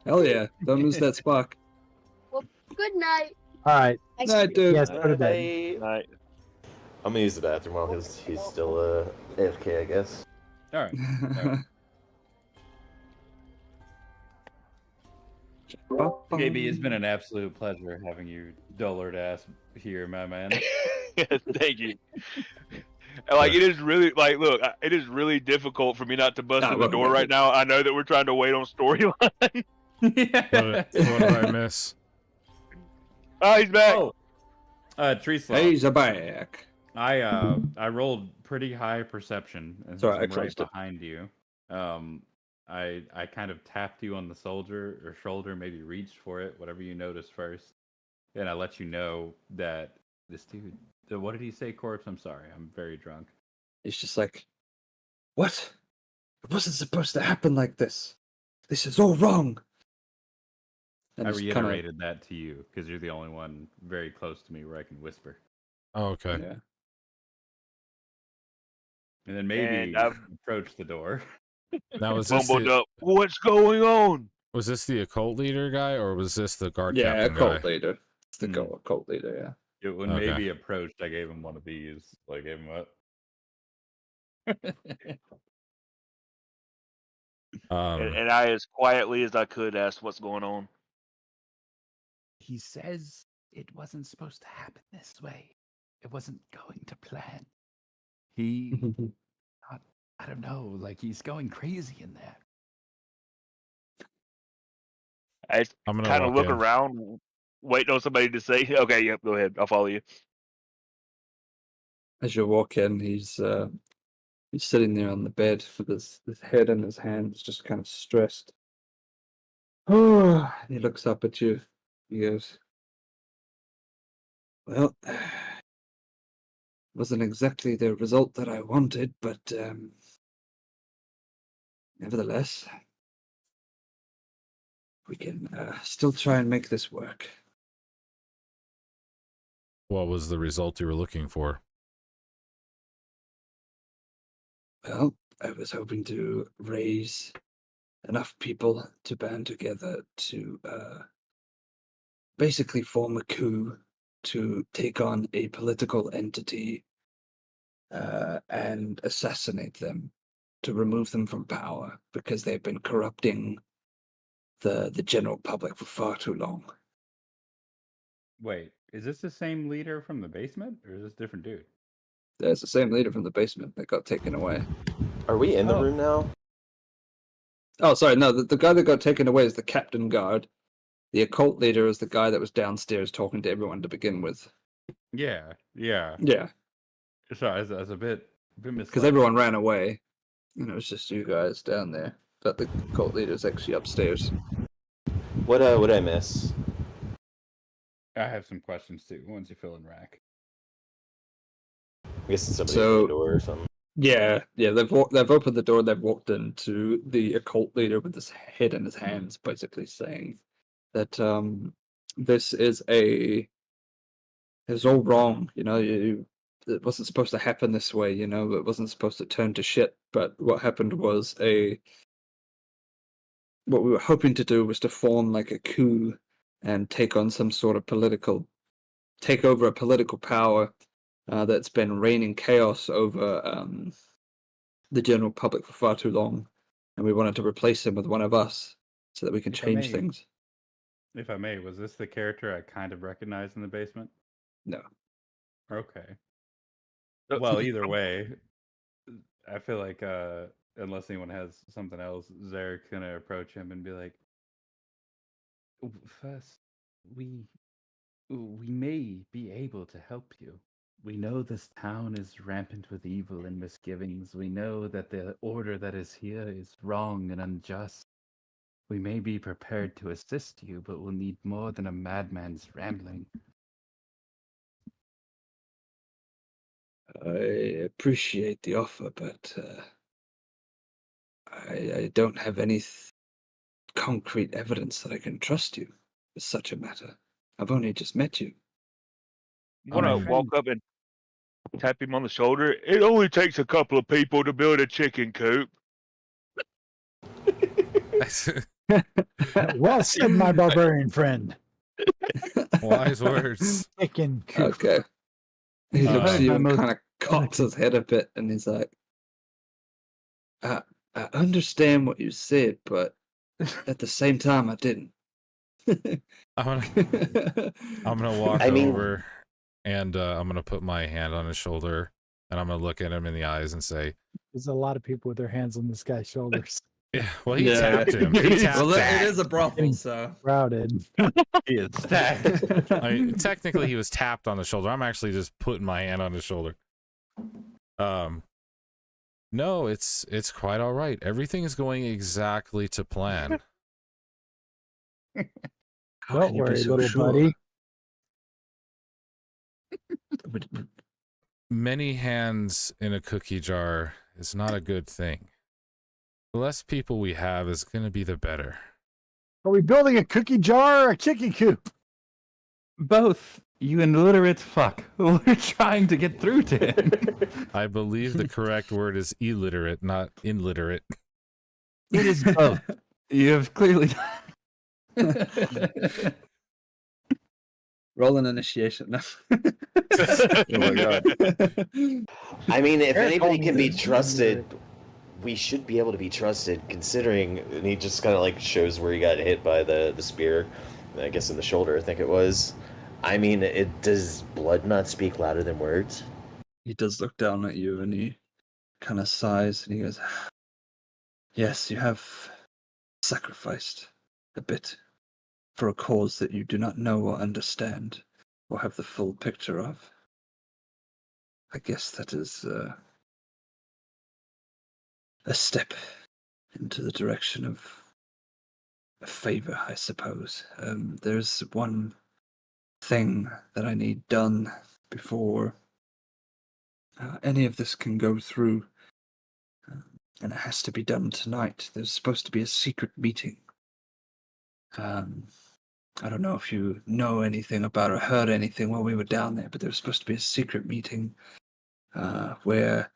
Speaker 3: Hell yeah. Don't lose that spark.
Speaker 10: Good night.
Speaker 6: All right.
Speaker 3: Night, dude.
Speaker 6: Yes, go to bed.
Speaker 4: Bye.
Speaker 8: Right.
Speaker 4: I'm gonna use the bathroom while he's still AFK, I guess.
Speaker 5: All right. Maybe it's been an absolute pleasure having you dullard ass here, my man.
Speaker 8: Thank you. And, like, it is really like, look, it is really difficult for me not to bust
Speaker 3: Nah,
Speaker 8: in the
Speaker 3: look,
Speaker 8: door
Speaker 3: man.
Speaker 8: right now. I know that we're trying to wait on storyline.
Speaker 1: What did I miss?
Speaker 8: Oh, he's back.
Speaker 5: Tree Sloth.
Speaker 3: He's a back.
Speaker 5: I rolled pretty high perception, and
Speaker 3: Sorry,
Speaker 5: since
Speaker 3: I
Speaker 5: I'm right
Speaker 3: closed it.
Speaker 5: behind you. I kind of tapped you on the shoulder, maybe reached for it, whatever you noticed first, and I let you know that this dude. What did he say, Corpse? I'm sorry, I'm very drunk.
Speaker 3: He's just like, what? It wasn't supposed to happen like this. This is all wrong. And
Speaker 5: I
Speaker 3: he's kinda-
Speaker 5: reiterated that to you because you're the only one very close to me where I can whisper.
Speaker 1: Oh, okay.
Speaker 3: Yeah.
Speaker 5: And then maybe
Speaker 8: And I've
Speaker 5: approach the door.
Speaker 1: Now, was this
Speaker 8: mumbled
Speaker 1: the
Speaker 8: up, "What's going on?"
Speaker 1: occult leader guy, or was this the guard
Speaker 3: Yeah,
Speaker 1: captain
Speaker 3: cult
Speaker 1: guy?
Speaker 3: leader. It's the cult leader,
Speaker 5: When
Speaker 1: Okay.
Speaker 5: maybe approached, I gave him one of these. I gave him up.
Speaker 3: yeah.
Speaker 8: And I, as quietly as I could, asked, "What's going on?"
Speaker 5: He says it wasn't supposed to happen this way. It wasn't going to plan. He, I don't know, like he's going crazy in there.
Speaker 8: I
Speaker 1: I'm gonna
Speaker 8: kind of
Speaker 1: walk
Speaker 8: look
Speaker 1: in.
Speaker 8: around, waiting on somebody to say, "Okay, yep, go ahead, I'll follow you."
Speaker 3: As you walk in, he's sitting there on the bed with his head in his hands, just kind of stressed. Oh, and he looks up at you. He goes, "Well, wasn't exactly the result that I wanted, but nevertheless, we can still try and make this work."
Speaker 1: What was the result you were looking for?
Speaker 3: Well, I was hoping to raise enough people to band together to basically form a coup to take on a political entity and assassinate them, to remove them from power because they've been corrupting the general public for far too long.
Speaker 5: Wait, is this the same leader from the basement, or is this a different dude?
Speaker 3: There's the same leader from the basement that got taken away.
Speaker 4: Are we in the
Speaker 5: Oh.
Speaker 4: room now?
Speaker 3: Oh, sorry, no, the guy that got taken away is the captain guard. The occult leader is the guy that was downstairs talking to everyone to begin with.
Speaker 5: Yeah.
Speaker 3: Yeah,
Speaker 5: Sorry, I was a bit
Speaker 3: because
Speaker 5: misled.
Speaker 3: everyone ran away, and it was just you guys down there. But the occult leader is actually upstairs.
Speaker 4: What I miss?
Speaker 5: I have some questions too. Once you fill in rack.
Speaker 4: I guess it's somebody
Speaker 3: So-
Speaker 4: at the door or something.
Speaker 3: Yeah, they've opened the door. They've walked into the occult leader with his head in his hands, basically saying that this is it's all wrong. You know, it wasn't supposed to happen this way. You know, it wasn't supposed to turn to shit. But what happened was what we were hoping to do was to form like a coup and take on some sort of take over a political power that's been raining chaos over the general public for far too long, and we wanted to replace him with one of us so that we can
Speaker 5: If I
Speaker 3: change
Speaker 5: may-
Speaker 3: things.
Speaker 5: If I may, was this the character I kind of recognized in the basement?
Speaker 3: No.
Speaker 5: Okay. Well, either way, I feel like unless anyone has something else, Zarek's gonna approach him and be like, first, we may be able to help you. We know this town is rampant with evil and misgivings. We know that the order that is here is wrong and unjust. We may be prepared to assist you, but we'll need more than a madman's rambling.
Speaker 3: I appreciate the offer, but I don't have any concrete evidence that I can trust you with such a matter. I've only just met you.
Speaker 8: You want to
Speaker 5: my
Speaker 8: walk up and tap him on the shoulder? It only takes a couple of people to build a chicken coop.
Speaker 6: Well said, my barbarian friend.
Speaker 1: Wise words.
Speaker 6: Chicken coop.
Speaker 3: Okay. He looks at you and
Speaker 6: most-
Speaker 3: kind of cocks his head a bit, and he's like, I understand what you said, but at the same time, I didn't.
Speaker 1: I'm gonna walk
Speaker 4: I mean-
Speaker 1: over and I'm gonna put my hand on his shoulder and I'm gonna look at him in the eyes and say,
Speaker 6: There's a lot of people with their hands on this guy's shoulders.
Speaker 1: "Yeah, well, he
Speaker 3: Yeah.
Speaker 1: tapped him. He tapped
Speaker 3: Well,
Speaker 1: him.
Speaker 3: it is a brothel, so.
Speaker 6: Crowded.
Speaker 5: He is stacked.
Speaker 1: I mean, technically, he was tapped on the shoulder. I'm actually just putting my hand on his shoulder. No, it's quite all right. Everything is going exactly to plan.
Speaker 3: How
Speaker 6: Don't
Speaker 3: can you be
Speaker 6: worry,
Speaker 3: so
Speaker 6: little
Speaker 3: sure?
Speaker 6: buddy.
Speaker 1: Many hands in a cookie jar is not a good thing. The less people we have is going to be the better.
Speaker 6: Are we building a cookie jar or a chicken coop?
Speaker 5: Both. You illiterate fuck. We're trying to get through to him.
Speaker 1: I believe the correct word is illiterate, not illiterate.
Speaker 5: It is both. You have clearly.
Speaker 3: Roll an initiation. No.
Speaker 5: Oh my god.
Speaker 4: I mean, if
Speaker 3: Eric
Speaker 4: anybody
Speaker 3: told
Speaker 4: can
Speaker 3: me
Speaker 4: be
Speaker 3: this.
Speaker 4: trusted, we should be able to be trusted, considering. And he just kind of like shows where he got hit by the spear, I guess in the shoulder, I think it was. I mean, does blood not speak louder than words?
Speaker 3: He does look down at you and he kind of sighs and he goes, "Yes, you have sacrificed a bit for a cause that you do not know or understand or have the full picture of. I guess that is a step into the direction of a favor, I suppose. There's one thing that I need done before any of this can go through, and it has to be done tonight. There's supposed to be a secret meeting. I don't know if you know anything about or heard anything while we were down there, but there was supposed to be a secret meeting where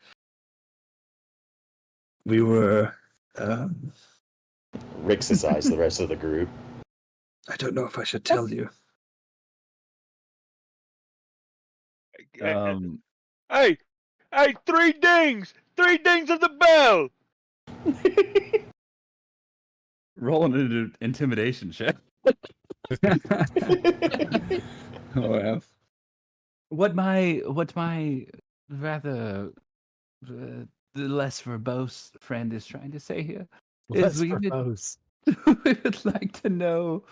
Speaker 3: we were.
Speaker 4: Rix's eyes, the rest of the group.
Speaker 3: I don't know if I should tell you.
Speaker 8: Hey, 3 dings! 3 dings of the bell!
Speaker 5: Roll an intimidation check.
Speaker 3: Oh, yeah.
Speaker 5: What my rather less verbose friend is trying to say here
Speaker 6: Let's
Speaker 5: is we
Speaker 6: propose.
Speaker 5: would like to know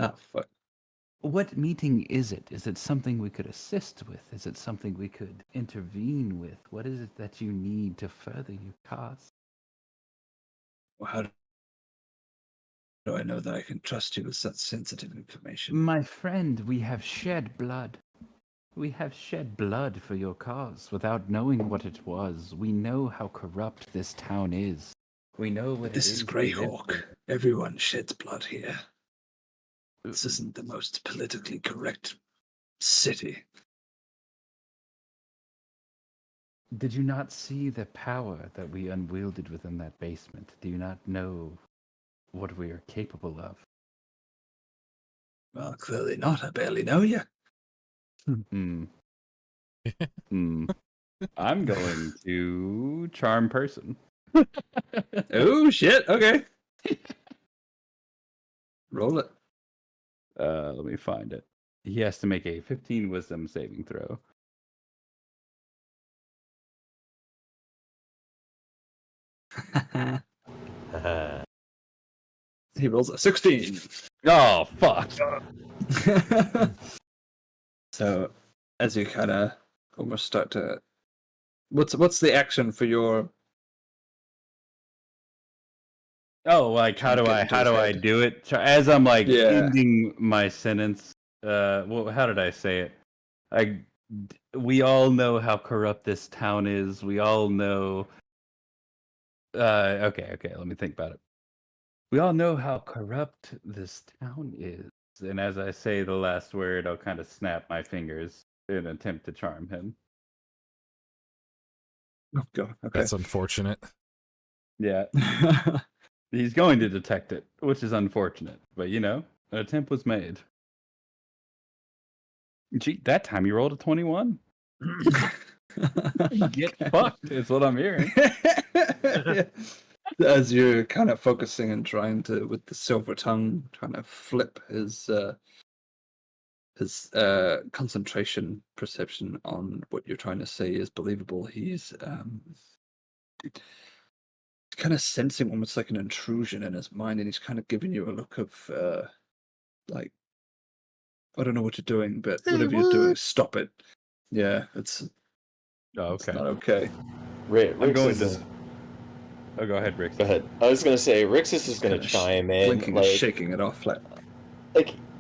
Speaker 3: Oh, fuck.
Speaker 5: what meeting is it? Is it something we could assist with? Is it something we could intervene with? What is it that you need to further your cause?
Speaker 3: Well, how do I know that I can trust you with such sensitive information?
Speaker 5: My friend, we have shed blood. We have shed blood for your cause without knowing what it was. We know how corrupt this town is. We know what
Speaker 3: This
Speaker 5: it
Speaker 3: is
Speaker 5: is.
Speaker 3: Greyhawk. Everyone sheds blood here. This isn't the most politically correct city.
Speaker 5: Did you not see the power that we unwielded within that basement? Do you not know what we are capable of?
Speaker 3: Well, clearly not. I barely know you.
Speaker 5: Hmm. I'm going to charm person.
Speaker 3: Oh, shit. Okay. Roll it.
Speaker 5: Let me find it. He has to make a 15 wisdom saving throw.
Speaker 3: He rolls a 16.
Speaker 5: Oh, fuck.
Speaker 3: So, as you kind of almost start to, what's the action for your?
Speaker 5: Oh, like how do I do it? As I'm like
Speaker 3: Yeah.
Speaker 5: ending my sentence. Well, how did I say it? We all know how corrupt this town is. We all know. Okay. Let me think about it. We all know how corrupt this town is, and as I say the last word, I'll kind of snap my fingers in an attempt to charm him.
Speaker 3: Oh god. Okay.
Speaker 1: That's unfortunate.
Speaker 5: Yeah. He's going to detect it, which is unfortunate. But, you know, an attempt was made. Gee, that time you rolled a 21. Get fucked is what I'm hearing.
Speaker 3: As you're kind of focusing and trying to, with the silver tongue, trying to flip his concentration perception on what you're trying to say is believable, he's kind of sensing almost like an intrusion in his mind, and he's kind of giving you a look of like, I don't know what you're doing, but whatever you're doing, stop it. Yeah, it's
Speaker 5: okay.
Speaker 3: not okay.
Speaker 5: I'm going to. Oh, go ahead, Rick.
Speaker 4: Go ahead. I was gonna say, Rixus is gonna chime in,
Speaker 3: Blinking
Speaker 4: like,
Speaker 3: and shaking it off,
Speaker 4: like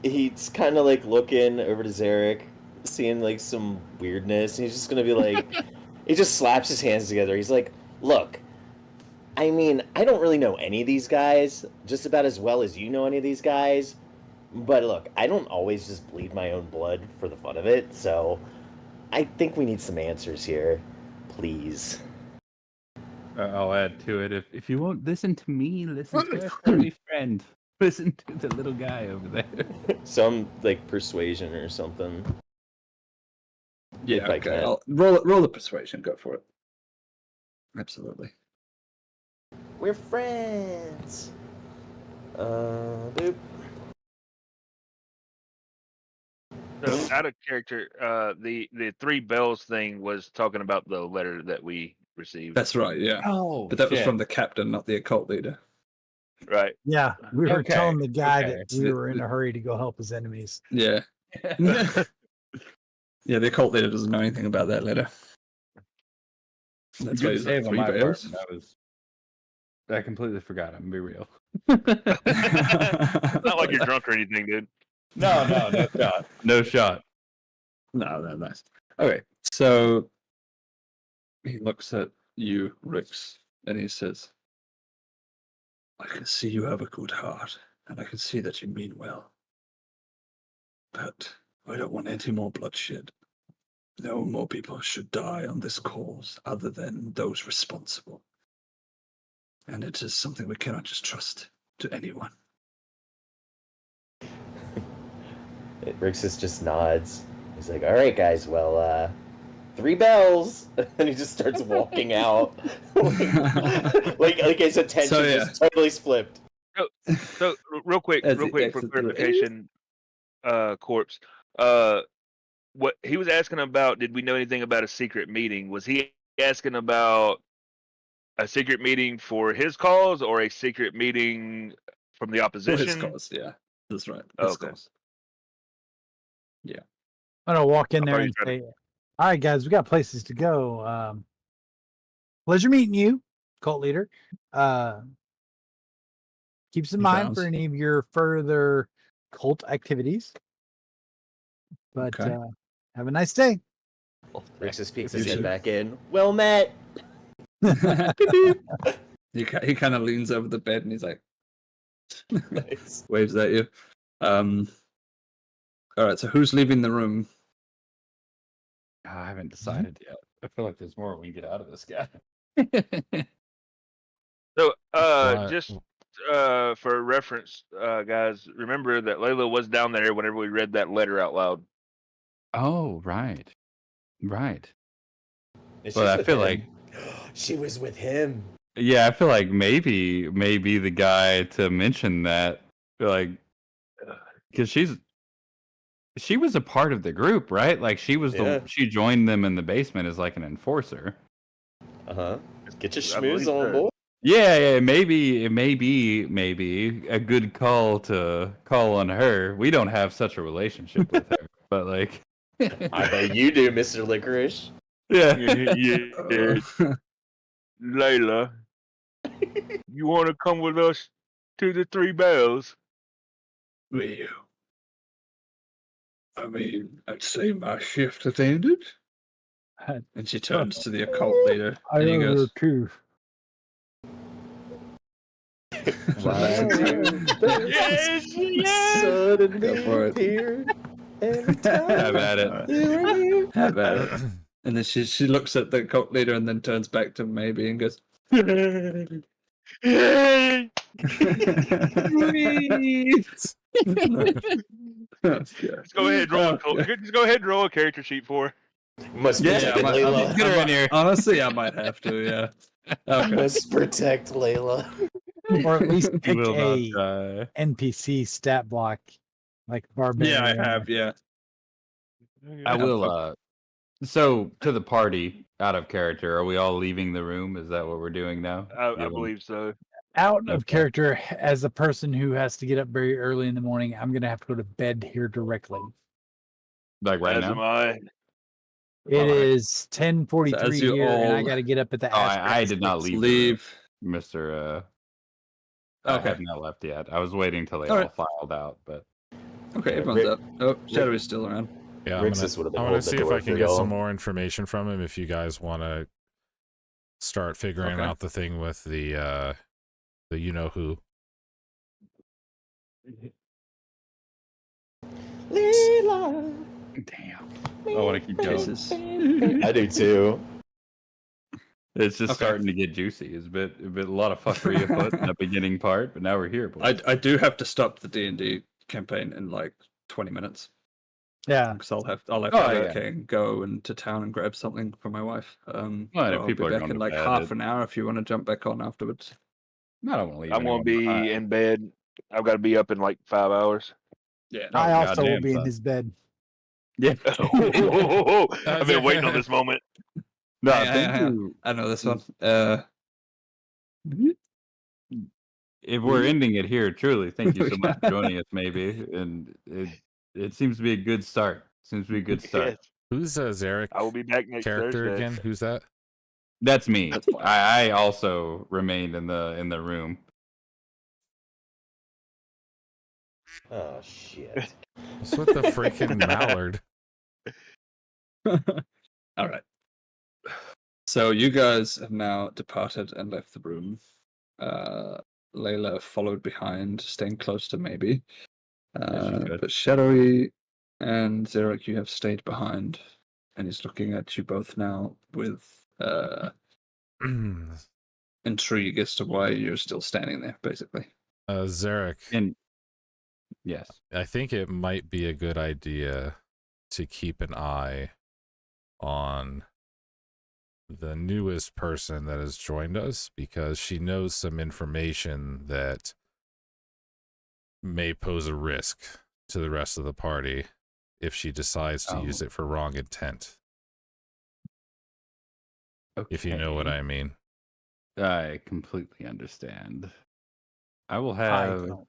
Speaker 4: he's kind of like looking over to Zarek, seeing like some weirdness, and he's just gonna be like, he just slaps his hands together. He's like, "Look, I mean, I don't really know any of these guys, just about as well as you know any of these guys. But look, I don't always just bleed my own blood for the fun of it, so I think we need some answers here. Please.
Speaker 5: I'll add to it. If you won't listen to me, listen to our friendly friend. Listen to the little guy over there.
Speaker 4: Some, like, persuasion or something.
Speaker 3: Yeah,
Speaker 4: If I
Speaker 3: okay.
Speaker 4: can.
Speaker 3: I'll roll the persuasion. Go for it. Absolutely.
Speaker 4: We're friends. Boop.
Speaker 8: So out of character, the three bells thing was talking about the letter that we received.
Speaker 3: That's right, yeah.
Speaker 5: Oh,
Speaker 3: But that was from the captain, not the occult leader.
Speaker 8: Right.
Speaker 6: Yeah, we were
Speaker 5: Okay,
Speaker 6: telling the guy
Speaker 5: okay.
Speaker 6: that we were in a hurry to go help his enemies.
Speaker 3: Yeah. Yeah, the occult leader doesn't know anything about that letter. That's why he's like,
Speaker 5: Save on
Speaker 3: 3
Speaker 5: my part,
Speaker 3: bells?
Speaker 5: I completely forgot. I'm gonna be real.
Speaker 8: It's not like you're drunk or anything, dude.
Speaker 5: No shot. No shot.
Speaker 3: No, nice. Okay, so he looks at you, Rix, and he says, I can see you have a good heart, and I can see that you mean well. But I don't want any more bloodshed. No more people should die on this cause other than those responsible. And it is something we cannot just trust to anyone.
Speaker 4: Rixus just nods. He's like, all right, guys, well, 3 bells. And he just starts walking out. like his attention just totally flipped.
Speaker 8: So real quick
Speaker 3: As
Speaker 8: for
Speaker 3: it exits the
Speaker 8: clarification, Corpse. What he was asking about, did we know anything about a secret meeting? Was he asking about a secret meeting for his cause or a secret meeting from the
Speaker 3: For
Speaker 8: opposition?
Speaker 3: his cause, yeah. That's right.
Speaker 8: Oh,
Speaker 3: His
Speaker 8: okay.
Speaker 3: cause. Yeah.
Speaker 6: I'm gonna walk in
Speaker 8: I
Speaker 6: there
Speaker 8: thought you
Speaker 6: and
Speaker 8: were
Speaker 6: say, "All right, guys, we got places to go. Pleasure meeting you, cult leader. Keep some
Speaker 3: He
Speaker 6: mind for
Speaker 3: bows.
Speaker 6: any of your further cult activities. But
Speaker 3: Okay.
Speaker 6: have a nice day."
Speaker 4: Rixus peeks
Speaker 3: You
Speaker 4: his head
Speaker 3: too.
Speaker 4: back in. Well met.
Speaker 3: He kind of leans over the bed and he's like,
Speaker 4: Nice.
Speaker 3: waves at you. All right, so who's leaving the room?
Speaker 5: I haven't decided yet. I feel like there's more we can get out of this guy.
Speaker 8: So,
Speaker 1: What?
Speaker 8: just for reference, guys, remember that Layla was down there whenever we read that letter out loud.
Speaker 5: Oh, right. Right.
Speaker 4: It's
Speaker 5: Well,
Speaker 4: just
Speaker 5: I
Speaker 4: with
Speaker 5: feel
Speaker 4: him.
Speaker 5: like,
Speaker 4: She was with him.
Speaker 5: yeah, I feel like maybe the guy to mention that, like, because she was a part of the group, right? Like she was she joined them in the basement as like an enforcer.
Speaker 4: Uh-huh. Get your
Speaker 8: I believe
Speaker 4: schmooze on,
Speaker 8: so.
Speaker 4: boy.
Speaker 5: Yeah, maybe a good call to call on her. We don't have such a relationship with her, but like,
Speaker 4: I bet you do, Mr. Licorice.
Speaker 5: yeah,
Speaker 8: Layla, you want to come with us to the Three Bells?
Speaker 3: Well, I mean, I'd say my shift has ended. And she turns to the occult leader and he goes,
Speaker 6: too.
Speaker 4: Suddenly
Speaker 3: Go for it.
Speaker 4: appeared every time.
Speaker 5: have at it.
Speaker 4: you were here.
Speaker 3: Have at it. And then she looks at the cult leader and then turns back to Maybe and goes,
Speaker 8: Let's go ahead and roll. Just go ahead and roll a character sheet for her.
Speaker 4: Must
Speaker 5: Yeah,
Speaker 4: protect
Speaker 3: I
Speaker 4: Layla.
Speaker 5: Get her in here.
Speaker 3: Honestly, I might have to, yeah. Okay.
Speaker 4: Must protect Layla.
Speaker 6: Or at least pick
Speaker 5: Will not
Speaker 6: a
Speaker 5: die.
Speaker 6: NPC stat block, like barbarian.
Speaker 3: Yeah, I have, yeah.
Speaker 5: I will. So to the party, out of character, are we all leaving the room? Is that what we're doing now?
Speaker 8: I believe so.
Speaker 6: Out of
Speaker 5: Okay.
Speaker 6: character, as a person who has to get up very early in the morning, I'm gonna have to go to bed here directly.
Speaker 5: Like right
Speaker 8: As am
Speaker 5: now?
Speaker 8: I.
Speaker 6: It is 10:43
Speaker 3: So as you
Speaker 6: here, and I
Speaker 3: all
Speaker 6: got to get up at the.
Speaker 5: Oh, I did not leave.
Speaker 3: Leave.
Speaker 5: Mr. I
Speaker 3: Okay.
Speaker 5: have not left yet. I was waiting till they
Speaker 3: All
Speaker 5: all
Speaker 3: right.
Speaker 5: filed out, but
Speaker 3: Okay, everyone's up. Oh, Shadow is still around.
Speaker 1: Yeah,
Speaker 4: Rixus would have been
Speaker 1: I'm gonna
Speaker 4: holding the
Speaker 1: see if
Speaker 4: door
Speaker 1: I can
Speaker 4: for
Speaker 1: get
Speaker 4: y'all.
Speaker 1: some more information from him if you guys want to start figuring
Speaker 3: Okay.
Speaker 1: out the thing with the you know who.
Speaker 5: Damn. I want to keep going.
Speaker 3: Jesus.
Speaker 4: I do too.
Speaker 5: It's just
Speaker 3: Okay.
Speaker 5: starting to get juicy. It's a lot of fuckery afoot in the beginning part, but now we're here. Boys.
Speaker 3: I do have to stop the D&D campaign in like 20 minutes.
Speaker 6: Yeah.
Speaker 3: Because I'll have to
Speaker 5: yeah.
Speaker 3: go into town and grab something for my wife.
Speaker 5: Well, if
Speaker 3: So I'll
Speaker 5: people
Speaker 3: be
Speaker 5: are
Speaker 3: back
Speaker 5: going
Speaker 3: in
Speaker 5: to
Speaker 3: like
Speaker 5: bed,
Speaker 3: half an hour if you want to jump back on afterwards.
Speaker 5: I don't want to leave.
Speaker 8: I'm gonna
Speaker 5: anyone
Speaker 8: be
Speaker 5: behind.
Speaker 8: in bed. I've got to be up in like 5 hours.
Speaker 3: Yeah.
Speaker 6: I also will
Speaker 5: goddamn,
Speaker 6: be in
Speaker 5: son.
Speaker 6: his bed.
Speaker 5: Yeah.
Speaker 8: I've been waiting on this moment.
Speaker 5: No,
Speaker 3: Hang on,
Speaker 5: thank
Speaker 3: hang on.
Speaker 5: you.
Speaker 3: I know this one.
Speaker 5: If we're ending it here, truly, thank you so much for
Speaker 3: Yeah.
Speaker 5: joining us. Maybe, and it seems to be a good start. Seems to be a good start.
Speaker 8: Yes,
Speaker 1: Who's Zarek
Speaker 8: I will be back next
Speaker 1: character
Speaker 8: Thursday.
Speaker 1: again? Who's that?
Speaker 5: That's me.
Speaker 3: That's fine.
Speaker 5: I also remained in the room.
Speaker 4: Oh shit.
Speaker 1: What's with the freaking mallard?
Speaker 3: All right. So you guys have now departed and left the room. Layla followed behind, staying close to maybe.
Speaker 5: she's good.
Speaker 3: But Shadowy and Zarek, you have stayed behind, and he's looking at you both now with intrigue as to why you're still standing there, basically.
Speaker 1: Zarek,
Speaker 5: And yes,
Speaker 1: I think it might be a good idea to keep an eye on the newest person that has joined us, because she knows some information that may pose a risk to the rest of the party if she decides to use it for wrong intent. If you know what I mean.
Speaker 5: I completely understand. I will
Speaker 6: I
Speaker 5: have
Speaker 6: don't.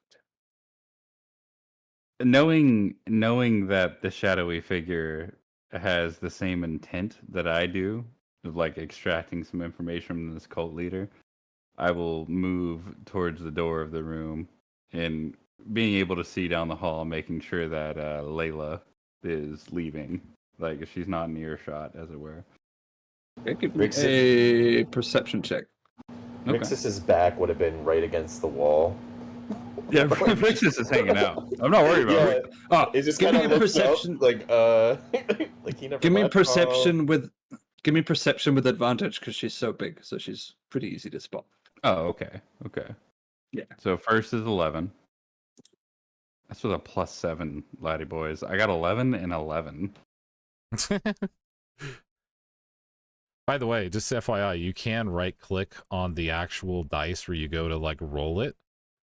Speaker 5: knowing that the shadowy figure has the same intent that I do, of like extracting some information from this cult leader. I will move towards the door of the room and being able to see down the hall, making sure that Layla is leaving, like if she's not in earshot, as it were.
Speaker 3: Okay, give me a perception check.
Speaker 5: Okay.
Speaker 4: Rixus's back would have been right against the wall.
Speaker 5: Yeah, Rixus is hanging out. I'm not worried about it.
Speaker 3: Oh,
Speaker 4: It just
Speaker 3: give
Speaker 4: kind
Speaker 3: me
Speaker 4: of
Speaker 3: a
Speaker 4: looks
Speaker 3: perception.
Speaker 4: up, like like he never
Speaker 3: Give me
Speaker 4: left.
Speaker 3: perception with. Give me perception with advantage because she's so big, so she's pretty easy to spot.
Speaker 5: Oh, okay. Okay.
Speaker 3: Yeah.
Speaker 5: So first is 11. That's with a +7, laddie boys. I got 11 and 11.
Speaker 1: By the way, just FYI, you can right click on the actual dice where you go to like roll it,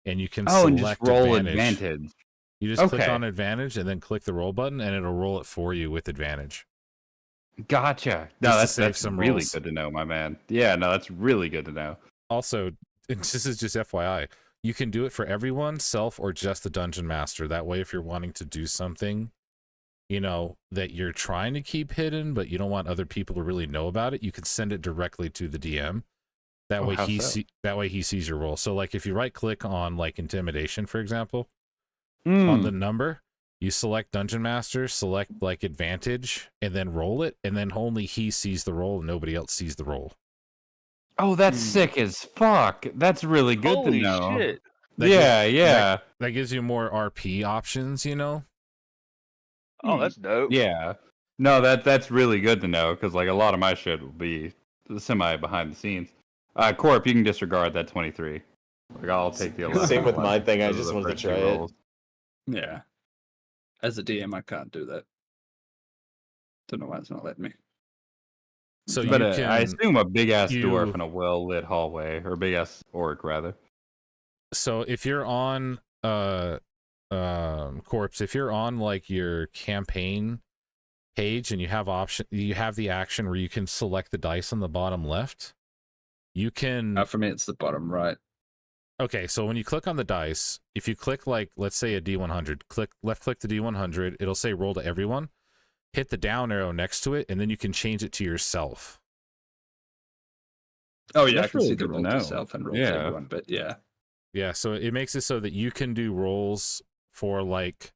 Speaker 1: and you can select
Speaker 5: and just roll
Speaker 1: advantage.
Speaker 5: advantage.
Speaker 1: You just click
Speaker 5: Okay.
Speaker 1: on advantage and then click the roll button, and it'll roll it for you with advantage.
Speaker 5: Gotcha.
Speaker 1: Just
Speaker 5: No,
Speaker 1: to
Speaker 5: that's
Speaker 1: save some
Speaker 5: really
Speaker 1: rolls.
Speaker 5: good to know, my man. Yeah, no, that's really good to know.
Speaker 1: Also, and this is just FYI, you can do it for everyone, self, or just the dungeon master. That way, if you're wanting to do something, you know, that you're trying to keep hidden, but you don't want other people to really know about it, you can send it directly to the DM. That way
Speaker 5: how
Speaker 1: he
Speaker 5: so?
Speaker 1: that way he sees your roll. So like if you right click on like intimidation, for example, on the number, you select dungeon master, select like advantage, and then roll it, and then only he sees the roll and nobody else sees the roll.
Speaker 5: Oh, that's sick as fuck. That's really good
Speaker 8: Holy
Speaker 5: to know.
Speaker 8: shit.
Speaker 5: Yeah.
Speaker 1: That gives you more RP options, you know?
Speaker 8: Oh, that's dope.
Speaker 5: Yeah. No, that's really good to know, because like a lot of my shit will be semi behind the scenes. Corp, you can disregard that 23. Like I'll take the 11.
Speaker 4: Same with my thing. I
Speaker 5: Those are
Speaker 4: just
Speaker 5: the
Speaker 4: wanted to
Speaker 5: first two
Speaker 4: try it.
Speaker 5: rolls.
Speaker 3: Yeah. As a DM, I can't do that. Don't know why it's not letting me.
Speaker 1: So
Speaker 5: But
Speaker 1: you can,
Speaker 5: I assume a big ass
Speaker 1: you-
Speaker 5: dwarf in a well lit hallway, or a big ass orc rather.
Speaker 1: so if you're on corpse, if you're on like your campaign page and you have the action where you can select the dice on the bottom left, you can
Speaker 3: For me, it's the bottom right.
Speaker 1: okay, so when you click on the dice, if you click like let's say a D100, left click the D100, it'll say roll to everyone, hit the down arrow next to it, and then you can change it to yourself.
Speaker 3: Oh yeah,
Speaker 5: That's
Speaker 3: I can
Speaker 5: really
Speaker 3: see the
Speaker 5: good to
Speaker 3: roll
Speaker 5: know.
Speaker 3: to self and roll to
Speaker 5: Yeah.
Speaker 3: everyone, but yeah.
Speaker 1: Yeah, so it makes it so that you can do rolls for like,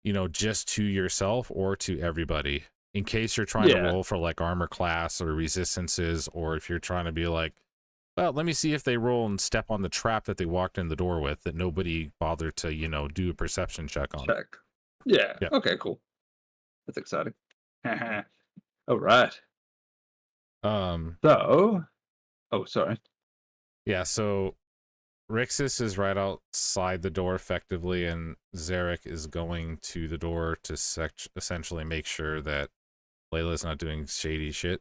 Speaker 1: you know, just to yourself or to everybody. in case you're trying to roll for like armor class or resistances, or if you're trying to be like, well, let me see if they roll and step on the trap that they walked in the door with that nobody bothered to, you know, do a perception check on.
Speaker 3: Check. Yeah.
Speaker 1: Yeah.
Speaker 3: Okay, cool. That's exciting. All right. So, oh, sorry.
Speaker 1: Yeah, so Rixus is right outside the door effectively, and Zarek is going to the door to essentially make sure that Layla's not doing shady shit.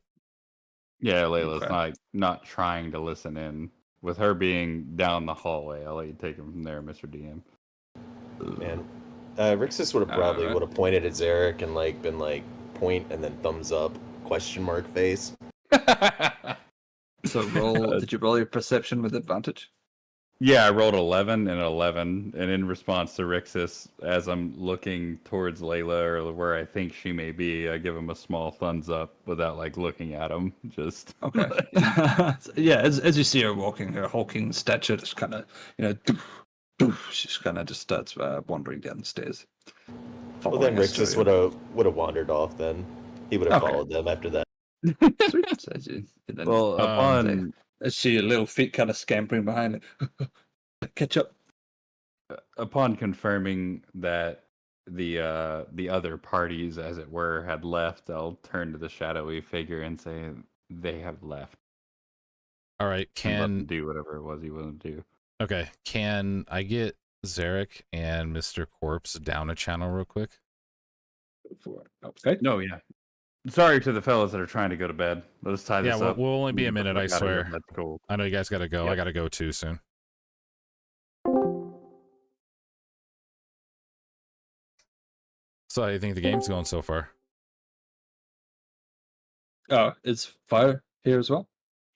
Speaker 5: Yeah, Layla's
Speaker 3: Okay.
Speaker 5: not trying to listen in. With her being down the hallway, I'll let you take him from there, Mr. DM.
Speaker 4: Man, Rixus would have probably would have pointed at Zarek and like been like point and then thumbs up question mark face.
Speaker 3: So roll. Did you roll your perception with advantage?
Speaker 5: Yeah, I rolled 11 and 11, and in response to Rixus, as I'm looking towards Layla or where I think she may be, I give him a small thumbs up without like looking at him. Just
Speaker 3: Okay. Yeah, as you see her walking, her hulking stature just kind of, you know, she kind of just starts wandering down the stairs.
Speaker 4: Well, then Rixus would have wandered off. Then he would have followed them after that.
Speaker 3: Sweet.
Speaker 5: well, upon
Speaker 3: I see your little feet kind of scampering behind it. Catch up.
Speaker 5: upon confirming that the other parties, as it were, had left, I'll turn to the shadowy figure and say they have left.
Speaker 1: All right,
Speaker 5: And let him do whatever it was he wanted to do.
Speaker 1: Okay, can I get Zarek and Mr. Corpse down a channel real quick?
Speaker 3: Okay.
Speaker 5: No, yeah. Sorry to the fellas that are trying to go to bed. Let us tie this
Speaker 1: Yeah,
Speaker 5: up.
Speaker 1: we'll only be a minute, I swear.
Speaker 5: That's cool.
Speaker 1: I know you guys got to go. I got to go too soon. So how do you think the game's going so far?
Speaker 3: Oh, is fire here as well?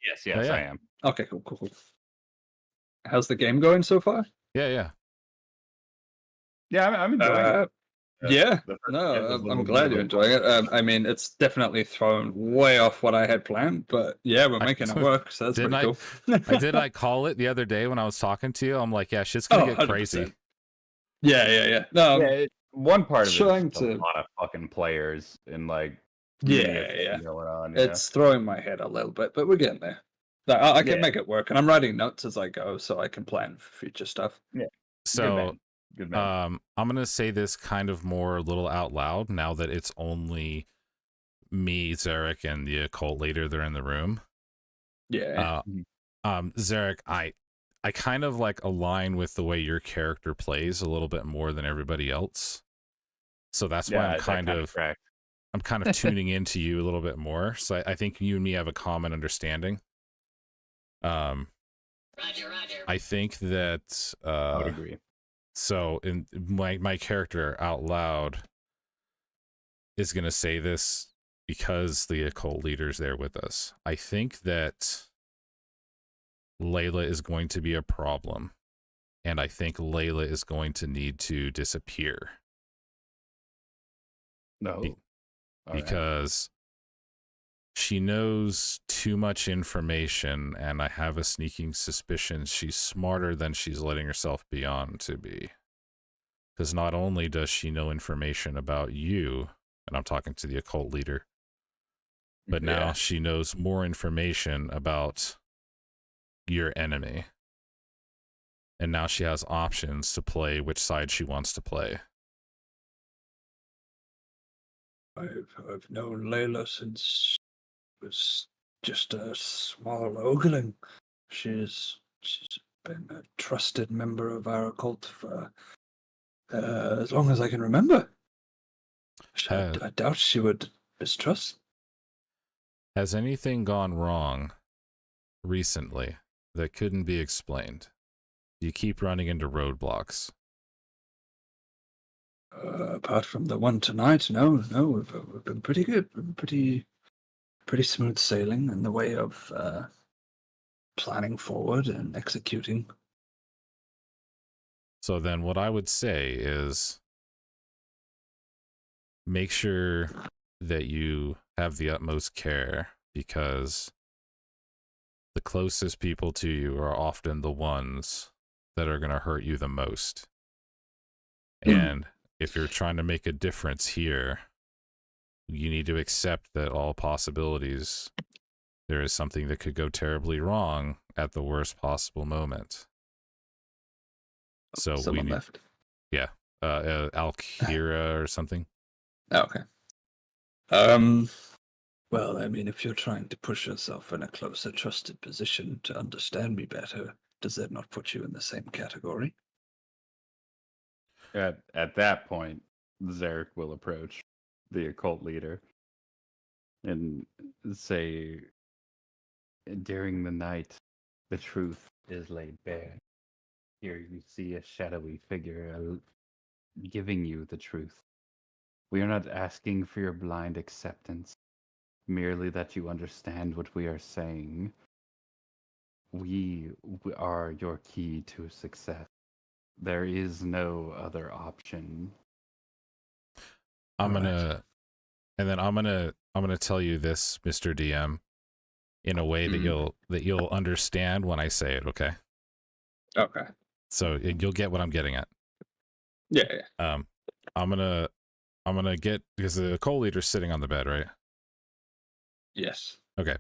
Speaker 5: Yes,
Speaker 1: Yeah.
Speaker 5: I am.
Speaker 3: Okay, cool. How's the game going so far?
Speaker 1: Yeah.
Speaker 5: Yeah, I'm enjoying it.
Speaker 3: Yeah,
Speaker 5: The first
Speaker 3: no,
Speaker 5: hit was a
Speaker 3: I'm
Speaker 5: little
Speaker 3: glad you're
Speaker 5: bit
Speaker 3: enjoying it. I mean, it's definitely thrown way off what I had planned, but yeah, we're making it work, so that's pretty cool.
Speaker 1: I did call it the other day when I was talking to you. I'm like, yeah, shit's gonna get
Speaker 3: 100%.
Speaker 1: crazy.
Speaker 3: Yeah. No,
Speaker 5: one part of it
Speaker 3: trying
Speaker 5: is just a lot of fucking players and like
Speaker 3: yeah.
Speaker 5: going on.
Speaker 3: It's throwing my head a little bit, but we're getting there. I can make it work, and I'm writing notes as I go, so I can plan for future stuff.
Speaker 5: Yeah.
Speaker 1: So,
Speaker 5: Good man.
Speaker 1: I'm gonna say this kind of more a little out loud now that it's only me, Zarek, and the occult leader. They're in the room.
Speaker 3: Yeah.
Speaker 1: Zarek, I kind of like align with the way your character plays a little bit more than everybody else. So that's why I'm kind of tuning into you a little bit more. So I think you and me have a common understanding. Roger. I think that
Speaker 5: I would agree.
Speaker 1: So in my character out loud is gonna say this because the occult leader's there with us. I think that Layla is going to be a problem, and I think Layla is going to need to disappear.
Speaker 5: No.
Speaker 1: Because she knows too much information, and I have a sneaking suspicion she's smarter than she's letting herself be on to be. Because not only does she know information about you, and I'm talking to the occult leader, but now she knows more information about your enemy. And now she has options to play which side she wants to play.
Speaker 3: I've known Layla since she was just a small ogling. She's been a trusted member of our cult for as long as I can remember. I doubt she would mistrust.
Speaker 1: Has anything gone wrong recently that couldn't be explained? You keep running into roadblocks.
Speaker 3: Apart from the one tonight, no, we've been pretty good. We've been pretty smooth sailing in the way of planning forward and executing.
Speaker 1: So then what I would say is make sure that you have the utmost care, because the closest people to you are often the ones that are going to hurt you the most. And if you're trying to make a difference here, you need to accept that all possibilities, there is something that could go terribly wrong at the worst possible moment. So
Speaker 3: Someone
Speaker 1: we need,
Speaker 3: left.
Speaker 1: yeah, Alkira or something.
Speaker 3: Oh, okay. Well, I mean, if you're trying to push yourself in a closer, trusted position to understand me better, does that not put you in the same category?
Speaker 5: At that point, Zarek will approach the occult leader and say, during the night, the truth is laid bare. Here you see a shadowy figure giving you the truth. We are not asking for your blind acceptance, merely that you understand what we are saying. We are your key to success. There is no other option.
Speaker 1: I'm
Speaker 3: All right.
Speaker 1: gonna tell you this, Mr. DM, in a way that you'll understand when I say it, okay?
Speaker 3: Okay.
Speaker 1: So you'll get what I'm getting at.
Speaker 3: Yeah.
Speaker 1: I'm gonna get, because the co-leader's sitting on the bed, right?
Speaker 3: Yes.
Speaker 1: Okay.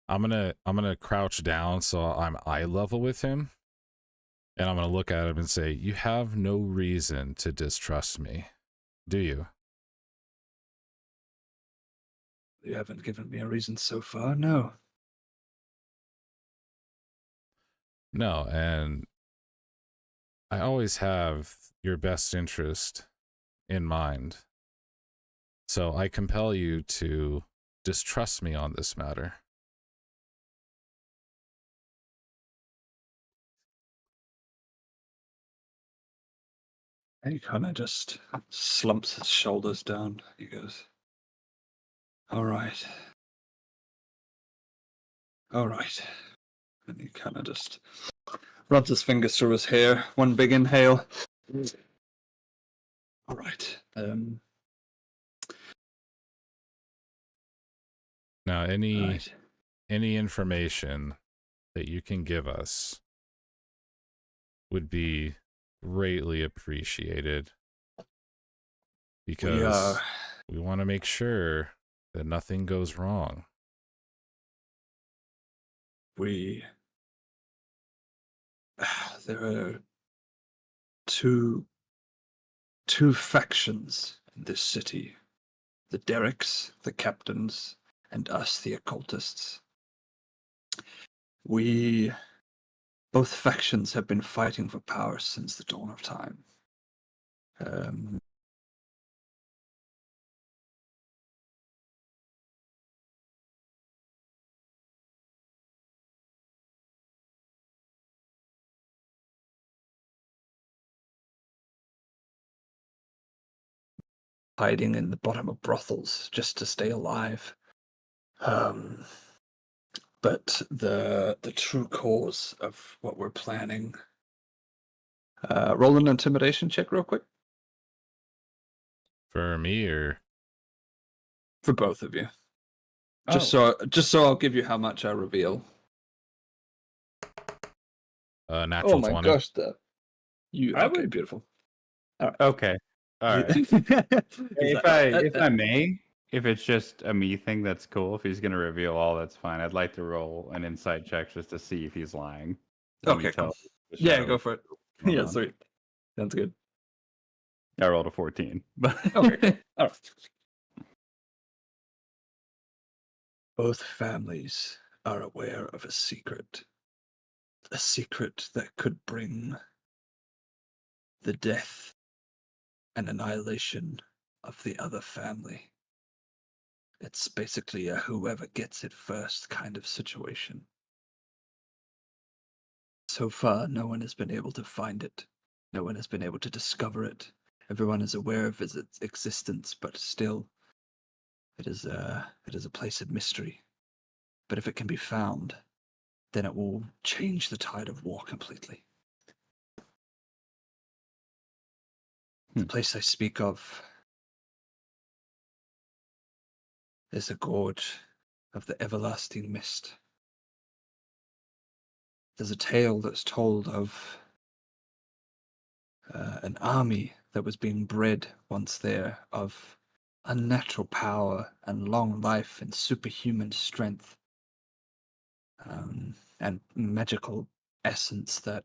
Speaker 1: I'm gonna crouch down so I'm eye level with him, and I'm gonna look at him and say, "You have no reason to distrust me, do you?"
Speaker 3: You haven't given me a reason so far, no.
Speaker 1: No, and I always have your best interest in mind. So I compel you to distrust me on this matter.
Speaker 3: And he kind of just slumps his shoulders down. He goes, all right. All right. And he kind of just rubs his fingers through his hair. One big inhale. All right.
Speaker 1: Now,
Speaker 3: All
Speaker 1: any
Speaker 3: right.
Speaker 1: information that you can give us would be greatly appreciated, because we want to make sure that nothing goes wrong.
Speaker 3: There are two factions in this city. The Derricks, the captains, and us, the occultists. Both factions have been fighting for power since the dawn of time. Hiding in the bottom of brothels just to stay alive. But the true cause of what we're planning. Roll an intimidation check real quick.
Speaker 1: For me, or
Speaker 3: for both of you. Just so I'll give you how much I reveal.
Speaker 1: natural
Speaker 3: Oh my
Speaker 1: 20.
Speaker 3: gosh, okay, beautiful. All right.
Speaker 5: Okay. All right. If I may, if it's just a me thing, that's cool. If he's gonna reveal all, that's fine. I'd like to roll an insight check just to see if he's lying.
Speaker 3: Okay, cool. Yeah, go for it. Yeah,
Speaker 5: on.
Speaker 3: sweet. Sounds good.
Speaker 5: I rolled a 14.
Speaker 3: Okay, cool. All right. Both families are aware of a secret that could bring the death and annihilation of the other family. It's basically a whoever gets it first kind of situation. So far, no one has been able to find it. No one has been able to discover it. Everyone is aware of its existence, but still, it is a place of mystery. But if it can be found, then it will change the tide of war completely. The place I speak of is the Gorge of the Everlasting Mist. There's a tale that's told of an army that was being bred once there of unnatural power and long life and superhuman strength, and magical essence that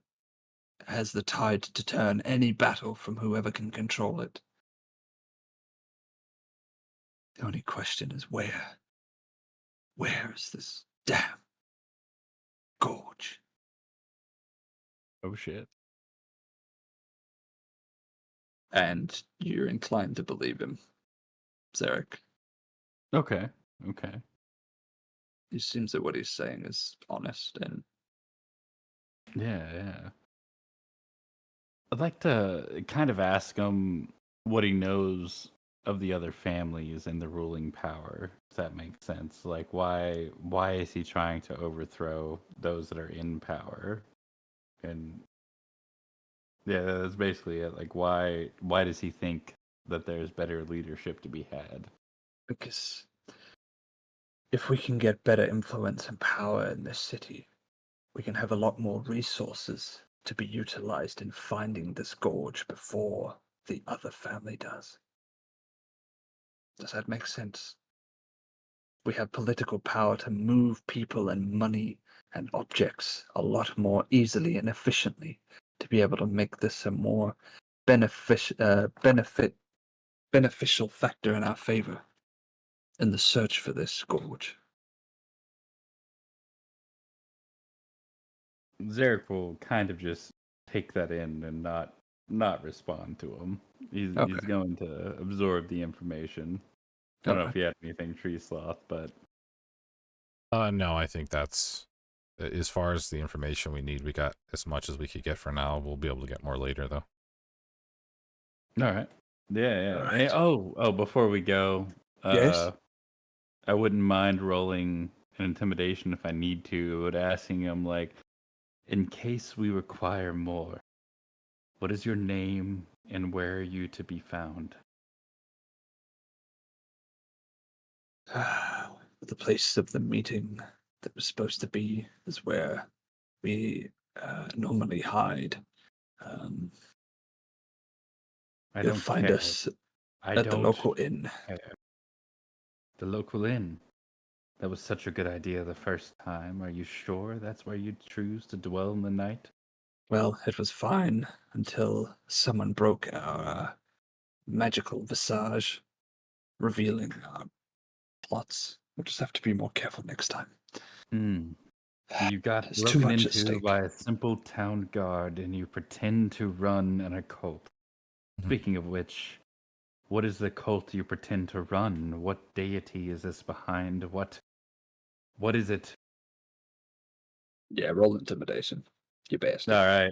Speaker 3: has the tide to turn any battle from whoever can control it. The only question is where? Where is this damn gorge?
Speaker 5: Oh shit.
Speaker 3: And you're inclined to believe him, Zarek.
Speaker 5: Okay. Okay.
Speaker 3: It seems that what he's saying is honest and
Speaker 5: Yeah. I'd like to kind of ask him what he knows of the other families and the ruling power, if that makes sense. Like, why is he trying to overthrow those that are in power? And yeah, that's basically it. Like, why does he think that there's better leadership to be had?
Speaker 3: because if we can get better influence and power in this city, we can have a lot more resources to be utilized in finding this gorge before the other family does. Does that make sense? We have political power to move people and money and objects a lot more easily and efficiently to be able to make this a more beneficial factor in our favor in the search for this gorge.
Speaker 5: Zarek will kind of just take that in and not respond to him. He's going to absorb the information. I don't know if you had anything, Tree Sloth, but
Speaker 1: no, I think that's as far as the information we need. We got as much as we could get for now. We'll be able to get more later, though.
Speaker 5: all right. Yeah.
Speaker 3: All right.
Speaker 5: Hey, oh, before we go,
Speaker 3: Yes?
Speaker 5: I wouldn't mind rolling an intimidation if I need to, but asking him, like, in case we require more, what is your name and where are you to be found?
Speaker 3: The place of the meeting that was supposed to be is where we normally hide.
Speaker 5: I
Speaker 3: You'll
Speaker 5: don't
Speaker 3: find
Speaker 5: care.
Speaker 3: us
Speaker 5: I
Speaker 3: at the
Speaker 5: don't
Speaker 3: local inn.
Speaker 5: care. The local inn. That was such a good idea the first time. Are you sure that's where you'd choose to dwell in the night?
Speaker 3: Well, it was fine until someone broke our magical visage, revealing our plots. We'll just have to be more careful next time.
Speaker 5: You got
Speaker 3: There's too
Speaker 5: broken
Speaker 3: much at
Speaker 5: into
Speaker 3: stake.
Speaker 5: by a simple town guard and you pretend to run an occult. Speaking of which, what is the cult you pretend to run? What deity is this behind? What is it?
Speaker 3: Yeah, roll intimidation. You bastard.
Speaker 5: All right.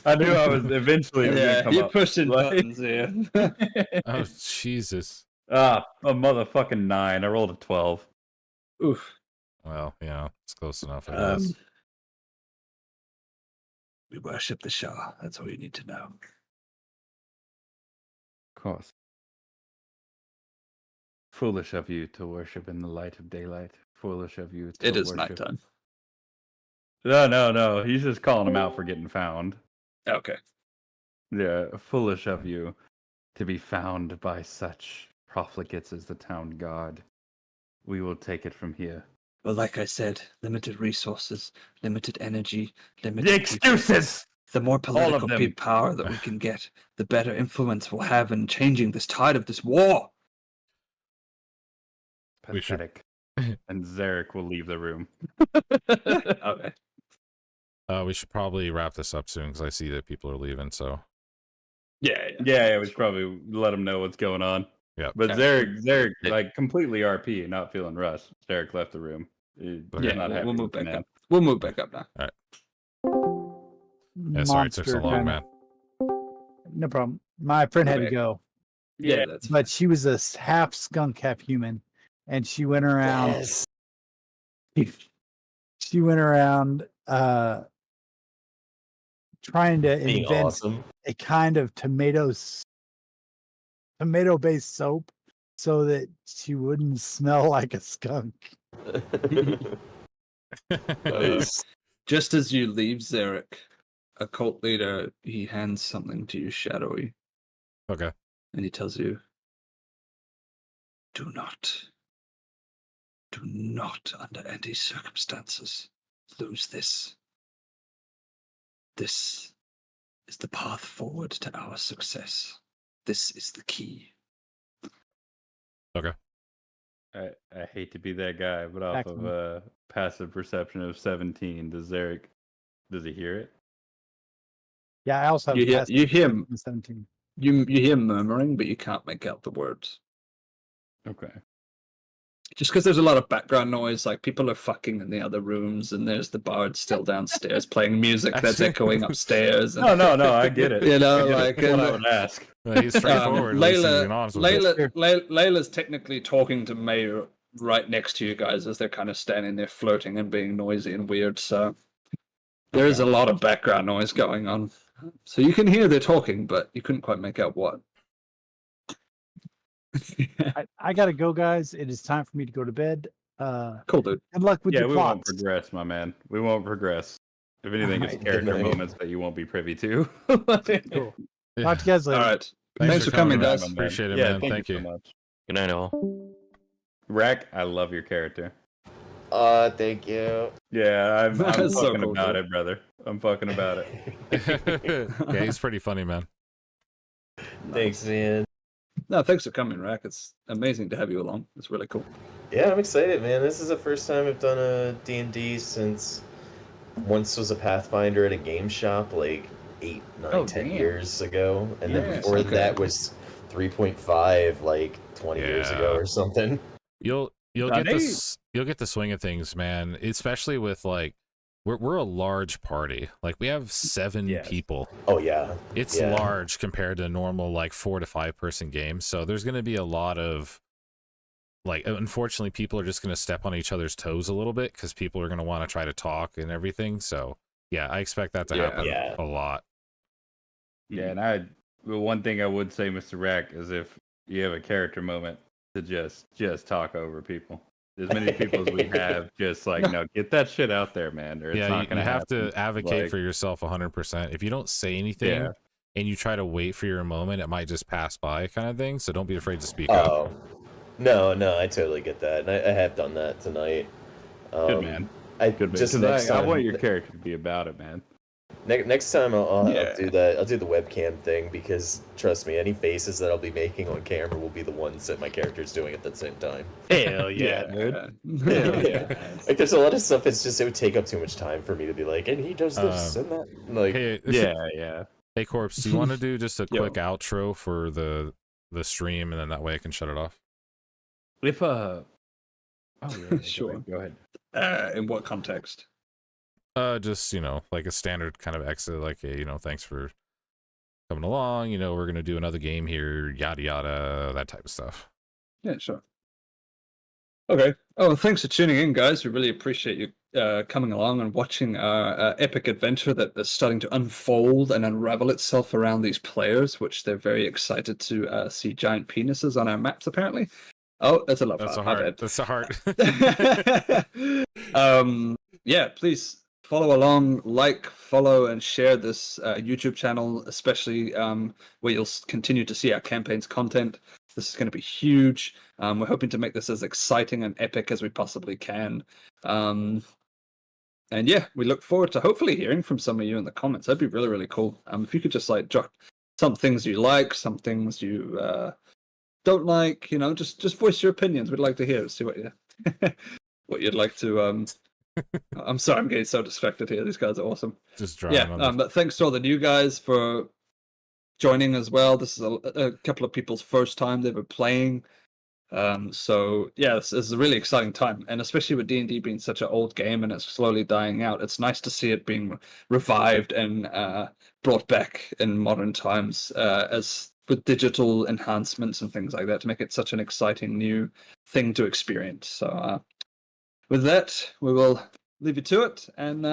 Speaker 5: I knew I was eventually going to come
Speaker 3: you're
Speaker 5: up.
Speaker 3: pushing
Speaker 5: Like-
Speaker 3: buttons here.
Speaker 1: Oh, Jesus.
Speaker 5: A motherfucking 9. I rolled a 12.
Speaker 3: Oof.
Speaker 1: Well, yeah, it's close enough, I guess.
Speaker 3: We worship the Shah. That's all you need to know.
Speaker 5: Of course. Foolish of you to worship in the light of daylight. Foolish of you to
Speaker 3: It is
Speaker 5: worship.
Speaker 3: nighttime.
Speaker 5: No. He's just calling him out for getting found.
Speaker 3: Okay.
Speaker 5: Yeah, foolish of you to be found by such profligates as the town guard. We will take it from here.
Speaker 3: Well, like I said, limited resources, limited energy, limited
Speaker 5: The excuses!
Speaker 3: The more political
Speaker 5: them.
Speaker 3: power that we can get, the better influence we'll have in changing this tide of this war.
Speaker 1: We should-
Speaker 5: Pathetic. And Zarek will leave the room.
Speaker 3: Okay.
Speaker 1: We should probably wrap this up soon because I see that people are leaving. So
Speaker 5: Yeah, we should probably let him know what's going on.
Speaker 1: yeah,
Speaker 5: But Zarek, like completely RP, not feeling rushed. Zarek left the room. He's not happy
Speaker 3: we'll move
Speaker 5: with the
Speaker 3: back
Speaker 5: man.
Speaker 3: up. We'll move back up now.
Speaker 1: yeah. Sorry it took so
Speaker 6: Monster
Speaker 1: long,
Speaker 6: kinda-
Speaker 1: man.
Speaker 6: No problem. My friend had to
Speaker 3: Okay.
Speaker 6: go,
Speaker 3: Yeah, that's
Speaker 6: but she was a half skunk, half human, and she went around. She went around trying to
Speaker 4: Being
Speaker 6: invent
Speaker 4: awesome.
Speaker 6: a kind of tomato-based soap so that she wouldn't smell like a skunk.
Speaker 4: Nice.
Speaker 3: just as you leave Zarek, a cult leader, he hands something to you, Shadowy,
Speaker 1: Okay.
Speaker 3: and he tells you, Do not, under any circumstances, lose this. This is the path forward to our success. This is the key.
Speaker 1: Okay.
Speaker 5: I hate to be that guy, but off of a passive perception of 17, does he hear it?
Speaker 6: Yeah, I also have
Speaker 3: You hear,
Speaker 6: passive
Speaker 3: you hear,
Speaker 6: perception of 17.
Speaker 3: you hear murmuring, but you can't make out the words.
Speaker 5: Okay.
Speaker 3: Just because there's a lot of background noise, like people are fucking in the other rooms, and there's the bard still downstairs playing music that's echoing upstairs. And,
Speaker 5: No, I get it.
Speaker 3: You know,
Speaker 5: I
Speaker 3: like
Speaker 5: get it. What I would ask.
Speaker 1: He's straightforward. At least he's being honest with us.
Speaker 3: Layla's technically talking to Mayor right next to you guys as they're kind of standing there flirting and being noisy and weird. So there is a lot of background noise going on. So you can hear they're talking, but you couldn't quite make out what.
Speaker 6: I gotta go, guys. It is time for me to go to bed.
Speaker 3: Cool, dude.
Speaker 6: Good luck with
Speaker 5: Yeah,
Speaker 6: your
Speaker 5: we won't
Speaker 6: plots.
Speaker 5: progress, my man. We won't progress. If anything, it's
Speaker 3: Alright,
Speaker 5: character
Speaker 4: good night.
Speaker 5: moments that you won't be privy to.
Speaker 6: Cool. Talk to you guys later.
Speaker 3: All right. Thanks for coming, guys.
Speaker 5: man.
Speaker 1: Appreciate it,
Speaker 5: Yeah,
Speaker 1: man. Thank
Speaker 5: you
Speaker 1: you.
Speaker 5: so much.
Speaker 9: Good night, all.
Speaker 5: Rack, I love your character.
Speaker 4: Thank you.
Speaker 5: Yeah, I'm
Speaker 3: That's so
Speaker 5: fucking
Speaker 3: cool,
Speaker 5: about
Speaker 3: dude.
Speaker 5: it, brother. I'm fucking about it.
Speaker 1: Yeah, he's pretty funny, man.
Speaker 4: Thanks, man.
Speaker 3: No, thanks for coming, Rack. It's amazing to have you along. It's really cool.
Speaker 4: Yeah, I'm excited, man. This is the first time I've done a D&D since once was a Pathfinder at a game shop like 8, 9, 10
Speaker 5: damn.
Speaker 4: years ago. And then
Speaker 3: Yes,
Speaker 4: before
Speaker 3: okay.
Speaker 4: that was 3.5 like 20 years ago
Speaker 1: Yeah.
Speaker 4: or something.
Speaker 1: You'll
Speaker 5: Now,
Speaker 1: get
Speaker 5: they-
Speaker 1: this. You'll get the swing of things, man. Especially with like, we're a large party. Like we have 7
Speaker 5: Yes.
Speaker 1: people.
Speaker 4: Oh, yeah.
Speaker 1: It's
Speaker 4: Yeah.
Speaker 1: large compared to normal like 4 to 5 person games. So there's going to be a lot of like, unfortunately, people are just going to step on each other's toes a little bit because people are going to want to try to talk and everything. So yeah, I expect that to
Speaker 3: Yeah.
Speaker 1: happen
Speaker 4: Yeah.
Speaker 1: a lot.
Speaker 5: Yeah, and one thing I would say, Mr. Rack, is if you have a character moment to just talk over people. As many people as we have, just like, no, get that shit out there, man. Or it's
Speaker 1: Yeah,
Speaker 5: not
Speaker 1: you
Speaker 5: gonna
Speaker 1: have
Speaker 5: happen.
Speaker 1: to advocate
Speaker 5: Like,
Speaker 1: for yourself 100%. If you don't say anything
Speaker 5: Yeah.
Speaker 1: and you try to wait for your moment, it might just pass by, kind of thing. So don't be afraid to speak up.
Speaker 4: Oh. No, I totally get that. And I have done that tonight.
Speaker 5: Good man.
Speaker 4: I
Speaker 5: Good man.
Speaker 4: just
Speaker 5: 'Cause
Speaker 4: next
Speaker 5: I
Speaker 4: time,
Speaker 5: want your character to be about it, man.
Speaker 4: Next time I'll
Speaker 3: Yeah.
Speaker 4: do that. I'll do the webcam thing because trust me, any faces that I'll be making on camera will be the ones that my character's doing at the same time.
Speaker 5: Hell yeah, dude.
Speaker 3: Hell yeah.
Speaker 4: Like there's a lot of stuff. It's just it would take up too much time for me to be like, and he does this and that. Like,
Speaker 1: Hey,
Speaker 5: Yeah.
Speaker 1: hey, Corpse, do you want to do just a
Speaker 3: Yo.
Speaker 1: quick outro for the stream, and then that way I can shut it off?
Speaker 5: If oh yeah,
Speaker 3: Sure.
Speaker 5: Go ahead.
Speaker 3: In what context?
Speaker 1: Just, like a standard kind of exit, like, hey, thanks for coming along, we're gonna do another game here, yada yada, that type of stuff.
Speaker 3: Yeah, sure. Okay. Oh, thanks for tuning in, guys. We really appreciate you coming along and watching our epic adventure that is starting to unfold and unravel itself around these players, which they're very excited to see giant penises on our maps, apparently. Oh, that's a love
Speaker 1: That's a
Speaker 3: heart.
Speaker 1: heart. That's a heart.
Speaker 3: Yeah, please follow along, follow, and share this YouTube channel, especially where you'll continue to see our campaign's content. This is going to be huge. We're hoping to make this as exciting and epic as we possibly can. And yeah, we look forward to hopefully hearing from some of you in the comments. That'd be really, really cool. If you could just drop some things you like, some things you don't like, just voice your opinions. We'd like to hear it, see what you what you'd like to I'm sorry, I'm getting so distracted here. These guys are awesome.
Speaker 1: Just drawing on
Speaker 3: But thanks to all the new guys for joining as well. This is a couple of people's first time they were playing. So yeah, this is a really exciting time, and especially with D&D being such an old game and it's slowly dying out, it's nice to see it being revived and brought back in modern times as with digital enhancements and things like that to make it such an exciting new thing to experience. So with that, we will leave you to it, and